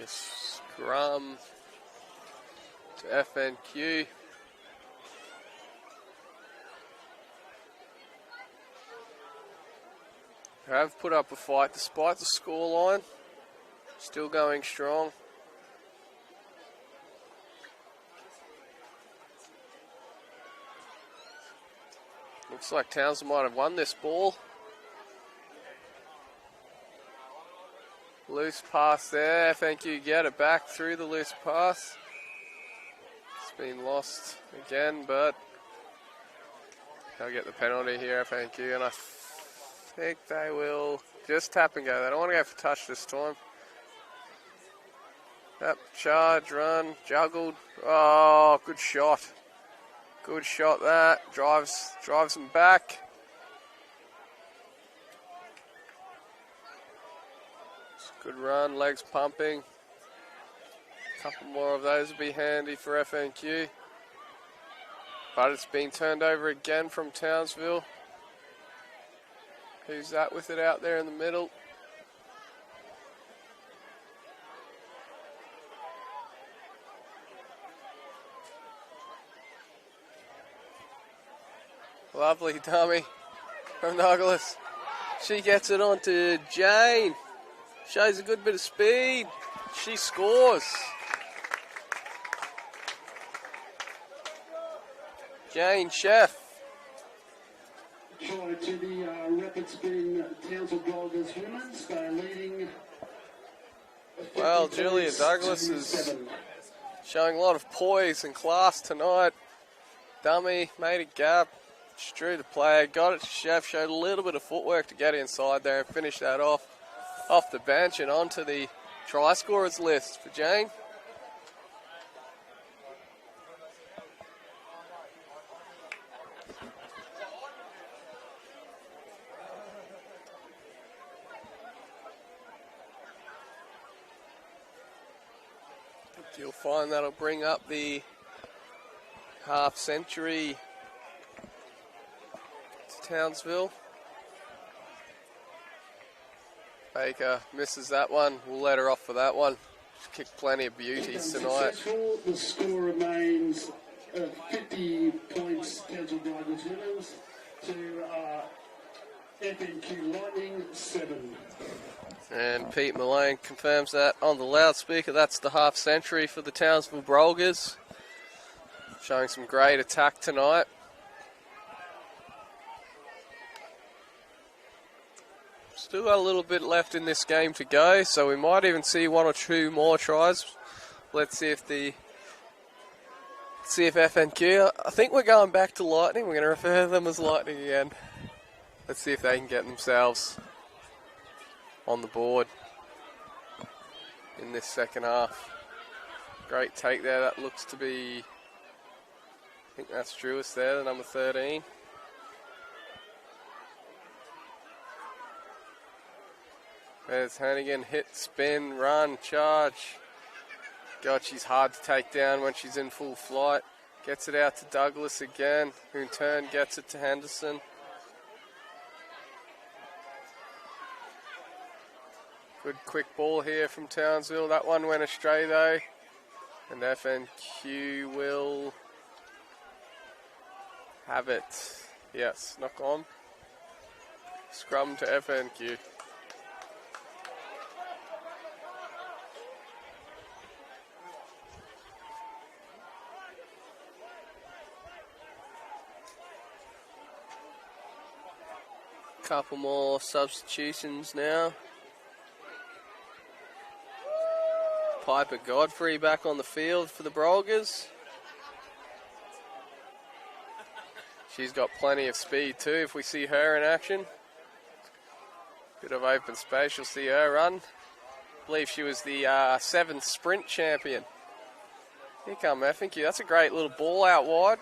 Scrum to FNQ. Have put up a fight despite the scoreline. Still going strong. Looks like Townsville might have won this ball. Loose pass there. FNQ get it back through the loose pass. It's been lost again, but they'll get the penalty here, FNQ, and I think they will just tap and go. They don't want to go for touch this time. Yep, charge, run, juggled. Oh, good shot. Good shot that. Drives them back. Good run, legs pumping. A couple more of those would be handy for FNQ. But it's been turned over again from Townsville. Who's that with it out there in the middle? Lovely dummy from Douglas. She gets it on to Jane. Shows a good bit of speed. She scores. Jane Chef. Try to the rapid spin Townsville Brogers women's. They're leading. Well, Julia Douglas is showing a lot of poise and class tonight. Dummy, made a gap, just drew the play, got it to Chef, showed a little bit of footwork to get inside there and finish that off the bench and onto the try scorers list for Jane. You'll find that'll bring up the half century to Townsville. Baker misses that one. We'll let her off for that one. She's kicked plenty of beauties tonight. Successful. The score remains 50 points, Townsville Brogers winners, to FNQ Lightning 7. And Pete Mullane confirms that on the loudspeaker. That's the half century for the Townsville Brogers. Showing some great attack tonight. Still got a little bit left in this game to go, so we might even see one or two more tries. Let's see if FNQ, I think we're going back to Lightning. We're going to refer to them as Lightning again. Let's see if they can get themselves on the board in this second half. Great take there. That looks to be, I think that's Drewis there, the number 13. There's Hannigan, hit, spin, run, charge. God, she's hard to take down when she's in full flight. Gets it out to Douglas again, who in turn gets it to Henderson. Good quick ball here from Townsville. That one went astray though. And FNQ will have it. Yes, knock on. Scrum to FNQ. Couple more substitutions now. Piper Godfrey back on the field for the Brolgas. She's got plenty of speed too if we see her in action. Bit of open space, you'll see her run. I believe she was the 7th sprint champion. Here come FNQ. That's a great little ball out wide.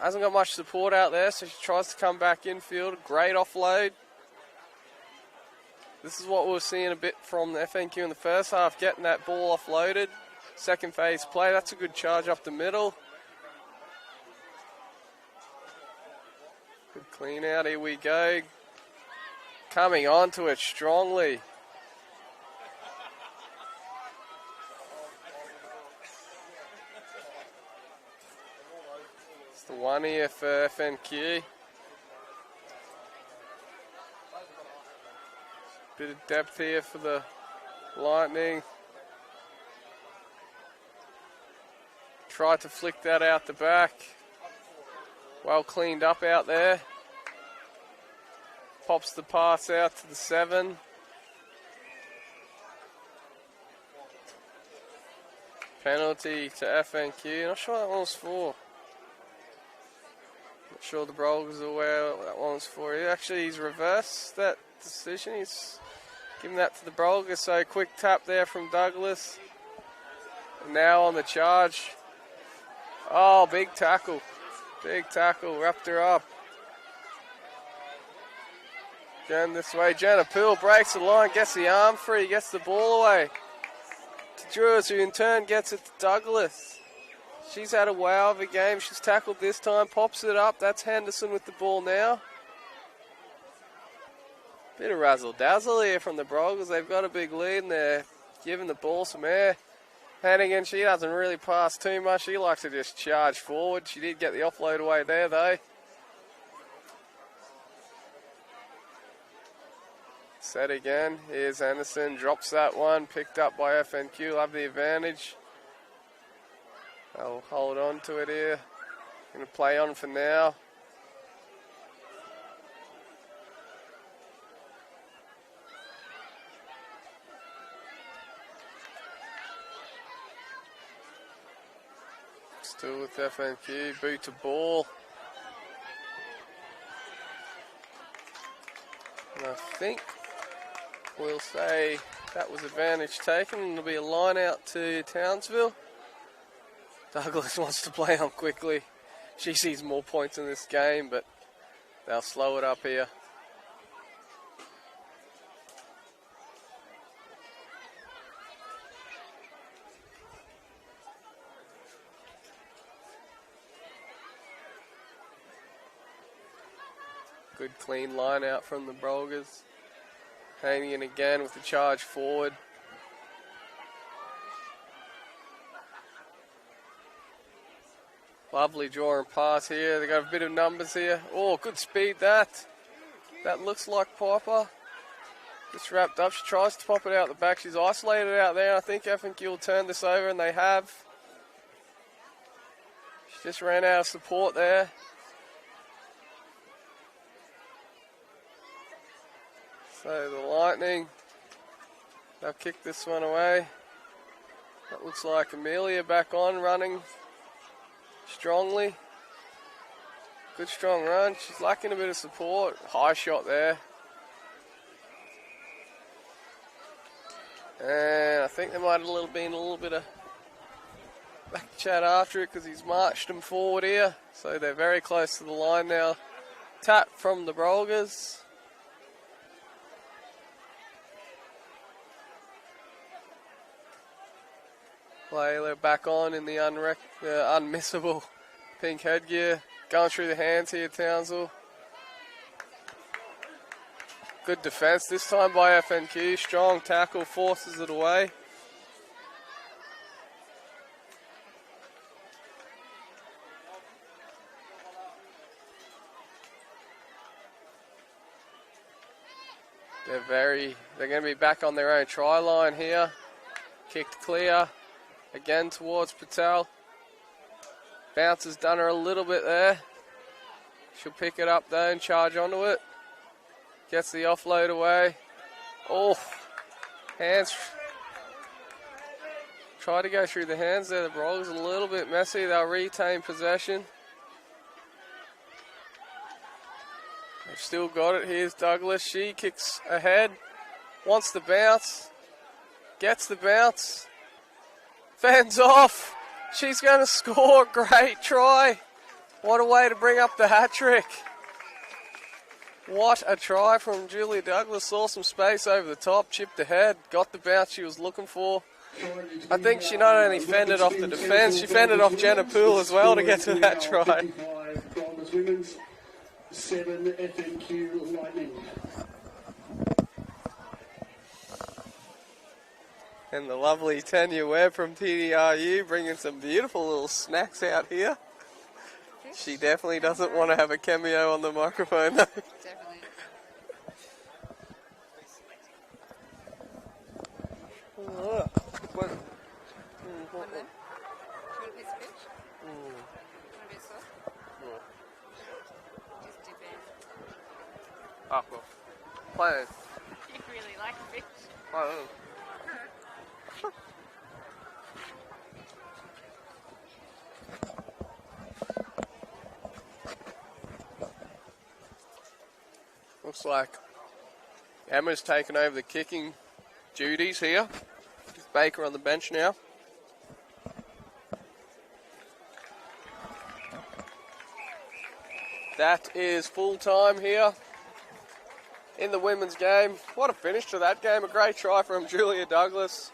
Hasn't got much support out there, so she tries to come back infield. Great offload. This is what we were seeing a bit from the FNQ in the first half, getting that ball offloaded. Second phase play, that's a good charge up the middle. Good clean out, here we go. Coming onto it strongly. The one here for FNQ. Bit of depth here for the Lightning. Tried to flick that out the back. Well cleaned up out there. Pops the pass out to the 7. Penalty to FNQ. Not sure what that one was for. Not sure the Brolgas are aware what that one was for. He's reversed that decision. He's giving that to the Brolgas. So quick tap there from Douglas. And now on the charge. Oh, big tackle. Big tackle. Wrapped her up. Going this way. Jenna Poole breaks the line. Gets the arm free. Gets the ball away. To Drewis, who in turn gets it to Douglas. She's had a wow of a game. She's tackled this time, pops it up. That's Henderson with the ball now. Bit of razzle-dazzle here from the Brogers. They've got a big lead and they're giving the ball some air. Hannigan, she doesn't really pass too much. She likes to just charge forward. She did get the offload away there though. Set again. Here's Henderson. Drops that one. Picked up by FNQ. Love the advantage. They'll hold on to it here. Going to play on for now. Still with FNQ. Boot to ball. And I think we'll say that was advantage taken. And there'll be a line out to Townsville. Douglas wants to play on quickly. She sees more points in this game, but they'll slow it up here. Good clean line out from the Brolgas. Damien again with the charge forward. Lovely draw and pass here. They got a bit of numbers here. Oh, good speed that. That looks like Piper. Just wrapped up. She tries to pop it out the back. She's isolated out there. I think F&Q will turn this over, and they have. She just ran out of support there. So the Lightning, they'll kick this one away. That looks like Amelia back on, running strongly. Good strong run. She's lacking a bit of support. High shot there. And I think there might have been a little bit of back chat after it because he's marched them forward here. So they're very close to the line now. Tap from the Brolgas. Layla back on in the unmissable pink headgear. Going through the hands here, Townsville. Good defence this time by FNQ. Strong tackle, forces it away. They're going to be back on their own try line here. Kicked clear. Again towards Patel. Bounce has done her a little bit there. She'll pick it up though and charge onto it. Gets the offload away. Oh, hands. Try to go through the hands there. The Brolgas a little bit messy. They'll retain possession. They've still got it. Here's Douglas. She kicks ahead. Wants the bounce. Gets the bounce. Fans off. She's going to score. Great try. What a way to bring up the hat trick. What a try from Julia Douglas. Saw some space over the top, chipped ahead, got the bounce she was looking for. I think she not only fended off the defence, she fended off Jenna Poole as well to get to that try. 7 FNQ Lightning. And the lovely Tanya Webb from TDRU bringing some beautiful little snacks out here. She definitely doesn't want to have a cameo on the microphone though. Definitely. What? One then. You want a piece of fish? Want a bit of sauce? Just dip in. Oh, well. Play. You really like fish? Oh. Looks like Emma's taken over the kicking duties here. Baker on the bench now. That is full time here in the women's game. What a finish to that game. A great try from Julia Douglas.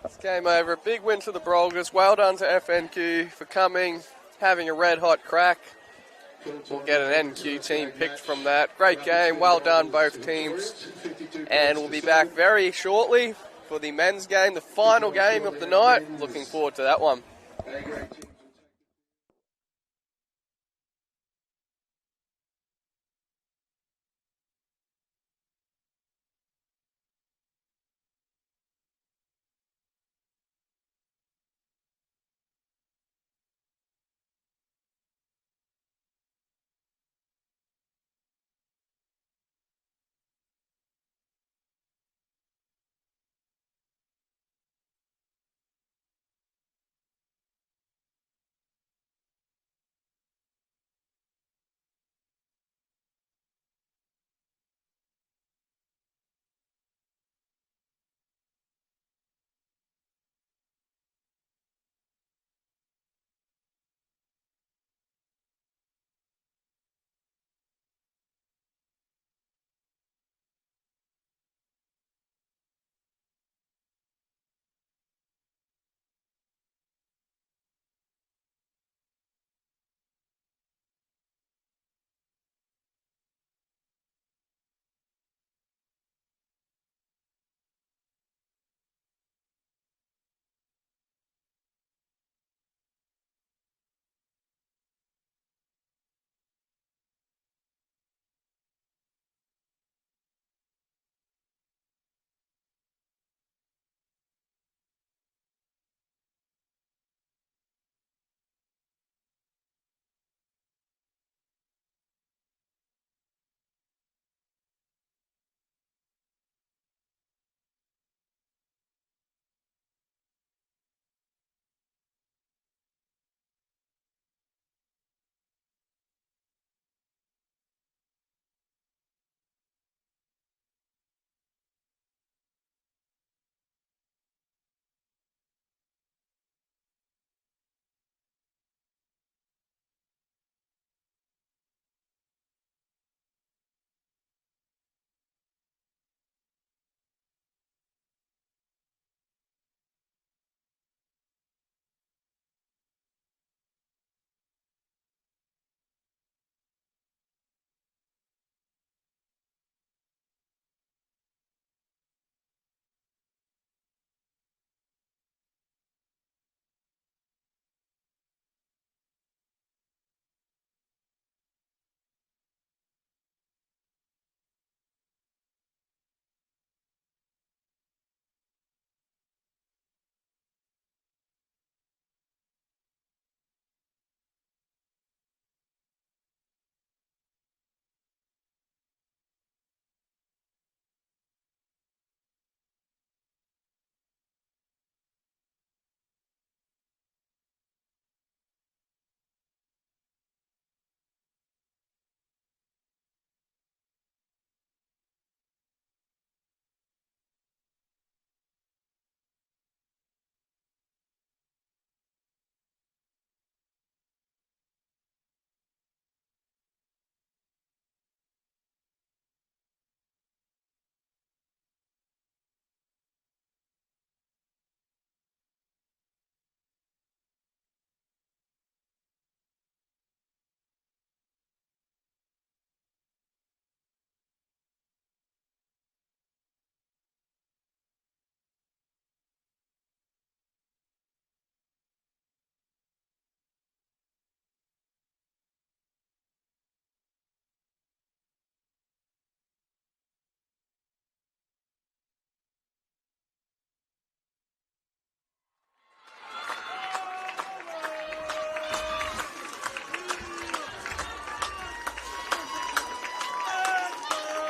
It's game over. A big win to the Brolgas. Well done to FNQ for coming, having a red hot crack. We'll get an NQ team picked from that. Great game. Well done, both teams. And we'll be back very shortly for the men's game, the final game of the night. Looking forward to that one.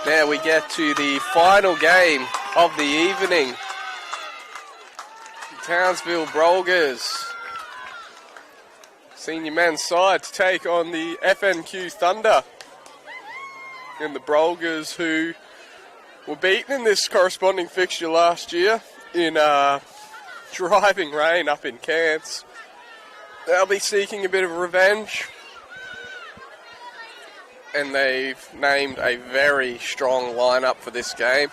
Now we get to the final game of the evening. Townsville Brolgas, senior men's side, to take on the FNQ Thunder. And the Brolgas, who were beaten in this corresponding fixture last year in driving rain up in Cairns. They'll be seeking a bit of revenge. And they've named a very strong lineup for this game.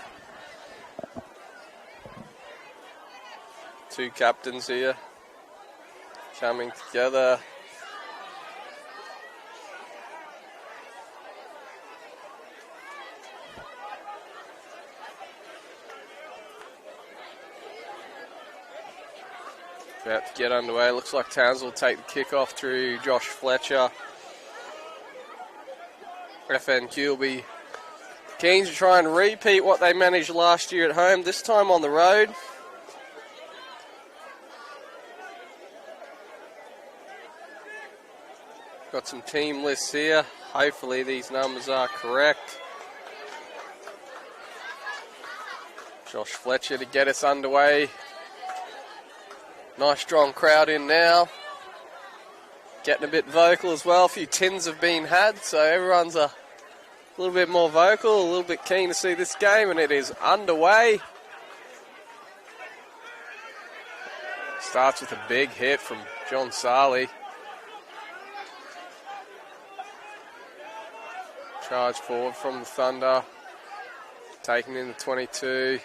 Two captains here coming together. About to get underway. Looks like Townsville will take the kickoff through Josh Fletcher. FNQ will be keen to try and repeat what they managed last year at home, this time on the road. Got some team lists here. Hopefully these numbers are correct. Josh Fletcher to get us underway. Nice strong crowd in now. Getting a bit vocal as well. A few tins have been had, so everyone's a little bit more vocal, a little bit keen to see this game, and it is underway. Starts with a big hit from John Sarley. Charge forward from the Thunder. Taken in the 22.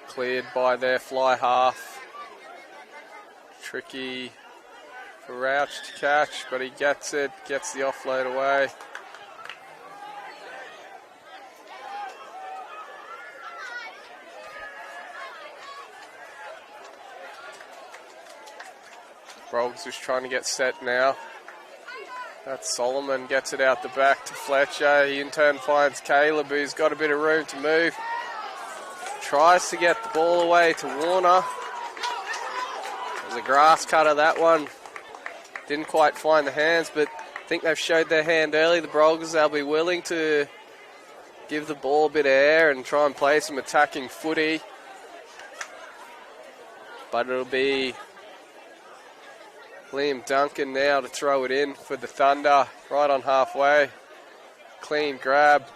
Cleared by their fly half. Tricky for Rouch to catch, but he gets it, gets the offload away. Brogers is trying to get set now. That's Solomon, gets it out the back to Fletcher. He in turn finds Caleb, who's got a bit of room to move. Tries to get the ball away to Warner. There's a grass cutter, that one. Didn't quite find the hands, but I think they've showed their hand early. The Brogers, they'll be willing to give the ball a bit of air and try and play some attacking footy. But it'll be Liam Duncan now to throw it in for the Thunder, right on halfway. Clean grab.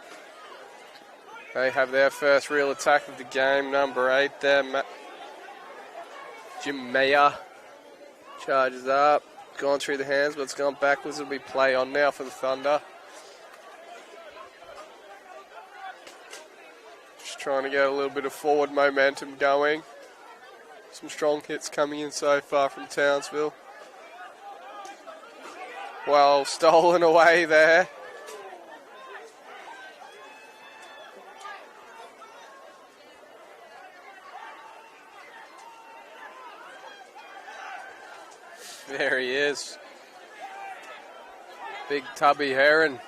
They have their first real attack of the game, number 8 there, Jim Mayer. Charges up, gone through the hands, but it's gone backwards. It'll be play on now for the Thunder. Just trying to get a little bit of forward momentum going. Some strong hits coming in so far from Townsville. Well, stolen away there. There he is. Big tubby Heron.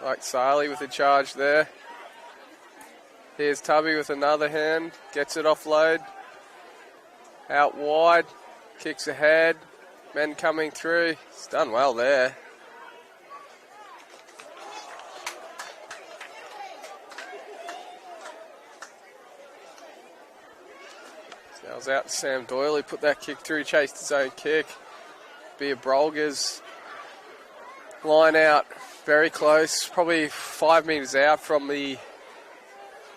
Like Sarley with a charge there. Here's Tubby with another hand. Gets it offload. Out wide. Kicks ahead. Men coming through. He's done well there. That was out to Sam Doyle. He put that kick through, chased his own kick. Be a Brolgas. Line out. Very close. Probably 5 metres out from the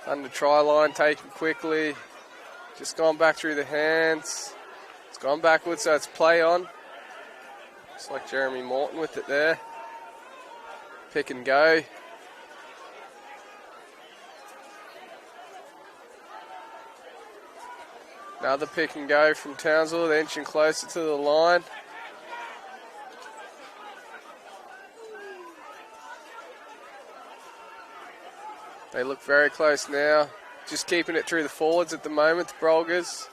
under try line. Taken quickly. Just gone back through the hands. It's gone backwards, so it's play on. Looks like Jeremy Morton with it there. Pick and go. Another pick and go from Townsville, inching closer to the line. They look very close now. Just keeping it through the forwards at the moment, the Brolgas.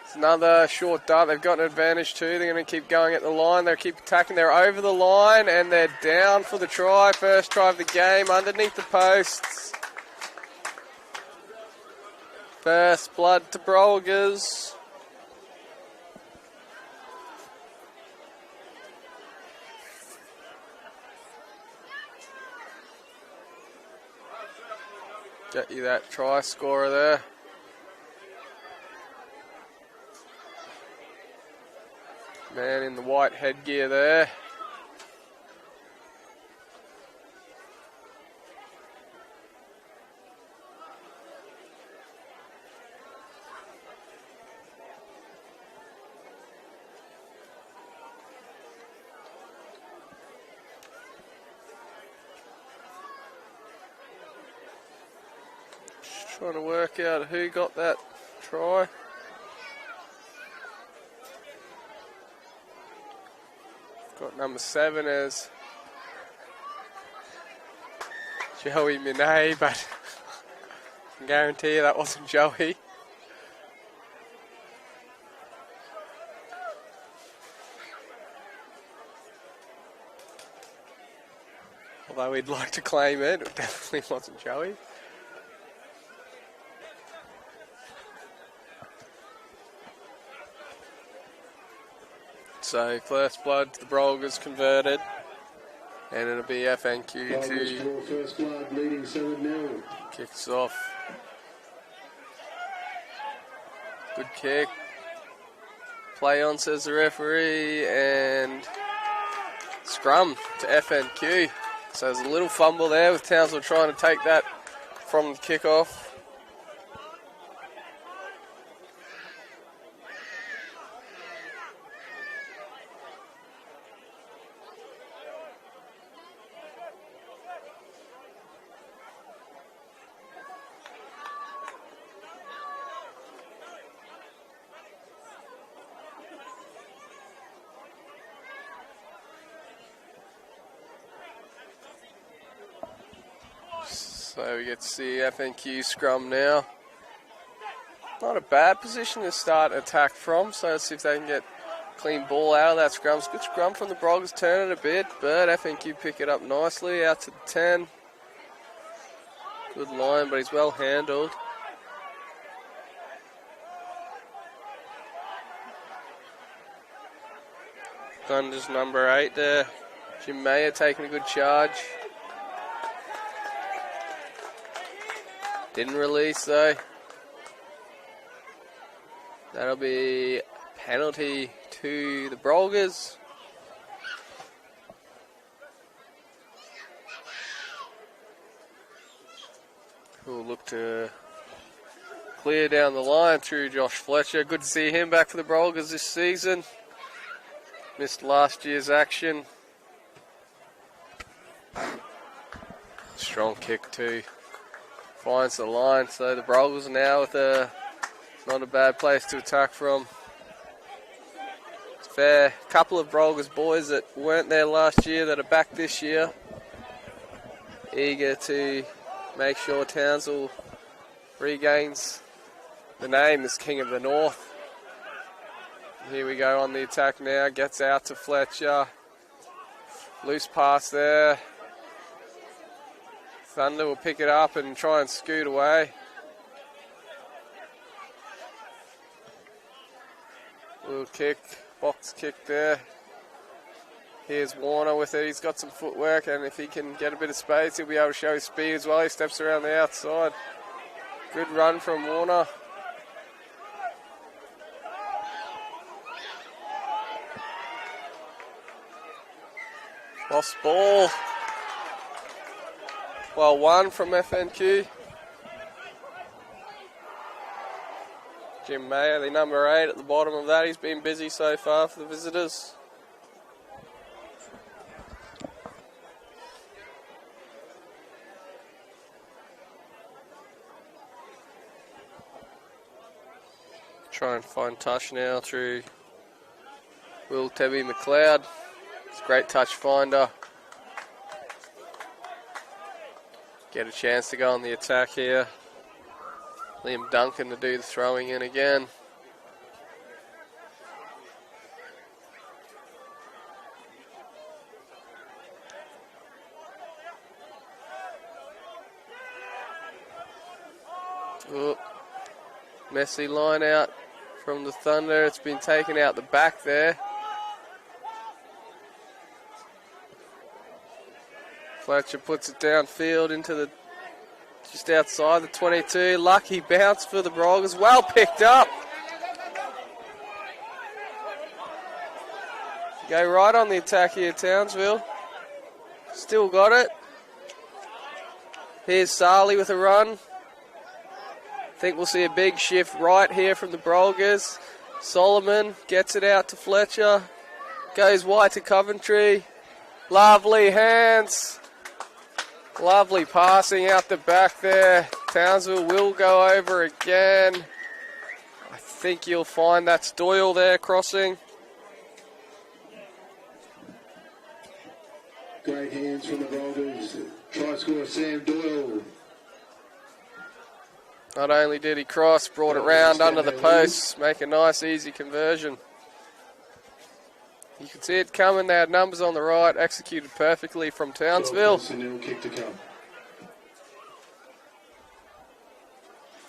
It's another short dart. They've got an advantage too. They're going to keep going at the line. They'll keep attacking. They're over the line and they're down for the try. First try of the game underneath the posts. First blood to Brolgas. Get you that try scorer there. Man in the white headgear there. Just trying to work out who got that try. Got number 7 as Joey Minay, but I can guarantee you that wasn't Joey. Although we'd like to claim it, it definitely wasn't Joey. So first blood, the Brolgas converted, and it'll be FNQ to First blood, leading 7-0. kicks off. Good kick. Play on, says the referee, and scrum to FNQ. So there's a little fumble there with Townsville trying to take that from the kickoff. So we get to see FNQ scrum now. Not a bad position to start attack from, so let's see if they can get clean ball out of that scrum. It's good scrum from the Brogers, turn it a bit, but FNQ pick it up nicely out to the 10. Good line, but he's well handled. Thunder's number 8 there. Jim Mayer taking a good charge. Didn't release though. That'll be penalty to the Brolgas. Who'll look to clear down the line through Josh Fletcher. Good to see him back for the Brolgas this season. Missed last year's action. Strong kick too. Finds the line, so the Brogers now with not a bad place to attack from. It's fair. Couple of Brogers boys that weren't there last year that are back this year. Eager to make sure Townsville regains the name as King of the North. Here we go on the attack now. Gets out to Fletcher. Loose pass there. Thunder will pick it up and try and scoot away. Little kick, box kick there. Here's Warner with it. He's got some footwork, and if he can get a bit of space, he'll be able to show his speed as well. He steps around the outside. Good run from Warner. Lost ball. Well, one from FNQ. Jim Mayer, the number 8 at the bottom of that. He's been busy so far for the visitors. Try and find touch now through Will Tebby McLeod. It's a great touch finder. Get a chance to go on the attack here. Liam Duncan to do the throwing in again. Oh, messy line out from the Thunder. It's been taken out the back there. Fletcher puts it downfield into the Just outside the 22. Lucky bounce for the Brogers. Well picked up. Go right on the attack here, Townsville. Still got it. Here's Sarley with a run. Think we'll see a big shift right here from the Brolgas. Solomon gets it out to Fletcher. Goes wide to Coventry. Lovely hands. Lovely passing out the back there. Townsville will go over again. I think you'll find that's Doyle there crossing. Great hands from the Brogers. Try scorer Sam Doyle. Not only did he cross, brought it round under the posts, make a nice easy conversion. You can see it coming. They had numbers on the right, executed perfectly from Townsville. Kick to come.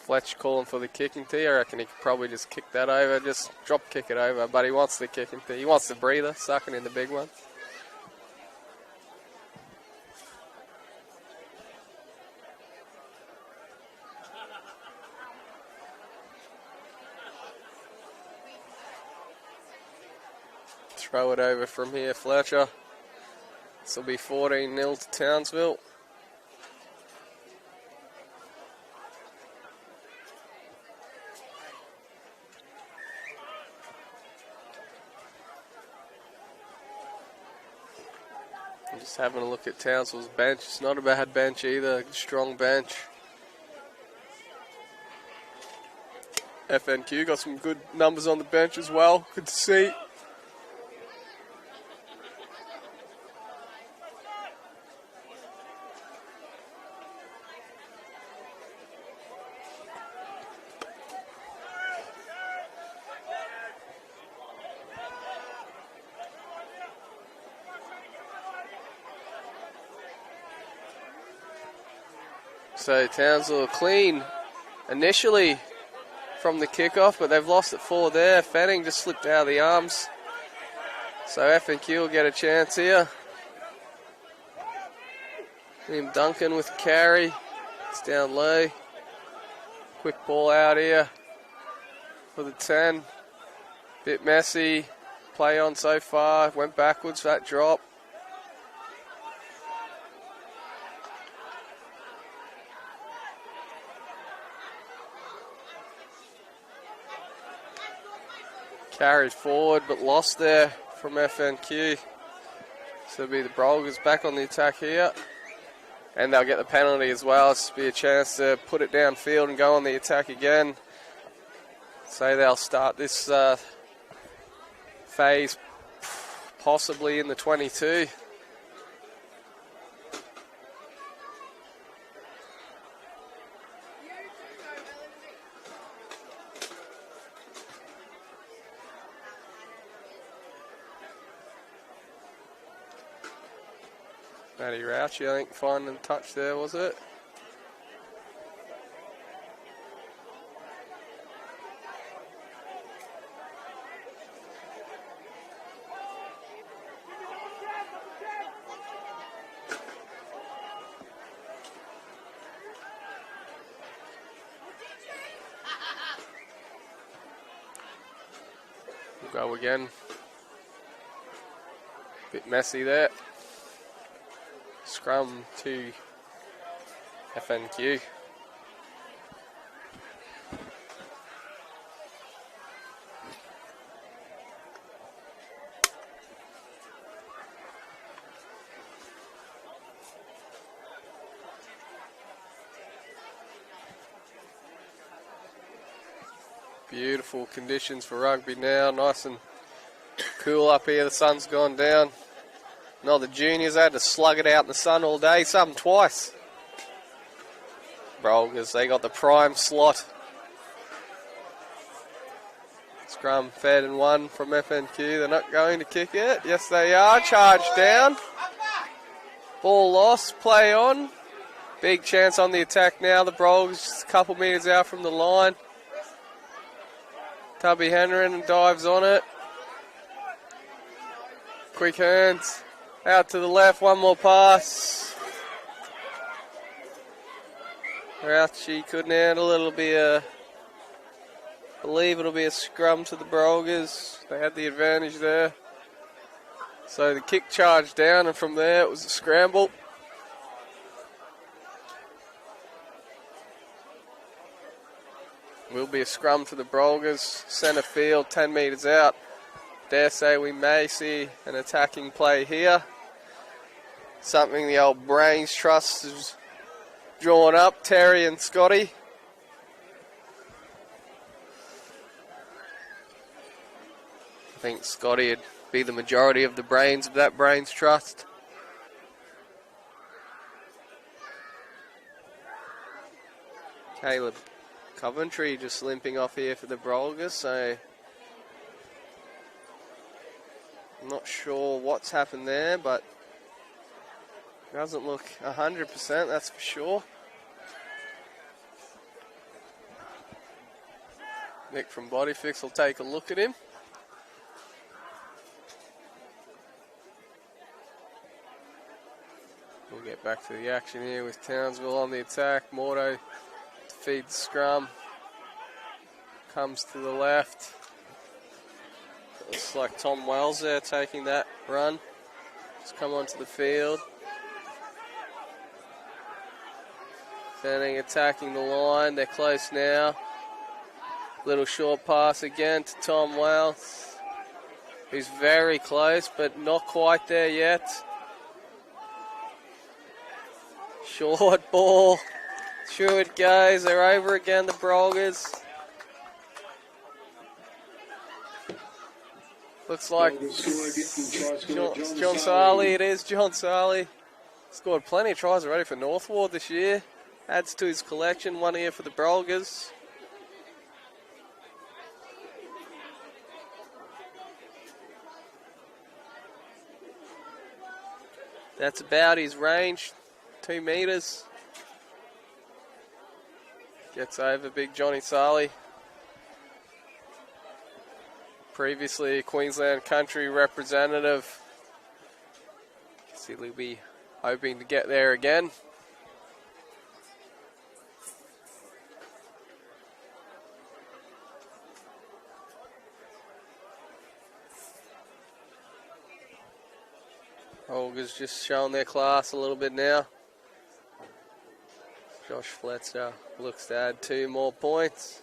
Fletch calling for the kicking tee. I reckon he could probably just kick that over, just drop kick it over, but he wants the kicking tee. He wants the breather, sucking in the big one. Throw it over from here, Fletcher. This will be 14-0 to Townsville. I'm just having a look at Townsville's bench. It's not a bad bench either, strong bench. FNQ got some good numbers on the bench as well. Good to see. So Townsville clean initially from the kickoff, but they've lost it 4 there. Fanning just slipped out of the arms. So F&Q will get a chance here. Liam Duncan with the carry. It's down low. Quick ball out here for the 10. Bit messy. Play on so far. Went backwards for that drop. Carried forward, but lost there from FNQ. So it'll be the Brolgas back on the attack here. And they'll get the penalty as well. This will be a chance to put it downfield and go on the attack again. So they'll start this phase possibly in the 22. Matty Rauchi, I think, finding the touch there, was it? We'll go again. Bit messy there. Scrum to FNQ. Beautiful conditions for rugby now, nice and cool up here. The sun's gone down. No, the juniors had to slug it out in the sun all day, some twice. Brolgas, they got the prime slot. Scrum fed and one from FNQ. They're not going to kick it. Yes, they are. Charge down. Ball lost. Play on. Big chance on the attack now. The Brolgas just a couple metres out from the line. Tubby Henry dives on it. Quick hands. Out to the left, one more pass. Crouchy couldn't handle it. Believe it'll be a scrum to the Brogers. They had the advantage there. So the kick charged down, and from there it was a scramble. Will be a scrum to the Brogers. Centre field, 10 metres out. Dare say we may see an attacking play here. Something the old Brains Trust has drawn up, Terry and Scotty. I think Scotty would be the majority of the brains of that Brains Trust. Caleb Coventry just limping off here for the Brolgas, so I'm not sure what's happened there, but it doesn't look 100%, that's for sure. Nick from Bodyfix will take a look at him. We'll get back to the action here with Townsville on the attack. Mordo to feed the scrum. Comes to the left. Looks like Tom Wells there taking that run. Just come onto the field. Standing, attacking the line. They're close now. Little short pass again to Tom Wells, who's very close, but not quite there yet. Short ball. Through it goes. They're over again, the Brogers. Looks like John Sarley. It is John Sarley. Scored plenty of tries already for Northward this year. Adds to his collection. One here for the Brogers. That's about his range. 2 metres. Gets over big Johnny Sarley. Previously a Queensland country representative. He'll be hoping to get there again. Brogers just showing their class a little bit now. Josh Fletcher looks to add 2 more points.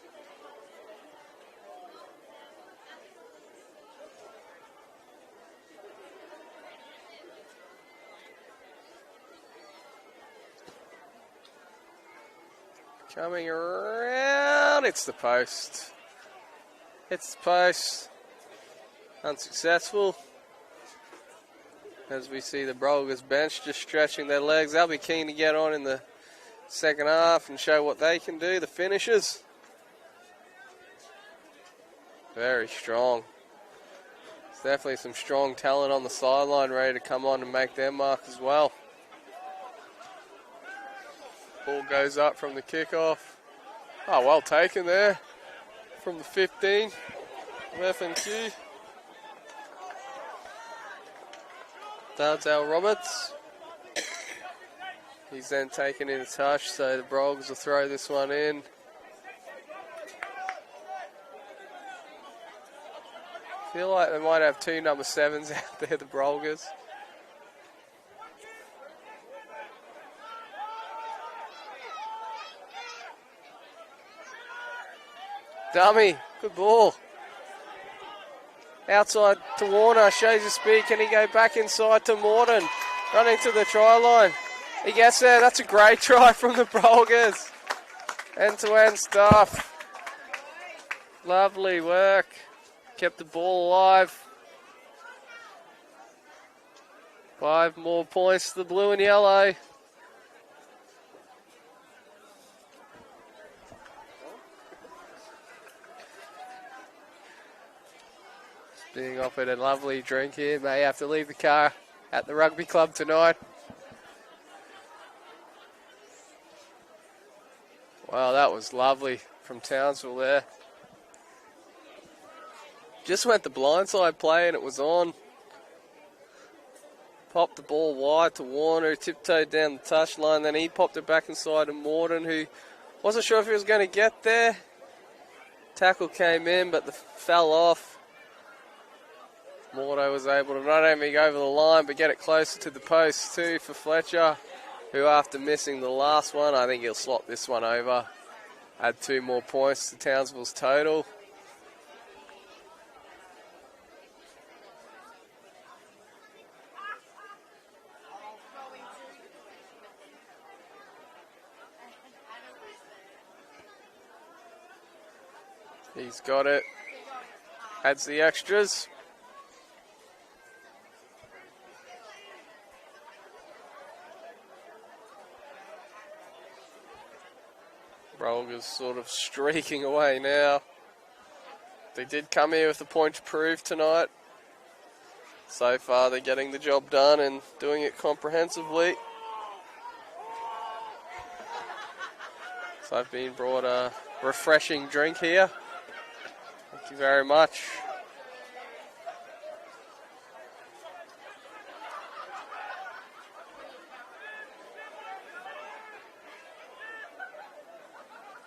Coming around, it's the post. It's the post. Unsuccessful. As we see the Brogers bench just stretching their legs. They'll be keen to get on in the second half and show what they can do, the finishers. Very strong. There's definitely some strong talent on the sideline ready to come on and make their mark as well. Ball goes up from the kickoff. Oh, well taken there from the 15 of F&Q. Darzel Roberts. He's then taken in a touch, so the Brogers will throw this one in. Feel like they might have 2 number 7s out there, the Brogers. Dummy, good ball. Outside to Warner, shows his speed. Can he go back inside to Morton? Running to the try line. He gets there. That's a great try from the Brogers. End-to-end stuff. Lovely work. Kept the ball alive. 5 more points to the blue and yellow. Being offered a lovely drink here. May have to leave the car at the rugby club tonight. Wow, that was lovely from Townsville there. Just went the blindside play and it was on. Popped the ball wide to Warner, who tiptoed down the touchline. Then he popped it back inside to Morden, who wasn't sure if he was going to get there. Tackle came in, but fell off. Mordo was able to not only go over the line, but get it closer to the post too for Fletcher, who after missing the last one, I think he'll slot this one over. Add 2 more points to Townsville's total. He's got it. Adds the extras. Brolgas sort of streaking away now. They did come here with a point to prove tonight. So far they're getting the job done and doing it comprehensively. So I've been brought a refreshing drink here. Thank you very much.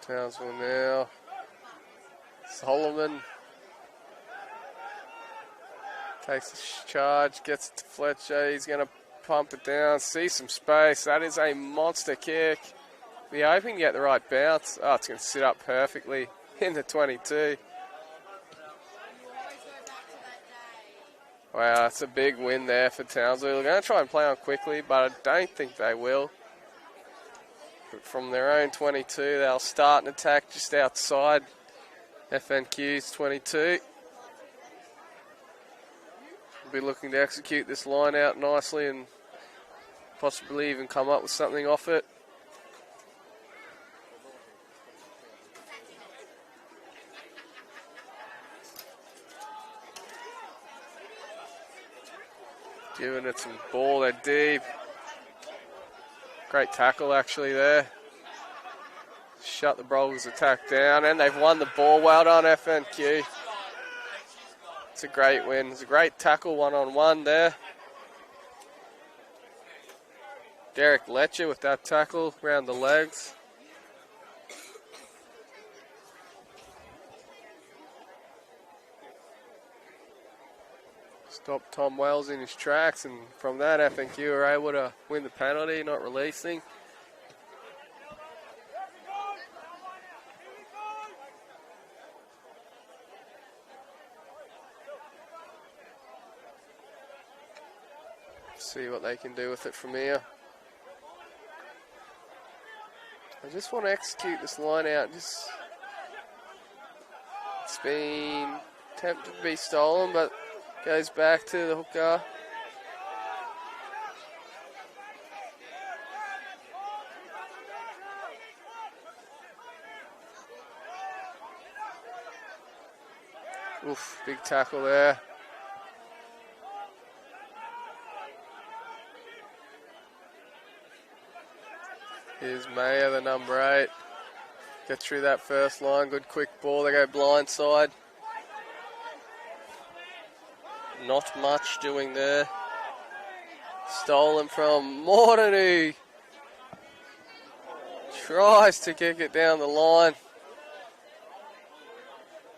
Townsville now. Solomon takes the charge, gets it to Fletcher. He's going to pump it down, see some space. That is a monster kick. Be hoping to get the right bounce. Oh, it's going to sit up perfectly in the 22. Wow, that's a big win there for Townsville. They're going to try and play on quickly, but I don't think they will. From their own 22, they'll start an attack just outside FNQ's 22. Be looking to execute this line out nicely and possibly even come up with something off it. Giving it some ball there deep. Great tackle actually there. Shut the Brogers attack down and they've won the ball. Well done FNQ. It's a great win. It's a great tackle one-on-one there. Derek Letcher with that tackle around the legs. Stopped Tom Wells in his tracks, and from that FNQ were able to win the penalty, not releasing. See what they can do with it from here. I just want to execute this line out. It's been attempted to be stolen, but goes back to the hooker. Oof, big tackle there. Here's Mayer, the number 8. Get through that first line, good quick ball. They go blindside. Not much doing there. Stolen from Morden, who tries to kick it down the line.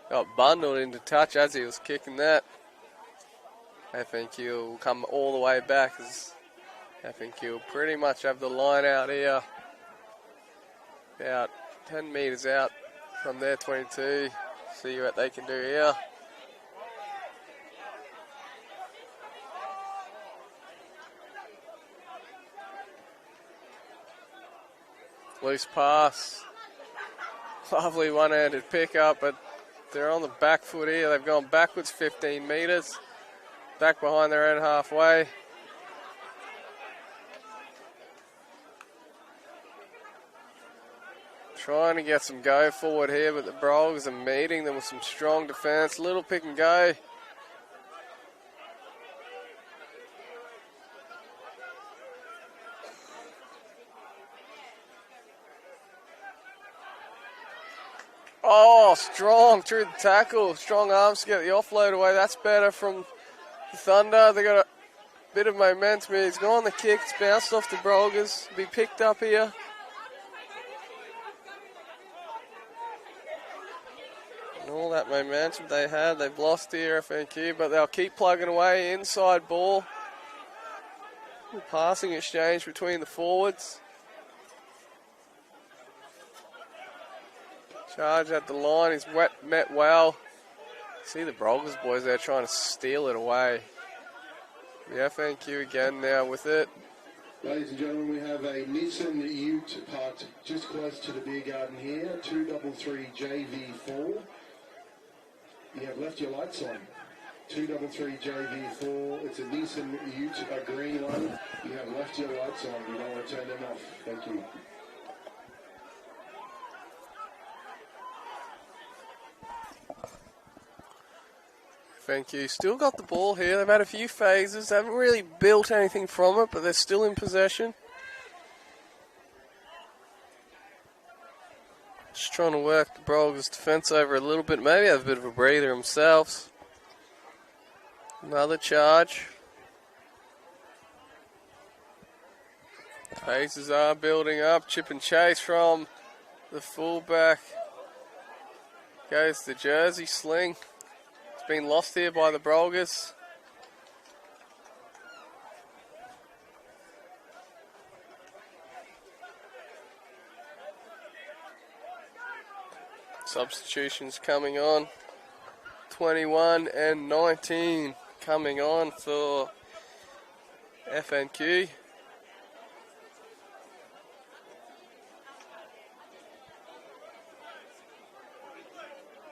Got bundled into touch as he was kicking that. FNQ will come all the way back as FNQ will pretty much have the line out here. About 10 metres out from their 22. See what they can do here. Loose pass. Lovely one-handed pickup, but they're on the back foot here. They've gone backwards 15 metres. Back behind their own halfway. Trying to get some go forward here, but the Brogers are meeting them with some strong defence. Little pick and go. Oh, strong through the tackle. Strong arms to get the offload away. That's better from the Thunder. They got bit of momentum. He's gone the kick. It's bounced off the Brogers. Be picked up here. And all that momentum they had, they've lost here, FNQ, but they'll keep plugging away. Inside ball. Passing exchange between the forwards. Charge at the line. He's met well. See the Brolgas boys there trying to steal it away. The FNQ again now with it. Ladies and gentlemen, we have a Nissan Ute parked just close to the beer garden here. 233 JV4. You have left your lights on. 233 JV4. It's a Nissan Ute, a green one. You have left your lights on. You don't want to turn them off. Thank you. Thank you. Still got the ball here. They've had a few phases. They haven't really built anything from it, but they're still in possession. Just trying to work the Brogers' defence over a little bit. Maybe have a bit of a breather themselves. Another charge. Phases are building up. Chip and chase from the fullback. Goes the jersey sling. Been lost here by the Brolgas. Substitutions coming on. 21 and 19 coming on for FNQ.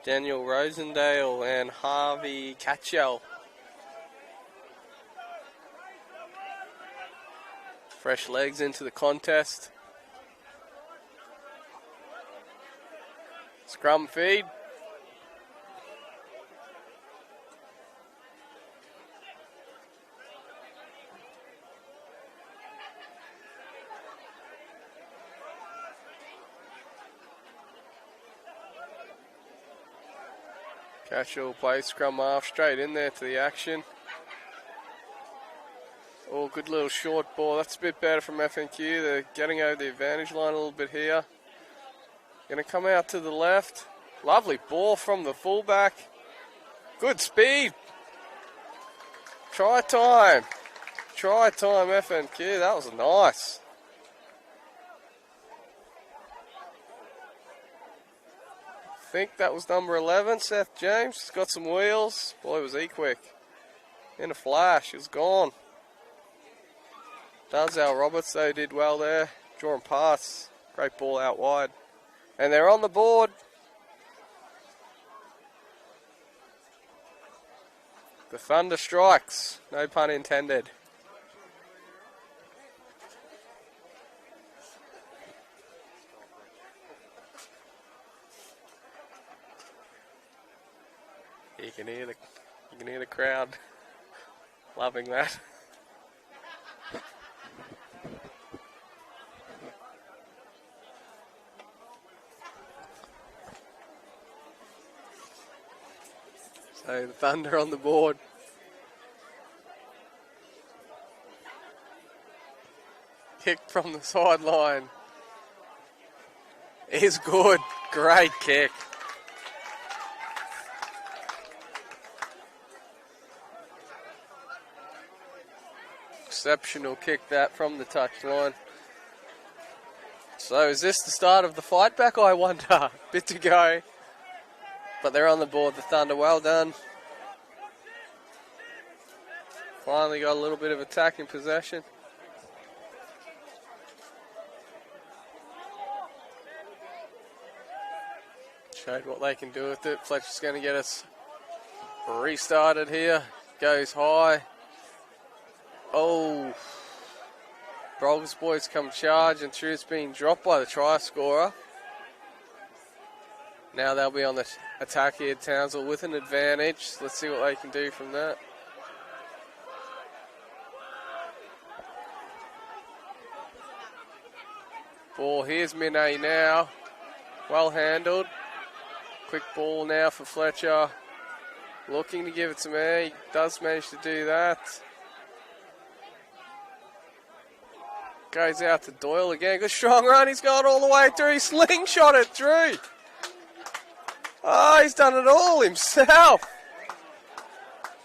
Daniel Rosendale and Harvey Catchell. Fresh legs into the contest. Scrum feed. Catchell plays scrum half straight in there to the action. Oh, good little short ball. That's a bit better from FNQ. They're getting over the advantage line a little bit here. Going to come out to the left. Lovely ball from the fullback. Good speed. Try time. Try time, FNQ. That was nice. I think that was number 11, Seth James. He's got some wheels. Boy, was he quick. In a flash, he was gone. Dunzell Roberts, though, did well there. Drawing pass. Great ball out wide. And they're on the board. The thunder strikes. No pun intended. You can hear the crowd loving that. So the Thunder on the board. Kick from the sideline. Is good. Great kick. Exceptional kick that from the touchline. So is this the start of the fight back, I wonder? Bit to go. But they're on the board, the Thunder. Well done. Finally got a little bit of attacking possession. Showed what they can do with it. Fletcher's going to get us restarted here. Goes high. Oh, Brolgas boys come charging through. It's being dropped by the try scorer. Now they'll be on the attack here, Townsville, with an advantage. Let's see what they can do from that. Ball, here's Minay now. Well handled. Quick ball now for Fletcher. Looking to give it to me. He does manage to do that. Goes out to Doyle again. Good strong run. He's gone all the way through. He slingshot it through. Oh, he's done it all himself.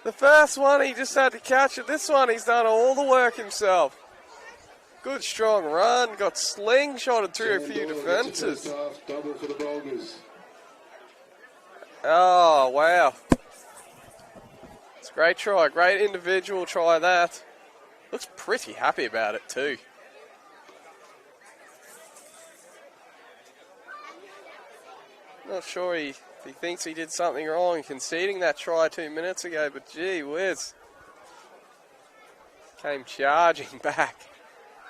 The first one, he just had to catch it. This one, he's done all the work himself. Good strong run. Got slingshotted through a few defences. Double for the Brogers. Oh, wow. It's a great try. Great individual try, that. Looks pretty happy about it, too. Not sure if he thinks he did something wrong in conceding that try 2 minutes ago, but gee whiz. Came charging back.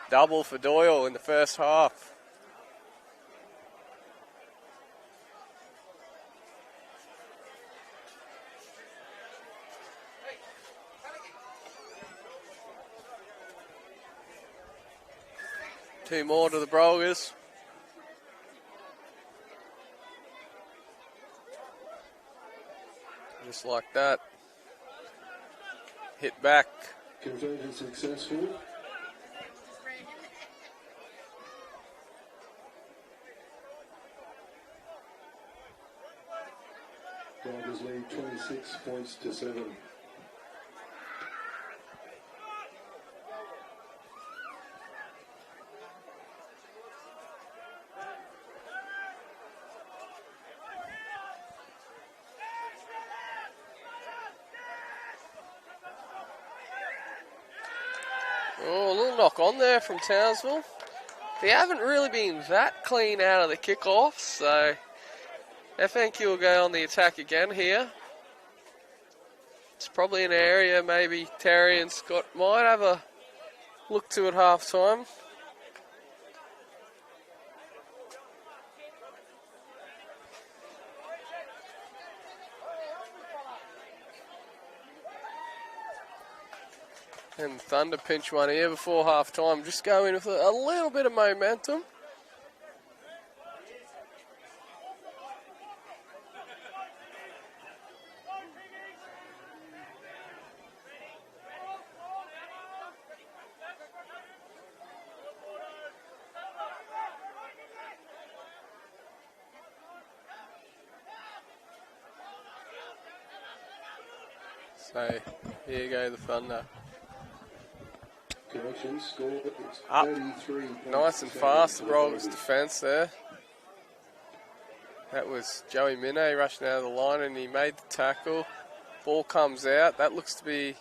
Double for Doyle in the first half. Two more to the Brogers. Just like that. Hit back. Conversion successful. Brogers lead 26 points to 7. Oh, a little knock on there from Townsville. They haven't really been that clean out of the kickoff, so FNQ will go on the attack again here. It's probably an area maybe Terry and Scott might have a look to at half time. And Thunder pinch one here before half time. Just go in with a little bit of momentum. So here you go, the Thunder. Correction, score Up. 33. Nice and fast, the Brolgas defence there. That was Joey Minne rushing out of the line and he made the tackle. Ball comes out. That looks to be...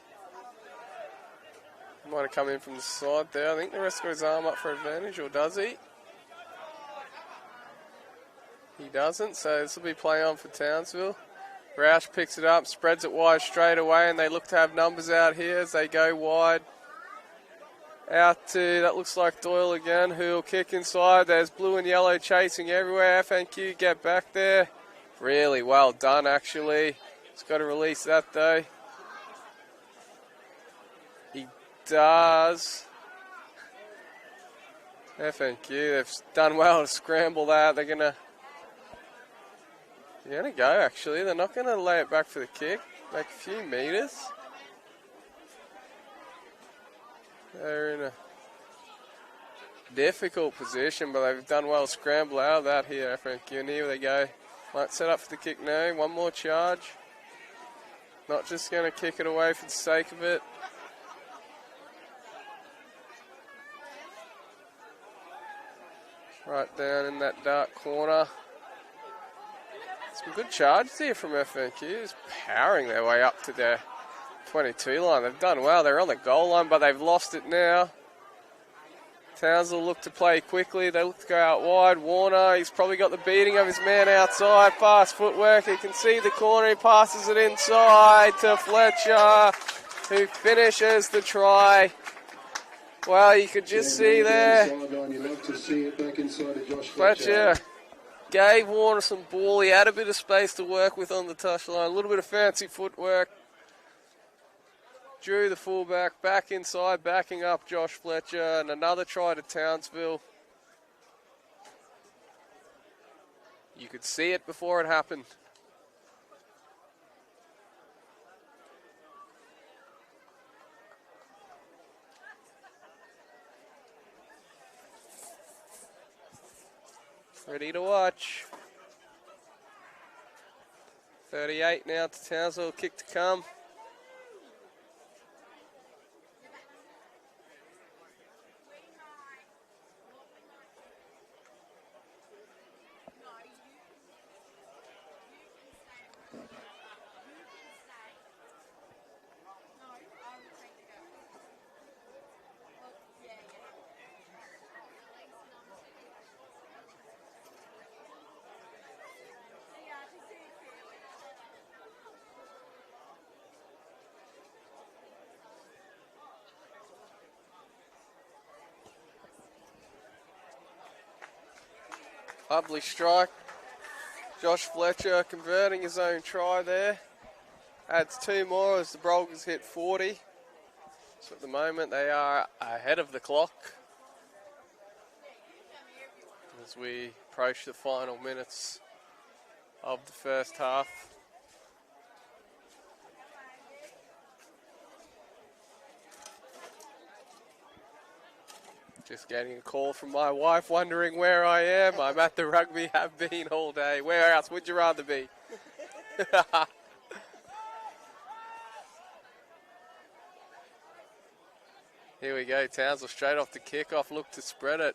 Might have come in from the side there. I think the rest got his arm up for advantage, or does he? He doesn't, so this will be play on for Townsville. Roush picks it up, spreads it wide straight away, and they look to have numbers out here as they go wide. Out to, that looks like Doyle again, who'll kick inside. There's blue and yellow chasing everywhere. FNQ get back there. Really well done, actually. He's got to release that, though. He does. FNQ, they've done well to scramble that. They're going to go, actually. They're not going to lay it back for the kick. Make a few metres. They're in a difficult position, but they've done well to scramble out of that here, FNQ. And here they go. Might set up for the kick now. One more charge. Not just going to kick it away for the sake of it. Right down in that dark corner. Some good charges here from FNQ. Just powering their way up to their 22 line. They've done well. They're on the goal line, but they've lost it now. Townsville look to play quickly. They look to go out wide. Warner, he's probably got the beating of his man outside. Fast footwork. He can see the corner. He passes it inside to Fletcher, who finishes the try. Well, you could just see there. Fletcher gave Warner some ball. He had a bit of space to work with on the touchline. A little bit of fancy footwork. Drew the fullback back inside, backing up Josh Fletcher, and another try to Townsville. You could see it before it happened. Ready to watch. 38 now to Townsville, kick to come. Lovely strike. Josh Fletcher converting his own try there. Adds 2 more as the Brogers hit 40. So at the moment they are ahead of the clock as we approach the final minutes of the first half. Just getting a call from my wife wondering where I am. I'm at the rugby, have been all day. Where else would you rather be? Here we go, Townsville straight off the kickoff, look to spread it.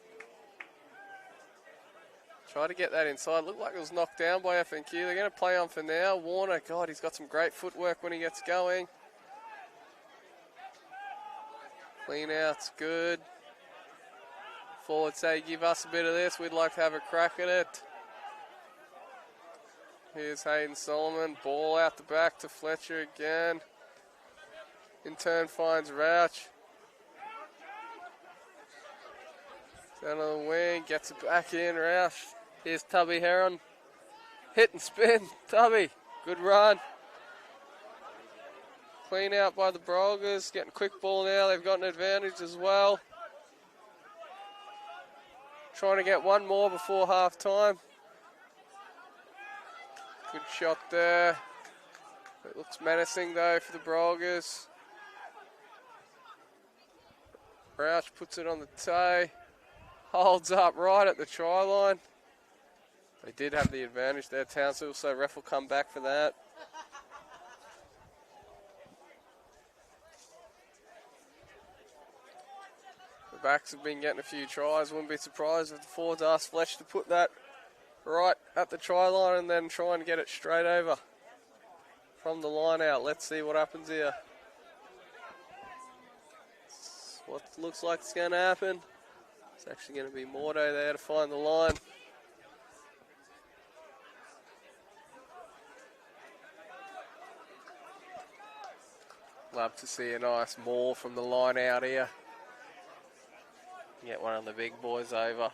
Try to get that inside. Looked like it was knocked down by FNQ. They're going to play on for now. Warner, God, he's got some great footwork when he gets going. Clean out's good. Forward say, give us a bit of this. We'd like to have a crack at it. Here's Hayden Solomon. Ball out the back to Fletcher again. In turn finds Rouch. Down on the wing. Gets it back in. Rouch. Here's Tubby Heron. Hit and spin. Tubby. Good run. Clean out by the Brogers. Getting quick ball now. They've got an advantage as well. Trying to get one more before half time. Good shot there. It looks menacing though for the Brogers. Rouch puts it on the toe. Holds up right at the try line. They did have the advantage there, Townsville, so ref will come back for that. The backs have been getting a few tries. Wouldn't be surprised if the forwards asked Fletch to put that right at the try line and then try and get it straight over from the line out. Let's see what happens here. What looks like it's going to happen. It's actually going to be Mordo there to find the line. Love to see a nice maul from the line out here. Get one of the big boys over.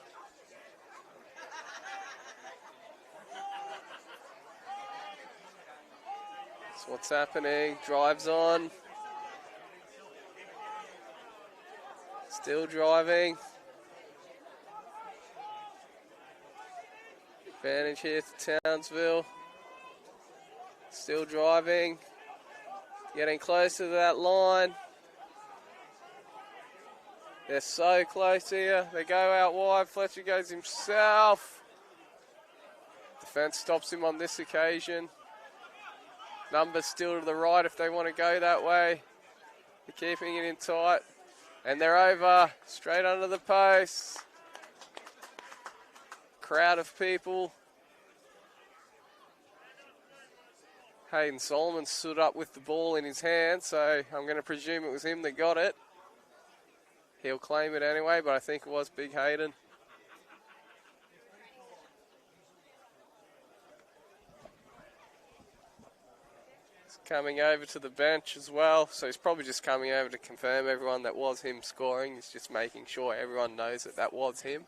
That's what's happening. Drives on. Still driving. Advantage here to Townsville. Still driving. Getting closer to that line. They're so close here. They go out wide. Fletcher goes himself. Defence stops him on this occasion. Numbers still to the right if they want to go that way. They're keeping it in tight. And they're over. Straight under the post. Crowd of people. Hayden Solomon stood up with the ball in his hand, so I'm going to presume it was him that got it. He'll claim it anyway, but I think it was Big Hayden. He's coming over to the bench as well, so he's probably just coming over to confirm everyone that was him scoring. He's just making sure everyone knows that that was him.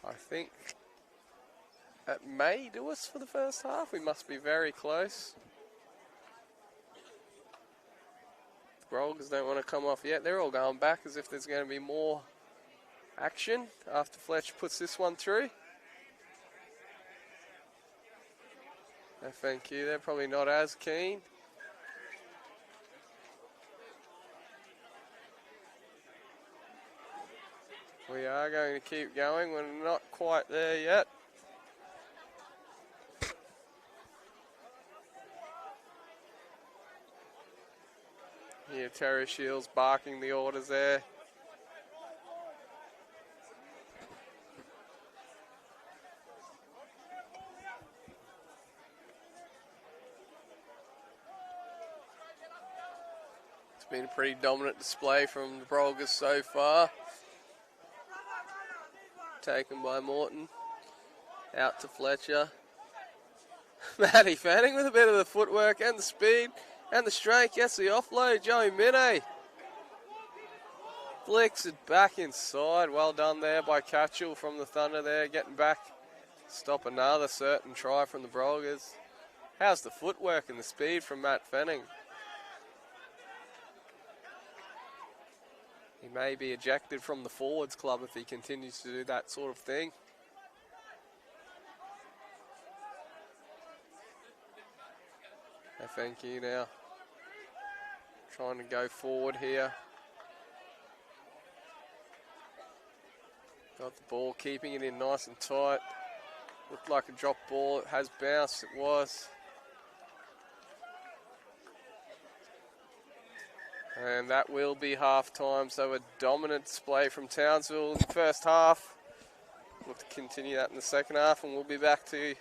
I think that may do us for the first half. We must be very close. The Brogers don't want to come off yet. They're all going back as if there's going to be more action after Fletch puts this one through. FNQ, they're probably not as keen. We are going to keep going. We're not quite there yet. Here, Terry Shields barking the orders there. It's been a pretty dominant display from the Brolgas so far. Taken by Morton. Out to Fletcher. Matty Fanning with a bit of the footwork and the speed and the strength. Gets the offload. Joey Minne flicks it back inside. Well done there by Catchell from the Thunder there. Getting back. Stop another certain try from the Brogers. How's the footwork and the speed from Matt Fanning? He may be ejected from the forwards club if he continues to do that sort of thing. FNQ now trying to go forward here. Got the ball, keeping it in nice and tight. Looked like a drop ball. It has bounced. It was. And that will be half time. So a dominant display from Townsville in the first half. Look to continue that in the second half, and we'll be back to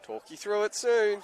talk you through it soon.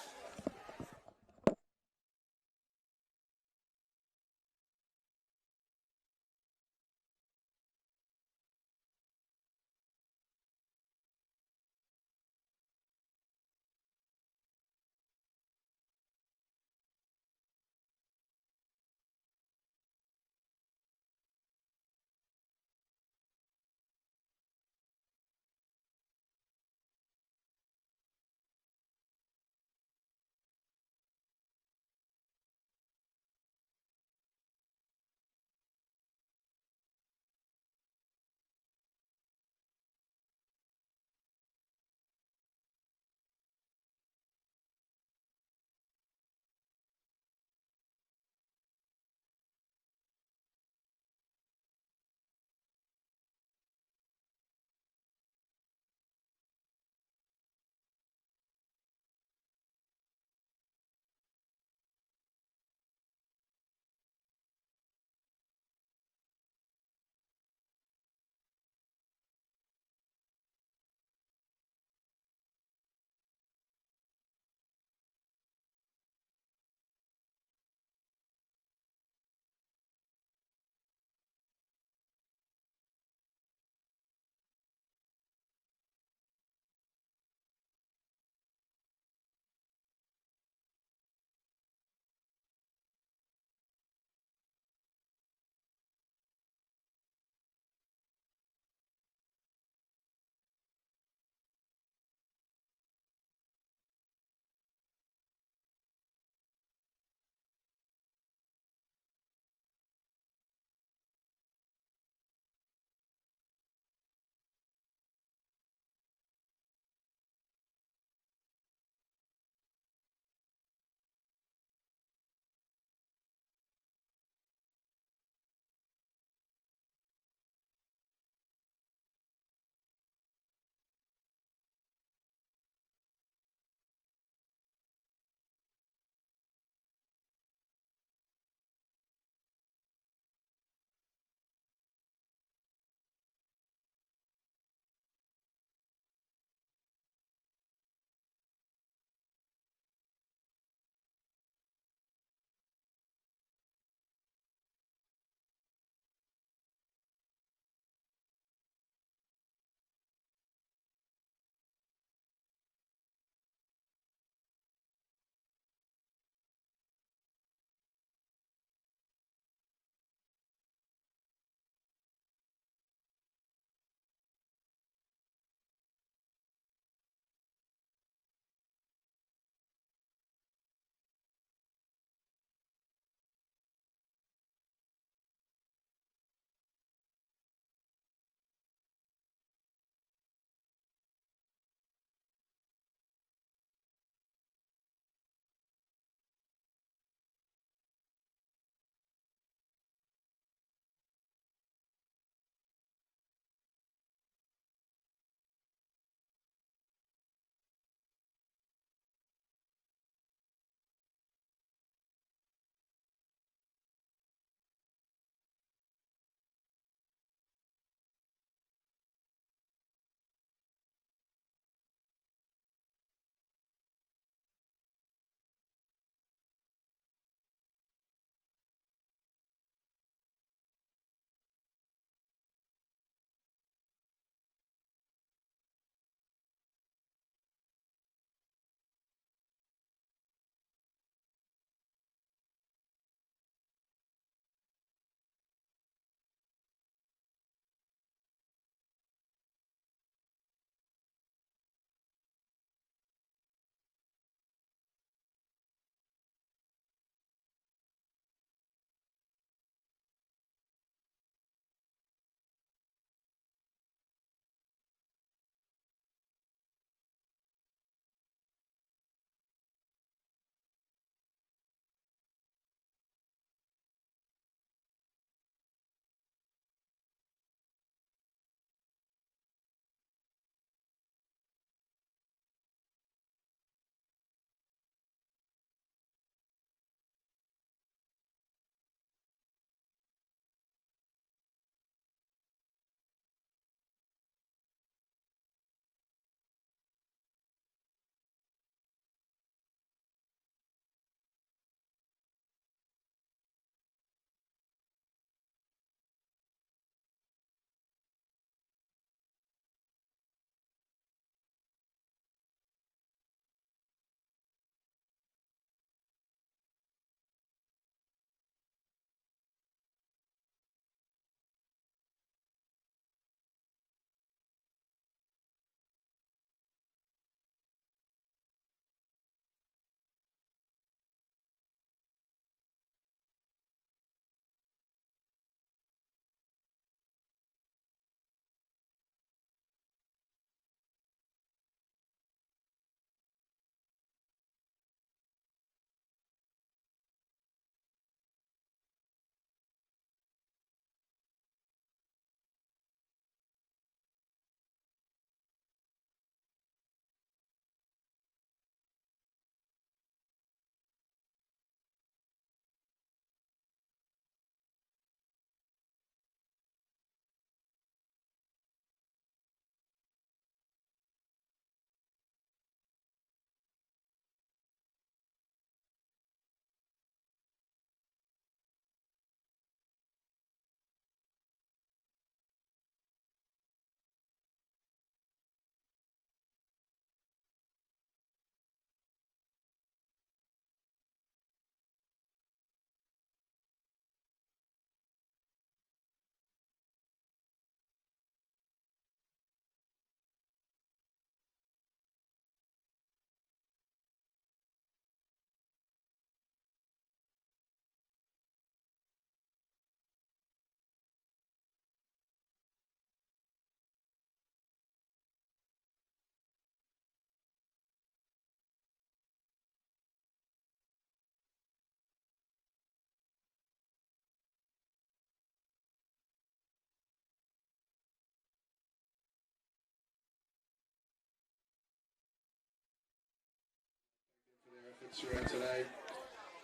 throughout today.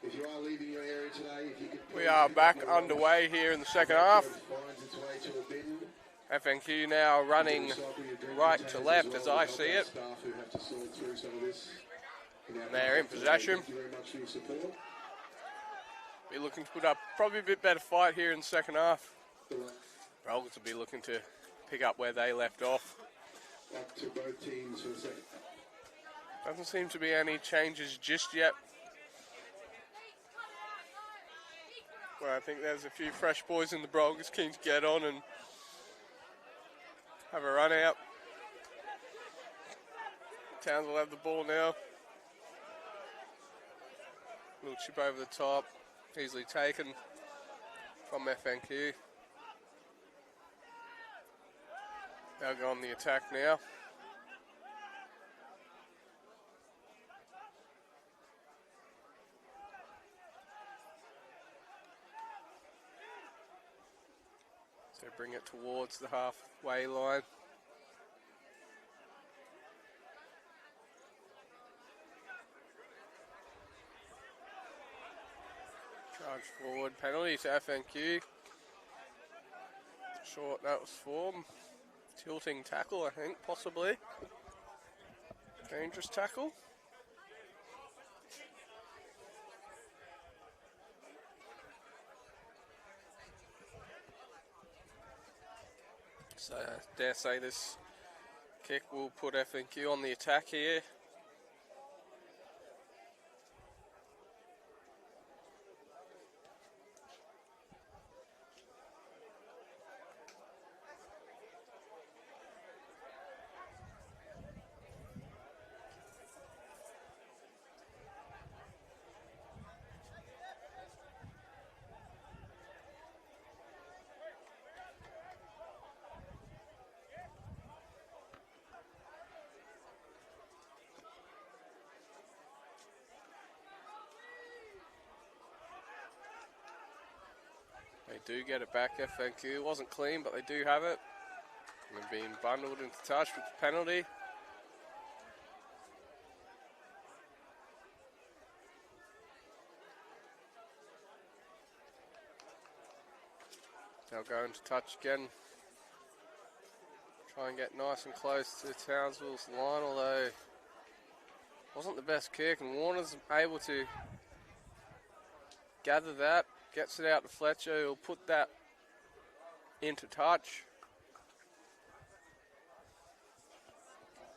If you are leaving your area today, if you could We are back underway here in the second half. finds its way to a bin. FNQ now running right to left as I see it. Staff who have to sort through some of this. They're in possession. Thank you very much for your support. Be looking to put up probably a bit better fight here in the second half. Brolgas will be looking to pick up where they left off. Up to both teams for a second. Doesn't seem to be any changes just yet. Well, I think there's a few fresh boys in the Brogers keen to get on and have a run out. Townsville will have the ball now. Little chip over the top, easily taken from FNQ. They'll go on the attack now. So bring it towards the halfway line. Charge forward, penalty to FNQ. Short that was for. Tilting tackle, I think, possibly. Dangerous tackle. So I dare say this kick will put FNQ on the attack here. They do get it back, FNQ. It wasn't clean, but they do have it. And they're being bundled into touch with the penalty. They'll go into touch again. Try and get nice and close to Townsville's line, although wasn't the best kick, and Warner's able to gather that. Gets it out to Fletcher, he'll put that into touch.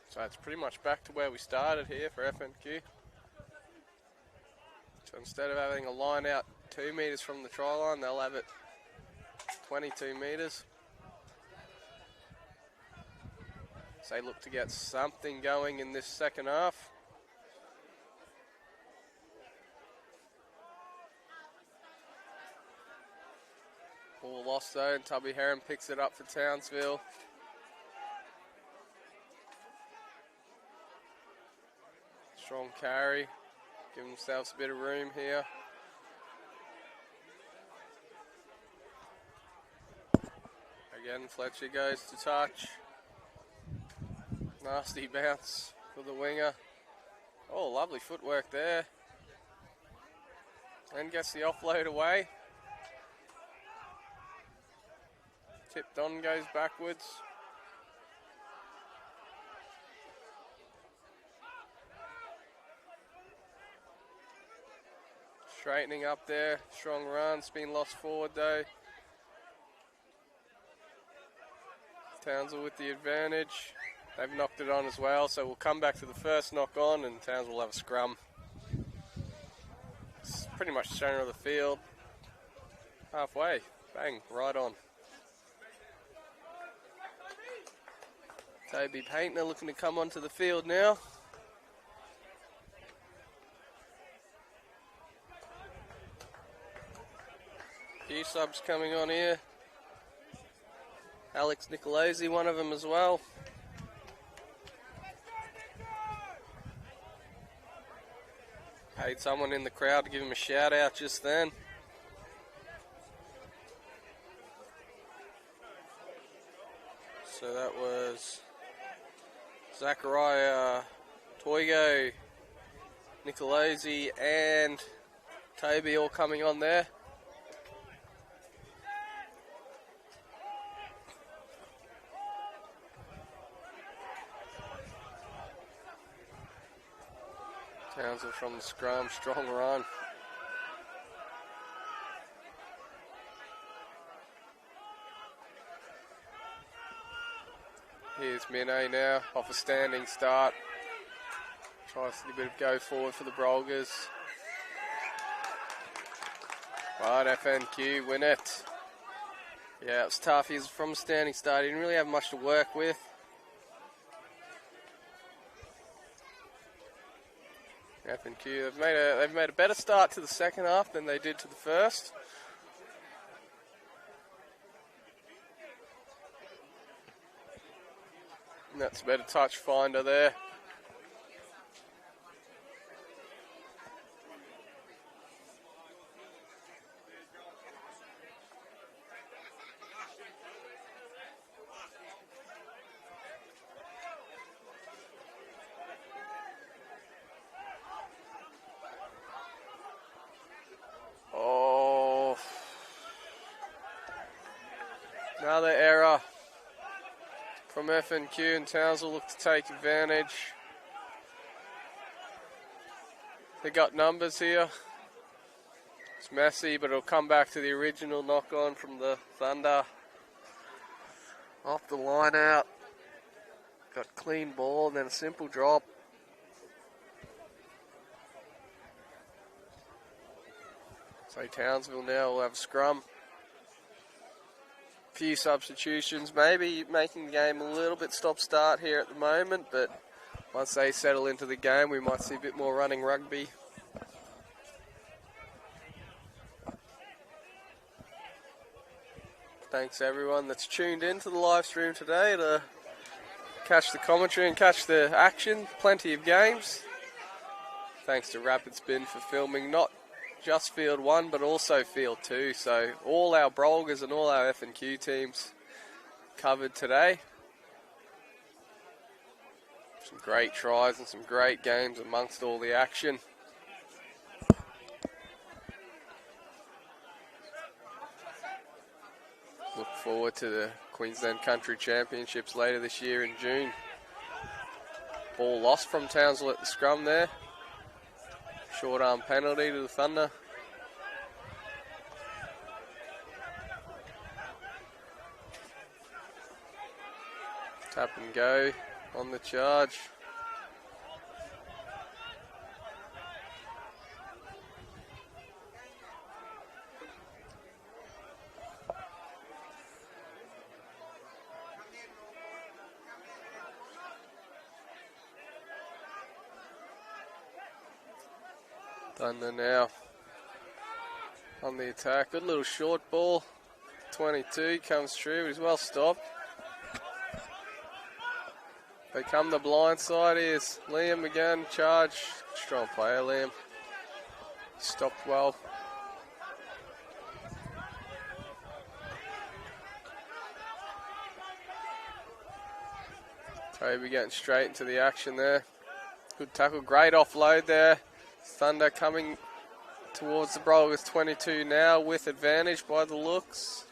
So it's pretty much back to where we started here for FNQ. So instead of having a line out 2 metres from the try line, they'll have it 22 metres. So they look to get something going in this second half. Ball lost though, and Tubby Heron picks it up for Townsville. Strong carry, giving themselves a bit of room here. Again, Fletcher goes to touch. Nasty bounce for the winger. Oh, lovely footwork there. And gets the offload away. Tipped on, goes backwards. Straightening up there, strong run, it's been lost forward though. Townsville with the advantage. They've knocked it on as well, so we'll come back to the first knock on and Townsville will have a scrum. It's pretty much the center of the field. Halfway, bang, right on. Toby Painter looking to come onto the field now. Few subs coming on here. Alex Nicolosi, one of them as well. Paid someone in the crowd to give him a shout out just then. So that was Zachariah Toigo Nicolosi and Toby all coming on there. Townsville from the scrum, strong run. Here's Minnow now, off a standing start. Tries to get a bit of go forward for the Brolgas. Right, FNQ win it. Yeah, it was tough. He was from a standing start. He didn't really have much to work with. FNQ, they've made a better start to the second half than they did to the first. And that's a better touch finder there. Oh, another error from FNQ, and Townsville look to take advantage. They got numbers here. It's messy, but it'll come back to the original knock-on from the Thunder. Off the line out. Got clean ball and then a simple drop. So Townsville now will have a scrum. Few substitutions, maybe making the game a little bit stop-start here at the moment, but once they settle into the game, we might see a bit more running rugby. Thanks everyone that's tuned in to the live stream today to catch the commentary and catch the action. Plenty of games. Thanks to Rapid Spin for filming not just Field 1 but also Field 2. So all our Brolgas and all our F&Q teams covered today. Some great tries and some great games amongst all the action. Look forward to the Queensland Country Championships later this year in June. Ball lost from Townsville at the scrum there. Short arm penalty to the Thunder. Tap and go on the charge. Thunder now on the attack. Good little short ball. 22 comes through, but he's well stopped. They come the blind side. Here's Liam again. Charge. Strong player, Liam. Stopped well. Toby getting straight into the action there. Good tackle. Great offload there. Thunder coming towards the Brolgas 22 now with advantage by the looks.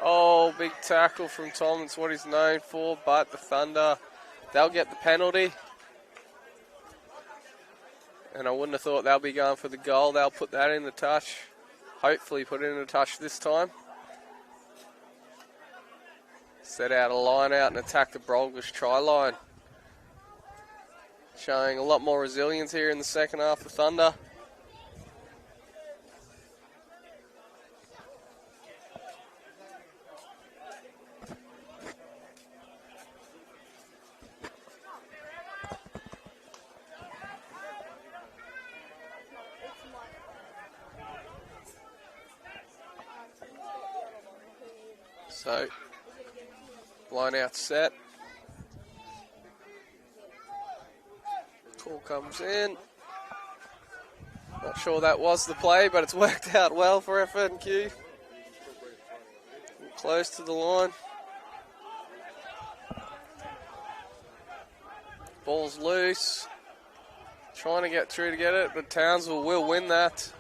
Oh, big tackle from Tom. It's what he's known for, but the Thunder, they'll get the penalty. And I wouldn't have thought they'll be going for the goal. They'll put that in the touch. Hopefully put it in the touch this time. Set out a line out and attack the Brolgas try line. Showing a lot more resilience here in the second half of Thunder. So, line out set. Call comes in. Not sure that was the play, but it's worked out well for FNQ. Close to the line. Ball's loose. trying to get through to get it, but Townsville will win that.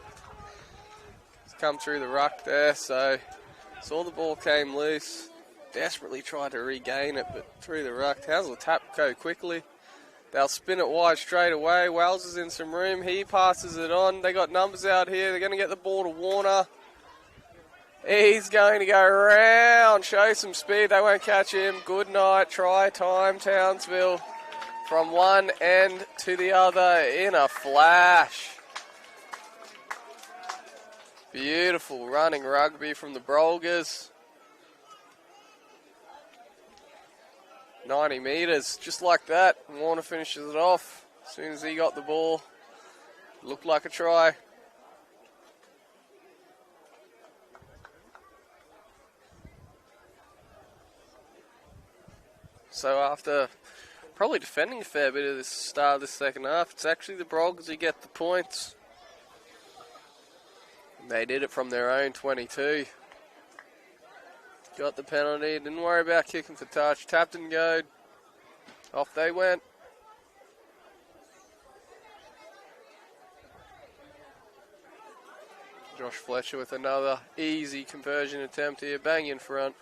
It's come through the ruck there, so saw the ball came loose. Desperately tried to regain it, but through the ruck. Townsville tap go quickly. They'll spin it wide straight away. Wells is in some room. He passes it on. They got numbers out here. They're going to get the ball to Warner. He's going to go round, show some speed. They won't catch him. Good night. Try time, Townsville. From one end to the other in a flash. Beautiful running rugby from the Brolgas. 90 metres, just like that. Warner finishes it off as soon as he got the ball. Looked like a try. So after probably defending a fair bit of this start of the second half, it's actually the Brogers who get the points. They did it from their own 22. Got the penalty, didn't worry about kicking for touch, tapped and go. Off they went. Josh Fletcher with another easy conversion attempt here, bang in front.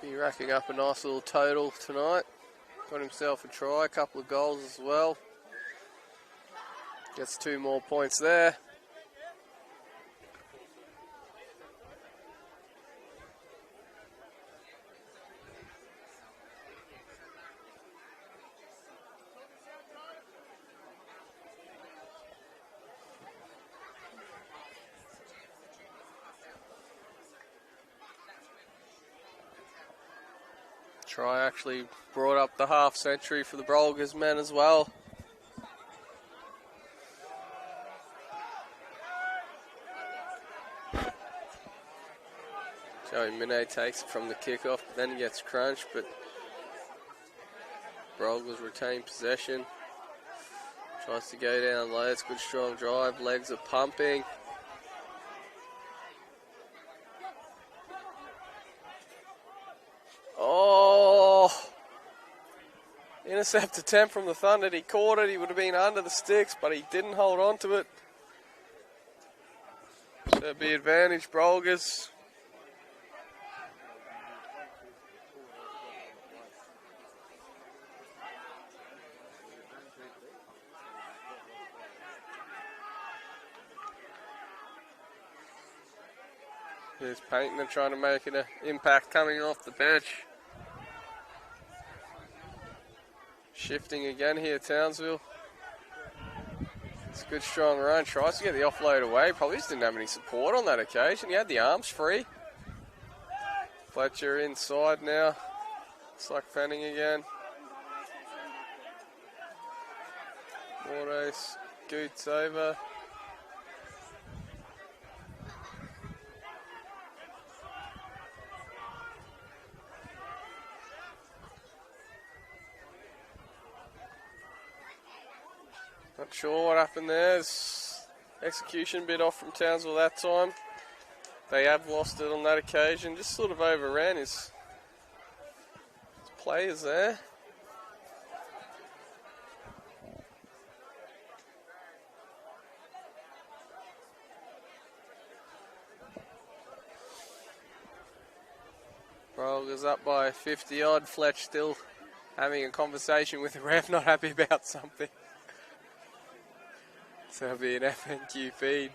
Be racking up a nice little total tonight. Got himself a try, a couple of goals as well. Gets 2 more points there. Try actually brought up the half century for the Brolgas men as well. Joey Mine takes it from the kickoff, then he gets crunched, but Brolgas retain possession. Tries to go down low, it's a good strong drive, legs are pumping. Oh! Intercept attempt from the Thunder. He caught it, he would have been under the sticks, but he didn't hold on to it. So it'd be advantage Brolgas. Here's Payton trying to make it an impact coming off the bench. Shifting again here, Townsville. It's a good strong run. Tries to get the offload away. Probably just didn't have any support on that occasion. He had the arms free. Fletcher inside now. Looks like Fanning again. Mordo scoots over. Not sure what happened there. Execution bit off from Townsville that time. They have lost it on that occasion. Just sort of overran his players there. Brolgas up by 50 odd. Fletch still having a conversation with the ref, not happy about something. So it'll be an FNQ feed.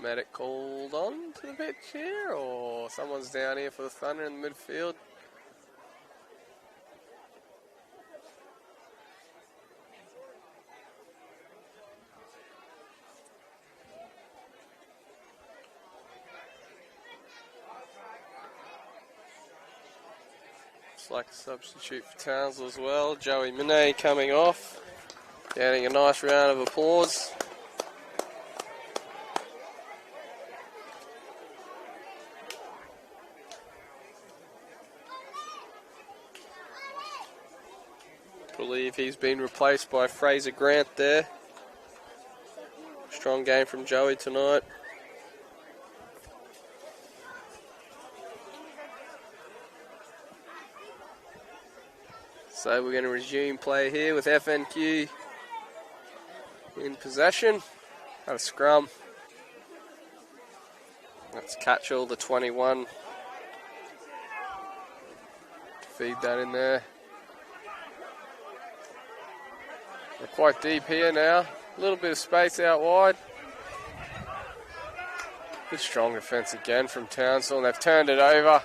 Medic called on to the pitch here, or someone's down here for the Thunder in the midfield. Like a substitute for Townsville as well. Joey Mine coming off, getting a nice round of applause. believe he's been replaced by Fraser Grant there. Strong game from Joey tonight. So we're going to resume play here with FNQ in possession. At a scrum. That's Catchall, the 21. Feed that in there. We're quite deep here now. A little bit of space out wide. Good strong defence again from Townsville, and they've turned it over.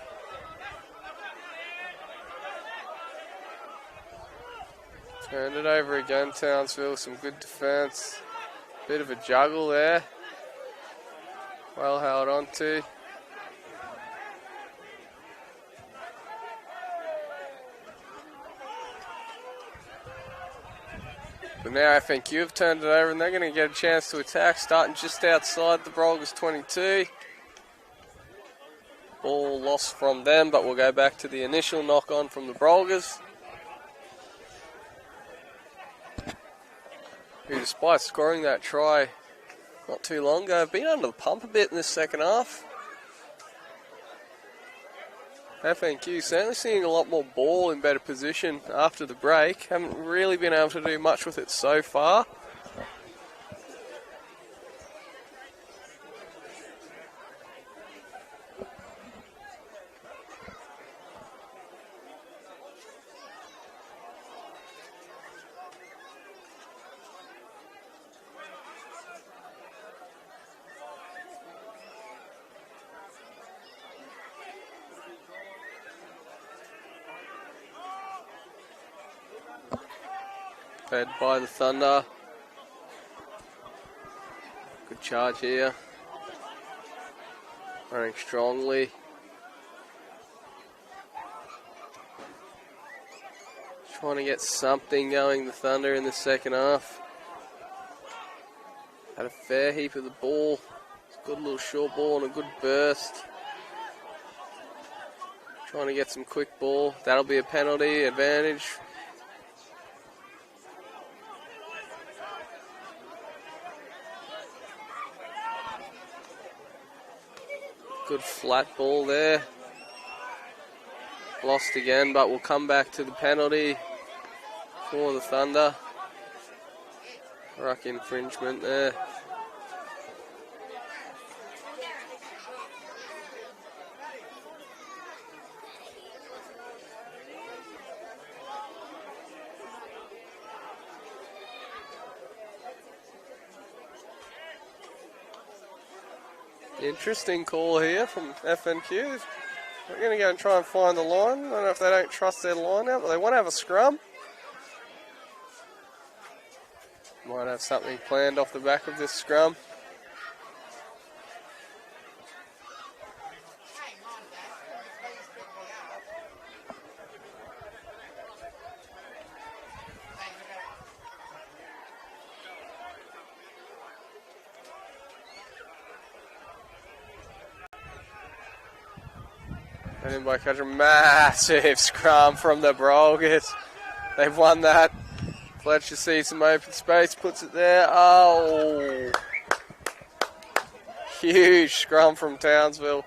Turned it over again, Townsville. Some good defence. Bit of a juggle there. Well held on to. But now FNQ have turned it over and they're going to get a chance to attack, starting just outside the Brolgas 22. Ball lost from them, but we'll go back to the initial knock on from the Brolgas, who, despite scoring that try not too long ago, have been under the pump a bit in this second half. FNQ certainly seeing a lot more ball in better position after the break. Haven't really been able to do much with it so far. Fed by the Thunder. Good charge here. Running strongly. Trying to get something going, the Thunder, in the second half. Had a fair heap of the ball. Good little short ball and a good burst. Trying to get some quick ball. That'll be a penalty advantage. Good flat ball there. Lost again, but we'll come back to the penalty for the Thunder. Ruck infringement there. Interesting call here from FNQ. We're going to go and try and find the line. I don't know if they don't trust their line out, but they want to have a scrum. Might have something planned off the back of this scrum. And by catch a massive scrum from the Brogers. They've won that. Fletcher sees some open space, puts it there. Oh! Huge scrum from Townsville.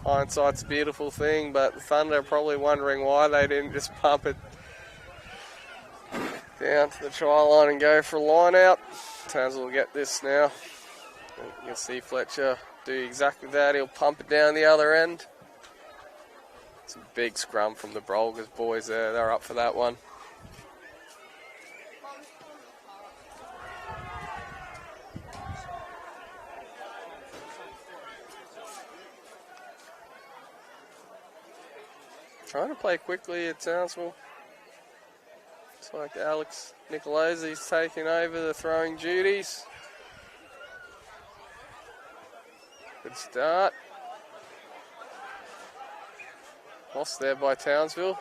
Hindsight's a beautiful thing, but the Thunder are probably wondering why they didn't just pump it down to the try line and go for a line out. Townsville will get this now. You can see Fletcher do exactly that. He'll pump it down the other end. It's a big scrum from the Brolgas boys there. They're up for that one. Trying to play quickly at Townsville. Looks like Alex Nicolosi's taking over the throwing duties. Good start. Lost there by Townsville.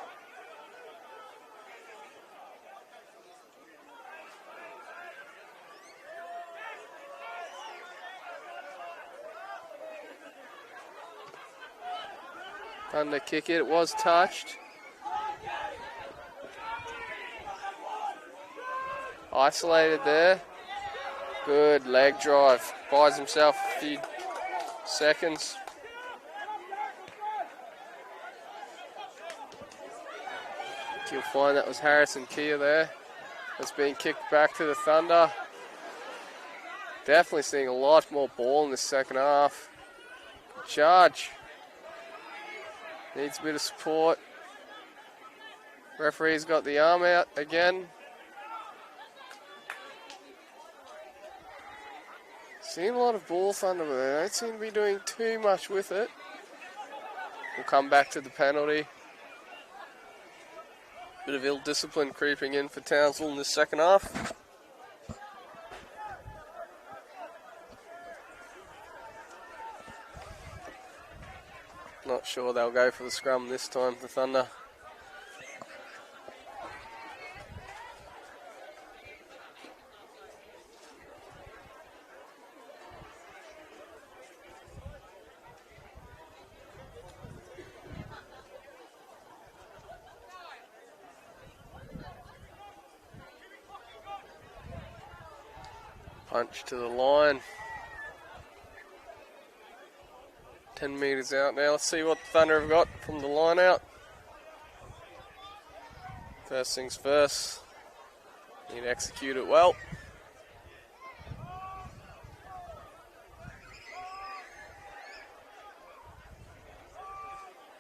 Thunder kick it. It was touched. Isolated there. Good leg drive. Buys himself a few seconds. You'll find that was Harrison Kia there. That's being kicked back to the Thunder. Definitely seeing a lot more ball in the second half. Charge. Needs a bit of support. Referee's got the arm out again. Seen a lot of ball, Thunder, but they don't seem to be doing too much with it. We'll come back to the penalty. Bit of ill discipline creeping in for Townsville in the second half. Not sure they'll go for the scrum this time, the Thunder. Punch to the line. 10 metres out now. Let's see what the Thunder have got from the line out. First things first. Need to execute it well.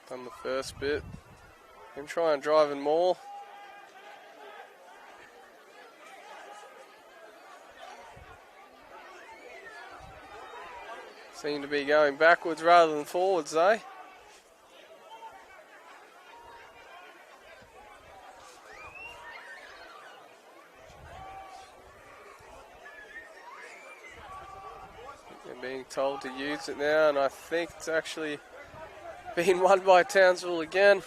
Done the first bit. And try and drive in more. Seem to be going backwards rather than forwards, though. They're being told to use it now, and I think it's actually been won by Townsville again.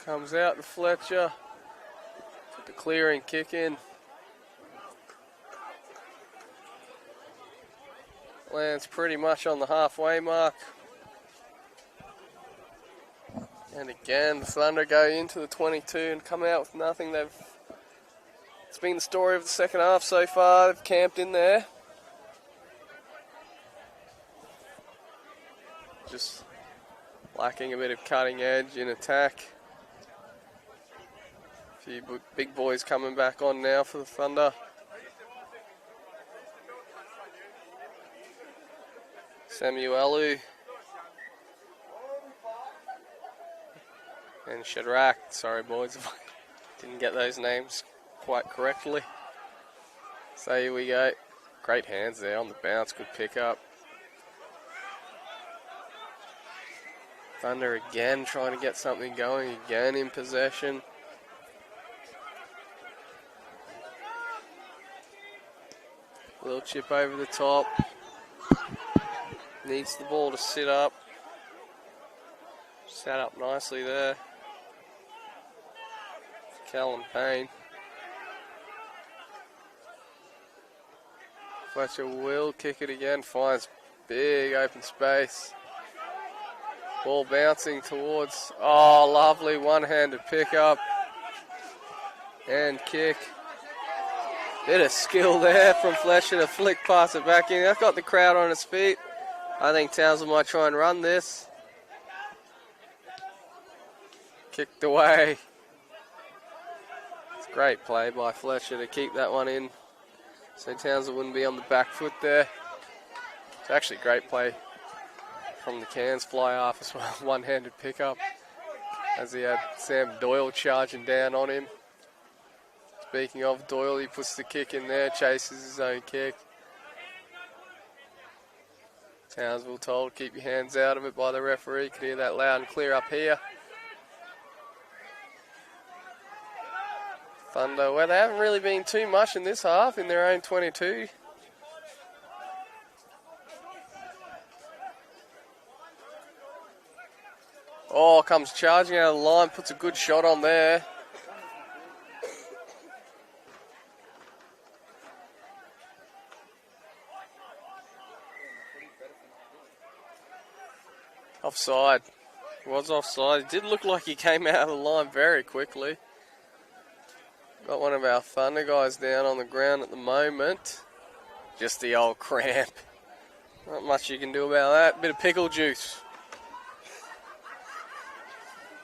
Comes out to Fletcher. Put the clearing kick in. Lands pretty much on the halfway mark. And again, the Thunder go into the 22 and come out with nothing. It's been the story of the second half so far. They've camped in there. Just lacking a bit of cutting edge in attack. Few big boys coming back on now for the Thunder. Samuelu and Shadrach. Sorry boys if I didn't get those names quite correctly. So here we go. Great hands there on the bounce. Good pick up. Thunder again trying to get something going. Again in possession. Little chip over the top. Needs the ball to sit up. Sat up nicely there. Callum Payne. Fletcher will kick it again. Finds big open space. Ball bouncing towards. Oh, lovely one-handed pickup. And kick. Bit of skill there from Fletcher to flick past it back in. That's got the crowd on its feet. I think Townsville might try and run this. Kicked away. It's a great play by Fletcher to keep that one in. So Townsville wouldn't be on the back foot there. It's actually a great play from the Cairns fly half as well. One-handed pickup as he had Sam Doyle charging down on him. Speaking of Doyle, he puts the kick in there, chases his own kick. Townsville told, keep your hands out of it by the referee. You can hear that loud and clear up here. Thunder, well, they haven't really been too much in this half in their own 22. Oh, comes charging out of the line, puts a good shot on there. Offside. Was offside. It did look like he came out of the line very quickly. Got one of our Thunder guys down on the ground at the moment. Just the old cramp. Not much you can do about that. Bit of pickle juice.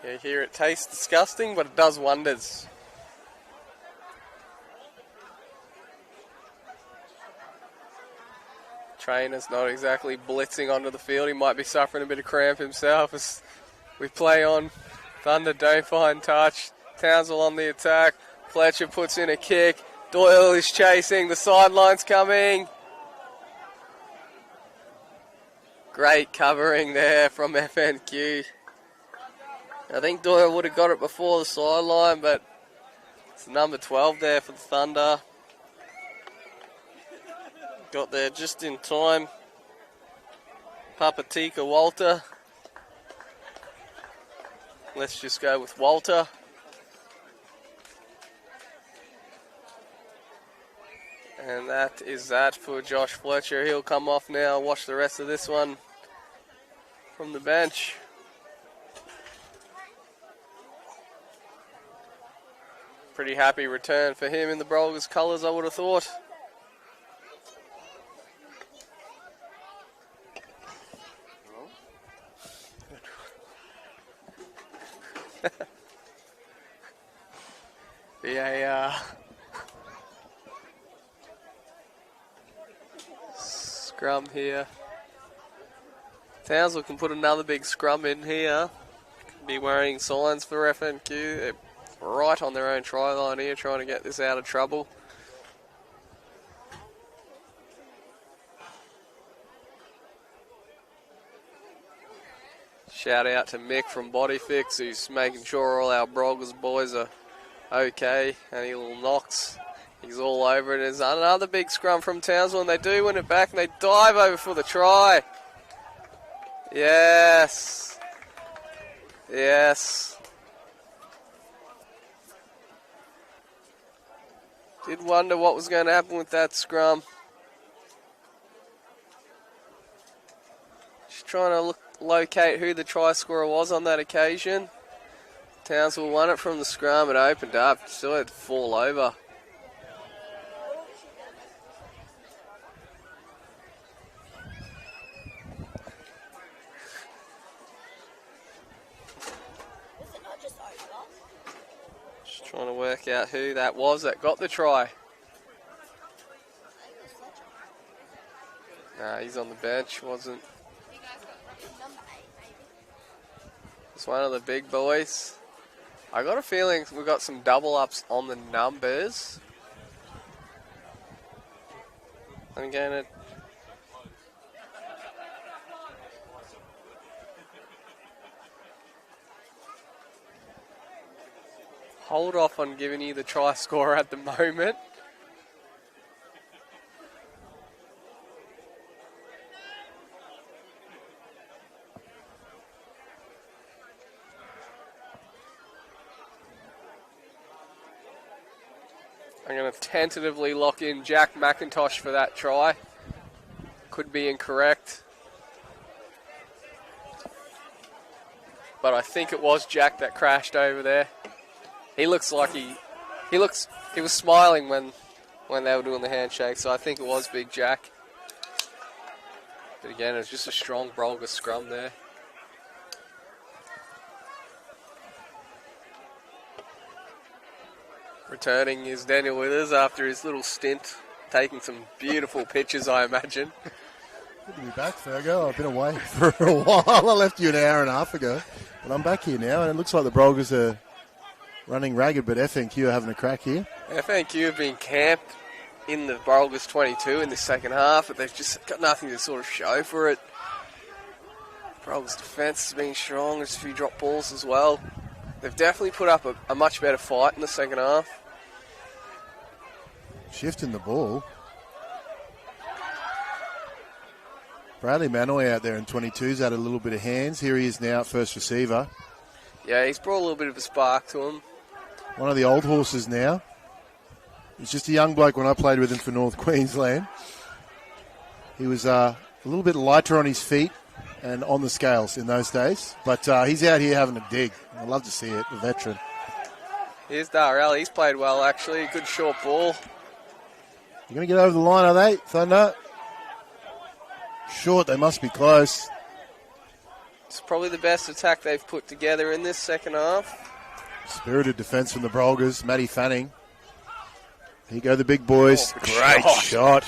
You hear it tastes disgusting, but it does wonders. Trainer's not exactly blitzing onto the field. He might be suffering a bit of cramp himself as we play on. Thunder don't find touch. Townsville on the attack. Fletcher puts in a kick. Doyle is chasing. The sideline's coming. Great covering there from FNQ. I think Doyle would have got it before the sideline, but it's number 12 there for the Thunder. Got there just in time. Papatika Walter. Let's just go with Walter. And that is that for Josh Fletcher. He'll come off now. Watch the rest of this one from the bench. Pretty happy return for him in the Brolgas colours, I would have thought. Yeah, scrum here. Townsville can put another big scrum in here. Be wearing signs for FNQ. They're right on their own try line here, trying to get this out of trouble. Shout out to Mick from Bodyfix, who's making sure all our Brogers boys are okay. Any little knocks, he's all over it. There's another big scrum from Townsville, and they do win it back, and they dive over for the try. Yes. Yes. Did wonder what was going to happen with that scrum. Just trying to locate who the try scorer was on that occasion. Townsville won it from the scrum. It opened up. Still had to fall over. Just trying to work out who that was that got the try. Nah, he's on the bench. Wasn't. It's one of the big boys. I got a feeling we've got some double ups on the numbers. I'm going to... hold off on giving you the try scorer at the moment. I'm going to tentatively lock in Jack McIntosh for that try. Could be incorrect. But I think it was Jack that crashed over there. He looks like he was smiling when they were doing the handshake, so I think it was Big Jack. But again, it was just a strong Brolgas scrum there. Returning is Daniel Withers after his little stint, taking some beautiful pictures, I imagine. Good to be back, Fergo. I've been away for a while. I left you an hour and a half ago, but I'm back here now, and it looks like the Brogers are running ragged, but FNQ are having a crack here. FNQ have been camped in the Brolgas 22 in the second half, but they've just got nothing to sort of show for it. Brolgas defence has been strong. There's a few drop balls as well. They've definitely put up a much better fight in the second half. Shifting the ball. Bradley Manoy out there in 22's had a little bit of hands. Here he is now at first receiver. Yeah, he's brought a little bit of a spark to him. One of the old horses now. He's just a young bloke when I played with him for North Queensland. He was a little bit lighter on his feet and on the scales in those days. But he's out here having a dig. I love to see it, a veteran. Here's Darrell. He's played well, actually. Good short ball. You're going to get over the line, are they, Thunder? Short, they must be close. It's probably the best attack they've put together in this second half. Spirited defence from the Brolgas. Matty Fanning. Here go the big boys. Oh, Great shot.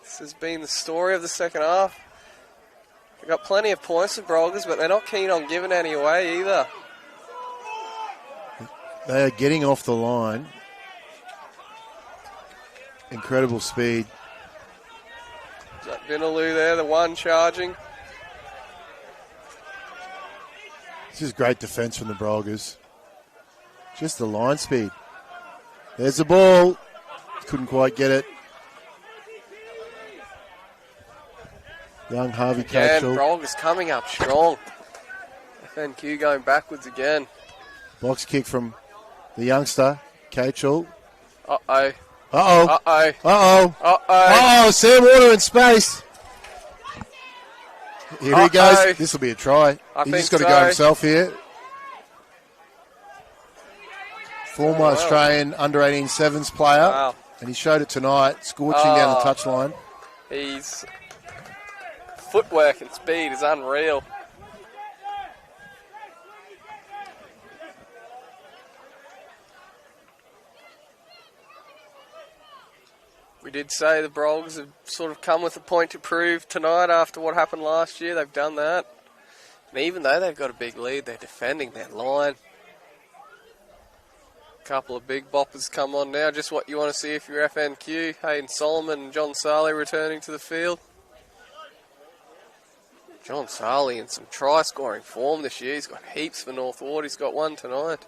This has been the story of the second half. They've got plenty of points for Brogers, but they're not keen on giving any away either. They are getting off the line. Incredible speed. Vinaloo there, the one charging. This is great defence from the Brolgas. Just the line speed. There's the ball. Couldn't quite get it. Young Harvey Again, Coachell. Brogers coming up strong. FNQ going backwards again. Box kick from the youngster, Coachell. Uh-oh. Uh-oh. Uh-oh. Uh-oh. Uh-oh. Uh-oh, Sam Water in space. Here he goes. This will be a try. He's just got to go himself here. Former Australian under-18 sevens player. Wow. And he showed it tonight, scorching down the touchline. His footwork and speed is unreal. We did say the Brogers have sort of come with a point to prove tonight after what happened last year. They've done that. And even though they've got a big lead, they're defending their line. A couple of big boppers come on now. Just what you want to see if you're FNQ. Hayden Solomon and John Sarley returning to the field. John Sarley in some try-scoring form this year. He's got heaps for North Ward. He's got one tonight.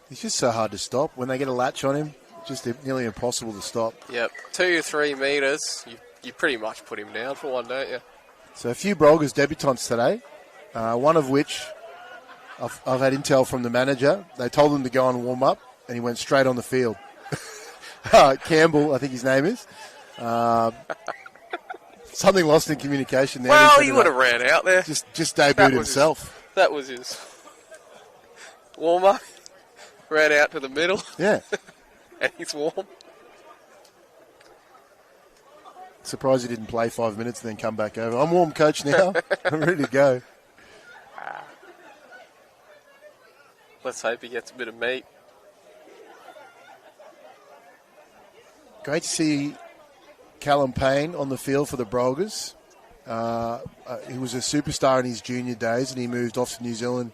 He's just so hard to stop. When they get a latch on him, just nearly impossible to stop. Yep, 2 to 3 metres. You pretty much put him down for one, don't you? So a few Brogers debutants today, one of which I've had intel from the manager. They told him to go and warm up, and he went straight on the field. Campbell, I think his name is. Something lost in communication there. Well, he would have ran out there. Just debuted himself. That was his warm-up. Ran out to the middle. Yeah. And he's warm. Surprised he didn't play 5 minutes and then come back over. I'm warm, coach, now. I'm ready to go. Let's hope he gets a bit of meat. Great to see Callum Payne on the field for the Brogers. He was a superstar in his junior days, and he moved off to New Zealand.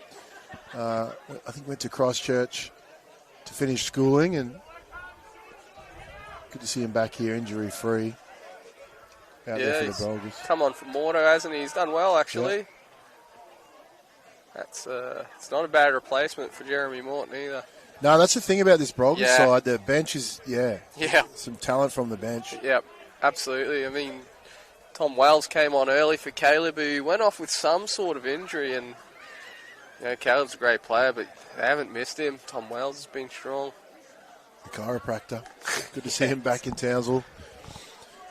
I think went to Christchurch to finish schooling, and good to see him back here, injury-free. Out there for the Brogers. Come on for Morto, hasn't he? He's done well, actually. Yeah. That's it's not a bad replacement for Jeremy Morton either. No, that's the thing about this Brogers side. The bench is, some talent from the bench. Yep, absolutely. I mean, Tom Wells came on early for Caleb, who went off with some sort of injury, and Caleb's a great player, but they haven't missed him. Tom Wells has been strong. The chiropractor. Good to see him back in Townsville.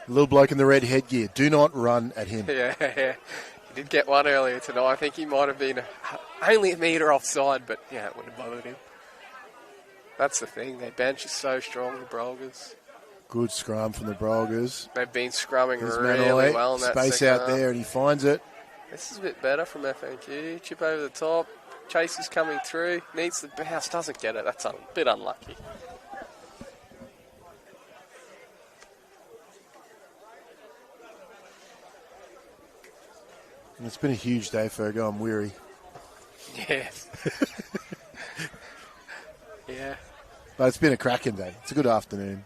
The little bloke in the red headgear. Do not run at him. Yeah. He did get one earlier tonight. I think he might have been only a metre offside, but it wouldn't have bothered him. That's the thing. Their bench is so strong, the Brogers. Good scrum from the Brogers. They've been scrumming There's really well in that space out there, and he finds it. This is a bit better from FNQ. Chip over the top. Chase is coming through. Needs the bounce. Doesn't get it. That's a bit unlucky. And it's been a huge day, Fergo. I'm weary. Yeah. Yeah. But it's been a cracking day. It's a good afternoon.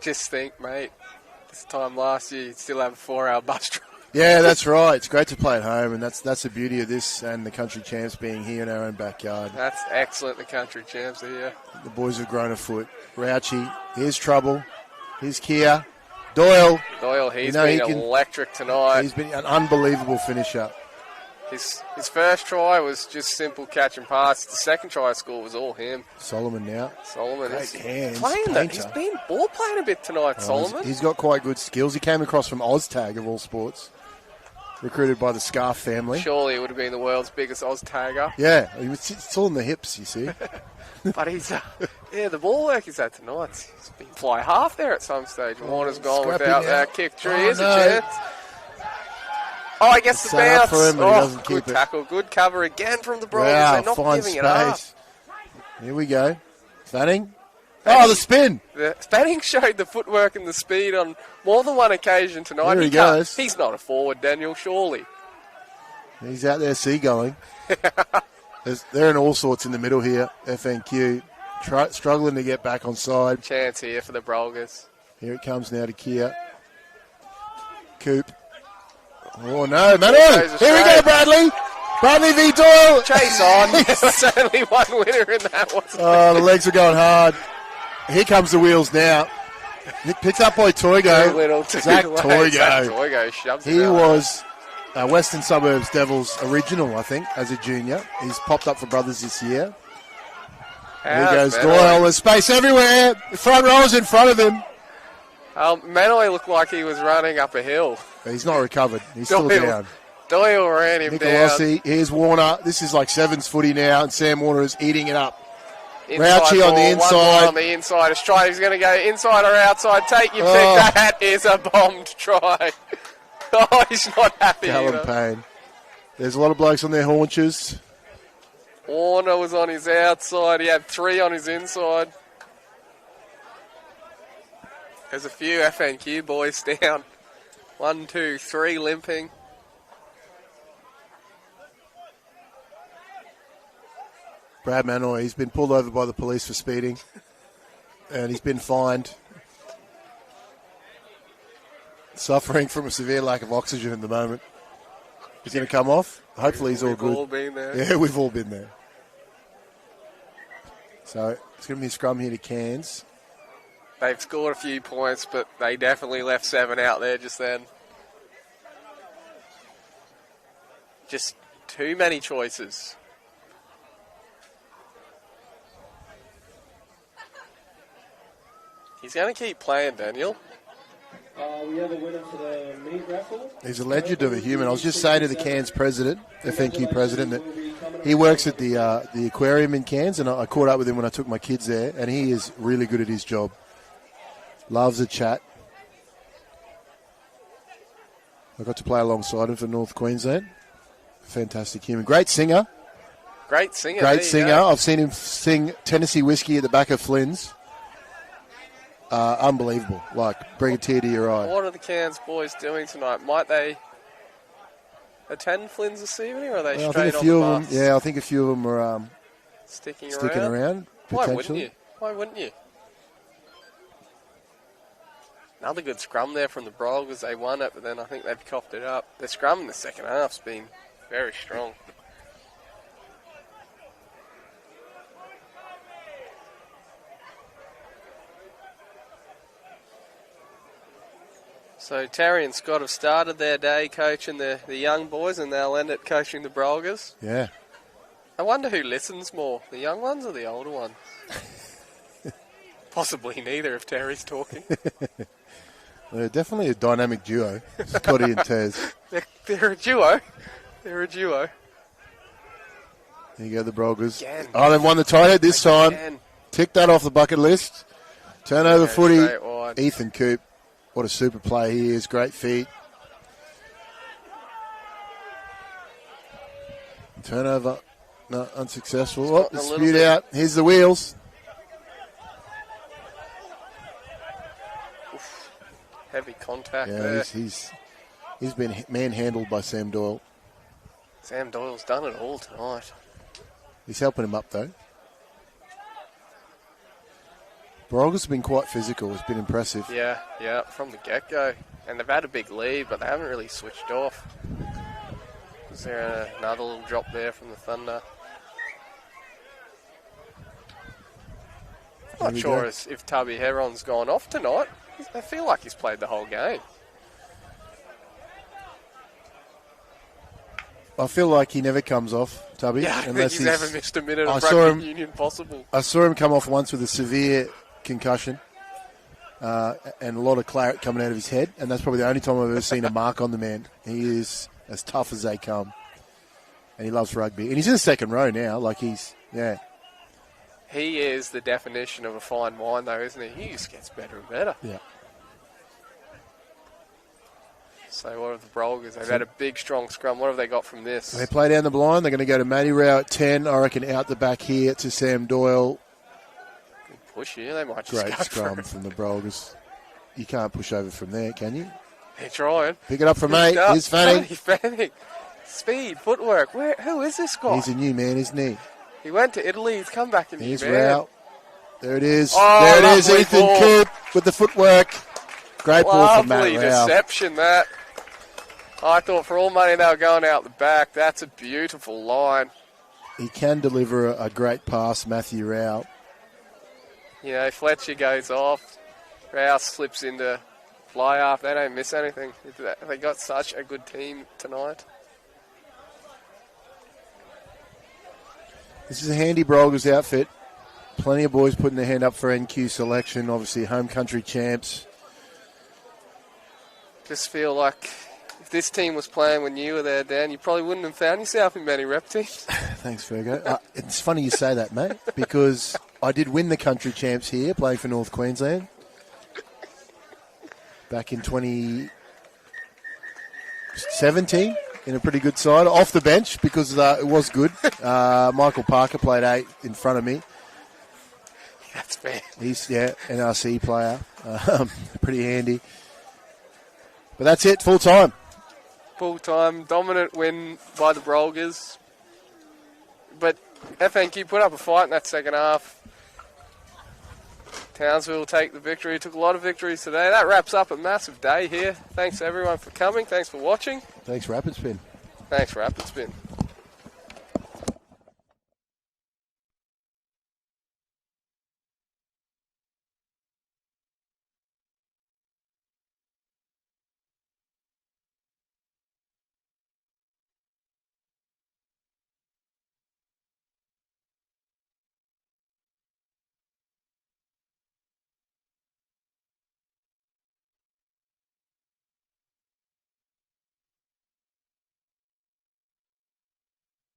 Just think, mate. This time last year, you'd still have a 4-hour bus drive. Yeah, that's right. It's great to play at home, and that's the beauty of this and the country champs being here in our own backyard. That's excellent, the country champs are here. The boys have grown a foot. Rouchy, here's trouble. Here's Kia. Doyle, he's been electric tonight. He's been an unbelievable finisher. His first try was just simple catch and pass. The second try score was all him. Solomon now. Solomon Great is hands, playing. He's painter. been ball playing a bit tonight. Solomon. He's got quite good skills. He came across from OzTag of all sports, recruited by the Scarf family. Surely it would have been the world's biggest Oz tagger. Yeah, it's all in the hips, you see. But he's, the ball work he's had tonight. He's been fly half there at some stage. Warner's gone scrapping without out. that kick. Tree Oh, is no. a chance. Oh, I guess the Set up bounce. for him, but he doesn't keep good it. tackle. Good cover again from the Brogers. Wow, They're not fine giving it up. space. Here we go. Fanning. Oh, the spin. Fanning showed the footwork and the speed on more than one occasion tonight. There he can't- goes. He's not a forward, Daniel, surely. He's out there seagulling. They're in all sorts in the middle here. FNQ struggling to get back on side. Chance here for the Brogers. Here it comes now to Kia. Coop. Oh no, Mano! Here we go, Bradley! Bradley v. Doyle! Chase on. There's only one winner in that one. Oh, the legs are going hard. Here comes the wheels now. Picked up by Toigo. Too little, too Zach late. Toigo. Zach Toigo shoves He it out. was Western Suburbs Devils original, I think, as a junior. He's popped up for Brothers this year. There goes Doyle. There's space everywhere. The front row's in front of him. Manoy looked like he was running up a hill. He's not recovered. He's still down. Doyle ran him Nicolossi, down. here's Warner. This is like Sevens footy now, and Sam Warner is eating it up. Inside Rauchi on the ball, inside. One more on the inside. Australia's going to go inside or outside. Take your Oh. pick. That is a bombed try. Oh, he's not happy Callum either. Payne. There's a lot of blokes on their haunches. Warner was on his outside. He had 3 on his inside. There's a few FNQ boys down. 1, 2, 3 limping. Brad Manoy, he's been pulled over by the police for speeding, and he's been fined. Suffering from a severe lack of oxygen at the moment. He's going to come off. Hopefully he's all We've good. all been there. Yeah, we've all been there. So it's going to be a scrum here to Cairns. They've scored a few points, but they definitely left 7 out there just then. Just too many choices. He's going to keep playing, Daniel. We have a winner for the meat raffle. He's a legend of a human. I was just saying to the Cairns president, FNQ president, that he works at the aquarium in Cairns, and I caught up with him when I took my kids there, and he is really good at his job. Loves a chat. I got to play alongside him for North Queensland. Fantastic human. Great singer. Great singer. Great there you singer. go. I've seen him sing Tennessee Whiskey at the back of Flynn's. Unbelievable. Like, bring a tear to your eye. What are the Cairns boys doing tonight? Might they attend Flynn's this evening, or are they Well, I straight think a on few the of bus? them. Yeah, I think a few of them are Sticking around. Why wouldn't Potentially. you? Why wouldn't you? Another good scrum there from the Brolgas. They won it, but then I think they've coughed it up. The scrum in the second half's been very strong. So Terry and Scott have started their day coaching the young boys, and they'll end it coaching the Brolgas. Yeah. I wonder who listens more, the young ones or the older ones? Possibly neither if Terry's talking. They're definitely a dynamic duo, Scotty and Tez. They're a duo. They're a duo. There you go, the Brogers. Again. Oh, they've won the tie this time. Again. Tick that off the bucket list. Turnover Yeah, footy. straight wide. Ethan Coop. What a super play he is. Great feet. Turnover. No, unsuccessful. Oh, gotten a little dispute bit- out. Here's the wheels. Heavy contact Yeah, there. he's been manhandled by Sam Doyle. Sam Doyle's done it all tonight. He's helping him up, though. Brolgas have been quite physical. It's been impressive. Yeah, from the get-go. And they've had a big lead, but they haven't really switched off. Is there another little drop there from the Thunder? There Not we sure go. if Tubby Heron's gone off tonight. I feel like he's played the whole game. I feel like he never comes off, Tubby. Yeah, I think he's never missed a minute I of saw rugby him- union possible. I saw him come off once with a severe concussion and a lot of claret coming out of his head, and that's probably the only time I've ever seen a mark on the man. He is as tough as they come, and he loves rugby. And he's in the second row now, like yeah. He is the definition of a fine wine, though, isn't he? He just gets better and better. Yeah. So what have the Brolgas? They've had a big, strong scrum. What have they got from this? They play down the blind. They're going to go to Matty Rao at 10. I reckon out the back here to Sam Doyle. Good push here. They might just Great go scrum for it. from the Brolgas. You can't push over from there, can you? They're trying. Pick it up from 8. Up. Here's Fanning. Fanning. Speed, footwork. Who is this guy? He's a new man, isn't he? He went to Italy. He's come back in the Here's man. Rao. There it is. Oh, there it is. lovely Ethan ball. Coop with the footwork. Great ball from Matt Lovely Rao. deception, that. I thought for all money they were going out the back. That's a beautiful line. He can deliver a great pass, Matthew Rao. You know, Fletcher goes off. Rouse slips into fly off. They don't miss anything. They got such a good team tonight. This is a handy Brolgas outfit. Plenty of boys putting their hand up for NQ selection. Obviously, home country champs. Just feel like if this team was playing when you were there, Dan, you probably wouldn't have found yourself in many rep teams. Thanks, Fergo. It's funny you say that, mate, because I did win the country champs here, playing for North Queensland. Back in 2017, in a pretty good side. Off the bench, because it was good. Michael Parker played 8 in front of me. That's fair. He's, NRC player. Pretty handy. But that's it, full time. Full time, dominant win by the Brolgas. But FNQ put up a fight in that second half. Townsville will take the victory. Took a lot of victories today. That wraps up a massive day here. Thanks everyone for coming. Thanks for watching. Thanks, Rapid Spin. Thanks, Rapid Spin.